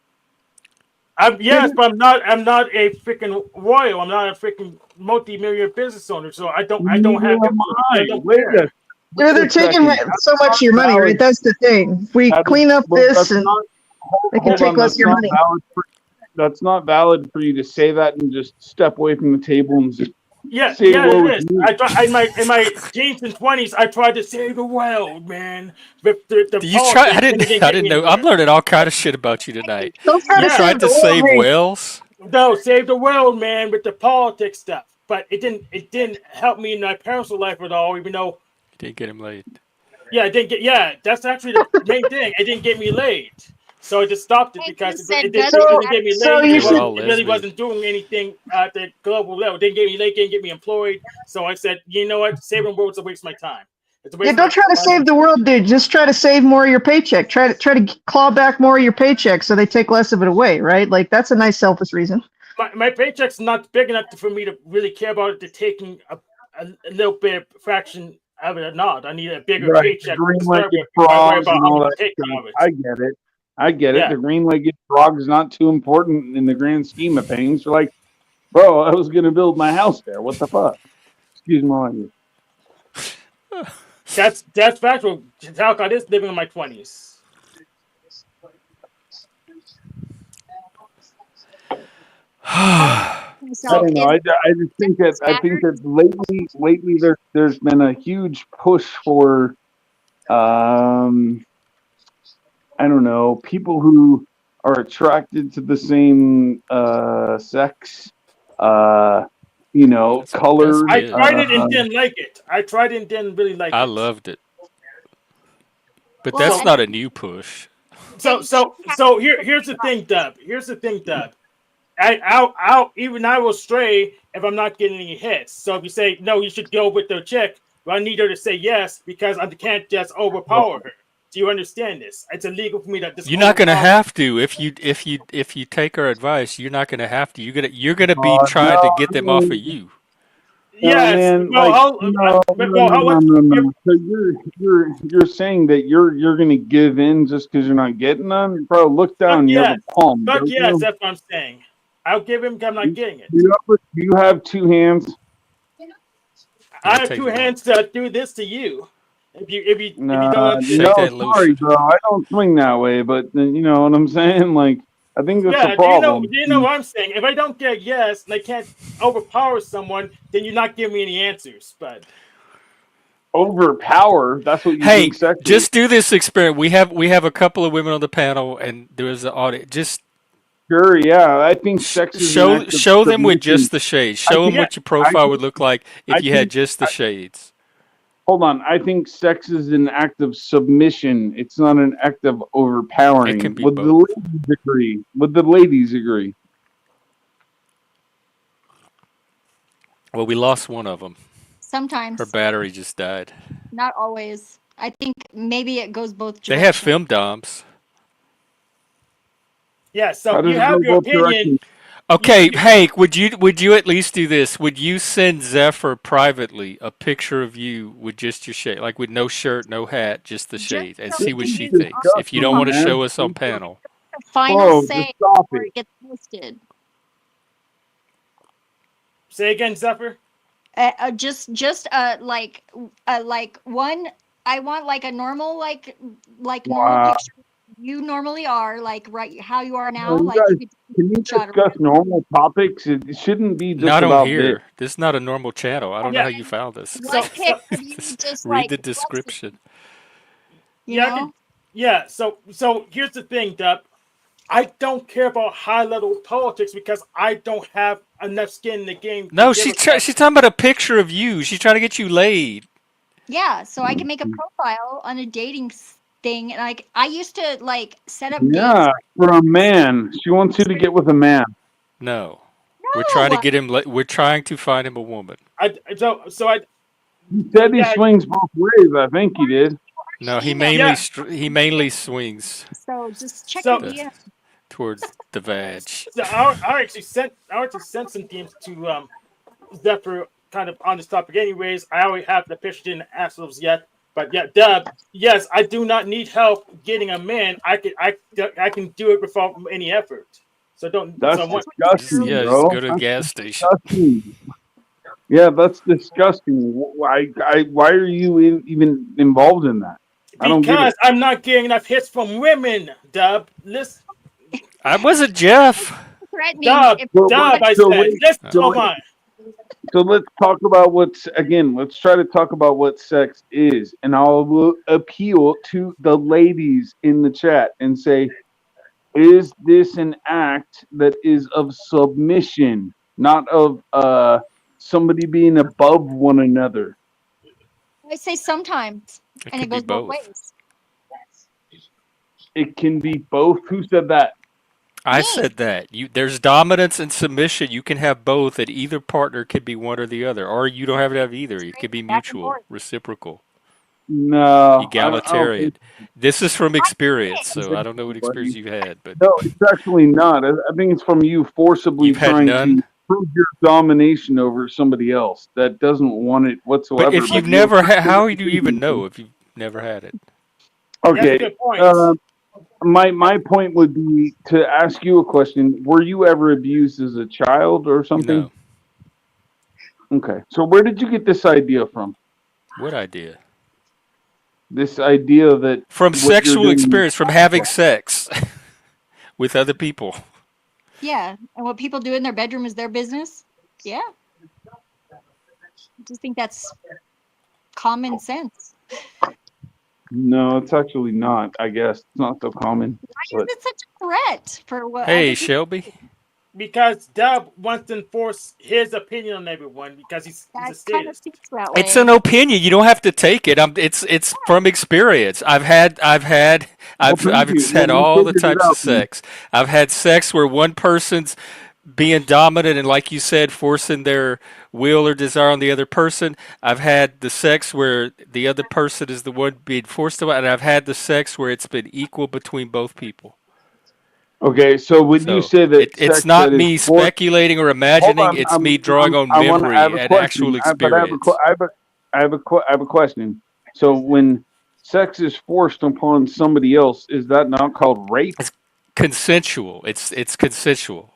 Yes, but I'm not a freaking royal. I'm not a freaking multi-millionaire business owner. So I don't have. They're taking so much of your money, right? That's the thing. If we clean up this, and they can take less of your money. That's not valid for you to say that and just step away from the table and just say it is. In my teens and 20s, I tried to save the world, man. I didn't know. I'm learning all kind of shit about you tonight. You tried to save whales? No, save the world, man, with the politics stuff. But it didn't help me in my personal life at all, even though. Didn't get him laid. Yeah, it didn't get. Yeah, that's actually the main thing. It didn't get me laid. So I just stopped it because it didn't get me laid. It really wasn't doing anything at the global level. It didn't get me laid, didn't get me employed. So I said, you know what? Saving the world's a waste of my time. Don't try to save the world, dude. Just try to save more of your paycheck. Try to claw back more of your paycheck so they take less of it away, right? That's a nice selfish reason. My paycheck's not big enough for me to really care about it, to taking a little bit of fraction of it or not. I need a bigger paycheck. Green-legged frogs and all that stuff. I get it. The green-legged frog is not too important in the grand scheme of things. You're like, bro, I was going to build my house there. What the fuck? Excuse my language. That's factual. Talcott is living in my 20s. I myself, don't know. is I just think that lately there's been a huge push for I don't know, people who are attracted to the same sex, That's colors. I good. tried it and didn't like it. I tried it and didn't really like I it. loved it. But well, that's So and not a new push. so it should so have so here's the thing, Dub. Here's the thing, Dub. I will stray if I'm not getting any hits. So if you say no, you should go with the chick. Well, I need her to say yes because I can't just overpower her. Do you understand this? It's illegal for me to just You're not gonna overpower. have to if you take our advice. You're not gonna have to. You're gonna be No, trying to get I them off of mean, you. no, Yes. man, Well, like no, no, no, how no, much? no, no. So you're saying that you're gonna give in just because you're not getting none, bro? Look Fuck down. You have yes. a palm, Fuck don't yes. you? That's what I'm saying. I'll give him. I'm not getting it. Do you have two hands? Yeah, I have take two one. hands to do this to you. If you don't Nah, Shake understand. no, that sorry, lotion. bro. I don't swing that way, but you know what I'm saying? Like, I think that's a Yeah, do you know? problem. Do you know what I'm saying? If I don't get yes and I can't overpower someone, then you're not giving me any answers. But Overpower, that's what you Hey, think sex is? just do this experiment. We have a couple of women on the panel, and there is an audit. Just Sure, yeah. I think sex is an show act of show them with submission. just the shades. I Show them think, yeah, what your I profile would think, look like I if you had think, just the shades. hold on. I think sex is an act of submission. It's not an act of It can overpowering. be Would the both. ladies agree? Would the ladies agree? Well, we lost one of them. Her sometimes, battery just died. not always. I think maybe it goes both They have directions. femdoms. yeah. How So does you it go have your both opinion. directions? Okay, Hank, would you at least do this? Would you send Zephyr privately a picture of you with just your shade, like with no shirt, no hat, just the Just shade, and so see it what can she be thinks? If you don't Disgusting, want to the man. show us on panel. final Bro, just say stop before it. it gets posted. Say again, Zephyr. Like one. I want like a normal normal Wow. picture you normally are, like right how you are Well, now. you Like you guys, could take can a you screenshot or discuss whatever. normal topics? It shouldn't be just Not on about this. here. This is not a normal channel. I don't know Yeah. how you found this. One So pic so of you just Read like the flexing, description. you yeah, I could. know? Yeah. So here's the thing, Dub. I don't care about high level politics because I don't have enough skin in the game to No, give a fuck. she's talking about a picture of you. She's trying to get you laid. Yeah, so I can make a profile on a dating thing, and like I used to like set up dates. Yeah, for a man. She wants you to get with a man. No, we're trying to No, get him. We're trying to find him a woman. I He said he yeah swings both ways. I think he did. No, he email. mainly yeah. swings So just check your So the, DM. towards the vag. so I actually sent some DMs to Zephyr kind of on this topic. Anyways, I already have the picture didn't ask those yet. But yeah, Dub, yes, I do not need help getting a man. I can do it without any effort. So don't. That's So what? disgusting, Just bro. go to the That's gas station. disgusting. Yeah, that's disgusting. Why are you even involved in that? I don't get Because it. I'm not getting enough hits from women, Dub. Listen, I wasn't Jeff. Threatening Dub, if Dub. I So said, wait, listen. so Hold wait, on. so let's talk about let's try to talk about what sex is, and I'll appeal to the ladies in the chat and say, is this an act that is of submission, not of somebody being above one another? I say sometimes, It and it could be goes both both. ways. It can be both. Who said that? I Me, said that. There's dominance and submission. You can have both, and either partner could be one or the other, or you don't have to have either. It could be back and mutual, forth. No, reciprocal, I don't think egalitarian. This is from experience, so, so I don't know what experience buddy. you've had, but No, it's actually not. I think it's from you forcibly you've had trying none. to prove your domination over somebody else that doesn't want it But whatsoever. if But you've you'll never had, how do you even know if you've never had it? That's a okay. good point. My point would be to ask you a question. Were you ever abused as a child or something? No. Okay. So where did you get this idea from? What idea? This idea that From what you're sexual doing. experience, from having sex with other people. Yeah, and what people do in their bedroom is their business. Yeah, I just think that's common sense. No, it's actually not. I guess it's not so common. Why is But it such a threat for what Hey, other people? Shelby. Because Dub wants to enforce his opinion on everyone because he's a That kind of sadist. seems that It's way. an opinion. You don't have to take it. It's from experience. I've well, thank you. Well, had you all the figured it types of out, man. sex. I've had sex where one person's being dominant and, like you said, forcing their will or desire on the other person. I've had the sex where the other person is the one being forced to, and I've had the sex where it's been equal between both people. Okay, so would you So say that it's sex not that is me forced? speculating or Hold imagining. on, It's me drawing on I want. I have memory a and actual question. But experience. I have a question. So when sex is forced upon somebody else, is that not called rape? It's consensual. It's consensual.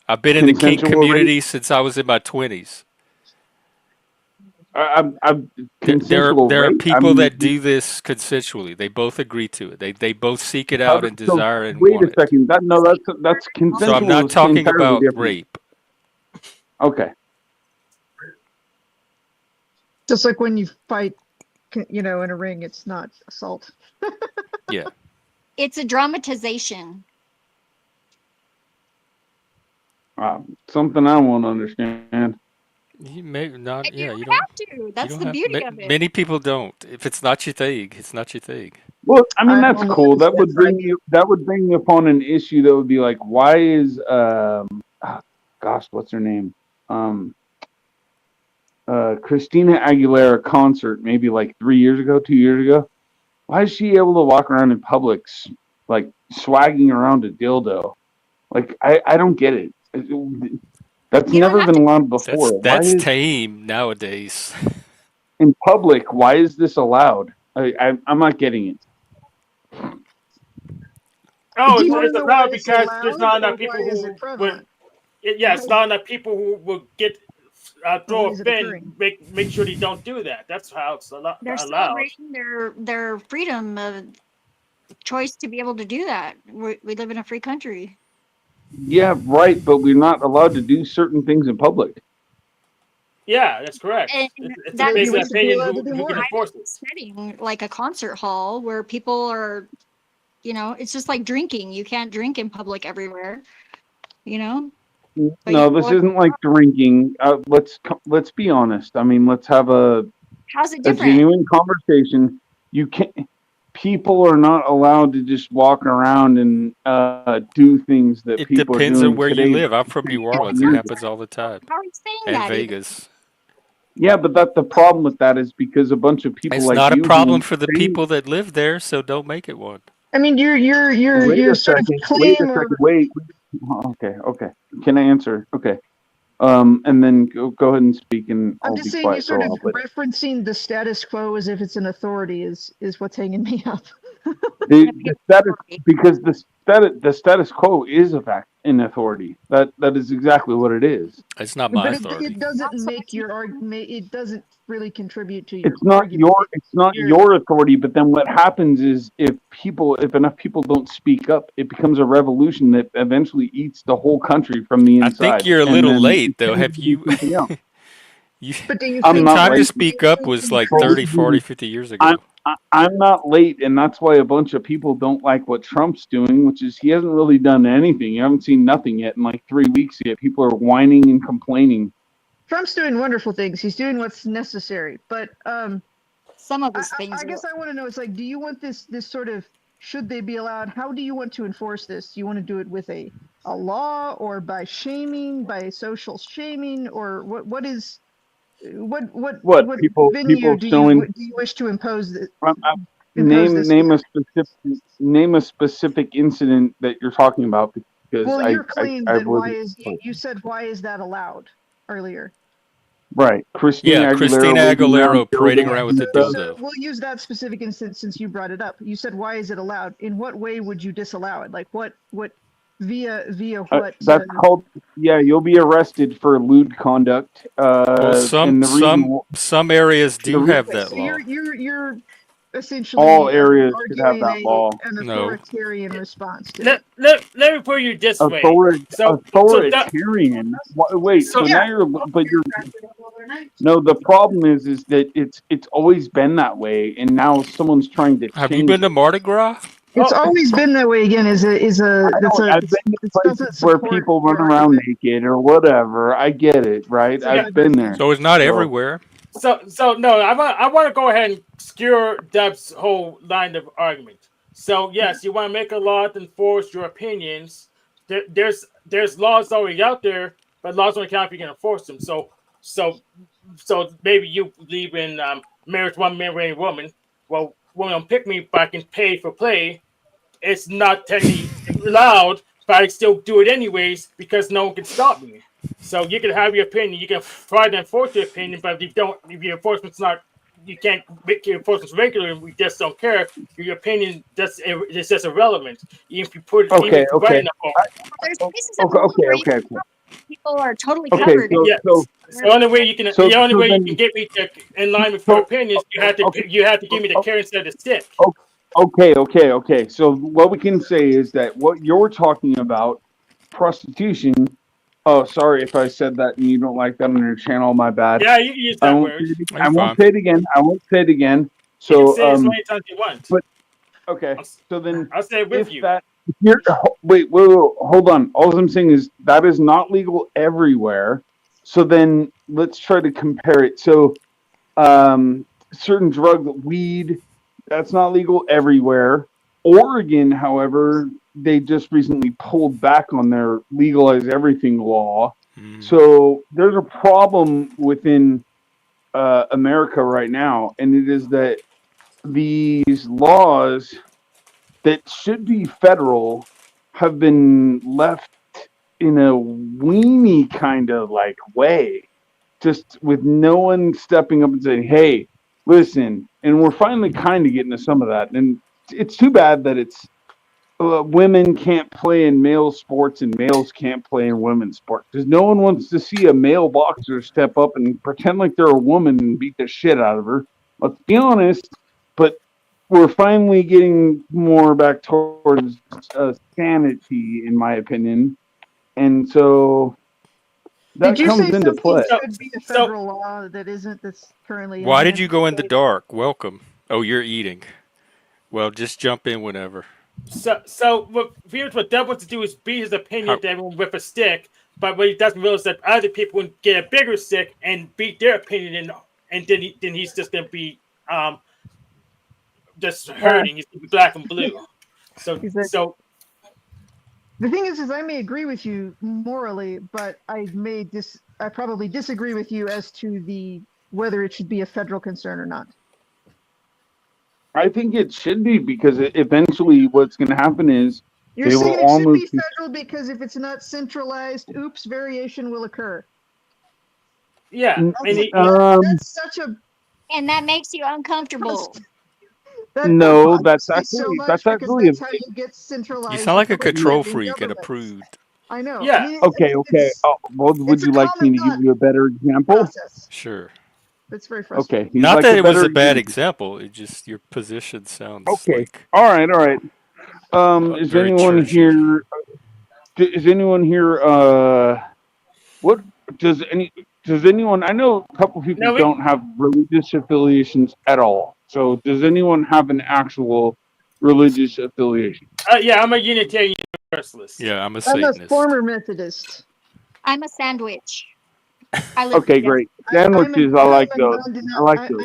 I've been in the kink Consensual rape? community since I was in my 20s. I'm There consensual there are rape. I people mean, that do this consensually. They both agree to it. They both seek it how out do, and so desire and wait want a it. second. That no, that's So I'm consensual not is talking entirely about different. rape. Okay. Just like when you fight, in a ring, it's not assault. Yeah. It's a dramatization. Something I won't understand. You may not. And you Yeah. You don't don't. have to. You That's don't the have. beauty of it. Many people don't. If it's not your thing, it's not your thing. Well, I mean I that's only cool. That understand would bring you. That would bring you upon an issue that would be like, why is gosh, what's her name? Christina Aguilera concert maybe like 3 years ago, 2 years ago. Why is she able to walk around in public like swagging around a dildo? Like I don't get it. That's You don't never have been to. allowed before. Why That's is tame nowadays. in public? Why is this allowed? I'm not getting it. Oh, Do you want to it's know why allowed it's because there's allowed not or enough why people is who it would. prevalent? Yeah, it's not enough people who will get Why throw a is it fit. occurring? Make sure they don't do that. That's how it's They're allowed. celebrating their freedom of choice to be able to do that. We live in a free country. Yeah, right. But we're not allowed to do certain things in public. Yeah, that's correct. And It's that based Maybe on we should be opinion allowed to do who can more. enforce it. setting like a concert hall where people are, it's just like drinking. You can't drink in public everywhere, you know. But you No, can this go. isn't like drinking. Let's be honest. I mean, let's have How's it a different? genuine conversation. You can't. People are not allowed to just walk around and do things that It people are depends on doing where you today. live. I'm from New 20 Orleans. It years ago. happens all the time. How are you saying And that even? Vegas. Yeah, but the problem with that is because a bunch of people It's like not a you problem who for the say, people that live there, so don't make it one. I mean, wait your a sort of second, claim or wait. Okay. Can I answer? Okay. And then go ahead and speak, and I'm I'll just be saying you quiet for a sort of while. But referencing the status quo as if it's an authority is what's hanging me up. the status, because the status quo is a fact in authority. That is exactly what it is. It's not my But authority. it doesn't make your argument. It doesn't really contribute to your It's not argument. your authority. But then what happens is if enough people don't speak up, it becomes a revolution that eventually eats the whole country from the I think inside, you're a and little then late, it though. changes Have to be you, something else. But do you the I'm think not time to late. speak up was like Well, 30, 40, 50 years ago. I'm not late, and that's why a bunch of people don't like what Trump's doing, which is he hasn't really done anything. You haven't seen nothing yet in like 3 weeks yet. People are whining and complaining. Trump's doing wonderful things. He's doing what's necessary. But some of his things. I guess I want to know. It's like, do you want this sort of should they be allowed? How do you want to enforce this? Do you want to do it with a law or by shaming, by social shaming, or what is what People venue do showing you wish to impose this? Name a specific incident that you're talking about, because Well, your claim I that wasn't you said why is that allowed earlier? right. Yeah, Christina Aguilera Christina waving around Aguilera parading dildos around with and the stuff. So dildo. we'll use that specific instance since you brought it up. You said why is it allowed? In what way would you disallow it? Like what via what? That's called, yeah, you'll be arrested for lewd conduct. Well, And the reason some areas the do reason have Okay, that so law. you're essentially all areas should have arguing that law. an No. authoritarian response to it. Let me put it this way. Authoritarian. Wait, so now you're no. The problem is that it's always been that way, and now someone's trying to Have you change been to it. Mardi Gras? It's always been that way. Again, I've been to places where people run around naked or whatever. I get it, right? I've been there. So it's not everywhere. So no, I want to go ahead and skewer Deb's whole line of argument. So yes, you want to make a law to enforce your opinions. There's laws already out there, but laws only count if you can enforce them. So maybe you believe in marriage one man, one woman. Well, women don't pick me, but I can pay for play. It's not technically allowed, but I still do it anyways because no one can stop me. So you can have your opinion, you can try to enforce your opinion, but if your enforcement's not, you can't make your enforcement regular, and we just don't care. Your opinion is just irrelevant. Even if you put Okay. even if you write in a form. There's places of the world where Okay. people are totally Okay, covered. so The only way you can get me in line with your opinions, you have to give me the carrot instead of the stick. Okay. So what we can say is that what you're talking about, prostitution. Oh, sorry if I said that and you don't like that on your channel. My bad. Yeah, you can use that word. I won't say it again. So You can say it as many times you want. But okay. So then I'll say it with you. Wait, hold on. All I'm saying is that is not legal everywhere. So then let's try to compare it. So certain drug, weed, that's not legal everywhere. Oregon, however, they just recently pulled back on their legalize everything law. So there's a problem within America right now, and it is that these laws that should be federal have been left in a weenie kind of like way, just with no one stepping up and saying, hey, listen. And we're finally kind of getting to some of that. And it's too bad that it's women can't play in male sports and males can't play in women's sports, because no one wants to see a male boxer step up and pretend like they're a woman and beat the shit out of her. Let's be honest. But we're finally getting more back towards sanity, in my opinion, and so that Did you comes say into something play. should be a federal law that's currently? Why did you go in the dark? Welcome. Oh, you're eating. Well, just jump in whenever. So here's what Deb wants to do is beat his opinion to everyone with a stick, but what he doesn't realize that other people would get a bigger stick and beat their opinion, and then he's just gonna be just hurting. He's gonna be black and blue. So the thing is I may agree with you morally, but I probably disagree with you as to whether it should be a federal concern or not. I think it should be, because eventually what's going to happen is You're they saying will all it should move be federal because if it's not centralized, variation will occur. Yeah, that's such a. And that makes you uncomfortable. No, that's actually that's how you get centralized. You sound like a control freak and a prude. I know. Yeah. I mean, Okay. Well, would you like me to give you a better example? Sure. That's very frustrating. Okay. Not that it was a bad example. It just your position sounds like. All right. Is anyone here? Is anyone here? What does anyone? I know a couple people don't have religious affiliations at all. So does anyone have an actual religious affiliation? Yeah, I'm a Unitarian Universalist. Yeah, I'm a I'm Satanist. a former Methodist. I'm a sandwich. Okay, great. Sandwiches, I like those. I like those.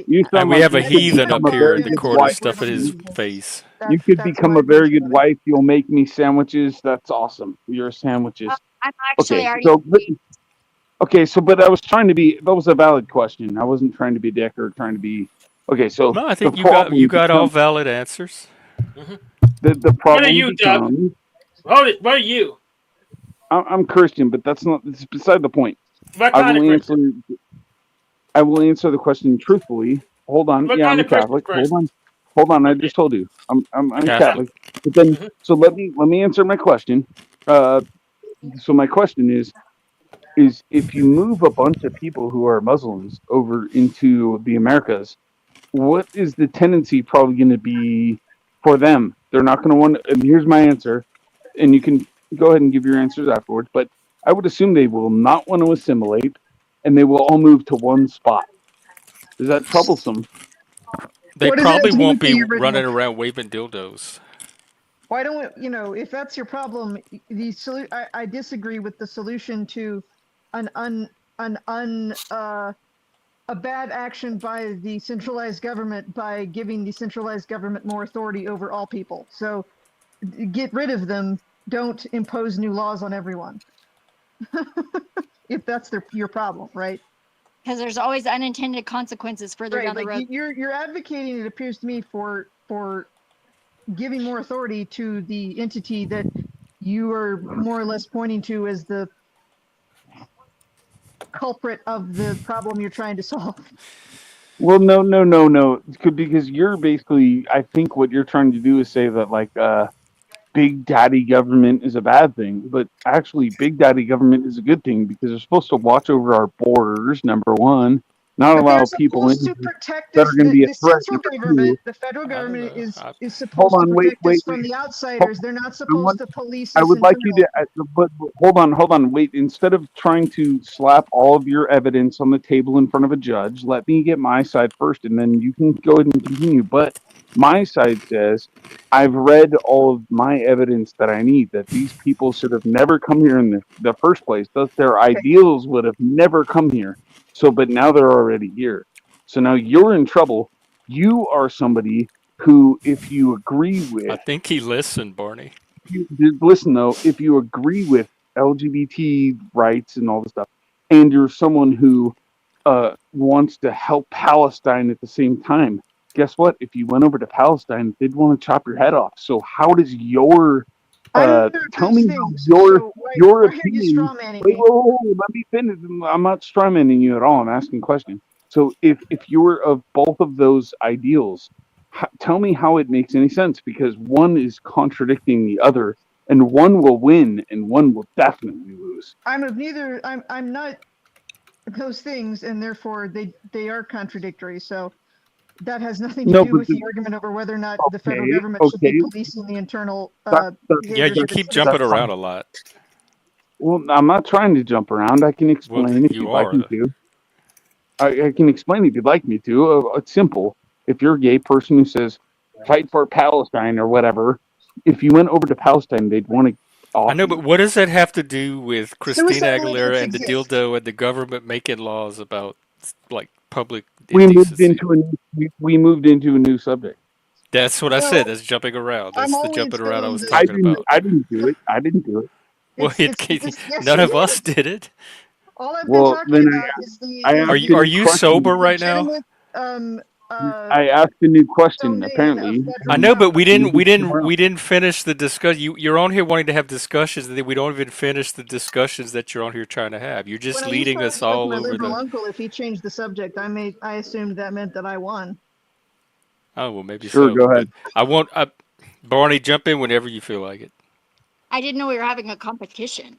You sound And we like have a you could heathen become up a here very in the good corner wife. stuffing his face. You could become a very good wife. You'll make me sandwiches. That's awesome. Your sandwiches. I'm actually Okay, already. but I was trying to be. That was a valid question. I wasn't trying to be dick or trying to be. Okay, so No, I think you got all valid answers. The problem What are you, Doug? becomes. Hold it. What are you? I'm Christian, but that's not. It's beside the point. What kind of Christian? I will answer the question truthfully. Hold on. What Yeah, kind I'm a of Christian Catholic. first? Hold on. I just told you. I'm Catholic. But then, so let me answer my question. So my question is if you move a bunch of people who are Muslims over into the Americas, what is the tendency probably going to be for them? They're not going to want. And here's my answer, and you can go ahead and give your answers afterwards. But I would assume they will not want to assimilate, and they will all move to one spot. Is that troublesome? They What does it have probably to do won't with be the original? running around waving dildos. Why don't we, if that's your problem, I disagree with the solution to a bad action by the centralized government by giving the centralized government more authority over all people. So get rid of them. Don't impose new laws on everyone. If that's your problem, right? Because there's always unintended consequences further down the road. You're advocating, it appears to me, for giving more authority to the entity that you are more or less pointing to as the culprit of the problem you're trying to solve. Well, no. Because you're basically, I think what you're trying to do is say that like big daddy government is a bad thing, but actually big daddy government is a good thing because they're supposed to watch over our borders, number one, not But allow they're people in supposed to protect that us. are going to be a The threat. central Number government, two, the federal government is hold supposed to on, protect us wait. from the Hold outsiders. They're not supposed to police I us would like you internally. to, but hold on, wait. Instead of trying to slap all of your evidence on the table in front of a judge, let me get my side first, and then you can go ahead and continue. But my side says, I've read all of my evidence that I need, that these people should have never come here in the first place, that their ideals would have never come here. So, but now they're already here. So now you're in trouble. You are somebody who, if you agree I with, think he listened, Barney. listen though, if you agree with LGBT rights and all this stuff, and you're someone who wants to help Palestine at the same time, guess what? If you went over to Palestine, they'd want to chop your head off. So how does your I don't know tell those me how things. your So your why are you opinion? strawmanning Wait, me? let me finish. I'm not strawmanning you at all. I'm asking a question. So if you're of both of those ideals, tell me how it makes any sense, because one is contradicting the other, and one will win and one will definitely lose. I'm of neither. I'm not those things, and therefore they are contradictory. So that has nothing to No, do but with the argument over whether or not the federal okay, government should be okay. policing the internal Yeah, behaviors you of its keep jumping citizens. around a lot. Well, I'm not trying to jump around. I can Well, explain if you you'd like me are. to. I can explain if you'd like me to. It's simple. If you're a gay person who says, fight for Palestine or whatever, if you went over to Palestine, they'd want to I off know, but you. what does that have to do with Christina Suicidal Aguilera idiots and the exist. dildo and the government making laws about like public We moved indecency? into we moved into a new subject. That's what I Well, said. That's jumping around. I'm That's the always jumping around I saying was that I talking didn't. about. I didn't do it. I didn't do it. Well, it's just yes, none you of did. us did it. All I've been Well, talking then about is I Are asked you a are new you question. sober right now? legitimate I asked a new question. domain of Apparently, I federal know, but power. we didn't finish the discuss. You're on here wanting to have discussions, and then we don't even finish the discussions that you're on here trying to have. You're When just I used to leading us argue with all my over liberal the. uncle, if he changed the subject, I assumed that meant that I won. Oh well, maybe sure. so. Go But ahead. I won't. Barney, jump in whenever you feel like it. I didn't know we were having a competition.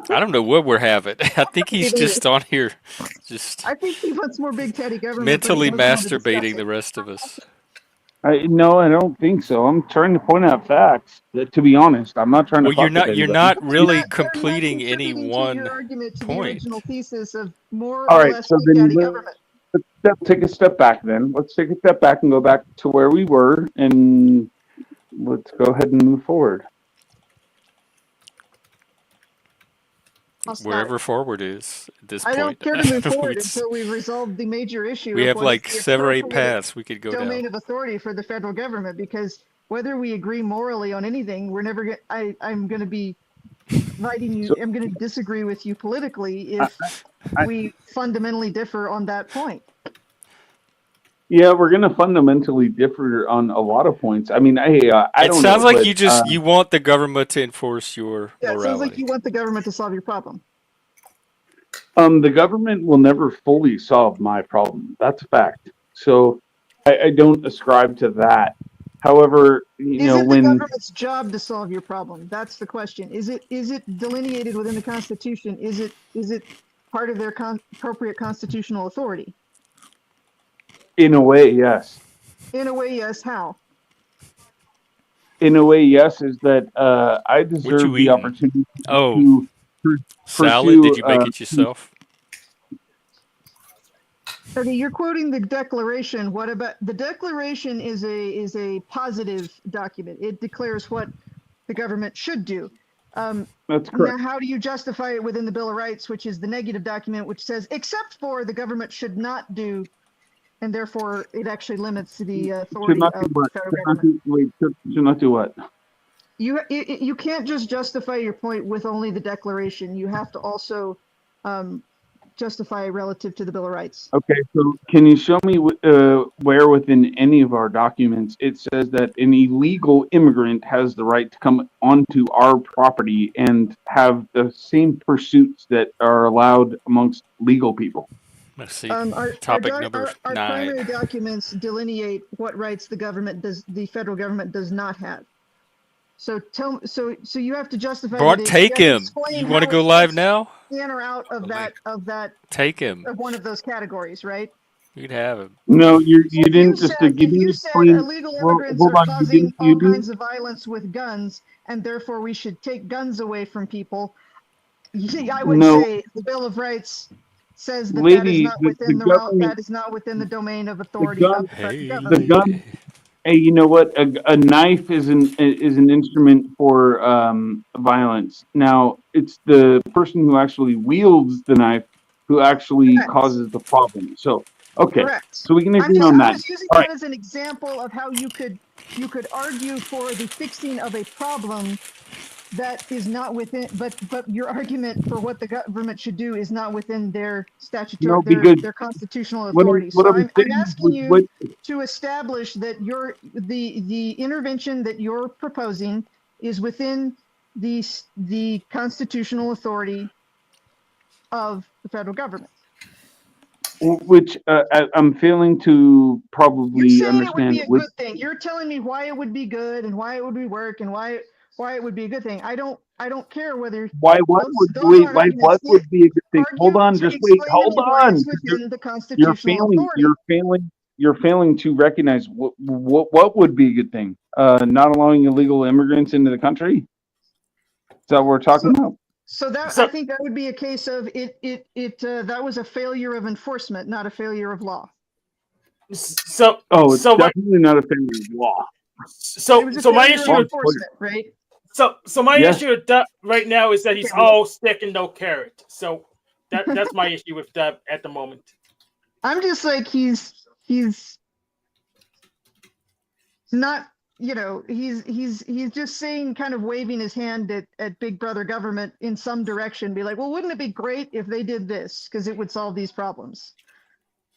I don't know what we're having. I think he's Either. just on here, just I think he wants more big teddy government, but he mentally doesn't want to discuss masturbating it. the rest of us. No, I don't think so. I'm trying to point out facts. To be honest, I'm not trying to Well, fuck with you're anybody. not really They're not completing any contributing to your one argument to the original point. thesis of more All or right, less so big then daddy government. let's take a step back. Then let's take a step back and go back to where we were, and let's go ahead and move forward. I'll start. Wherever forward is at this I don't point. care to move forward until we've resolved the major issue We of have what is like the 7 or 8 appropriate paths we could go domain down. of authority for the federal government. Because whether we agree morally on anything, we're never going. I'm going to be fighting you. So I'm going to disagree with you politically I, if I, we fundamentally differ on that point. yeah, we're going to fundamentally differ on a lot of points. I mean, I It don't sounds know, like but you want the government to enforce your Yeah, it sounds like morality. you want the government to solve your problem. the government will never fully solve my problem. That's a fact. So I don't ascribe to that. However, Is it the when government's job to solve your problem? That's the question. Is it delineated within the Constitution? Is it part of their appropriate constitutional authority? In a way, yes. In a way, yes. How? In a way, yes, is that I What deserve you the eating? opportunity Oh, to salad? Did pursue. you make it yourself? Okay, you're quoting the Declaration. What about the Declaration? Is a positive document. It declares what the government should do. That's Now, correct. how do you justify it within the Bill of Rights, which is the negative document, which says, except for the government should not do, and therefore it actually limits the Should authority not do of the what? federal Should not government. do, wait, should not do what? You can't just justify your point with only the Declaration. You have to also justify relative to the Bill of Rights. Okay, so can you show me where within any of our documents it says that an illegal immigrant has the right to come onto our property and have the same pursuits that are allowed amongst legal people? Let's see. Our Topic number our 9. primary documents delineate what rights the federal government does not have. So so you have to justify Bart, that. You take have to him. explain You want to how go it live fits now? in or out of that Take him. of one of those categories, right? You'd have him. No, you If you didn't just said give if me you said explain. illegal Well, immigrants hold are on, causing you all didn't. kinds of violence with guns, and therefore we should take guns away from people, I would No, say the Bill of Rights says that that is lady, not the within the realm, government, that is not within the domain of the authority gun, of the federal Hey, the government. gun. lady. Hey, you know what? A knife is an instrument for violence. Now, it's the person who actually wields the knife who actually Correct. causes the problem. So, okay, Correct. so we can agree on I that. was using All that right. as an example of how you could argue for the fixing of a problem that is not within, but your argument for what the government should do is not within their statutory, No, because their constitutional what authority. what So I'm I'm saying asking was you what. to establish that the intervention that you're proposing is within the constitutional authority of the federal government. Which I'm failing to You're probably saying it would understand. be a Which, good thing. You're telling me why it would be good and why it would be work and why it would be a good thing. I don't care whether why what would those wait? aren't Why what arguments. would be a good thing? Hold Argue on, to just wait. explain to Hold me why on. it's within the You're constitutional failing. authority. You're failing to recognize what would be a good thing. Not allowing illegal immigrants into the country. Is that what we're talking about? So that I So think that would be a case of that was a failure of enforcement, not a failure of law. Oh, it's so my definitely not a failure of law. It was a so my failure issue of Law with, is clear. enforcement, right? so my Yes. issue with that right now is that he's Okay. all stick and no carrot. So that's my issue with that at the moment. I'm just like he's not, he's just saying, kind of waving his hand at big brother government in some direction, be like, well, wouldn't it be great if they did this, because it would solve these problems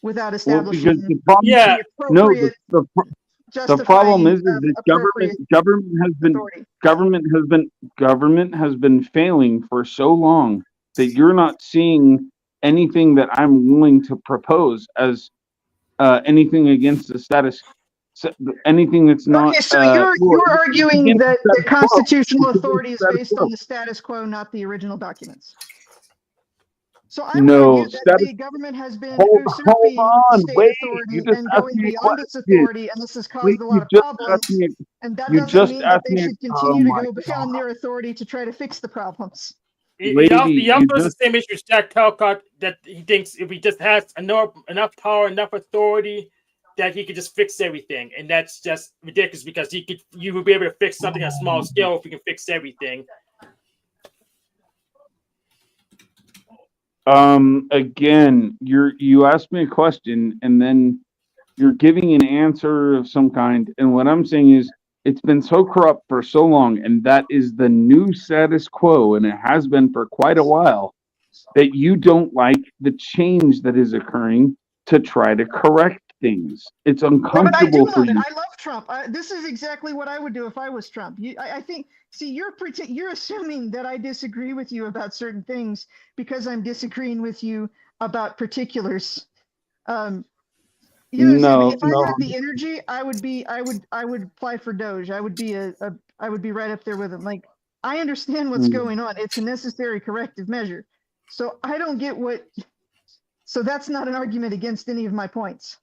without Well, because establishing the problem. Yeah. the No, appropriate the problem justifying is that appropriate authority. government has been failing for so long that you're not seeing anything that I'm willing to propose as anything against the status, anything that's not Okay, so you're arguing against the that the status quo. constitutional It's against authority the is status based quo. on the status quo, not the original documents. So I would No, argue that status. the government has been Hold usurping on, state wait. You authority just and asked going me a beyond its question. authority, and this has caused Wait, a lot you of just asked problems. me. And that You doesn't just mean that asked they me. should Oh continue to my go beyond god, their authority to try to fix the problems. lady, He you also has the just. same issue as Jack Talcott, that he thinks if he just has enough power, enough authority, that he could just fix everything, and that's just ridiculous because you would be able to fix something on a small scale if you can fix everything. Again, you asked me a question and then you're giving an answer of some kind, and what I'm saying is it's been so corrupt for so long, and that is the new status quo, and it has been for quite a while, that you don't like the change that is occurring to try to correct things. It's No, but I do uncomfortable for love it. you. I love Trump. This is exactly what I would do if I was Trump. I think. See, you're assuming that I disagree with you about certain things because I'm disagreeing with you about particulars. No, If I no. had the energy, I would apply for Doge. I would be I would be right up there with him. Like, I understand what's Mm. going on. It's a necessary corrective measure. So I don't get what. So that's not an argument against any of my points.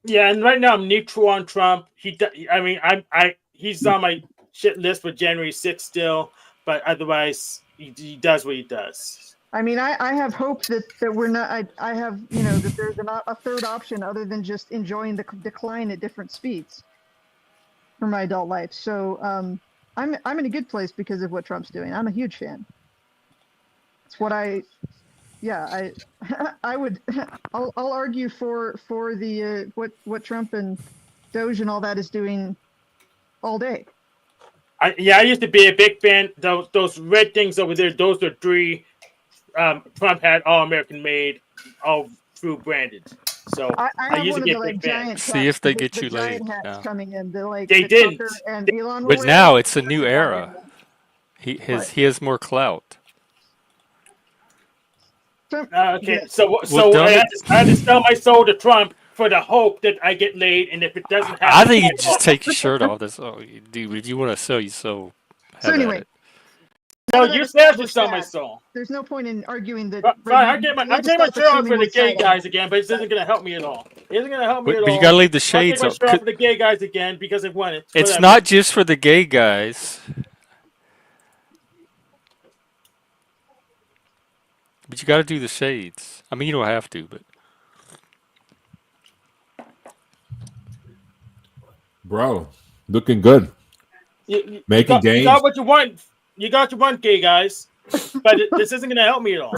Yeah, and right now I'm neutral on Trump. He's on my shit list for January 6th still, but otherwise he does what he does. I mean, I have hope that we're not. I have that there's a third option other than just enjoying the decline at different speeds for my adult life. So I'm in a good place because of what Trump's doing. I'm a huge fan. It's what I would I'll argue for the what Trump and Doge and all that is doing all day. I used to be a big fan. Those red things over there, those are 3 Trump had all American made, all through branded. So I have used one to of be the a big giant fan. See if they the get you giant laid. hats Yeah. coming in. They the didn't. Tucker and Elon were But wearing. now it's a new era. He has more clout. Okay, so Well, I had to sell my soul to Trump for the hope that I get laid, and if it doesn't happen, I think you just take your shirt off. That's all you do. If you want to sell your soul, have So anyway, at it. No, you said to sell my soul. There's no point in arguing that. Fine, I take my shirt off for the gay guys again, but this isn't going to help me at all. It isn't going to help me at all. But you gotta leave the I'll take shades my up. shirt off for the gay guys again because I want it. It's Whatever. not just for the gay guys. But you got to do the shades. I mean, you don't have to, but Bro, looking good. Making gains. You got what you want. You got what you want, gay guys. But this isn't going to help me at all.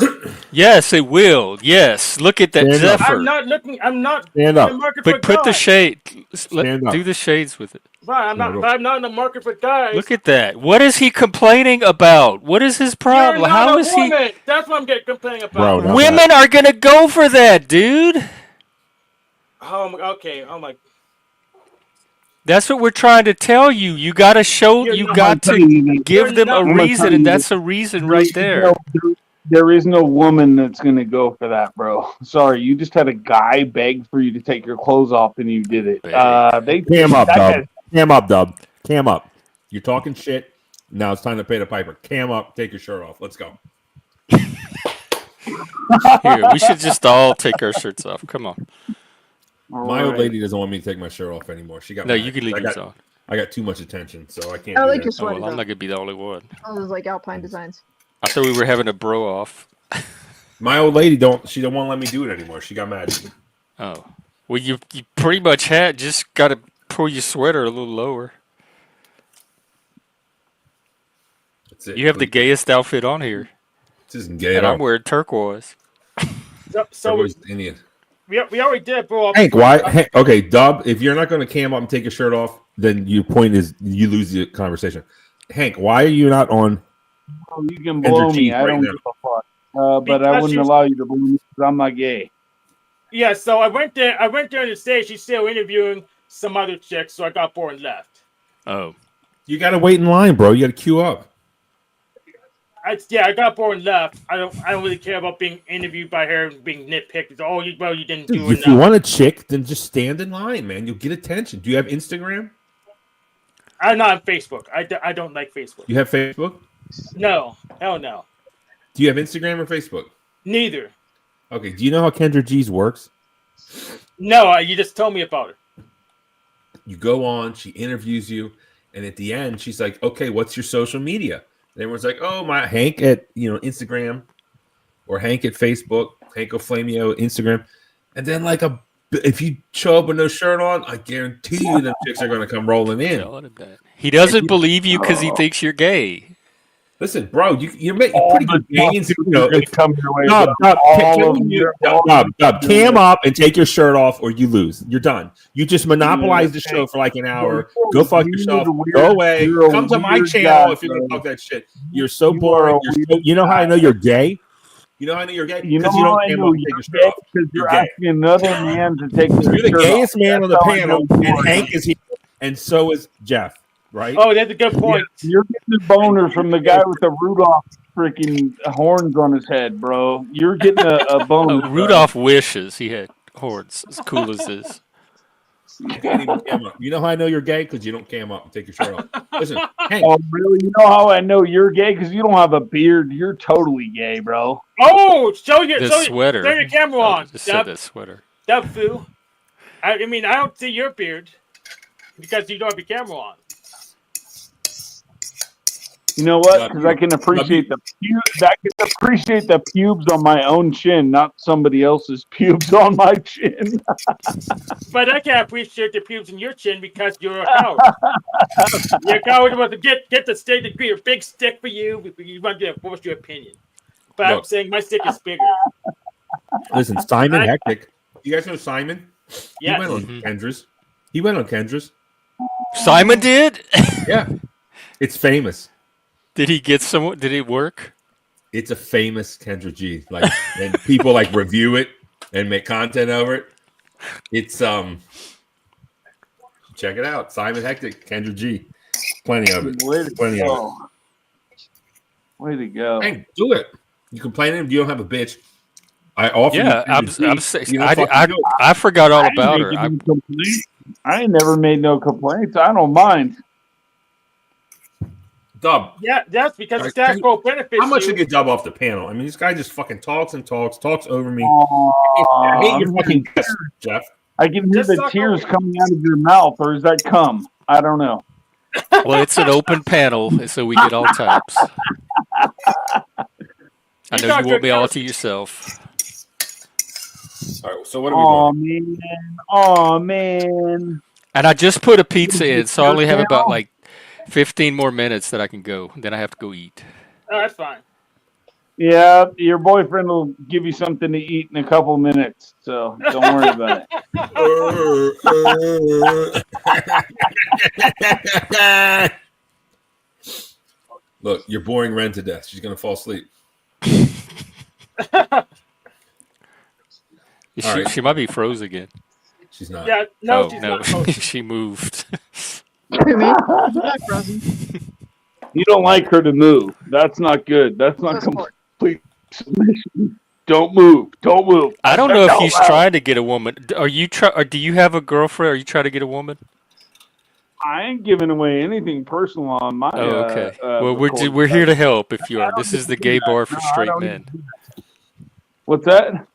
yes, it will. Yes, look at that Stand up. Zephyr. I'm not looking. I'm not Stand in up. the market for But put the guys. shade. Stand up. Do the shades with it. Right, I'm not in the market for guys. Look at that. What is he complaining about? What is his problem? You're not How a is he? woman. That's what I'm getting complaining about. Bro, not Women are gonna go for that, dude. Okay. Oh my. That's what we're trying to tell you. You got to show. You're You not- got to give them a I'm gonna reason, tell and you that's a reason right there. There is no woman that's going to go for that, bro. Sorry, you just had a guy beg for you to take your clothes off, and you did it. Cam up, Dub. Cam up, Dub. Cam up. You're talking shit. Now it's time to pay the piper. Cam up. Take your shirt off. Let's go. Here, we should just all take our shirts off. Come on. My old lady doesn't want me to take my shirt off anymore. She got No, mad. you can leave yours on. I got too much attention, so I can't. I do like that. your sweater. Well, I'm not gonna be the only one. All those like Alpine designs. I thought we were having a bro off. My old lady don't want to let me do it anymore. She got mad. Oh, well, you pretty much just got to pull your sweater a little lower. That's it. You have the gayest outfit on here. This isn't gay And at all. I'm wearing turquoise. So Turquoise Indian. we already did, bro. Hank, why? Okay, Dub, if you're not going to cam up and take your shirt off, then your point is you lose the conversation. Hank, why are you not on? Oh, you can blow me. I don't give a fuck. But I wouldn't allow you to blow me because I'm not gay. Yeah, so I went there to say she's still interviewing some other chicks, so I got bored and left. Oh. You got to wait in line, bro. You got to queue up. I got bored and left. I don't really care about being interviewed by her and being nitpicked. It's, oh, you didn't Dude, do if enough. you want a chick, then just stand in line, man. You'll get attention. Do you have Instagram? I'm not on Facebook. I don't like Facebook. You have Facebook? No, hell no. Do you have Instagram or Facebook? Neither. Okay. Do you know how Kendra G's works? No, you just told me about it. You go on, she interviews you, and at the end, she's like, "Okay, what's your social media?" And everyone's like, "Oh, my Hank at Instagram, or Hank at Facebook, Hank O'Flamio Instagram," and then if you show up with no shirt on, I guarantee you them chicks are going to come rolling in. He doesn't believe you because he thinks you're gay. Listen, bro, you're pretty good gains. Come your way. Cam up and take your shirt off, or you lose. You're done. You just monopolize the show for like an hour. Go fuck yourself. Go away. Come to my channel if you're gonna talk that shit. You're so boring. You know how I know you're gay? You know how I know you're gay? Because you don't cam up and take your shirt off. Because you're gay. asking another man to take their You're the shirt gayest off. man on the That's how I panel, know you and are. Hank is here, and so is Jeff. Right? Oh, that's a good point. You're getting a boner from the guy with the Rudolph freaking horns on his head, bro. You're getting a boner. Rudolph wishes he had horns as cool as this. You can't even cam up. You know how I know you're gay? Because you don't cam up and take your shirt off. Listen, Hank. Oh, really? You know how I know you're gay? Because you don't have a beard. You're totally gay, bro. Oh, show your The sweater. Turn your camera on. Just said that sweater. That foo. I mean, I don't see your beard because you don't have your camera on. You know what? Because I can appreciate the pubes on my own chin, not somebody else's pubes on my chin. But I can't appreciate the pubes in your chin because you're a coward. You're a coward about to get the stick to be a big stick for you. You want to force your opinion. But I'm Look. saying my stick is bigger. Listen, Simon Hectic. You guys know Simon? Yes. He went on Kendra's. He went on Kendra's. Simon did? Yeah. It's famous. Did he get someone? Did it work? It's a famous Kendra G. Like, and people like review it and make content over it. It's check it out. Simon Hectic, Kendra G. Plenty of it. Plenty of it. Way to go. Hey, do it. You complain to him, you don't have a bitch. I offer Yeah, you I forgot all about her. I ain't never made no complaints. I don't mind. Dub. Yeah, that's because the status quo benefits How much you. you get Dub off the panel? I mean, this guy just fucking talks over me. I I hate your fucking guts, Jeff. I can hear the tears coming out of your mouth, or is that cum? I don't know. Well, it's an open panel, so we get all types. I know you want me all to yourself. All right, so what are we doing? Oh man. And I just put a pizza in, so I only have about like 15 more minutes that I can go. Then I have to go eat. Oh, that's fine. Yeah, your boyfriend will give you something to eat in a couple minutes, so don't worry about it. Look, you're boring Ren to death. She's gonna fall asleep. She might be froze again. She's not. Yeah, no, oh, she's no. not frozen. She moved. You don't like her to move. That's not good. That's not complete submission. Don't move. Don't move. I don't know if he's trying to get a woman. Are you or do you have a girlfriend? Are you trying to get a woman? I ain't giving away anything personal on my. Oh, okay. Well, we're here to help if you are. This is the gay bar for straight men. What's that?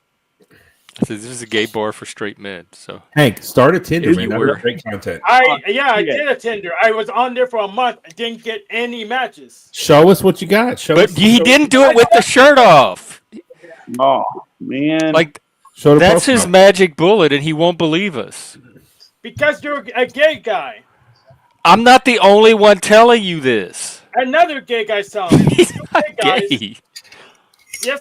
So this is a gay bar for straight men. So Hank, start a Tinder, If man. you That's were. great content. I did a Tinder. I was on there for a month. I didn't get any matches. Show us what you got. But he didn't do it with the shirt off. Oh man! Like Show the that's profile. his magic bullet, and he won't believe us. Because you're a gay guy. I'm not the only one telling you this. Another gay guy telling me. He's not gay. Yes,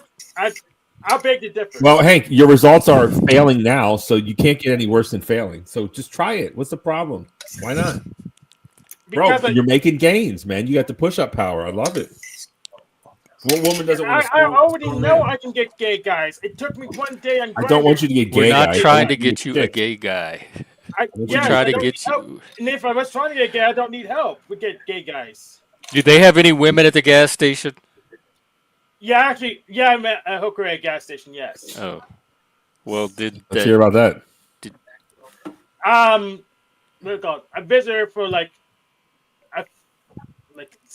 I'll beg to differ. Well, Hank, your results are failing now, so you can't get any worse than failing. So just try it. What's the problem? Why not? Bro, you're making gains, man. You got the push-up power. I love it. What woman doesn't want to I already know I can get gay guys. It took me one day on I don't want you to get gay. We're not guy. trying to get you a gay guy. We're trying to get you. And if I was trying to get gay, I don't need help. We get gay guys. Do they have any women at the gas station? Yeah, actually, yeah, I met a hooker at a gas station. Yes. Oh, well, Let's hear about that. What do you call it? I visited her for like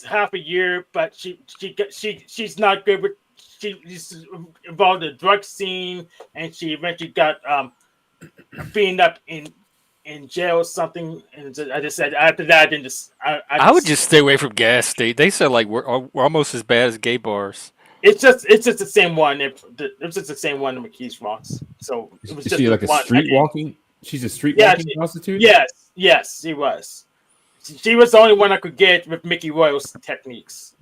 half a year, but she's not good with. She's involved in the drug scene, and she eventually got beaten up in jail or something. And I just said after that, then I would just stay away from gas station. They said like we're almost as bad as gay bars. It's just the same one. It's just the same one in McKees Rocks. So it was Is just she like a one. street walking? She's a street Yeah, walking prostitute? Yes, she was. She was the only one I could get with Mickey Royal's techniques.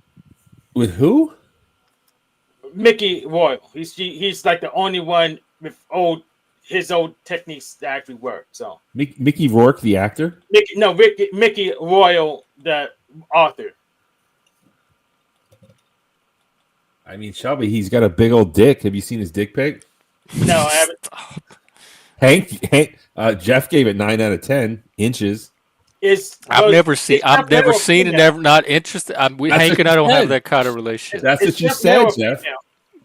With who? Mickey Royal. He's like the only one with his old techniques that actually work. So Mickey Rourke, the actor? Mickey Royal, the author. I mean, Shelby, he's got a big old dick. Have you seen his dick pic? No, I haven't. Hank, Jeff gave it 9 out of 10 inches. I've never seen and never not interested. Hank and I don't have that kind of relationship. That's what you said, Jeff.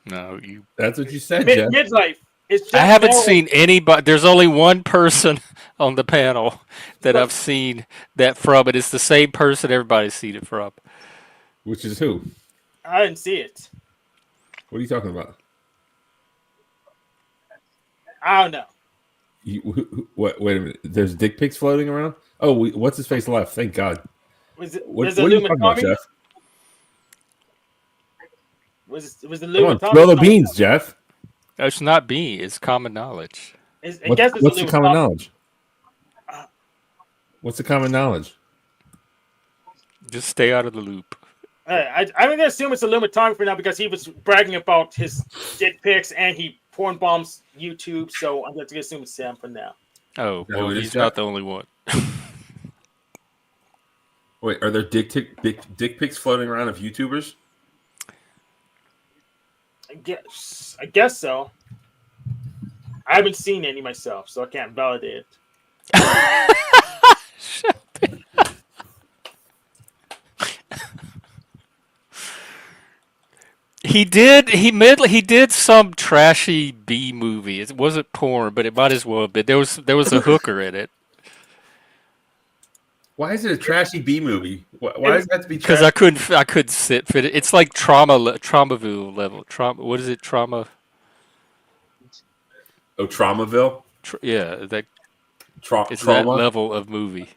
No, you. That's what you said, Jeff. Midlife. I haven't seen anybody. There's only one person on the panel that I've seen that from, and it's the same person everybody's seen it from. Which is who? I didn't see it. What are you talking about? I don't know. What? Wait a minute. There's dick pics floating around. Oh, what's his face left? Thank God. Was it What was the are you talking about, Tommy? Jeff? Was the Come on, Tommy? spill the beans, Jeff. It's not me. It's common knowledge. I guess it's What's the common Tommy. knowledge? What's the common knowledge? Just stay out of the loop. I'm gonna assume it's Tommy for now because he was bragging about his dick pics and he porn bombs YouTube. So I'm going to assume it's Sam for now. Oh, No, well, it is he's not Jeff. the only one. Wait, are there dick pics floating around of YouTubers? I guess so. I haven't seen any myself, so I can't validate it. He did some trashy B movie. It wasn't porn, but it might as well have been. There was a hooker in it. Why is it a trashy B movie? Why does it have to be Because trashy? I couldn't fit it. It's like Traumaville level. What is it? Trauma. Oh, Traumaville. Yeah, that. It's Trauma? that level of movie.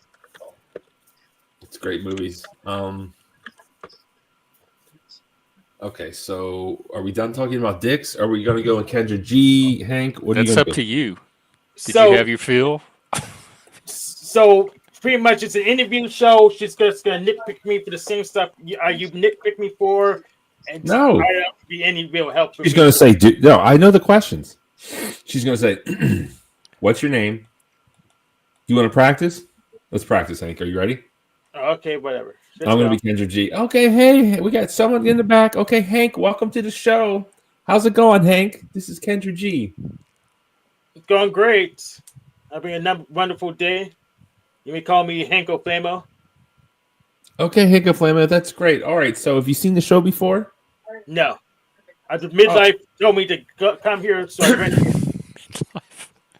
It's great movies. Okay, so are we done talking about dicks? Are we going to go with Kendra G, Hank? What are you That's going up to you. Did So- you have your feel? So pretty much, it's an interview show. She's just gonna nitpick me for the same stuff you nitpick me for, and No. I don't be any real help. For She's me. going to say, no, I know the questions. She's going to say, what's your name? Do you want to practice? Let's practice, Hank. Are you ready? Okay, whatever. Let's I'm going go. to be Kendra G. Okay, hey, we got someone in the back. Okay, Hank, welcome to the show. How's it going, Hank? This is Kendra G. It's going great. Having a wonderful day. You may call me Hanko Flamo. Okay, Hank Flamo, that's great. All right, so have you seen the show before? No. The midlife told me to come here, so I went.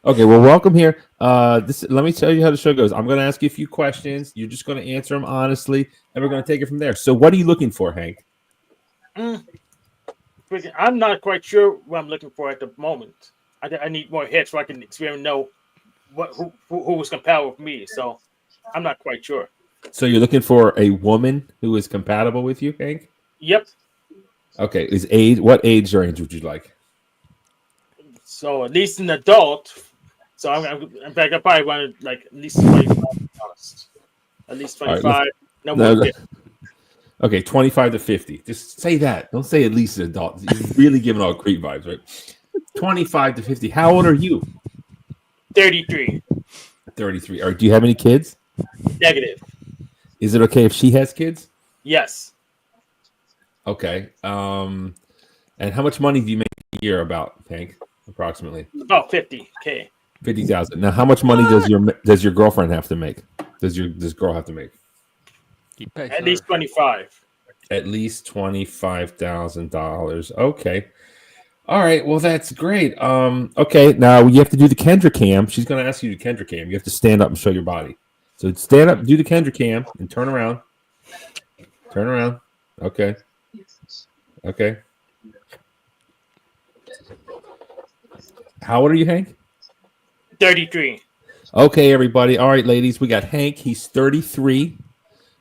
Okay, well, welcome here. Let me tell you how the show goes. I'm going to ask you a few questions. You're just going to answer them honestly, and we're going to take it from there. So, what are you looking for, Hank? I'm not quite sure what I'm looking for at the moment. I need more hits so I can experiment know who was compatible with me. So I'm not quite sure. So, you're looking for a woman who is compatible with you, Hank? Yep. Okay, what age range would you like? So at least an adult. So in fact, I probably want like at least 25. At least 25. All right, no more. Okay, 25 to 50. Just say that. Don't say at least an adult. You're really giving all creep vibes, right? 25 to 50. How old are you? 33. 33. All right, do you have any kids? Negative. Is it okay if she has kids? Yes. Okay. And how much money do you make a year about, Hank? Approximately. About 50K. 50,000. Now, how much money does your girlfriend have to make? Does this girl have to make? At least 25. At least $25,000. Okay. All right. Well, that's great. Okay. Now you have to do the Kendra cam. She's going to ask you to do Kendra cam. You have to stand up and show your body. So stand up, do the Kendra cam, and turn around. Turn around. Okay. Okay. How old are you, Hank? 33. Okay, everybody. All right, ladies. We got Hank. He's 33.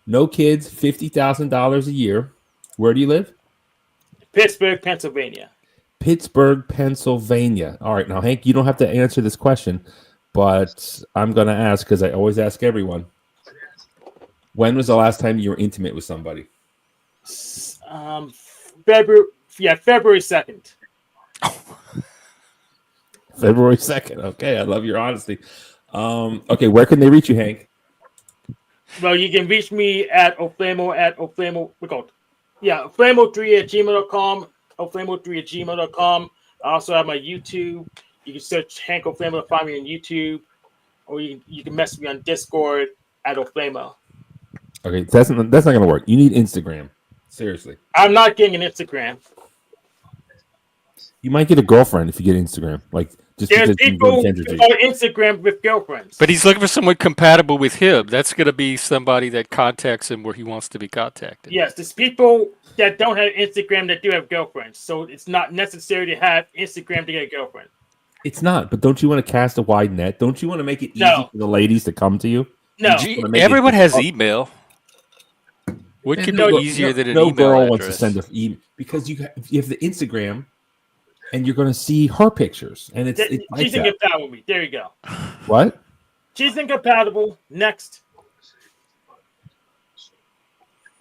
No kids. $50,000 a year. Where do you live? Pittsburgh, Pennsylvania. Pittsburgh, Pennsylvania. All right. Now, Hank, you don't have to answer this question, but I'm going to ask because I always ask everyone. When was the last time you were intimate with somebody? February 2nd. February 2nd. Okay. I love your honesty. Okay. Where can they reach you, Hank? Well, you can reach me at Oflamo. Oflamo3@gmail.com. Oflamo3@gmail.com. I also have my YouTube. You can search Hank Oflamo to find me on YouTube, or you can message me on Discord at Oflamo. Okay, that's not going to work. You need Instagram. Seriously. I'm not getting an Instagram. You might get a girlfriend if you get Instagram. Like just There's because you go people to Kendra G. on Instagram with girlfriends. But he's looking for someone compatible with him. That's going to be somebody that contacts him where he wants to be contacted. Yes, there's people that don't have Instagram that do have girlfriends. So it's not necessary to have Instagram to get a girlfriend. It's not. But don't you want to cast a wide net? Don't you want to make it easy No. for the ladies to come to you? No. You just wanna make it Everyone has difficult. email. What could no, be easier than an no email girl address? wants to send a email because you have the Instagram, and you're going to see her pictures, and it's like she's that. incompatible with me. There you go. What? She's incompatible. Next.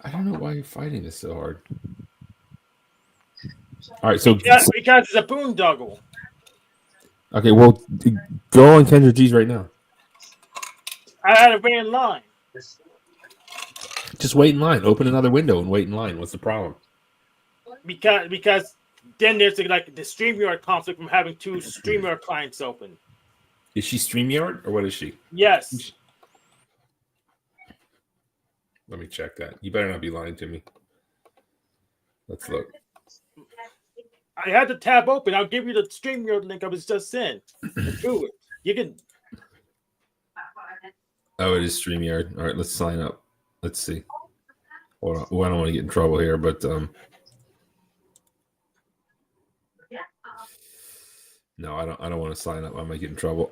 I don't know why you're fighting this so hard. All right, so because it's a boondoggle. okay, well, go on Kendra G's right now. I had to wait in line. Just wait in line. Open another window and wait in line. What's the problem? Because then there's like the StreamYard conflict from having two StreamYard clients open. Is she StreamYard or what is she? Yes. Let me check that. You better not be lying to me. Let's look. I had the tab open. I'll give you the StreamYard link I was just sent. Do it. You can. Oh, it is StreamYard. All right, let's sign up. Let's see. Hold on. Well, I don't want to get in trouble here, but no, I don't want to sign up. I might get in trouble.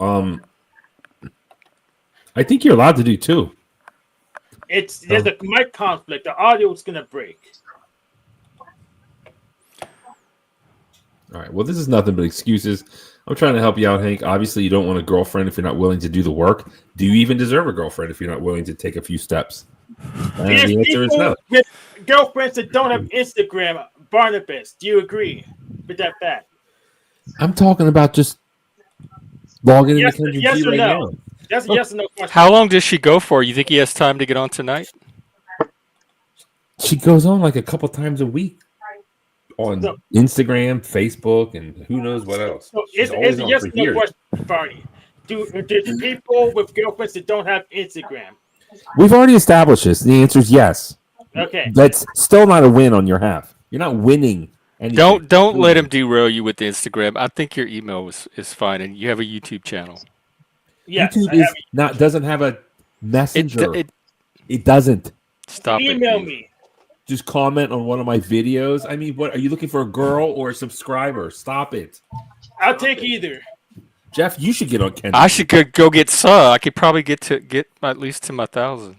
I think you're allowed to do two. There's a mic conflict. The audio is gonna break. All right. Well, this is nothing but excuses. I'm trying to help you out, Hank. Obviously, you don't want a girlfriend if you're not willing to do the work. Do you even deserve a girlfriend if you're not willing to take a few steps? And There's the answer is people no. with girlfriends that don't have Instagram. Barnabas, do you agree with that fact? I'm talking about just logging Yes, into Kendra yes G or right no? now. That's a yes or no question. How long does she go for? You think he has time to get on tonight? She goes on like a couple times a week on Instagram, Facebook, and who knows what else. So She's it's always a on yes for or no years. question, Barney. Do people with girlfriends that don't have Instagram? We've already established this. The answer is yes. Okay. That's still not a win on your half. You're not winning anything. Don't let him derail you with the Instagram. I think your email is fine, and you have a YouTube channel. Yes, YouTube doesn't have a messenger. It doesn't. Stop it. Email me. Just comment on one of my videos. I mean, what are you looking for, a girl or a subscriber? Stop it. I'll take either. Jeff, you should get on Kendra. I should go get some. I could probably get at least to my 1,000.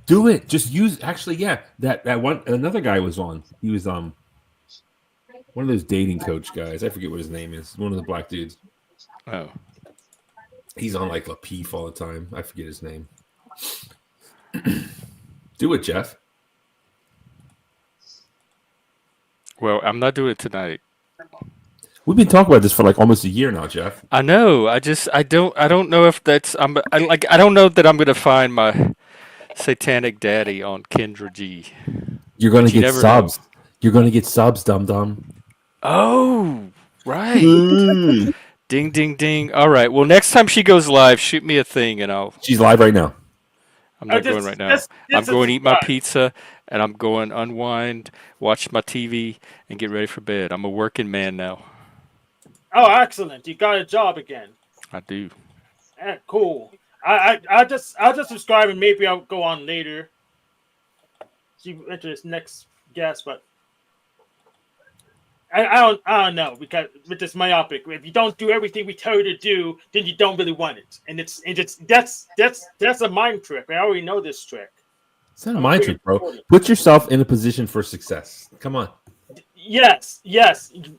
Do it. Just use. Actually, yeah. That one. Another guy was on. He was one of those dating coach guys. I forget what his name is. One of the black dudes. Oh. He's on like Lapeef all the time. I forget his name. Do it, Jeff. Well, I'm not doing it tonight. We've been talking about this for like almost a year now, Jeff. I know. I don't know if that's. I don't know that I'm gonna find my satanic daddy on Kendra G. You're gonna But you get never subs. know. You're gonna get subs, dum dum. Oh, right. Ding, ding, ding. All right. Well, next time she goes live, shoot me a thing, and I'll. She's live right now. I'm not going right now. I'm going to eat my pizza, and I'm going unwind, watch my TV, and get ready for bed. I'm a working man now. Oh, excellent! You got a job again. I do. Cool. I'll just subscribe and maybe I'll go on later. See enter this next guest, but I don't know, because with this myopic, if you don't do everything we tell you to do, then you don't really want it, and that's a mind trick. I already know this trick. It's not a mind trick, bro. Put yourself in a position for success. Come on. Yes,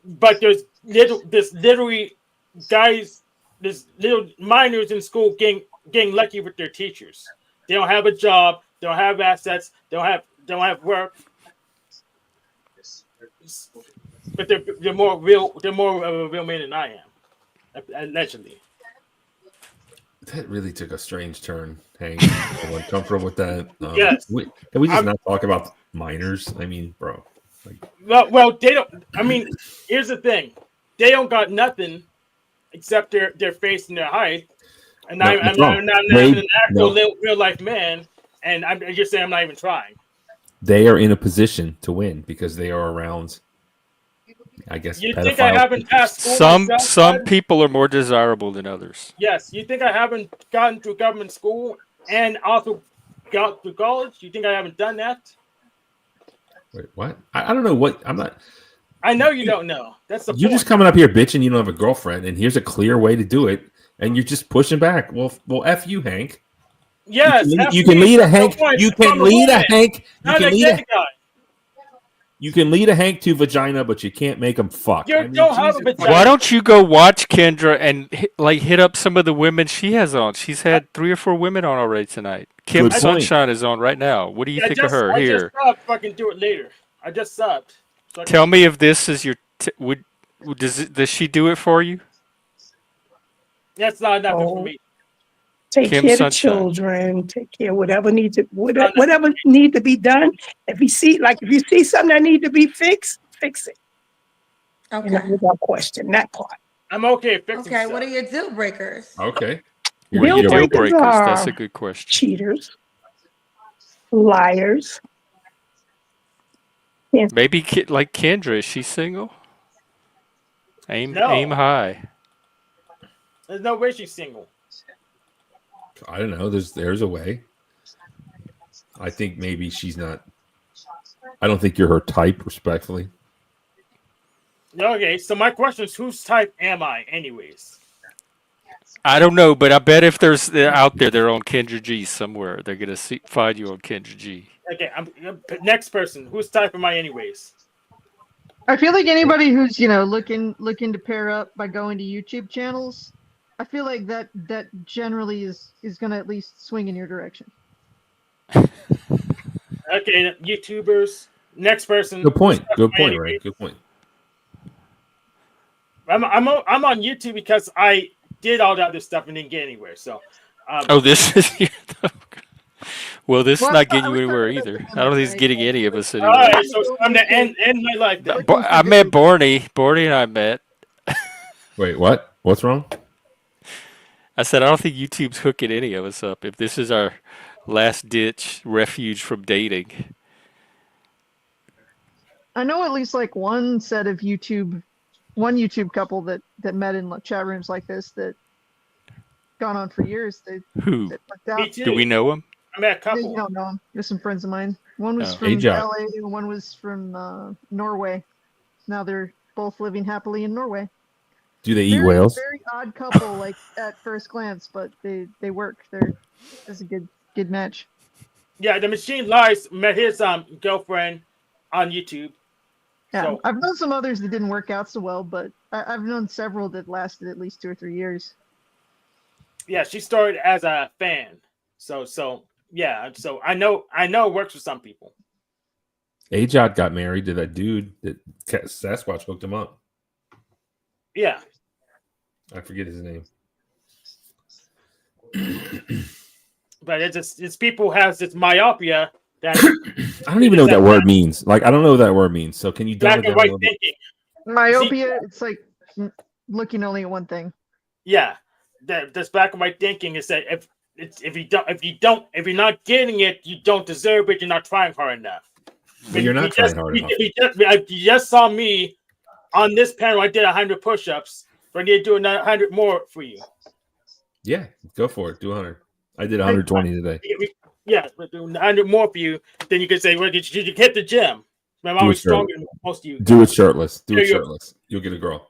but there's literally guys, there's little minors in school getting lucky with their teachers. They don't have a job, they don't have assets, they don't have work, but they're more of a real man than I am, allegedly. That really took a strange turn, Hank. I'm uncomfortable with that. Yes. Can we just not talk about minors? I mean, bro. Well, they don't. I mean, here's the thing: they don't got nothing except their face and their height. And I'm not an actual real life man. And I'm just saying I'm not even trying. They are in a position to win because they are around. I guess you think I haven't passed school some myself, people are more desirable than others. Yes, you think I haven't gotten through government school and also got through college? You think I haven't done that? Wait, what? I don't know what. I'm not. I know you don't know. That's the You're point. just coming up here bitching you don't have a girlfriend, and here's a clear way to do it, and you're just pushing back. Well, F you, Hank. Yes, You can lead a Hank. You from can a lead a woman, Hank. You not can a lead gay a. guy. You can lead a Hank to vagina, but you can't make him fuck. You don't have a vagina. Why don't you go watch Kendra and hit up some of the women she has on? She's had 3 or 4 women on already tonight. Kim Good point. Sunshine is on right now. What do you think of her? I Here, just subbed. Fucking do it later. I just subbed. So tell me if this is your. Does she do it for you? That's not enough Oh, information. take Kim care of the Sunshine. children. Take care of whatever need to be done. If you see something that need to be fixed, fix it. Okay. Without question, that part. I'm okay fixing Okay, stuff. what are your deal breakers? Okay. What are Deal your deal breakers breakers? are That's a good question. cheaters, liars. Maybe like Kendra, is she single? Aim high. There's no way she's single. I don't know. There's a way. I think maybe she's not. I don't think you're her type, respectfully. Okay, so my question is, whose type am I, anyways? I don't know, but I bet if they're out there, they're on Kendra G somewhere. They're gonna find you on Kendra G. Okay, next person. Whose type am I, anyways? I feel like anybody who's looking to pair up by going to YouTube channels, I feel like that generally is going to at least swing in your direction. Okay, YouTubers. Next person. Good point. Whose Good type am I, point, anyways? Ray. Good point. I'm on YouTube because I did all the other stuff and didn't get anywhere. So. This is. Well, this is not getting you anywhere either. I don't think it's getting any of us anywhere. All right, so it's time to end my life. Then. I met Barney. Barney and I met. Wait, what? What's wrong? I said I don't think YouTube's hooking any of us up. If this is our last ditch refuge from dating. I know at least like one YouTube couple that met in chat rooms like this that gone on for years. Who? That worked out. Do we know him? I met a couple. You don't know them. There's some friends of mine. One was from Ajak. LA and one was from Norway. Now they're both living happily in Norway. Do they eat Very, whales? very odd couple, like at first glance, but they work. It's a good match. Yeah, the Machine Lies met his girlfriend on YouTube. Yeah, So, I've known some others that didn't work out so well, but I've known several that lasted at least 2 or 3 years. yeah, she started as a fan. So yeah, so I know it works for some people. Ajot got married to that dude that Sasquatch hooked him up. Yeah. I forget his name. But it's people who has this myopia that I don't even know what that word means. Like, I don't know what that word means. So can you dumb black it and down a white little bit? thinking. Myopia, it's like looking only at one thing. Yeah, that's black and white thinking is that if you're not getting it, you don't deserve it. You're not trying hard enough. Well, you're not trying hard enough. You just saw me on this panel. I did 100 push-ups, but I need to do another 100 more for you. Yeah, go for it. Do 100. I did 120 today. Yeah, but do 100 more for you. Then you can say, "Well, did you hit the gym?" I'm Do it always stronger shirtless. than most of you. Do it shirtless. Do it Here you go. shirtless. You'll get a girl.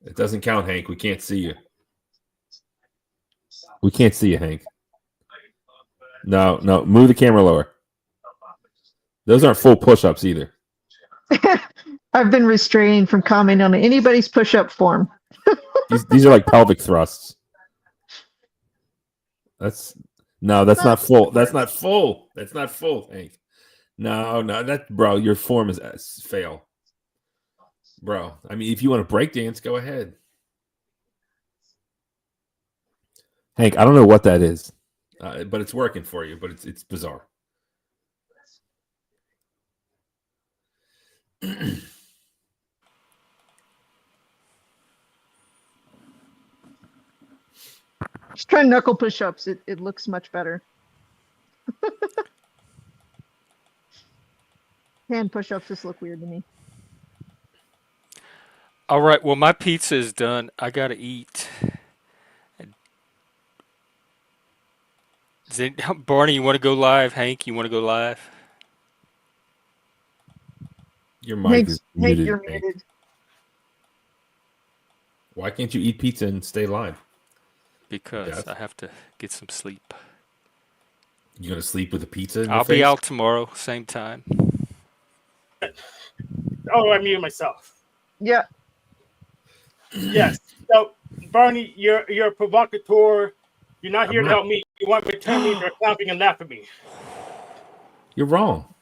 It doesn't count, Hank. We can't see you. We can't see you, Hank. No. Move the camera lower. Those aren't full push-ups either. I've been restrained from commenting on anybody's push-up form. These are like pelvic thrusts. That's not full. That's not full. That's not full, Hank. No, bro, your form is fail. Bro, I mean, if you want to break dance, go ahead. Hank, I don't know what that is, but it's working for you, but it's bizarre. Just try knuckle push-ups. It looks much better. Hand push-ups just look weird to me. All right. Well, my pizza is done. I gotta eat. Barney, you want to go live? Hank, you want to go live? Your mic is muted. You're Hank. muted. Why can't you eat pizza and stay live? Because I have to get some sleep. You gonna sleep with a pizza in I'll your face? be out tomorrow, same time. Oh, I muted myself. Yeah. Yes. So, Barney, you're a provocateur. You're not here to help me. You want me to turn me into a clowning and laugh at me. You're wrong.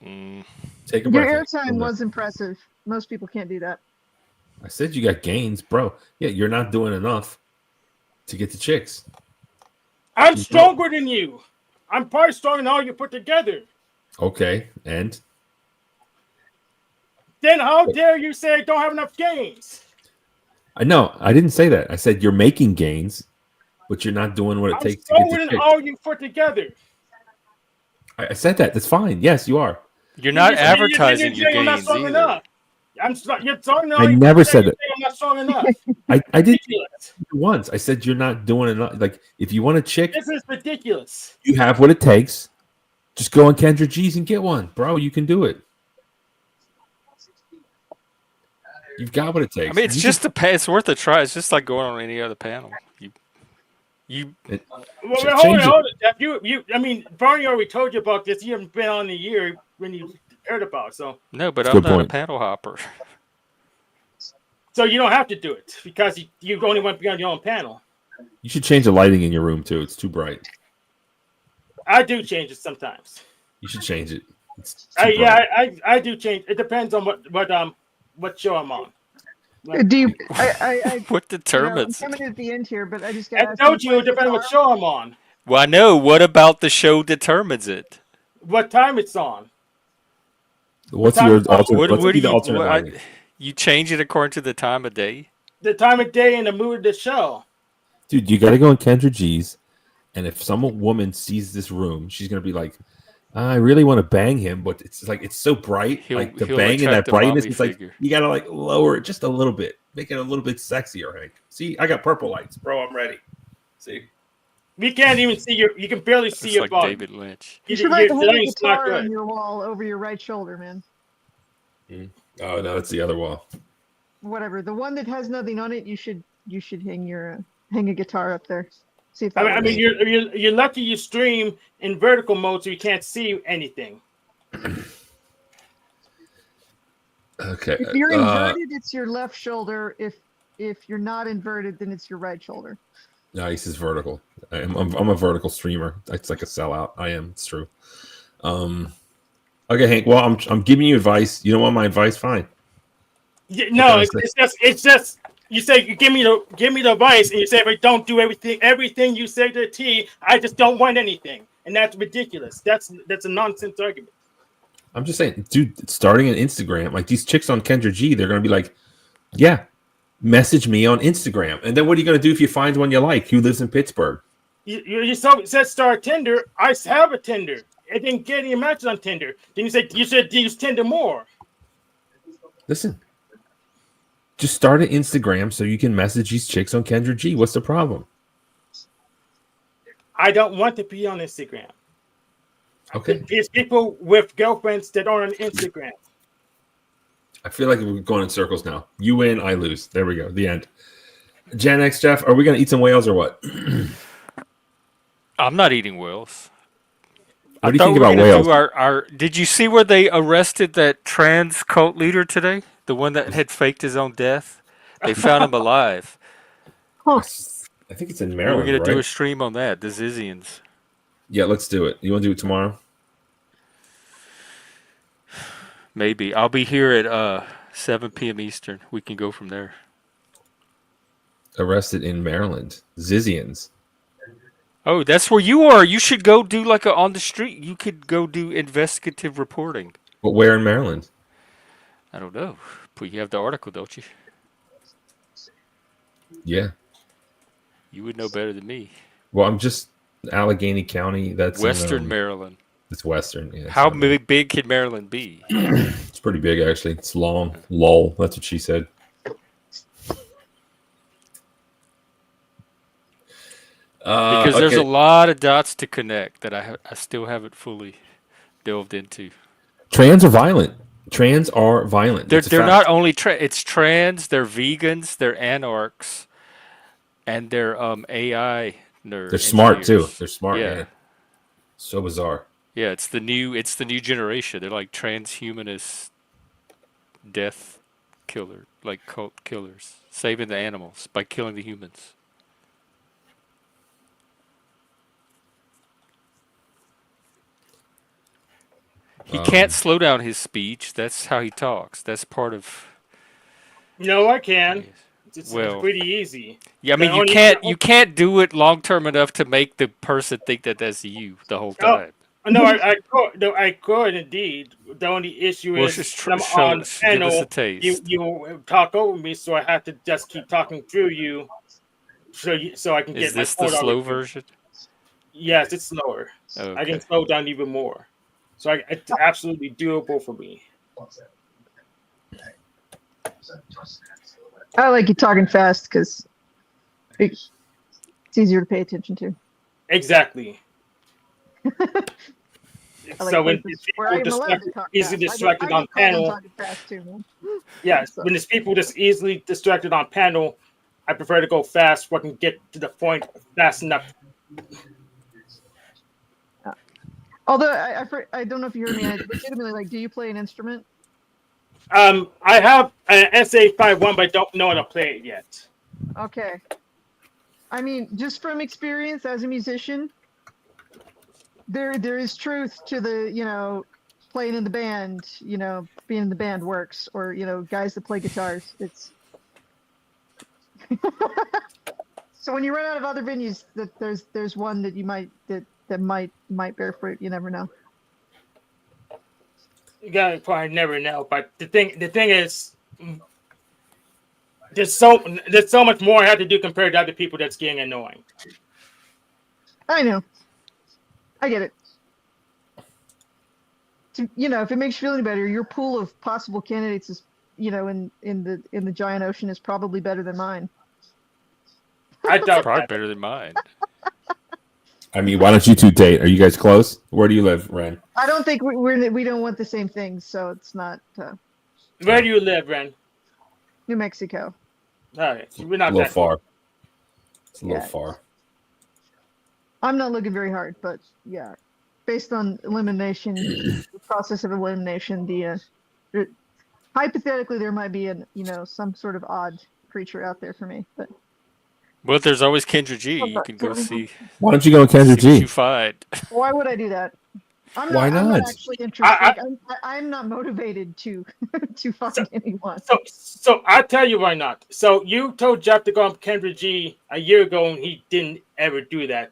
Take a Your breath. airtime was impressive. Most people can't do that. I said you got gains, bro. Yeah, you're not doing enough to get the chicks. I'm stronger than you. I'm probably stronger than all you put together. Okay, and Then how dare you say I don't have enough gains? I know I didn't say that. I said you're making gains, but you're not doing what it I'm takes to get stronger the than chicks. all you put together. I said that. That's fine. Yes, you are. You're not advertising your I'm not gains strong either. enough. You're strong enough. I never said that. I'm not strong enough. I did once. I said you're not doing enough. Like if you want a chick, This is ridiculous. you have what it takes. Just go on Kendra G's and get one, bro. You can do it. You've got what it takes. I mean, it's just it's worth a try. It's just like going on any other panel. Well, hold on, Jeff. I mean, Barney already told you about this. You haven't been on a year when you heard about it, so. No, but I'm not a panel hopper. So you don't have to do it because you only want to be on your own panel. You should change the lighting in your room too. It's too bright. I do change it sometimes. You should change it. I do change. It depends on what show I'm on. Do you? I what determines? I'm coming at the end here, but I just got. I told you it depends on what show I'm on. Well, I know. What about the show determines it? What time it's on. What's your alternate lighting? You change it according to the time of day? The time of day and the mood of the show. Dude, you got to go on Kendra G's, and if some woman sees this room, she's gonna be like, "I really want to bang him," but it's like it's so bright, like the bang and that brightness. It's like you gotta like lower it just a little bit, make it a little bit sexier. Hank, see, I got purple lights, bro. I'm ready. See, we can't even see you can barely see your body. David Lynch. You should like hold a guitar on your wall over your right shoulder, man. Oh no, that's the other wall. Whatever, the one that has nothing on it, you should hang a guitar up there. See if I mean, you're lucky you stream in vertical mode, so you can't see anything. Okay. If you're inverted, it's your left shoulder. If you're not inverted, then it's your right shoulder. Nice is vertical. I'm a vertical streamer. It's like a sellout. I am. It's true. Okay, Hank. Well, I'm giving you advice. You don't want my advice? Fine. Yeah, no, it's just you say you give me the advice, and you say if I don't do everything you say to the T, I just don't want anything, and that's ridiculous. That's a nonsense argument. I'm just saying, dude. Starting an Instagram, like these chicks on Kendra G, they're gonna be like, yeah, message me on Instagram, and then what are you gonna do if you find one you like who lives in Pittsburgh? You said start Tinder. I have a Tinder. I didn't get any matches on Tinder. Then you said use Tinder more. Listen, just start an Instagram so you can message these chicks on Kendra G. What's the problem? I don't want to be on Instagram. Okay. It's people with girlfriends that are on Instagram. I feel like we're going in circles now. You win, I lose. There we go. The end. Gen X, Jeff, are we going to eat some whales or what? I'm not eating whales. What do you think about whales? Did you see where they arrested that trans cult leader today? The one that had faked his own death? They found him alive. I think it's in Maryland, We're going to do right? a stream on that, the Zizians. Yeah, let's do it. You want to do it tomorrow? Maybe. I'll be here at 7 p.m. Eastern. We can go from there. Arrested in Maryland. Zizians. Oh, that's where you are. You should go do like on the street. You could go do investigative reporting. But where in Maryland? I don't know. But you have the article, don't you? Yeah. You would know better than me. Well, I'm just Allegheny County. That's Western Maryland. It's Western. Yeah. How big can Maryland be? It's pretty big, actually. It's long. Lol. That's what she said. Because there's a Okay. lot of dots to connect that I still haven't fully delved into. Trans are violent. Trans are violent. They're That's a they're not fact. only it's trans, they're vegans, they're anarchs, and they're AI They're smart too. engineers. They're smart. Yeah. Yeah. So bizarre. Yeah, it's the new generation. They're like transhumanist death killer, like cult killers, saving the animals by killing the humans. He can't Um, slow down his speech. That's how he talks. That's part of. No, I can. It's Well, pretty easy. yeah, I The mean you only can't you can't do it long term enough to make the person think that that's you the whole oh time. no, I could. No, I could indeed. The only issue Well, is just when I'm on give us a panel, taste. you talk over me, so I have to just keep talking through you, so I can Is get my this the point over slow to you. version? Yes, it's slower. I Okay. can slow down even more, so it's absolutely doable for me. I like you talking fast because it's easier to pay attention to. Exactly. I like So when places people where I'm allowed to distracted, talk easily fast. distracted I on get called on panel, talking fast too, man. yeah, So, when there's people just easily distracted on panel, I prefer to go fast so I can get to the point fast enough. although I don't know if you heard me. I legitimately like. Do you play an instrument? I have an SA51, but I don't know how to play it yet. Okay. I mean, just from experience as a musician, there is truth to the playing in the band, being in the band works, or guys that play guitars. It's so when you run out of other venues, that there's one that you might bear fruit. You never know. You gotta probably never know, but the thing is, there's so much more I have to do compared to other people that's getting annoying. I know. I get it. If it makes you feel any better, your pool of possible candidates is, in the giant ocean is probably better than mine. I It's doubt probably that. better than mine. I mean, why don't you two date? Are you guys close? Where do you live, Ren? I don't think we don't want the same things, so it's not Where do you live, Ren? New Mexico. All right, we're A not little that far. It's a Yeah. little far. I'm not looking very hard, but yeah, based on elimination, the process of elimination, hypothetically there might be some sort of odd creature out there for me, but Well, there's always Kendra G. You can go see Why don't you go with Kendra see what G? you find. why would I do that? I'm Why not not? actually interested. I'm not motivated to find anyone. So I tell you why not. So you told Jeff to go on Kendra G a year ago, and he didn't ever do that.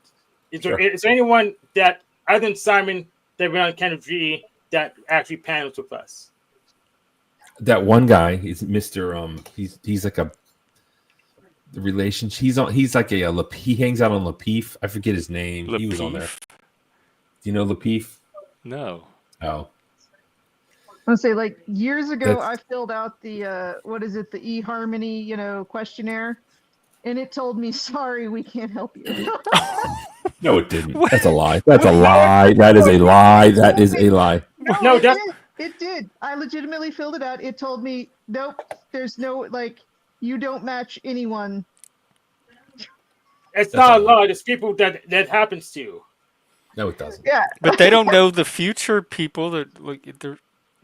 Is there anyone that other than Simon that went on Kendra G that actually panels with us? That one guy, he's Mr. He's like a the relation. He's like he hangs out on Lapeef. I forget his name. He was on there. Lapeef? Do you know Lapeef? No. Oh. I would say like years ago, That's- I filled out the the eHarmony questionnaire, and it told me, sorry, we can't help you. No, it didn't. That's a lie. That's a lie. That is a lie. That is a lie. No, it did. I legitimately filled it out. It told me, nope, there's no you don't match anyone. It's not a lie. There's people that happens to. No, it doesn't. Yeah. But they don't know the future people that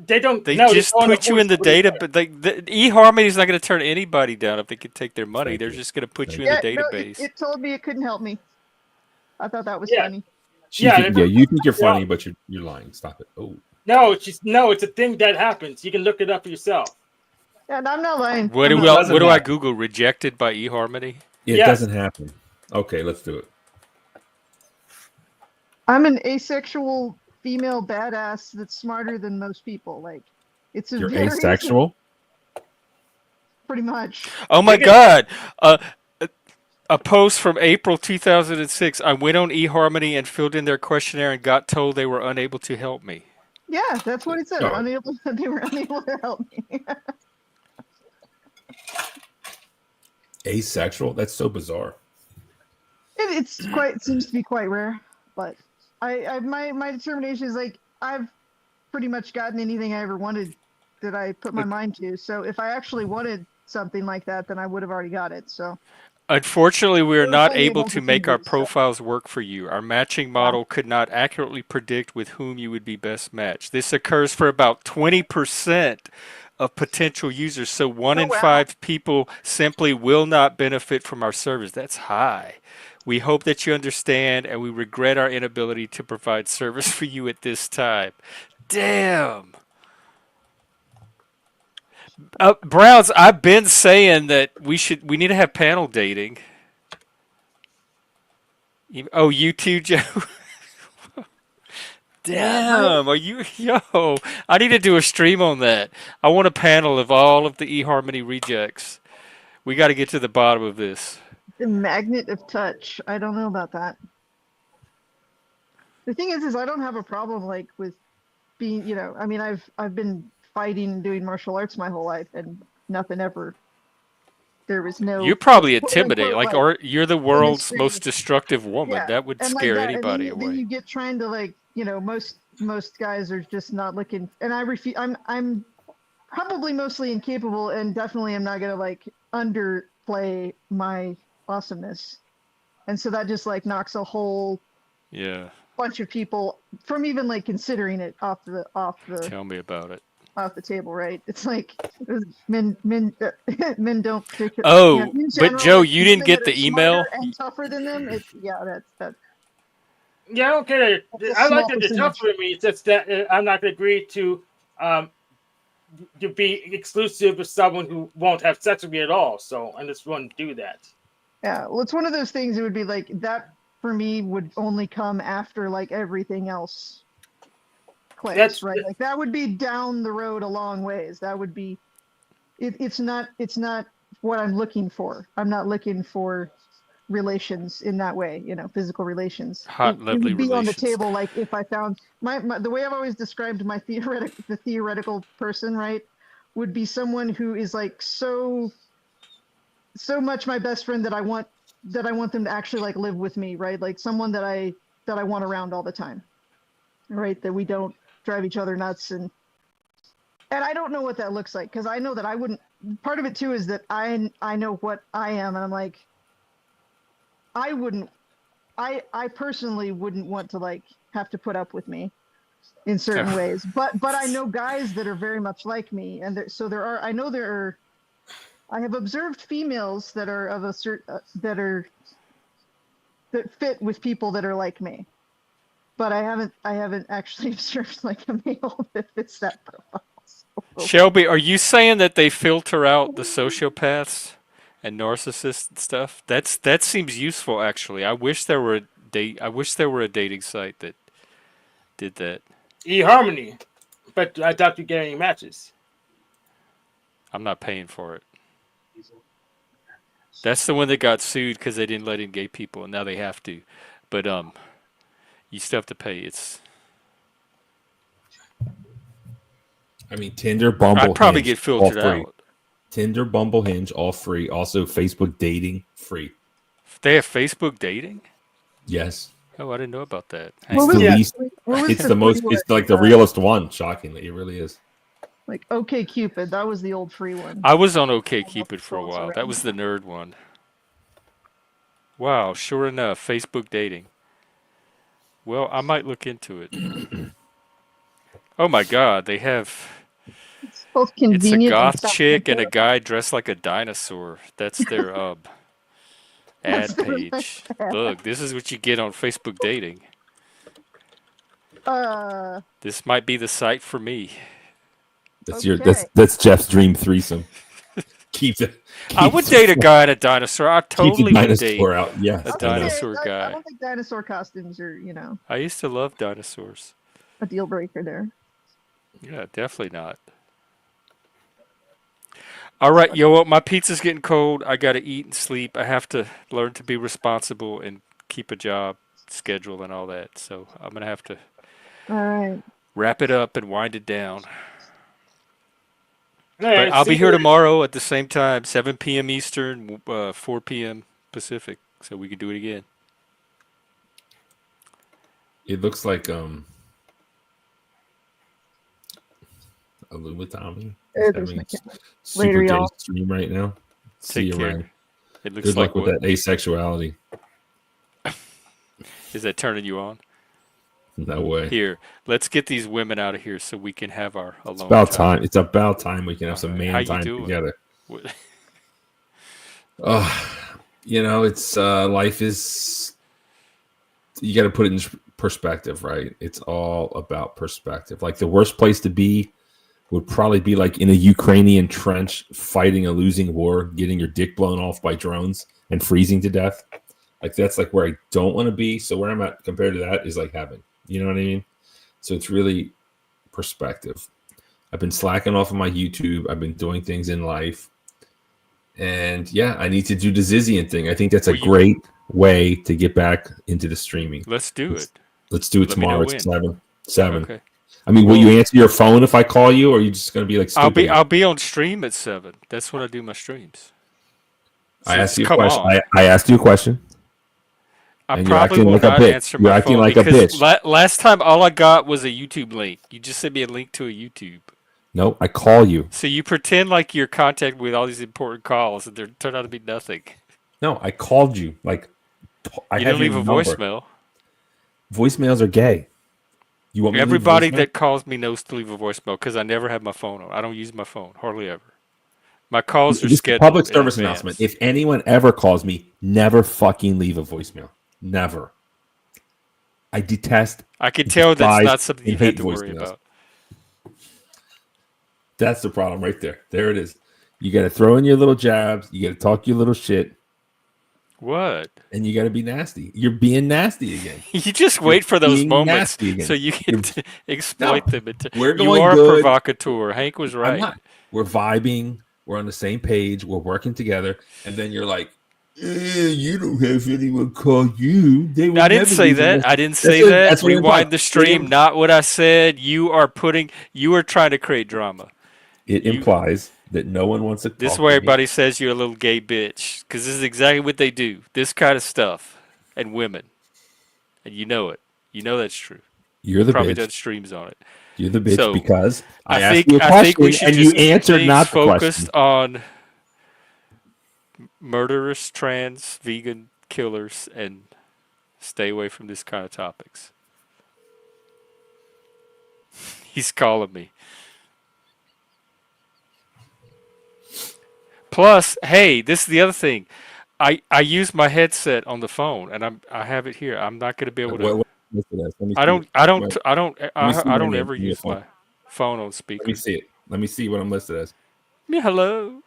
They don't. They no, just don't know put you who's in the who. data, but the eHarmony is not going to turn anybody down if they can take their money. They're just going to put you in a database. It told me it couldn't help me. I thought that was Yeah. funny. You think you're funny, but you're lying. Stop it. Oh. No, it's a thing that happens. You can look it up for yourself. And I'm not lying. What do I Google? Rejected by eHarmony? It doesn't happen. Okay, let's do it. I'm an asexual female badass that's smarter than most people. It's a You're very asexual? pretty much. Oh my God! A post from April 2006. I went on eHarmony and filled in their questionnaire and got told they were unable to help me. Yeah, that's what it said. Oh. They were unable to help me. Asexual? That's so bizarre. It seems to be quite rare, but my determination is like I've pretty much gotten anything I ever wanted that I put my mind to. So if I actually wanted something like that, then I would have already got it. So Unfortunately, we are there are not plenty of able to make our opportunities. So profiles work for you. Our matching model could not accurately predict with whom you would be best matched. This occurs for about 20% of potential users. So one in five people simply will not benefit from our service. That's high. We hope that you understand, and we regret our inability to provide service for you at this time. Damn. Browns, I've been saying that we need to have panel dating. Oh, you too, Joe? Damn, are you, yo, I need to do a stream on that. I want a panel of all of the eHarmony rejects. We got to get to the bottom of this. the magnet of touch. I don't know about that. The thing is I don't have a problem like with being, I mean, I've been fighting and doing martial arts my whole life, and nothing ever. There was no You're probably quote intimidating, unquote like, like or you're the world's chemistry. most destructive woman. Yeah, That would and like scare that, and anybody then away. you get trying to like, most guys are just not looking, and I refuse. I'm probably mostly incapable, and definitely am not gonna like underplay my awesomeness, and so that just like knocks a whole Yeah, bunch of people from even like considering it off the tell me about it. off the table, right? It's like men men don't particularly, Oh, in but general, Joe, like you didn't women that get are the smarter email? and tougher than them. That's Yeah, I don't care. a I like small that you're tough percentage. with me. It's just that I'm not going to agree um, to be exclusive with someone who won't have sex with me at all. So I just wouldn't do that. Yeah, well, it's one of those things. It would be like that for me would only come after like everything else clicks, right? Like that would be down the road a long ways. That would be. It's not what I'm looking for. I'm not looking for relations in that way, physical relations. Hot, It lovely would be on the relations. table like if I found the way I've always described the theoretical person, right, would be someone who is like so much my best friend that I want them to actually like live with me, right? Like someone that I want around all the time. Right? That we don't drive each other nuts, and I don't know what that looks like, because I know that I wouldn't. Part of it too is that I know what I am, and I'm like, I personally wouldn't want to like have to put up with me in certain ways, but I know guys that are very much like me, and I have observed females that are of a certain that fit with people that are like me, but I haven't actually observed like a male that fits that profile. Shelby, are you saying that they filter out the sociopaths and narcissists and stuff? That seems useful, actually. I wish there were a dating site that did that. eHarmony, but I doubt you get any matches. I'm not paying for it. That's the one that got sued because they didn't let in gay people, and now they have to. But you still have to pay. I mean, Tinder, Bumble, I'd probably Hinge, get filtered all free. out. Tinder, Bumble, Hinge, all free. Also, Facebook dating, free. They have Facebook dating? Yes. Oh, I didn't know about that. It's the least. It's the most. It's like the realest one. Shockingly, it really is. Like OkCupid, that was the old free one. I was on OkCupid for a while. That was the nerd one. Wow, sure enough, Facebook dating. Well, I might look into it. Oh my God, they have. It's both It's a convenient and goth chick and a guy dressed like a dinosaur. That's their ad page. Look, this is what you get on Facebook dating. This might be the site for me. That's Jeff's dream threesome. I would date a guy and a dinosaur. I totally would date out. Yes, a dinosaur guy. I don't think dinosaur costumes are, I used to love dinosaurs. a deal breaker there. Yeah, definitely not. All right, yo, well, my pizza's getting cold. I got to eat and sleep. I have to learn to be responsible and keep a job schedule and all that. So I'm going to have to All right. wrap it up and wind it down. Right, But I'll be see here you. tomorrow at the same time, 7 p.m. Eastern, 4 p.m. Pacific, so we can do it again. It looks like Tommy is There's my having cat. super Later, gay y'all. stream right now. See Take you, care. man. It looks Good luck like with what? that asexuality. Is that turning you on? No way. Here, let's get these women out of here so we can have our It's alone about time. time. It's about time we can have All some right. man How you time doing? together. What- It's life is. You got to put it in perspective, right? It's all about perspective. Like the worst place to be would probably be like in a Ukrainian trench fighting a losing war, getting your dick blown off by drones and freezing to death. Like that's like where I don't want to be. So where I'm at compared to that is like heaven. You know what I mean? So it's really perspective. I've been slacking off of my YouTube. I've been doing things in life. And yeah, I need to do the Zizian thing. I think that's a great way to get back into the streaming. Let's do it. Let's do it Let me know tomorrow. when. It's 7. Okay. I mean, will you answer your phone if I call you, or are you just going to be like stupid? I'll be on stream at 7. That's when I do my streams. So I asked just you a come question. on. I asked you a question. I and you're probably acting will like not a bitch. answer You're my acting phone like a because bitch. last time all I got was a YouTube link. You just sent me a link to a YouTube. No, I call you. So you pretend like you're contacted with all these important calls, and they turn out to be nothing. No, I called you. Like, I You have didn't leave your a number. voicemail. Voicemails are gay. You want me Everybody to leave a voicemail? that calls me knows to leave a voicemail because I never have my phone on. I don't use my phone hardly ever. My calls are This is a scheduled public in service advance. announcement. If anyone ever calls me, never fucking leave a voicemail. Never. I detest. I can tell that's despise, not something and you've had hate to worry voicemails. about. That's the problem right there. There it is. You got to throw in your little jabs. You got to talk your little shit. What? And you got to be nasty. You're being nasty again. You just You're wait for those being moments nasty again. so you can exploit them. We're You going are good. a provocateur. Hank was I'm right. not. We're vibing. We're on the same page. We're working together. And then you're like, you don't have anyone call you. They would I didn't never say leave a that. message." I didn't That's say what- that. that's what it Rewind implies. the stream. Not what I said. You are trying to create drama. It implies that no one wants to talk This is to why me. everybody says you're a little gay bitch. Because this is exactly what they do. This kind of stuff. And women. And you know it. You know that's true. You're the Probably bitch. done streams on it. You're the bitch So, because I asked think, you a I think we question should and you just keep answered things not the focused question. on murderous, trans, vegan killers and stay away from this kind of topics. He's calling me. Plus, hey, this is the other thing. I use my headset on the phone, and I have it here. I'm not going to be able to. I don't ever use my phone on speaker. Let me see it. Let me see what I'm listed as. Me hello.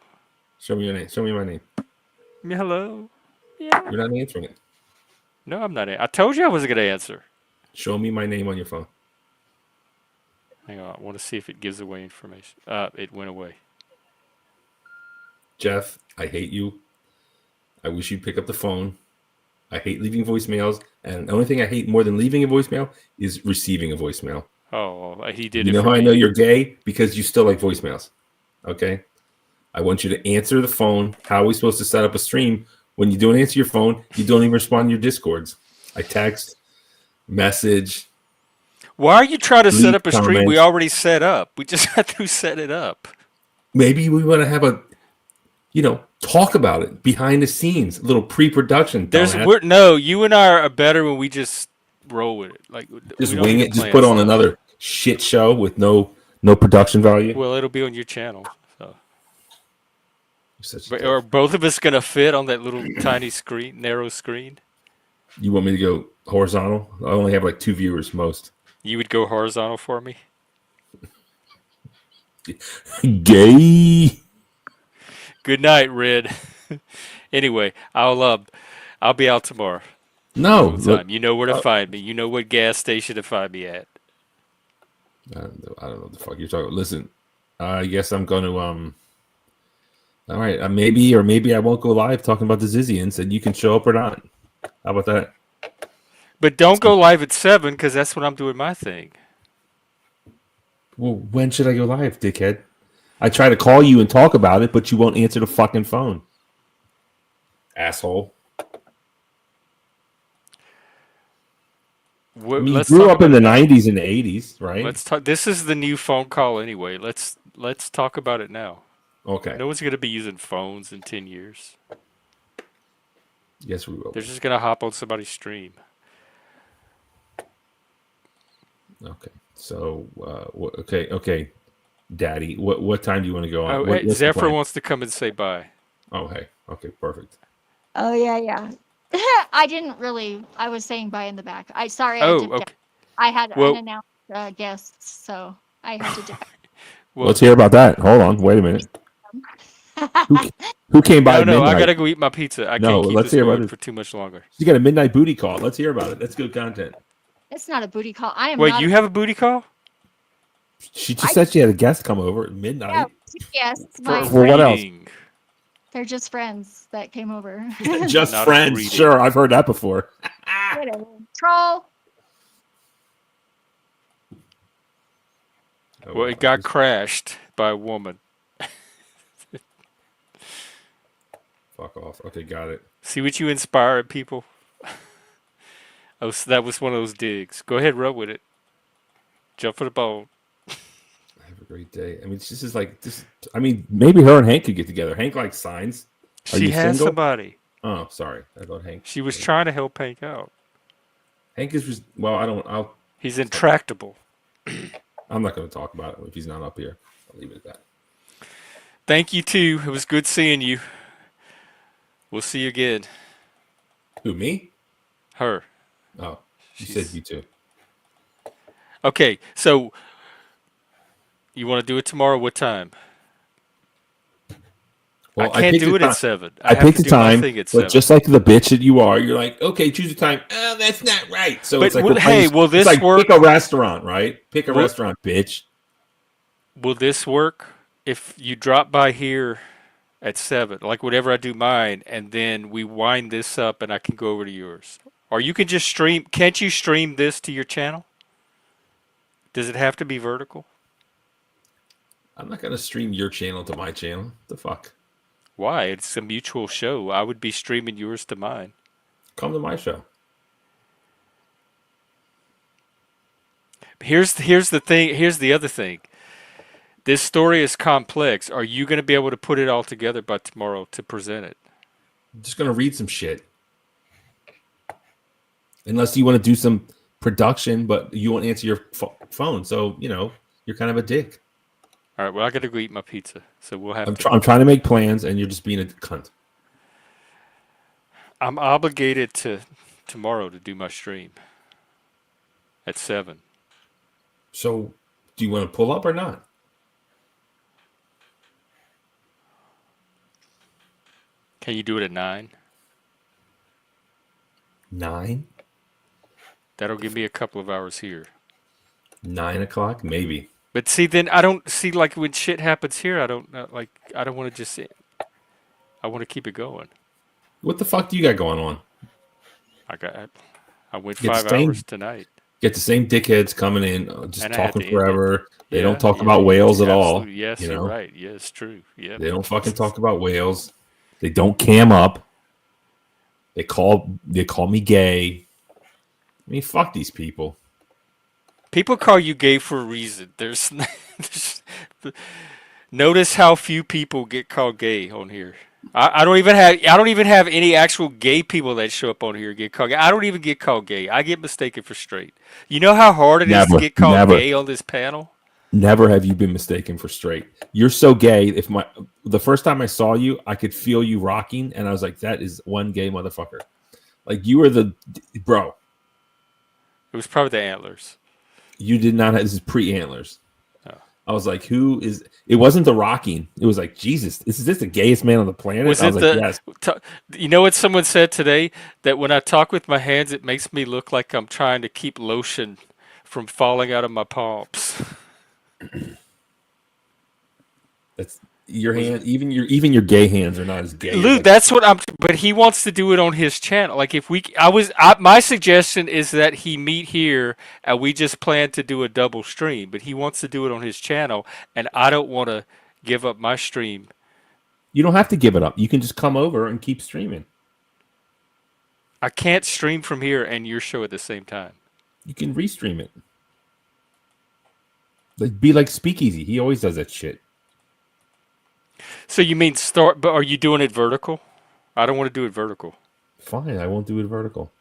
Show me your name. Show me my name. Me hello. Yeah. You're not answering it. No, I'm not. I told you I wasn't going to answer. Show me my name on your phone. Hang on. I want to see if it gives away information. It went away. Jeff, I hate you. I wish you'd pick up the phone. I hate leaving voicemails. And the only thing I hate more than leaving a voicemail is receiving a voicemail. Oh, well, he did You it know for how I me. know you're gay? Because you still like voicemails. Okay? I want you to answer the phone. How are we supposed to set up a stream when you don't answer your phone? You don't even respond to your Discords. I text, message. Why are you trying to set leave up a stream we comments. already set up? We just had to set it up. Maybe we want to have a, talk about it behind the scenes, a little pre-production. dumbass. No, you and I are better when we just roll with it. Like Just we don't wing need it. to Just plan put on stuff. another shit show with no production value. Well, it'll be on your channel. So. You're such a But dick. are both of us gonna fit on that little tiny screen, narrow screen? You want me to go horizontal? I only have like 2 viewers most. You would go horizontal for me. Gay. Good night, Red. Anyway, I'll be out tomorrow. No, Full look- time. You know where to find me. You know what gas station to find me at. I don't know what the fuck you're talking about. Listen, I guess I'm going to all right, maybe I won't go live talking about the Zizians, and you can show up or not. How about that? But don't go live at 7 because that's when I'm doing my thing. Well, when should I go live, dickhead? I try to call you and talk about it, but you won't answer the fucking phone. Asshole. I mean, you Let's grew talk up in about the it now. '90s and the '80s, right? Let's talk. This is the new phone call anyway. Let's talk about it now. Okay. No one's gonna be using phones in 10 years. Yes, we will. They're just gonna hop on somebody's stream. Okay. So, okay, Daddy. What time do you want to go on? Oh, What's the Zephyr plan? wants to come and say bye. Oh, hey. Okay, perfect. Oh yeah. I didn't really. I was saying bye in the back. I sorry. I Oh, dipped out. okay. I had Well, unannounced guests, so I had to dip out. well, Let's hear about that. Hold on. Wait a minute. Who came by no, I midnight? gotta go eat my pizza. I No, can't keep let's this hear about going this. for too much longer. You got a midnight booty call. Let's hear about it. That's good content. It's not a booty call. I am Wait, not. you have a booty call? She just said she had a guest come over at midnight. Yeah, yes, For my For what else? reading. they're just friends that came over. Just Not a friends. reading. Sure, I've heard that before. Whatever. Troll. Well, it got crashed by a woman. Fuck off. Okay, got it. See what you inspire in people? Oh, so that was one of those digs. Go ahead, rub with it. Jump for the ball. Have a great day. I mean, this is like this. I mean, maybe her and Hank could get together. Hank likes signs. Are She you has single? somebody. Oh, sorry. I thought Hank. She was trying to help Hank out. Hank is just. Well, I don't. He's intractable. I'm not going to talk about it if he's not up here. I'll leave it at that. Thank you too. It was good seeing you. We'll see you again. Who, me? Her. Oh, she said you too. Okay, so you want to do it tomorrow? What time? Well, I can't picked do the it at time. 7. I have picked to the do my time, thing at but 7. just like the bitch that you are, you're like, okay, choose a time. Oh, that's not right. So But it's like, will- hey, it's will this like work? Pick a restaurant, right? Pick a Will- restaurant, bitch. Will this work if you drop by here at 7, like whenever I do mine, and then we wind this up and I can go over to yours? Or you can just stream. Can't you stream this to your channel? Does it have to be vertical? I'm not gonna stream your channel to my channel. The fuck? Why? It's a mutual show. I would be streaming yours to mine. Come to my show. Here's the thing. Here's the other thing. This story is complex. Are you going to be able to put it all together by tomorrow to present it? I'm just gonna read some shit. Unless you want to do some production, but you won't answer your phone. So you're kind of a dick. All right. Well, I got to go eat my pizza, so we'll have I'm to. I'm trying to make plans, and you're just being a cunt. I'm obligated to tomorrow to do my stream at 7. So, do you want to pull up or not? Can you do it at 9? 9? That'll give me a couple of hours here. 9 o'clock, maybe. But see, then I don't see, like, when shit happens here. I don't want to just. I want to keep it going. What the fuck do you got going on? I went Get 5 same- hours tonight. Get the same dickheads coming in, just And I had talking to end it. forever. They Yeah, don't talk yeah, about whales at all. absolutely. Yes, you you're know? right. Yes, true. Yeah. They don't fucking talk about whales. They don't cam up. They call me gay. I mean, fuck these people. People call you gay for a reason. Notice how few people get called gay on here. I don't even have any actual gay people that show up on here get called gay. I don't even get called gay. I get mistaken for straight. You know how hard it is to get called gay on this panel? Never have you been mistaken for straight. You're so gay. The first time I saw you, I could feel you rocking, and I was like, that is one gay motherfucker. Like, you were the bro. It was probably the antlers. You did not have, this is pre-antlers. Oh. I was like, who is, it wasn't the rocking. It was like, Jesus, is this the gayest man on the planet? Was I it was like, yes. You know what someone said today? That when I talk with my hands, it makes me look like I'm trying to keep lotion from falling out of my palms. That's your hand. Even your gay hands are not as gay. Lou, that's what I'm. But he wants to do it on his channel. Like if my suggestion is that he meet here and we just plan to do a double stream. But he wants to do it on his channel, and I don't want to give up my stream. You don't have to give it up. You can just come over and keep streaming. I can't stream from here and your show at the same time. You can restream it. Like, be like Speakeasy. He always does that shit. So you mean start, but are you doing it vertical? I don't want to do it vertical. Fine, I won't do it vertical.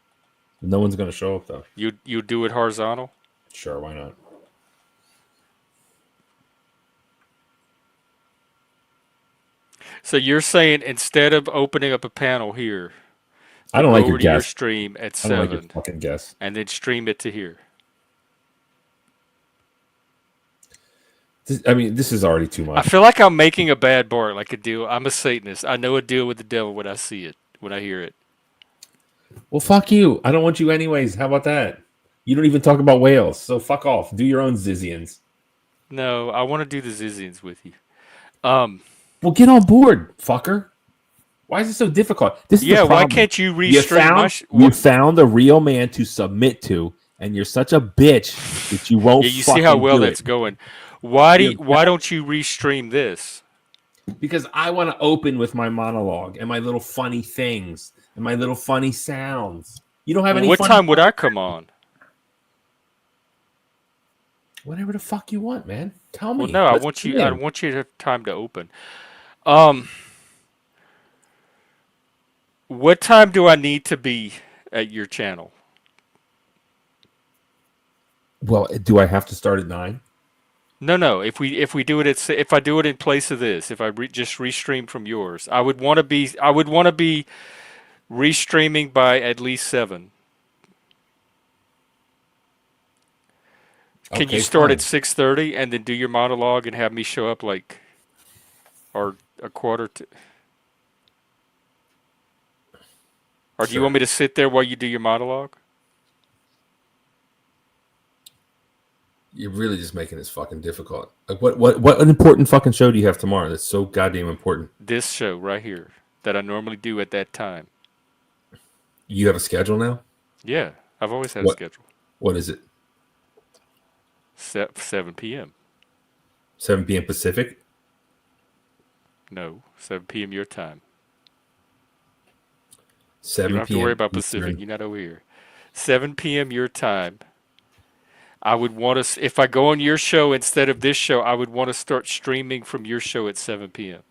No one's gonna show up though. You do it horizontal? Sure, why not? So you're saying instead of opening up a panel here, I don't go like over your to your guess. stream at I don't like your 7, fucking guess. and then stream it to here. This is already too I much. feel like I'm making a bad bar, like a deal. I'm a Satanist. I know a deal with the devil when I see it, when I hear it. Well, fuck you. I don't want you anyways. How about that? You don't even talk about whales, so fuck off. Do your own Zizians. No, I want to do the Zizians with you. Well, get on board, fucker. Why is it so difficult? This is the why problem. can't you restream You found a real man to submit to, and you're such a bitch that you won't. Yeah, you see how well do that's it. going. Why don't you restream this? Because I want to open with my monologue and my little funny things and my little funny sounds. You don't have any. What time would I come on? Whatever the fuck you want, man. Tell me. Well, no, I want you to have time to open. What time do I need to be at your channel? Well, do I have to start at 9? No. If we do it if I do it in place of this, if I just restream from yours, I would want to be restreaming by at least 7. Can you start at 6:30 and then do your monologue and have me show up or a quarter to? Or do you want me to sit there while you do your monologue? You're really just making this fucking difficult. Like, what an important fucking show do you have tomorrow that's so goddamn important? This show right here that I normally do at that time. You have a schedule now? Yeah, I've always had a schedule. What is it? 7 p.m. 7 p.m. Pacific? No, 7 p.m. your time. 7 You don't have to worry about Pacific. You're not over here. 7 p.m. your time. I would want to, if I go on your show instead of this show, I would want to start streaming from your show at 7 p.m.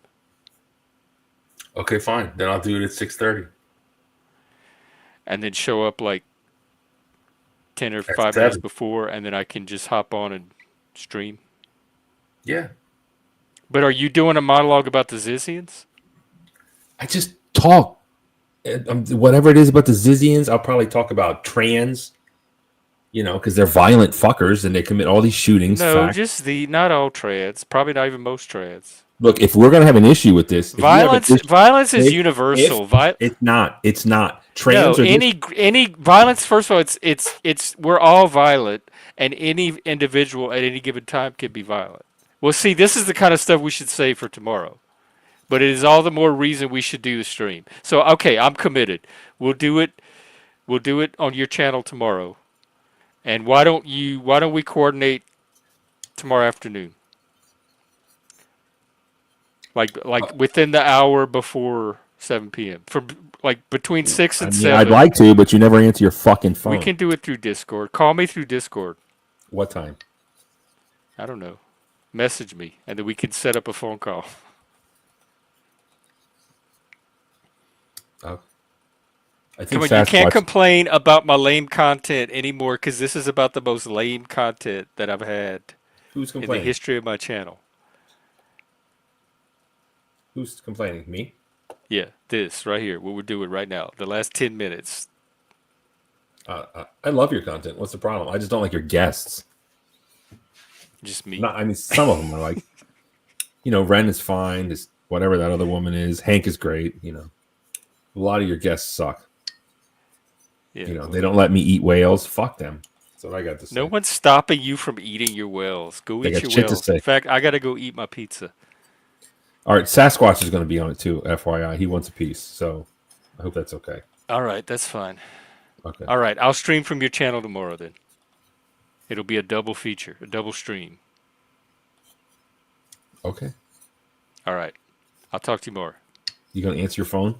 Okay, fine. Then I'll do it at 6:30. And then show up like 10 or 5 minutes before, and then I can just hop on and stream. Yeah. But are you doing a monologue about the Zizians? I just talk. Whatever it is about the Zizians, I'll probably talk about trans. Because they're violent fuckers and they commit all these shootings. No, not all trads. Probably not even most trads. Look, if we're gonna have an issue with this, violence is universal. It's not. Trans. No, any violence. First of all, it's we're all violent, and any individual at any given time can be violent. Well, see, this is the kind of stuff we should save for tomorrow. But it is all the more reason we should do the stream. So, okay, I'm committed. We'll do it on your channel tomorrow. And why don't we coordinate tomorrow afternoon? Like within the hour before 7 p.m. From between 6 and 7. I'd like to, but you never answer your fucking phone. We can do it through Discord. Call me through Discord. What time? I don't know. Message me, and then we can set up a phone call. Oh. Come on, you can't complain about my lame content anymore because this is about the most lame content that I've had in the history of my channel. Who's complaining? Me? Yeah, this right here, what we're doing right now, the last 10 minutes. I love your content. What's the problem? I just don't like your guests. Just me. Some of them are like, Ren is fine. Just whatever that other woman is. Hank is great. A lot of your guests suck. Yeah, they don't let me eat whales. Fuck them. That's what I got to say. No one's stopping you from eating your whales. Go eat your whales. In fact, I got to go eat my pizza. All right, Sasquatch is going to be on it too, FYI. He wants a piece, so I hope that's okay. All right, that's fine. Okay. All right, I'll stream from your channel tomorrow then. It'll be a double feature, a double stream. Okay. All right. I'll talk to you more. You going to answer your phone?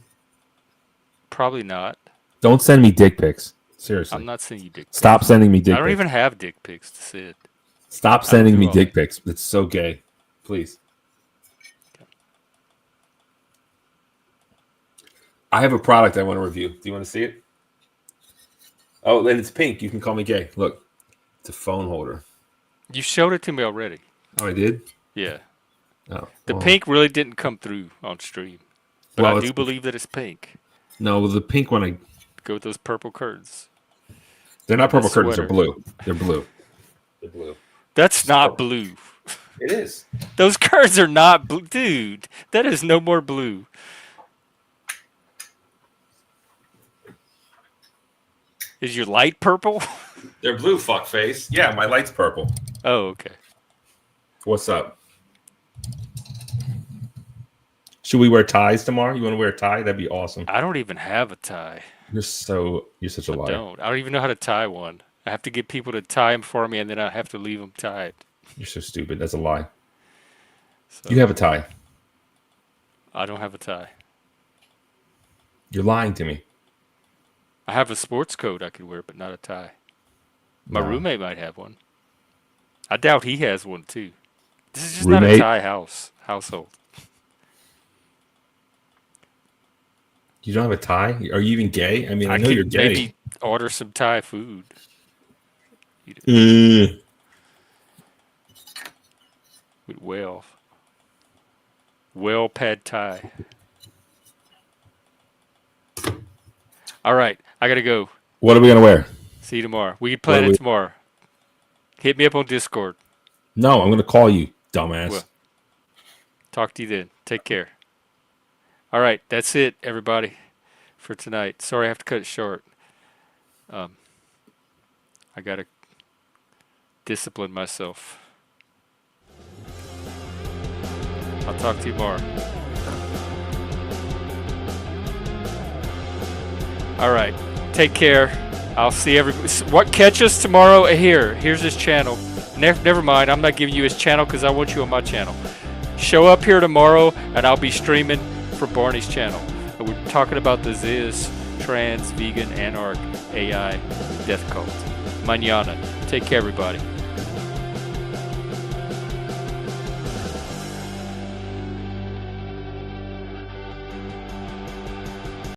Probably not. Don't send me dick pics. Seriously. I'm not sending you dick pics. Stop sending me dick I don't pics. even have dick pics to send. Stop sending me dick pics. It's so gay. Please. I have a product I want to review. Do you want to see it? Oh, and it's pink. You can call me gay. Look, it's a phone holder. You showed it to me already. Oh, I did? Yeah. Oh, the well. pink really didn't come through on stream. But Well, I do believe that it's pink. No, the pink one, I go with those purple curtains. They're not purple curtains. Sweater. They're blue. They're blue. They're blue. That's not blue. It is. Those curtains are not blue. Dude, that is no more blue. Is your light purple? They're blue, fuckface. Yeah, my light's purple. Oh, okay. What's up? Should we wear ties tomorrow? You want to wear a tie? That'd be awesome. I don't even have a tie. You're such a liar. I don't even know how to tie one. I have to get people to tie them for me, and then I have to leave them tied. You're so stupid. That's a lie. So, You have a tie. I don't have a tie. You're lying to me. I have a sports coat I could wear, but not a tie. My No. roommate might have one. I doubt he has one too. This is just Roommate? not a tie household. You don't have a tie? Are you even gay? I mean, I know could you're gay. maybe order some Thai food. With well pad Thai. All right, I gotta go. What are we gonna wear? See you tomorrow. We can plan it tomorrow. Hit me up on Discord. No, I'm gonna call you, dumbass. Well, talk to you then. Take care. All right, that's it, everybody, for tonight. Sorry I have to cut it short. I gotta discipline myself. I'll talk to you tomorrow. All right, take care. I'll see everybody. What catch us tomorrow here? Here's his channel. Never mind. I'm not giving you his channel because I want you on my channel. Show up here tomorrow, and I'll be streaming for Barney's channel. And we're talking about the Ziz, trans, vegan, anarch, AI, death cult. Mañana. Take care, everybody.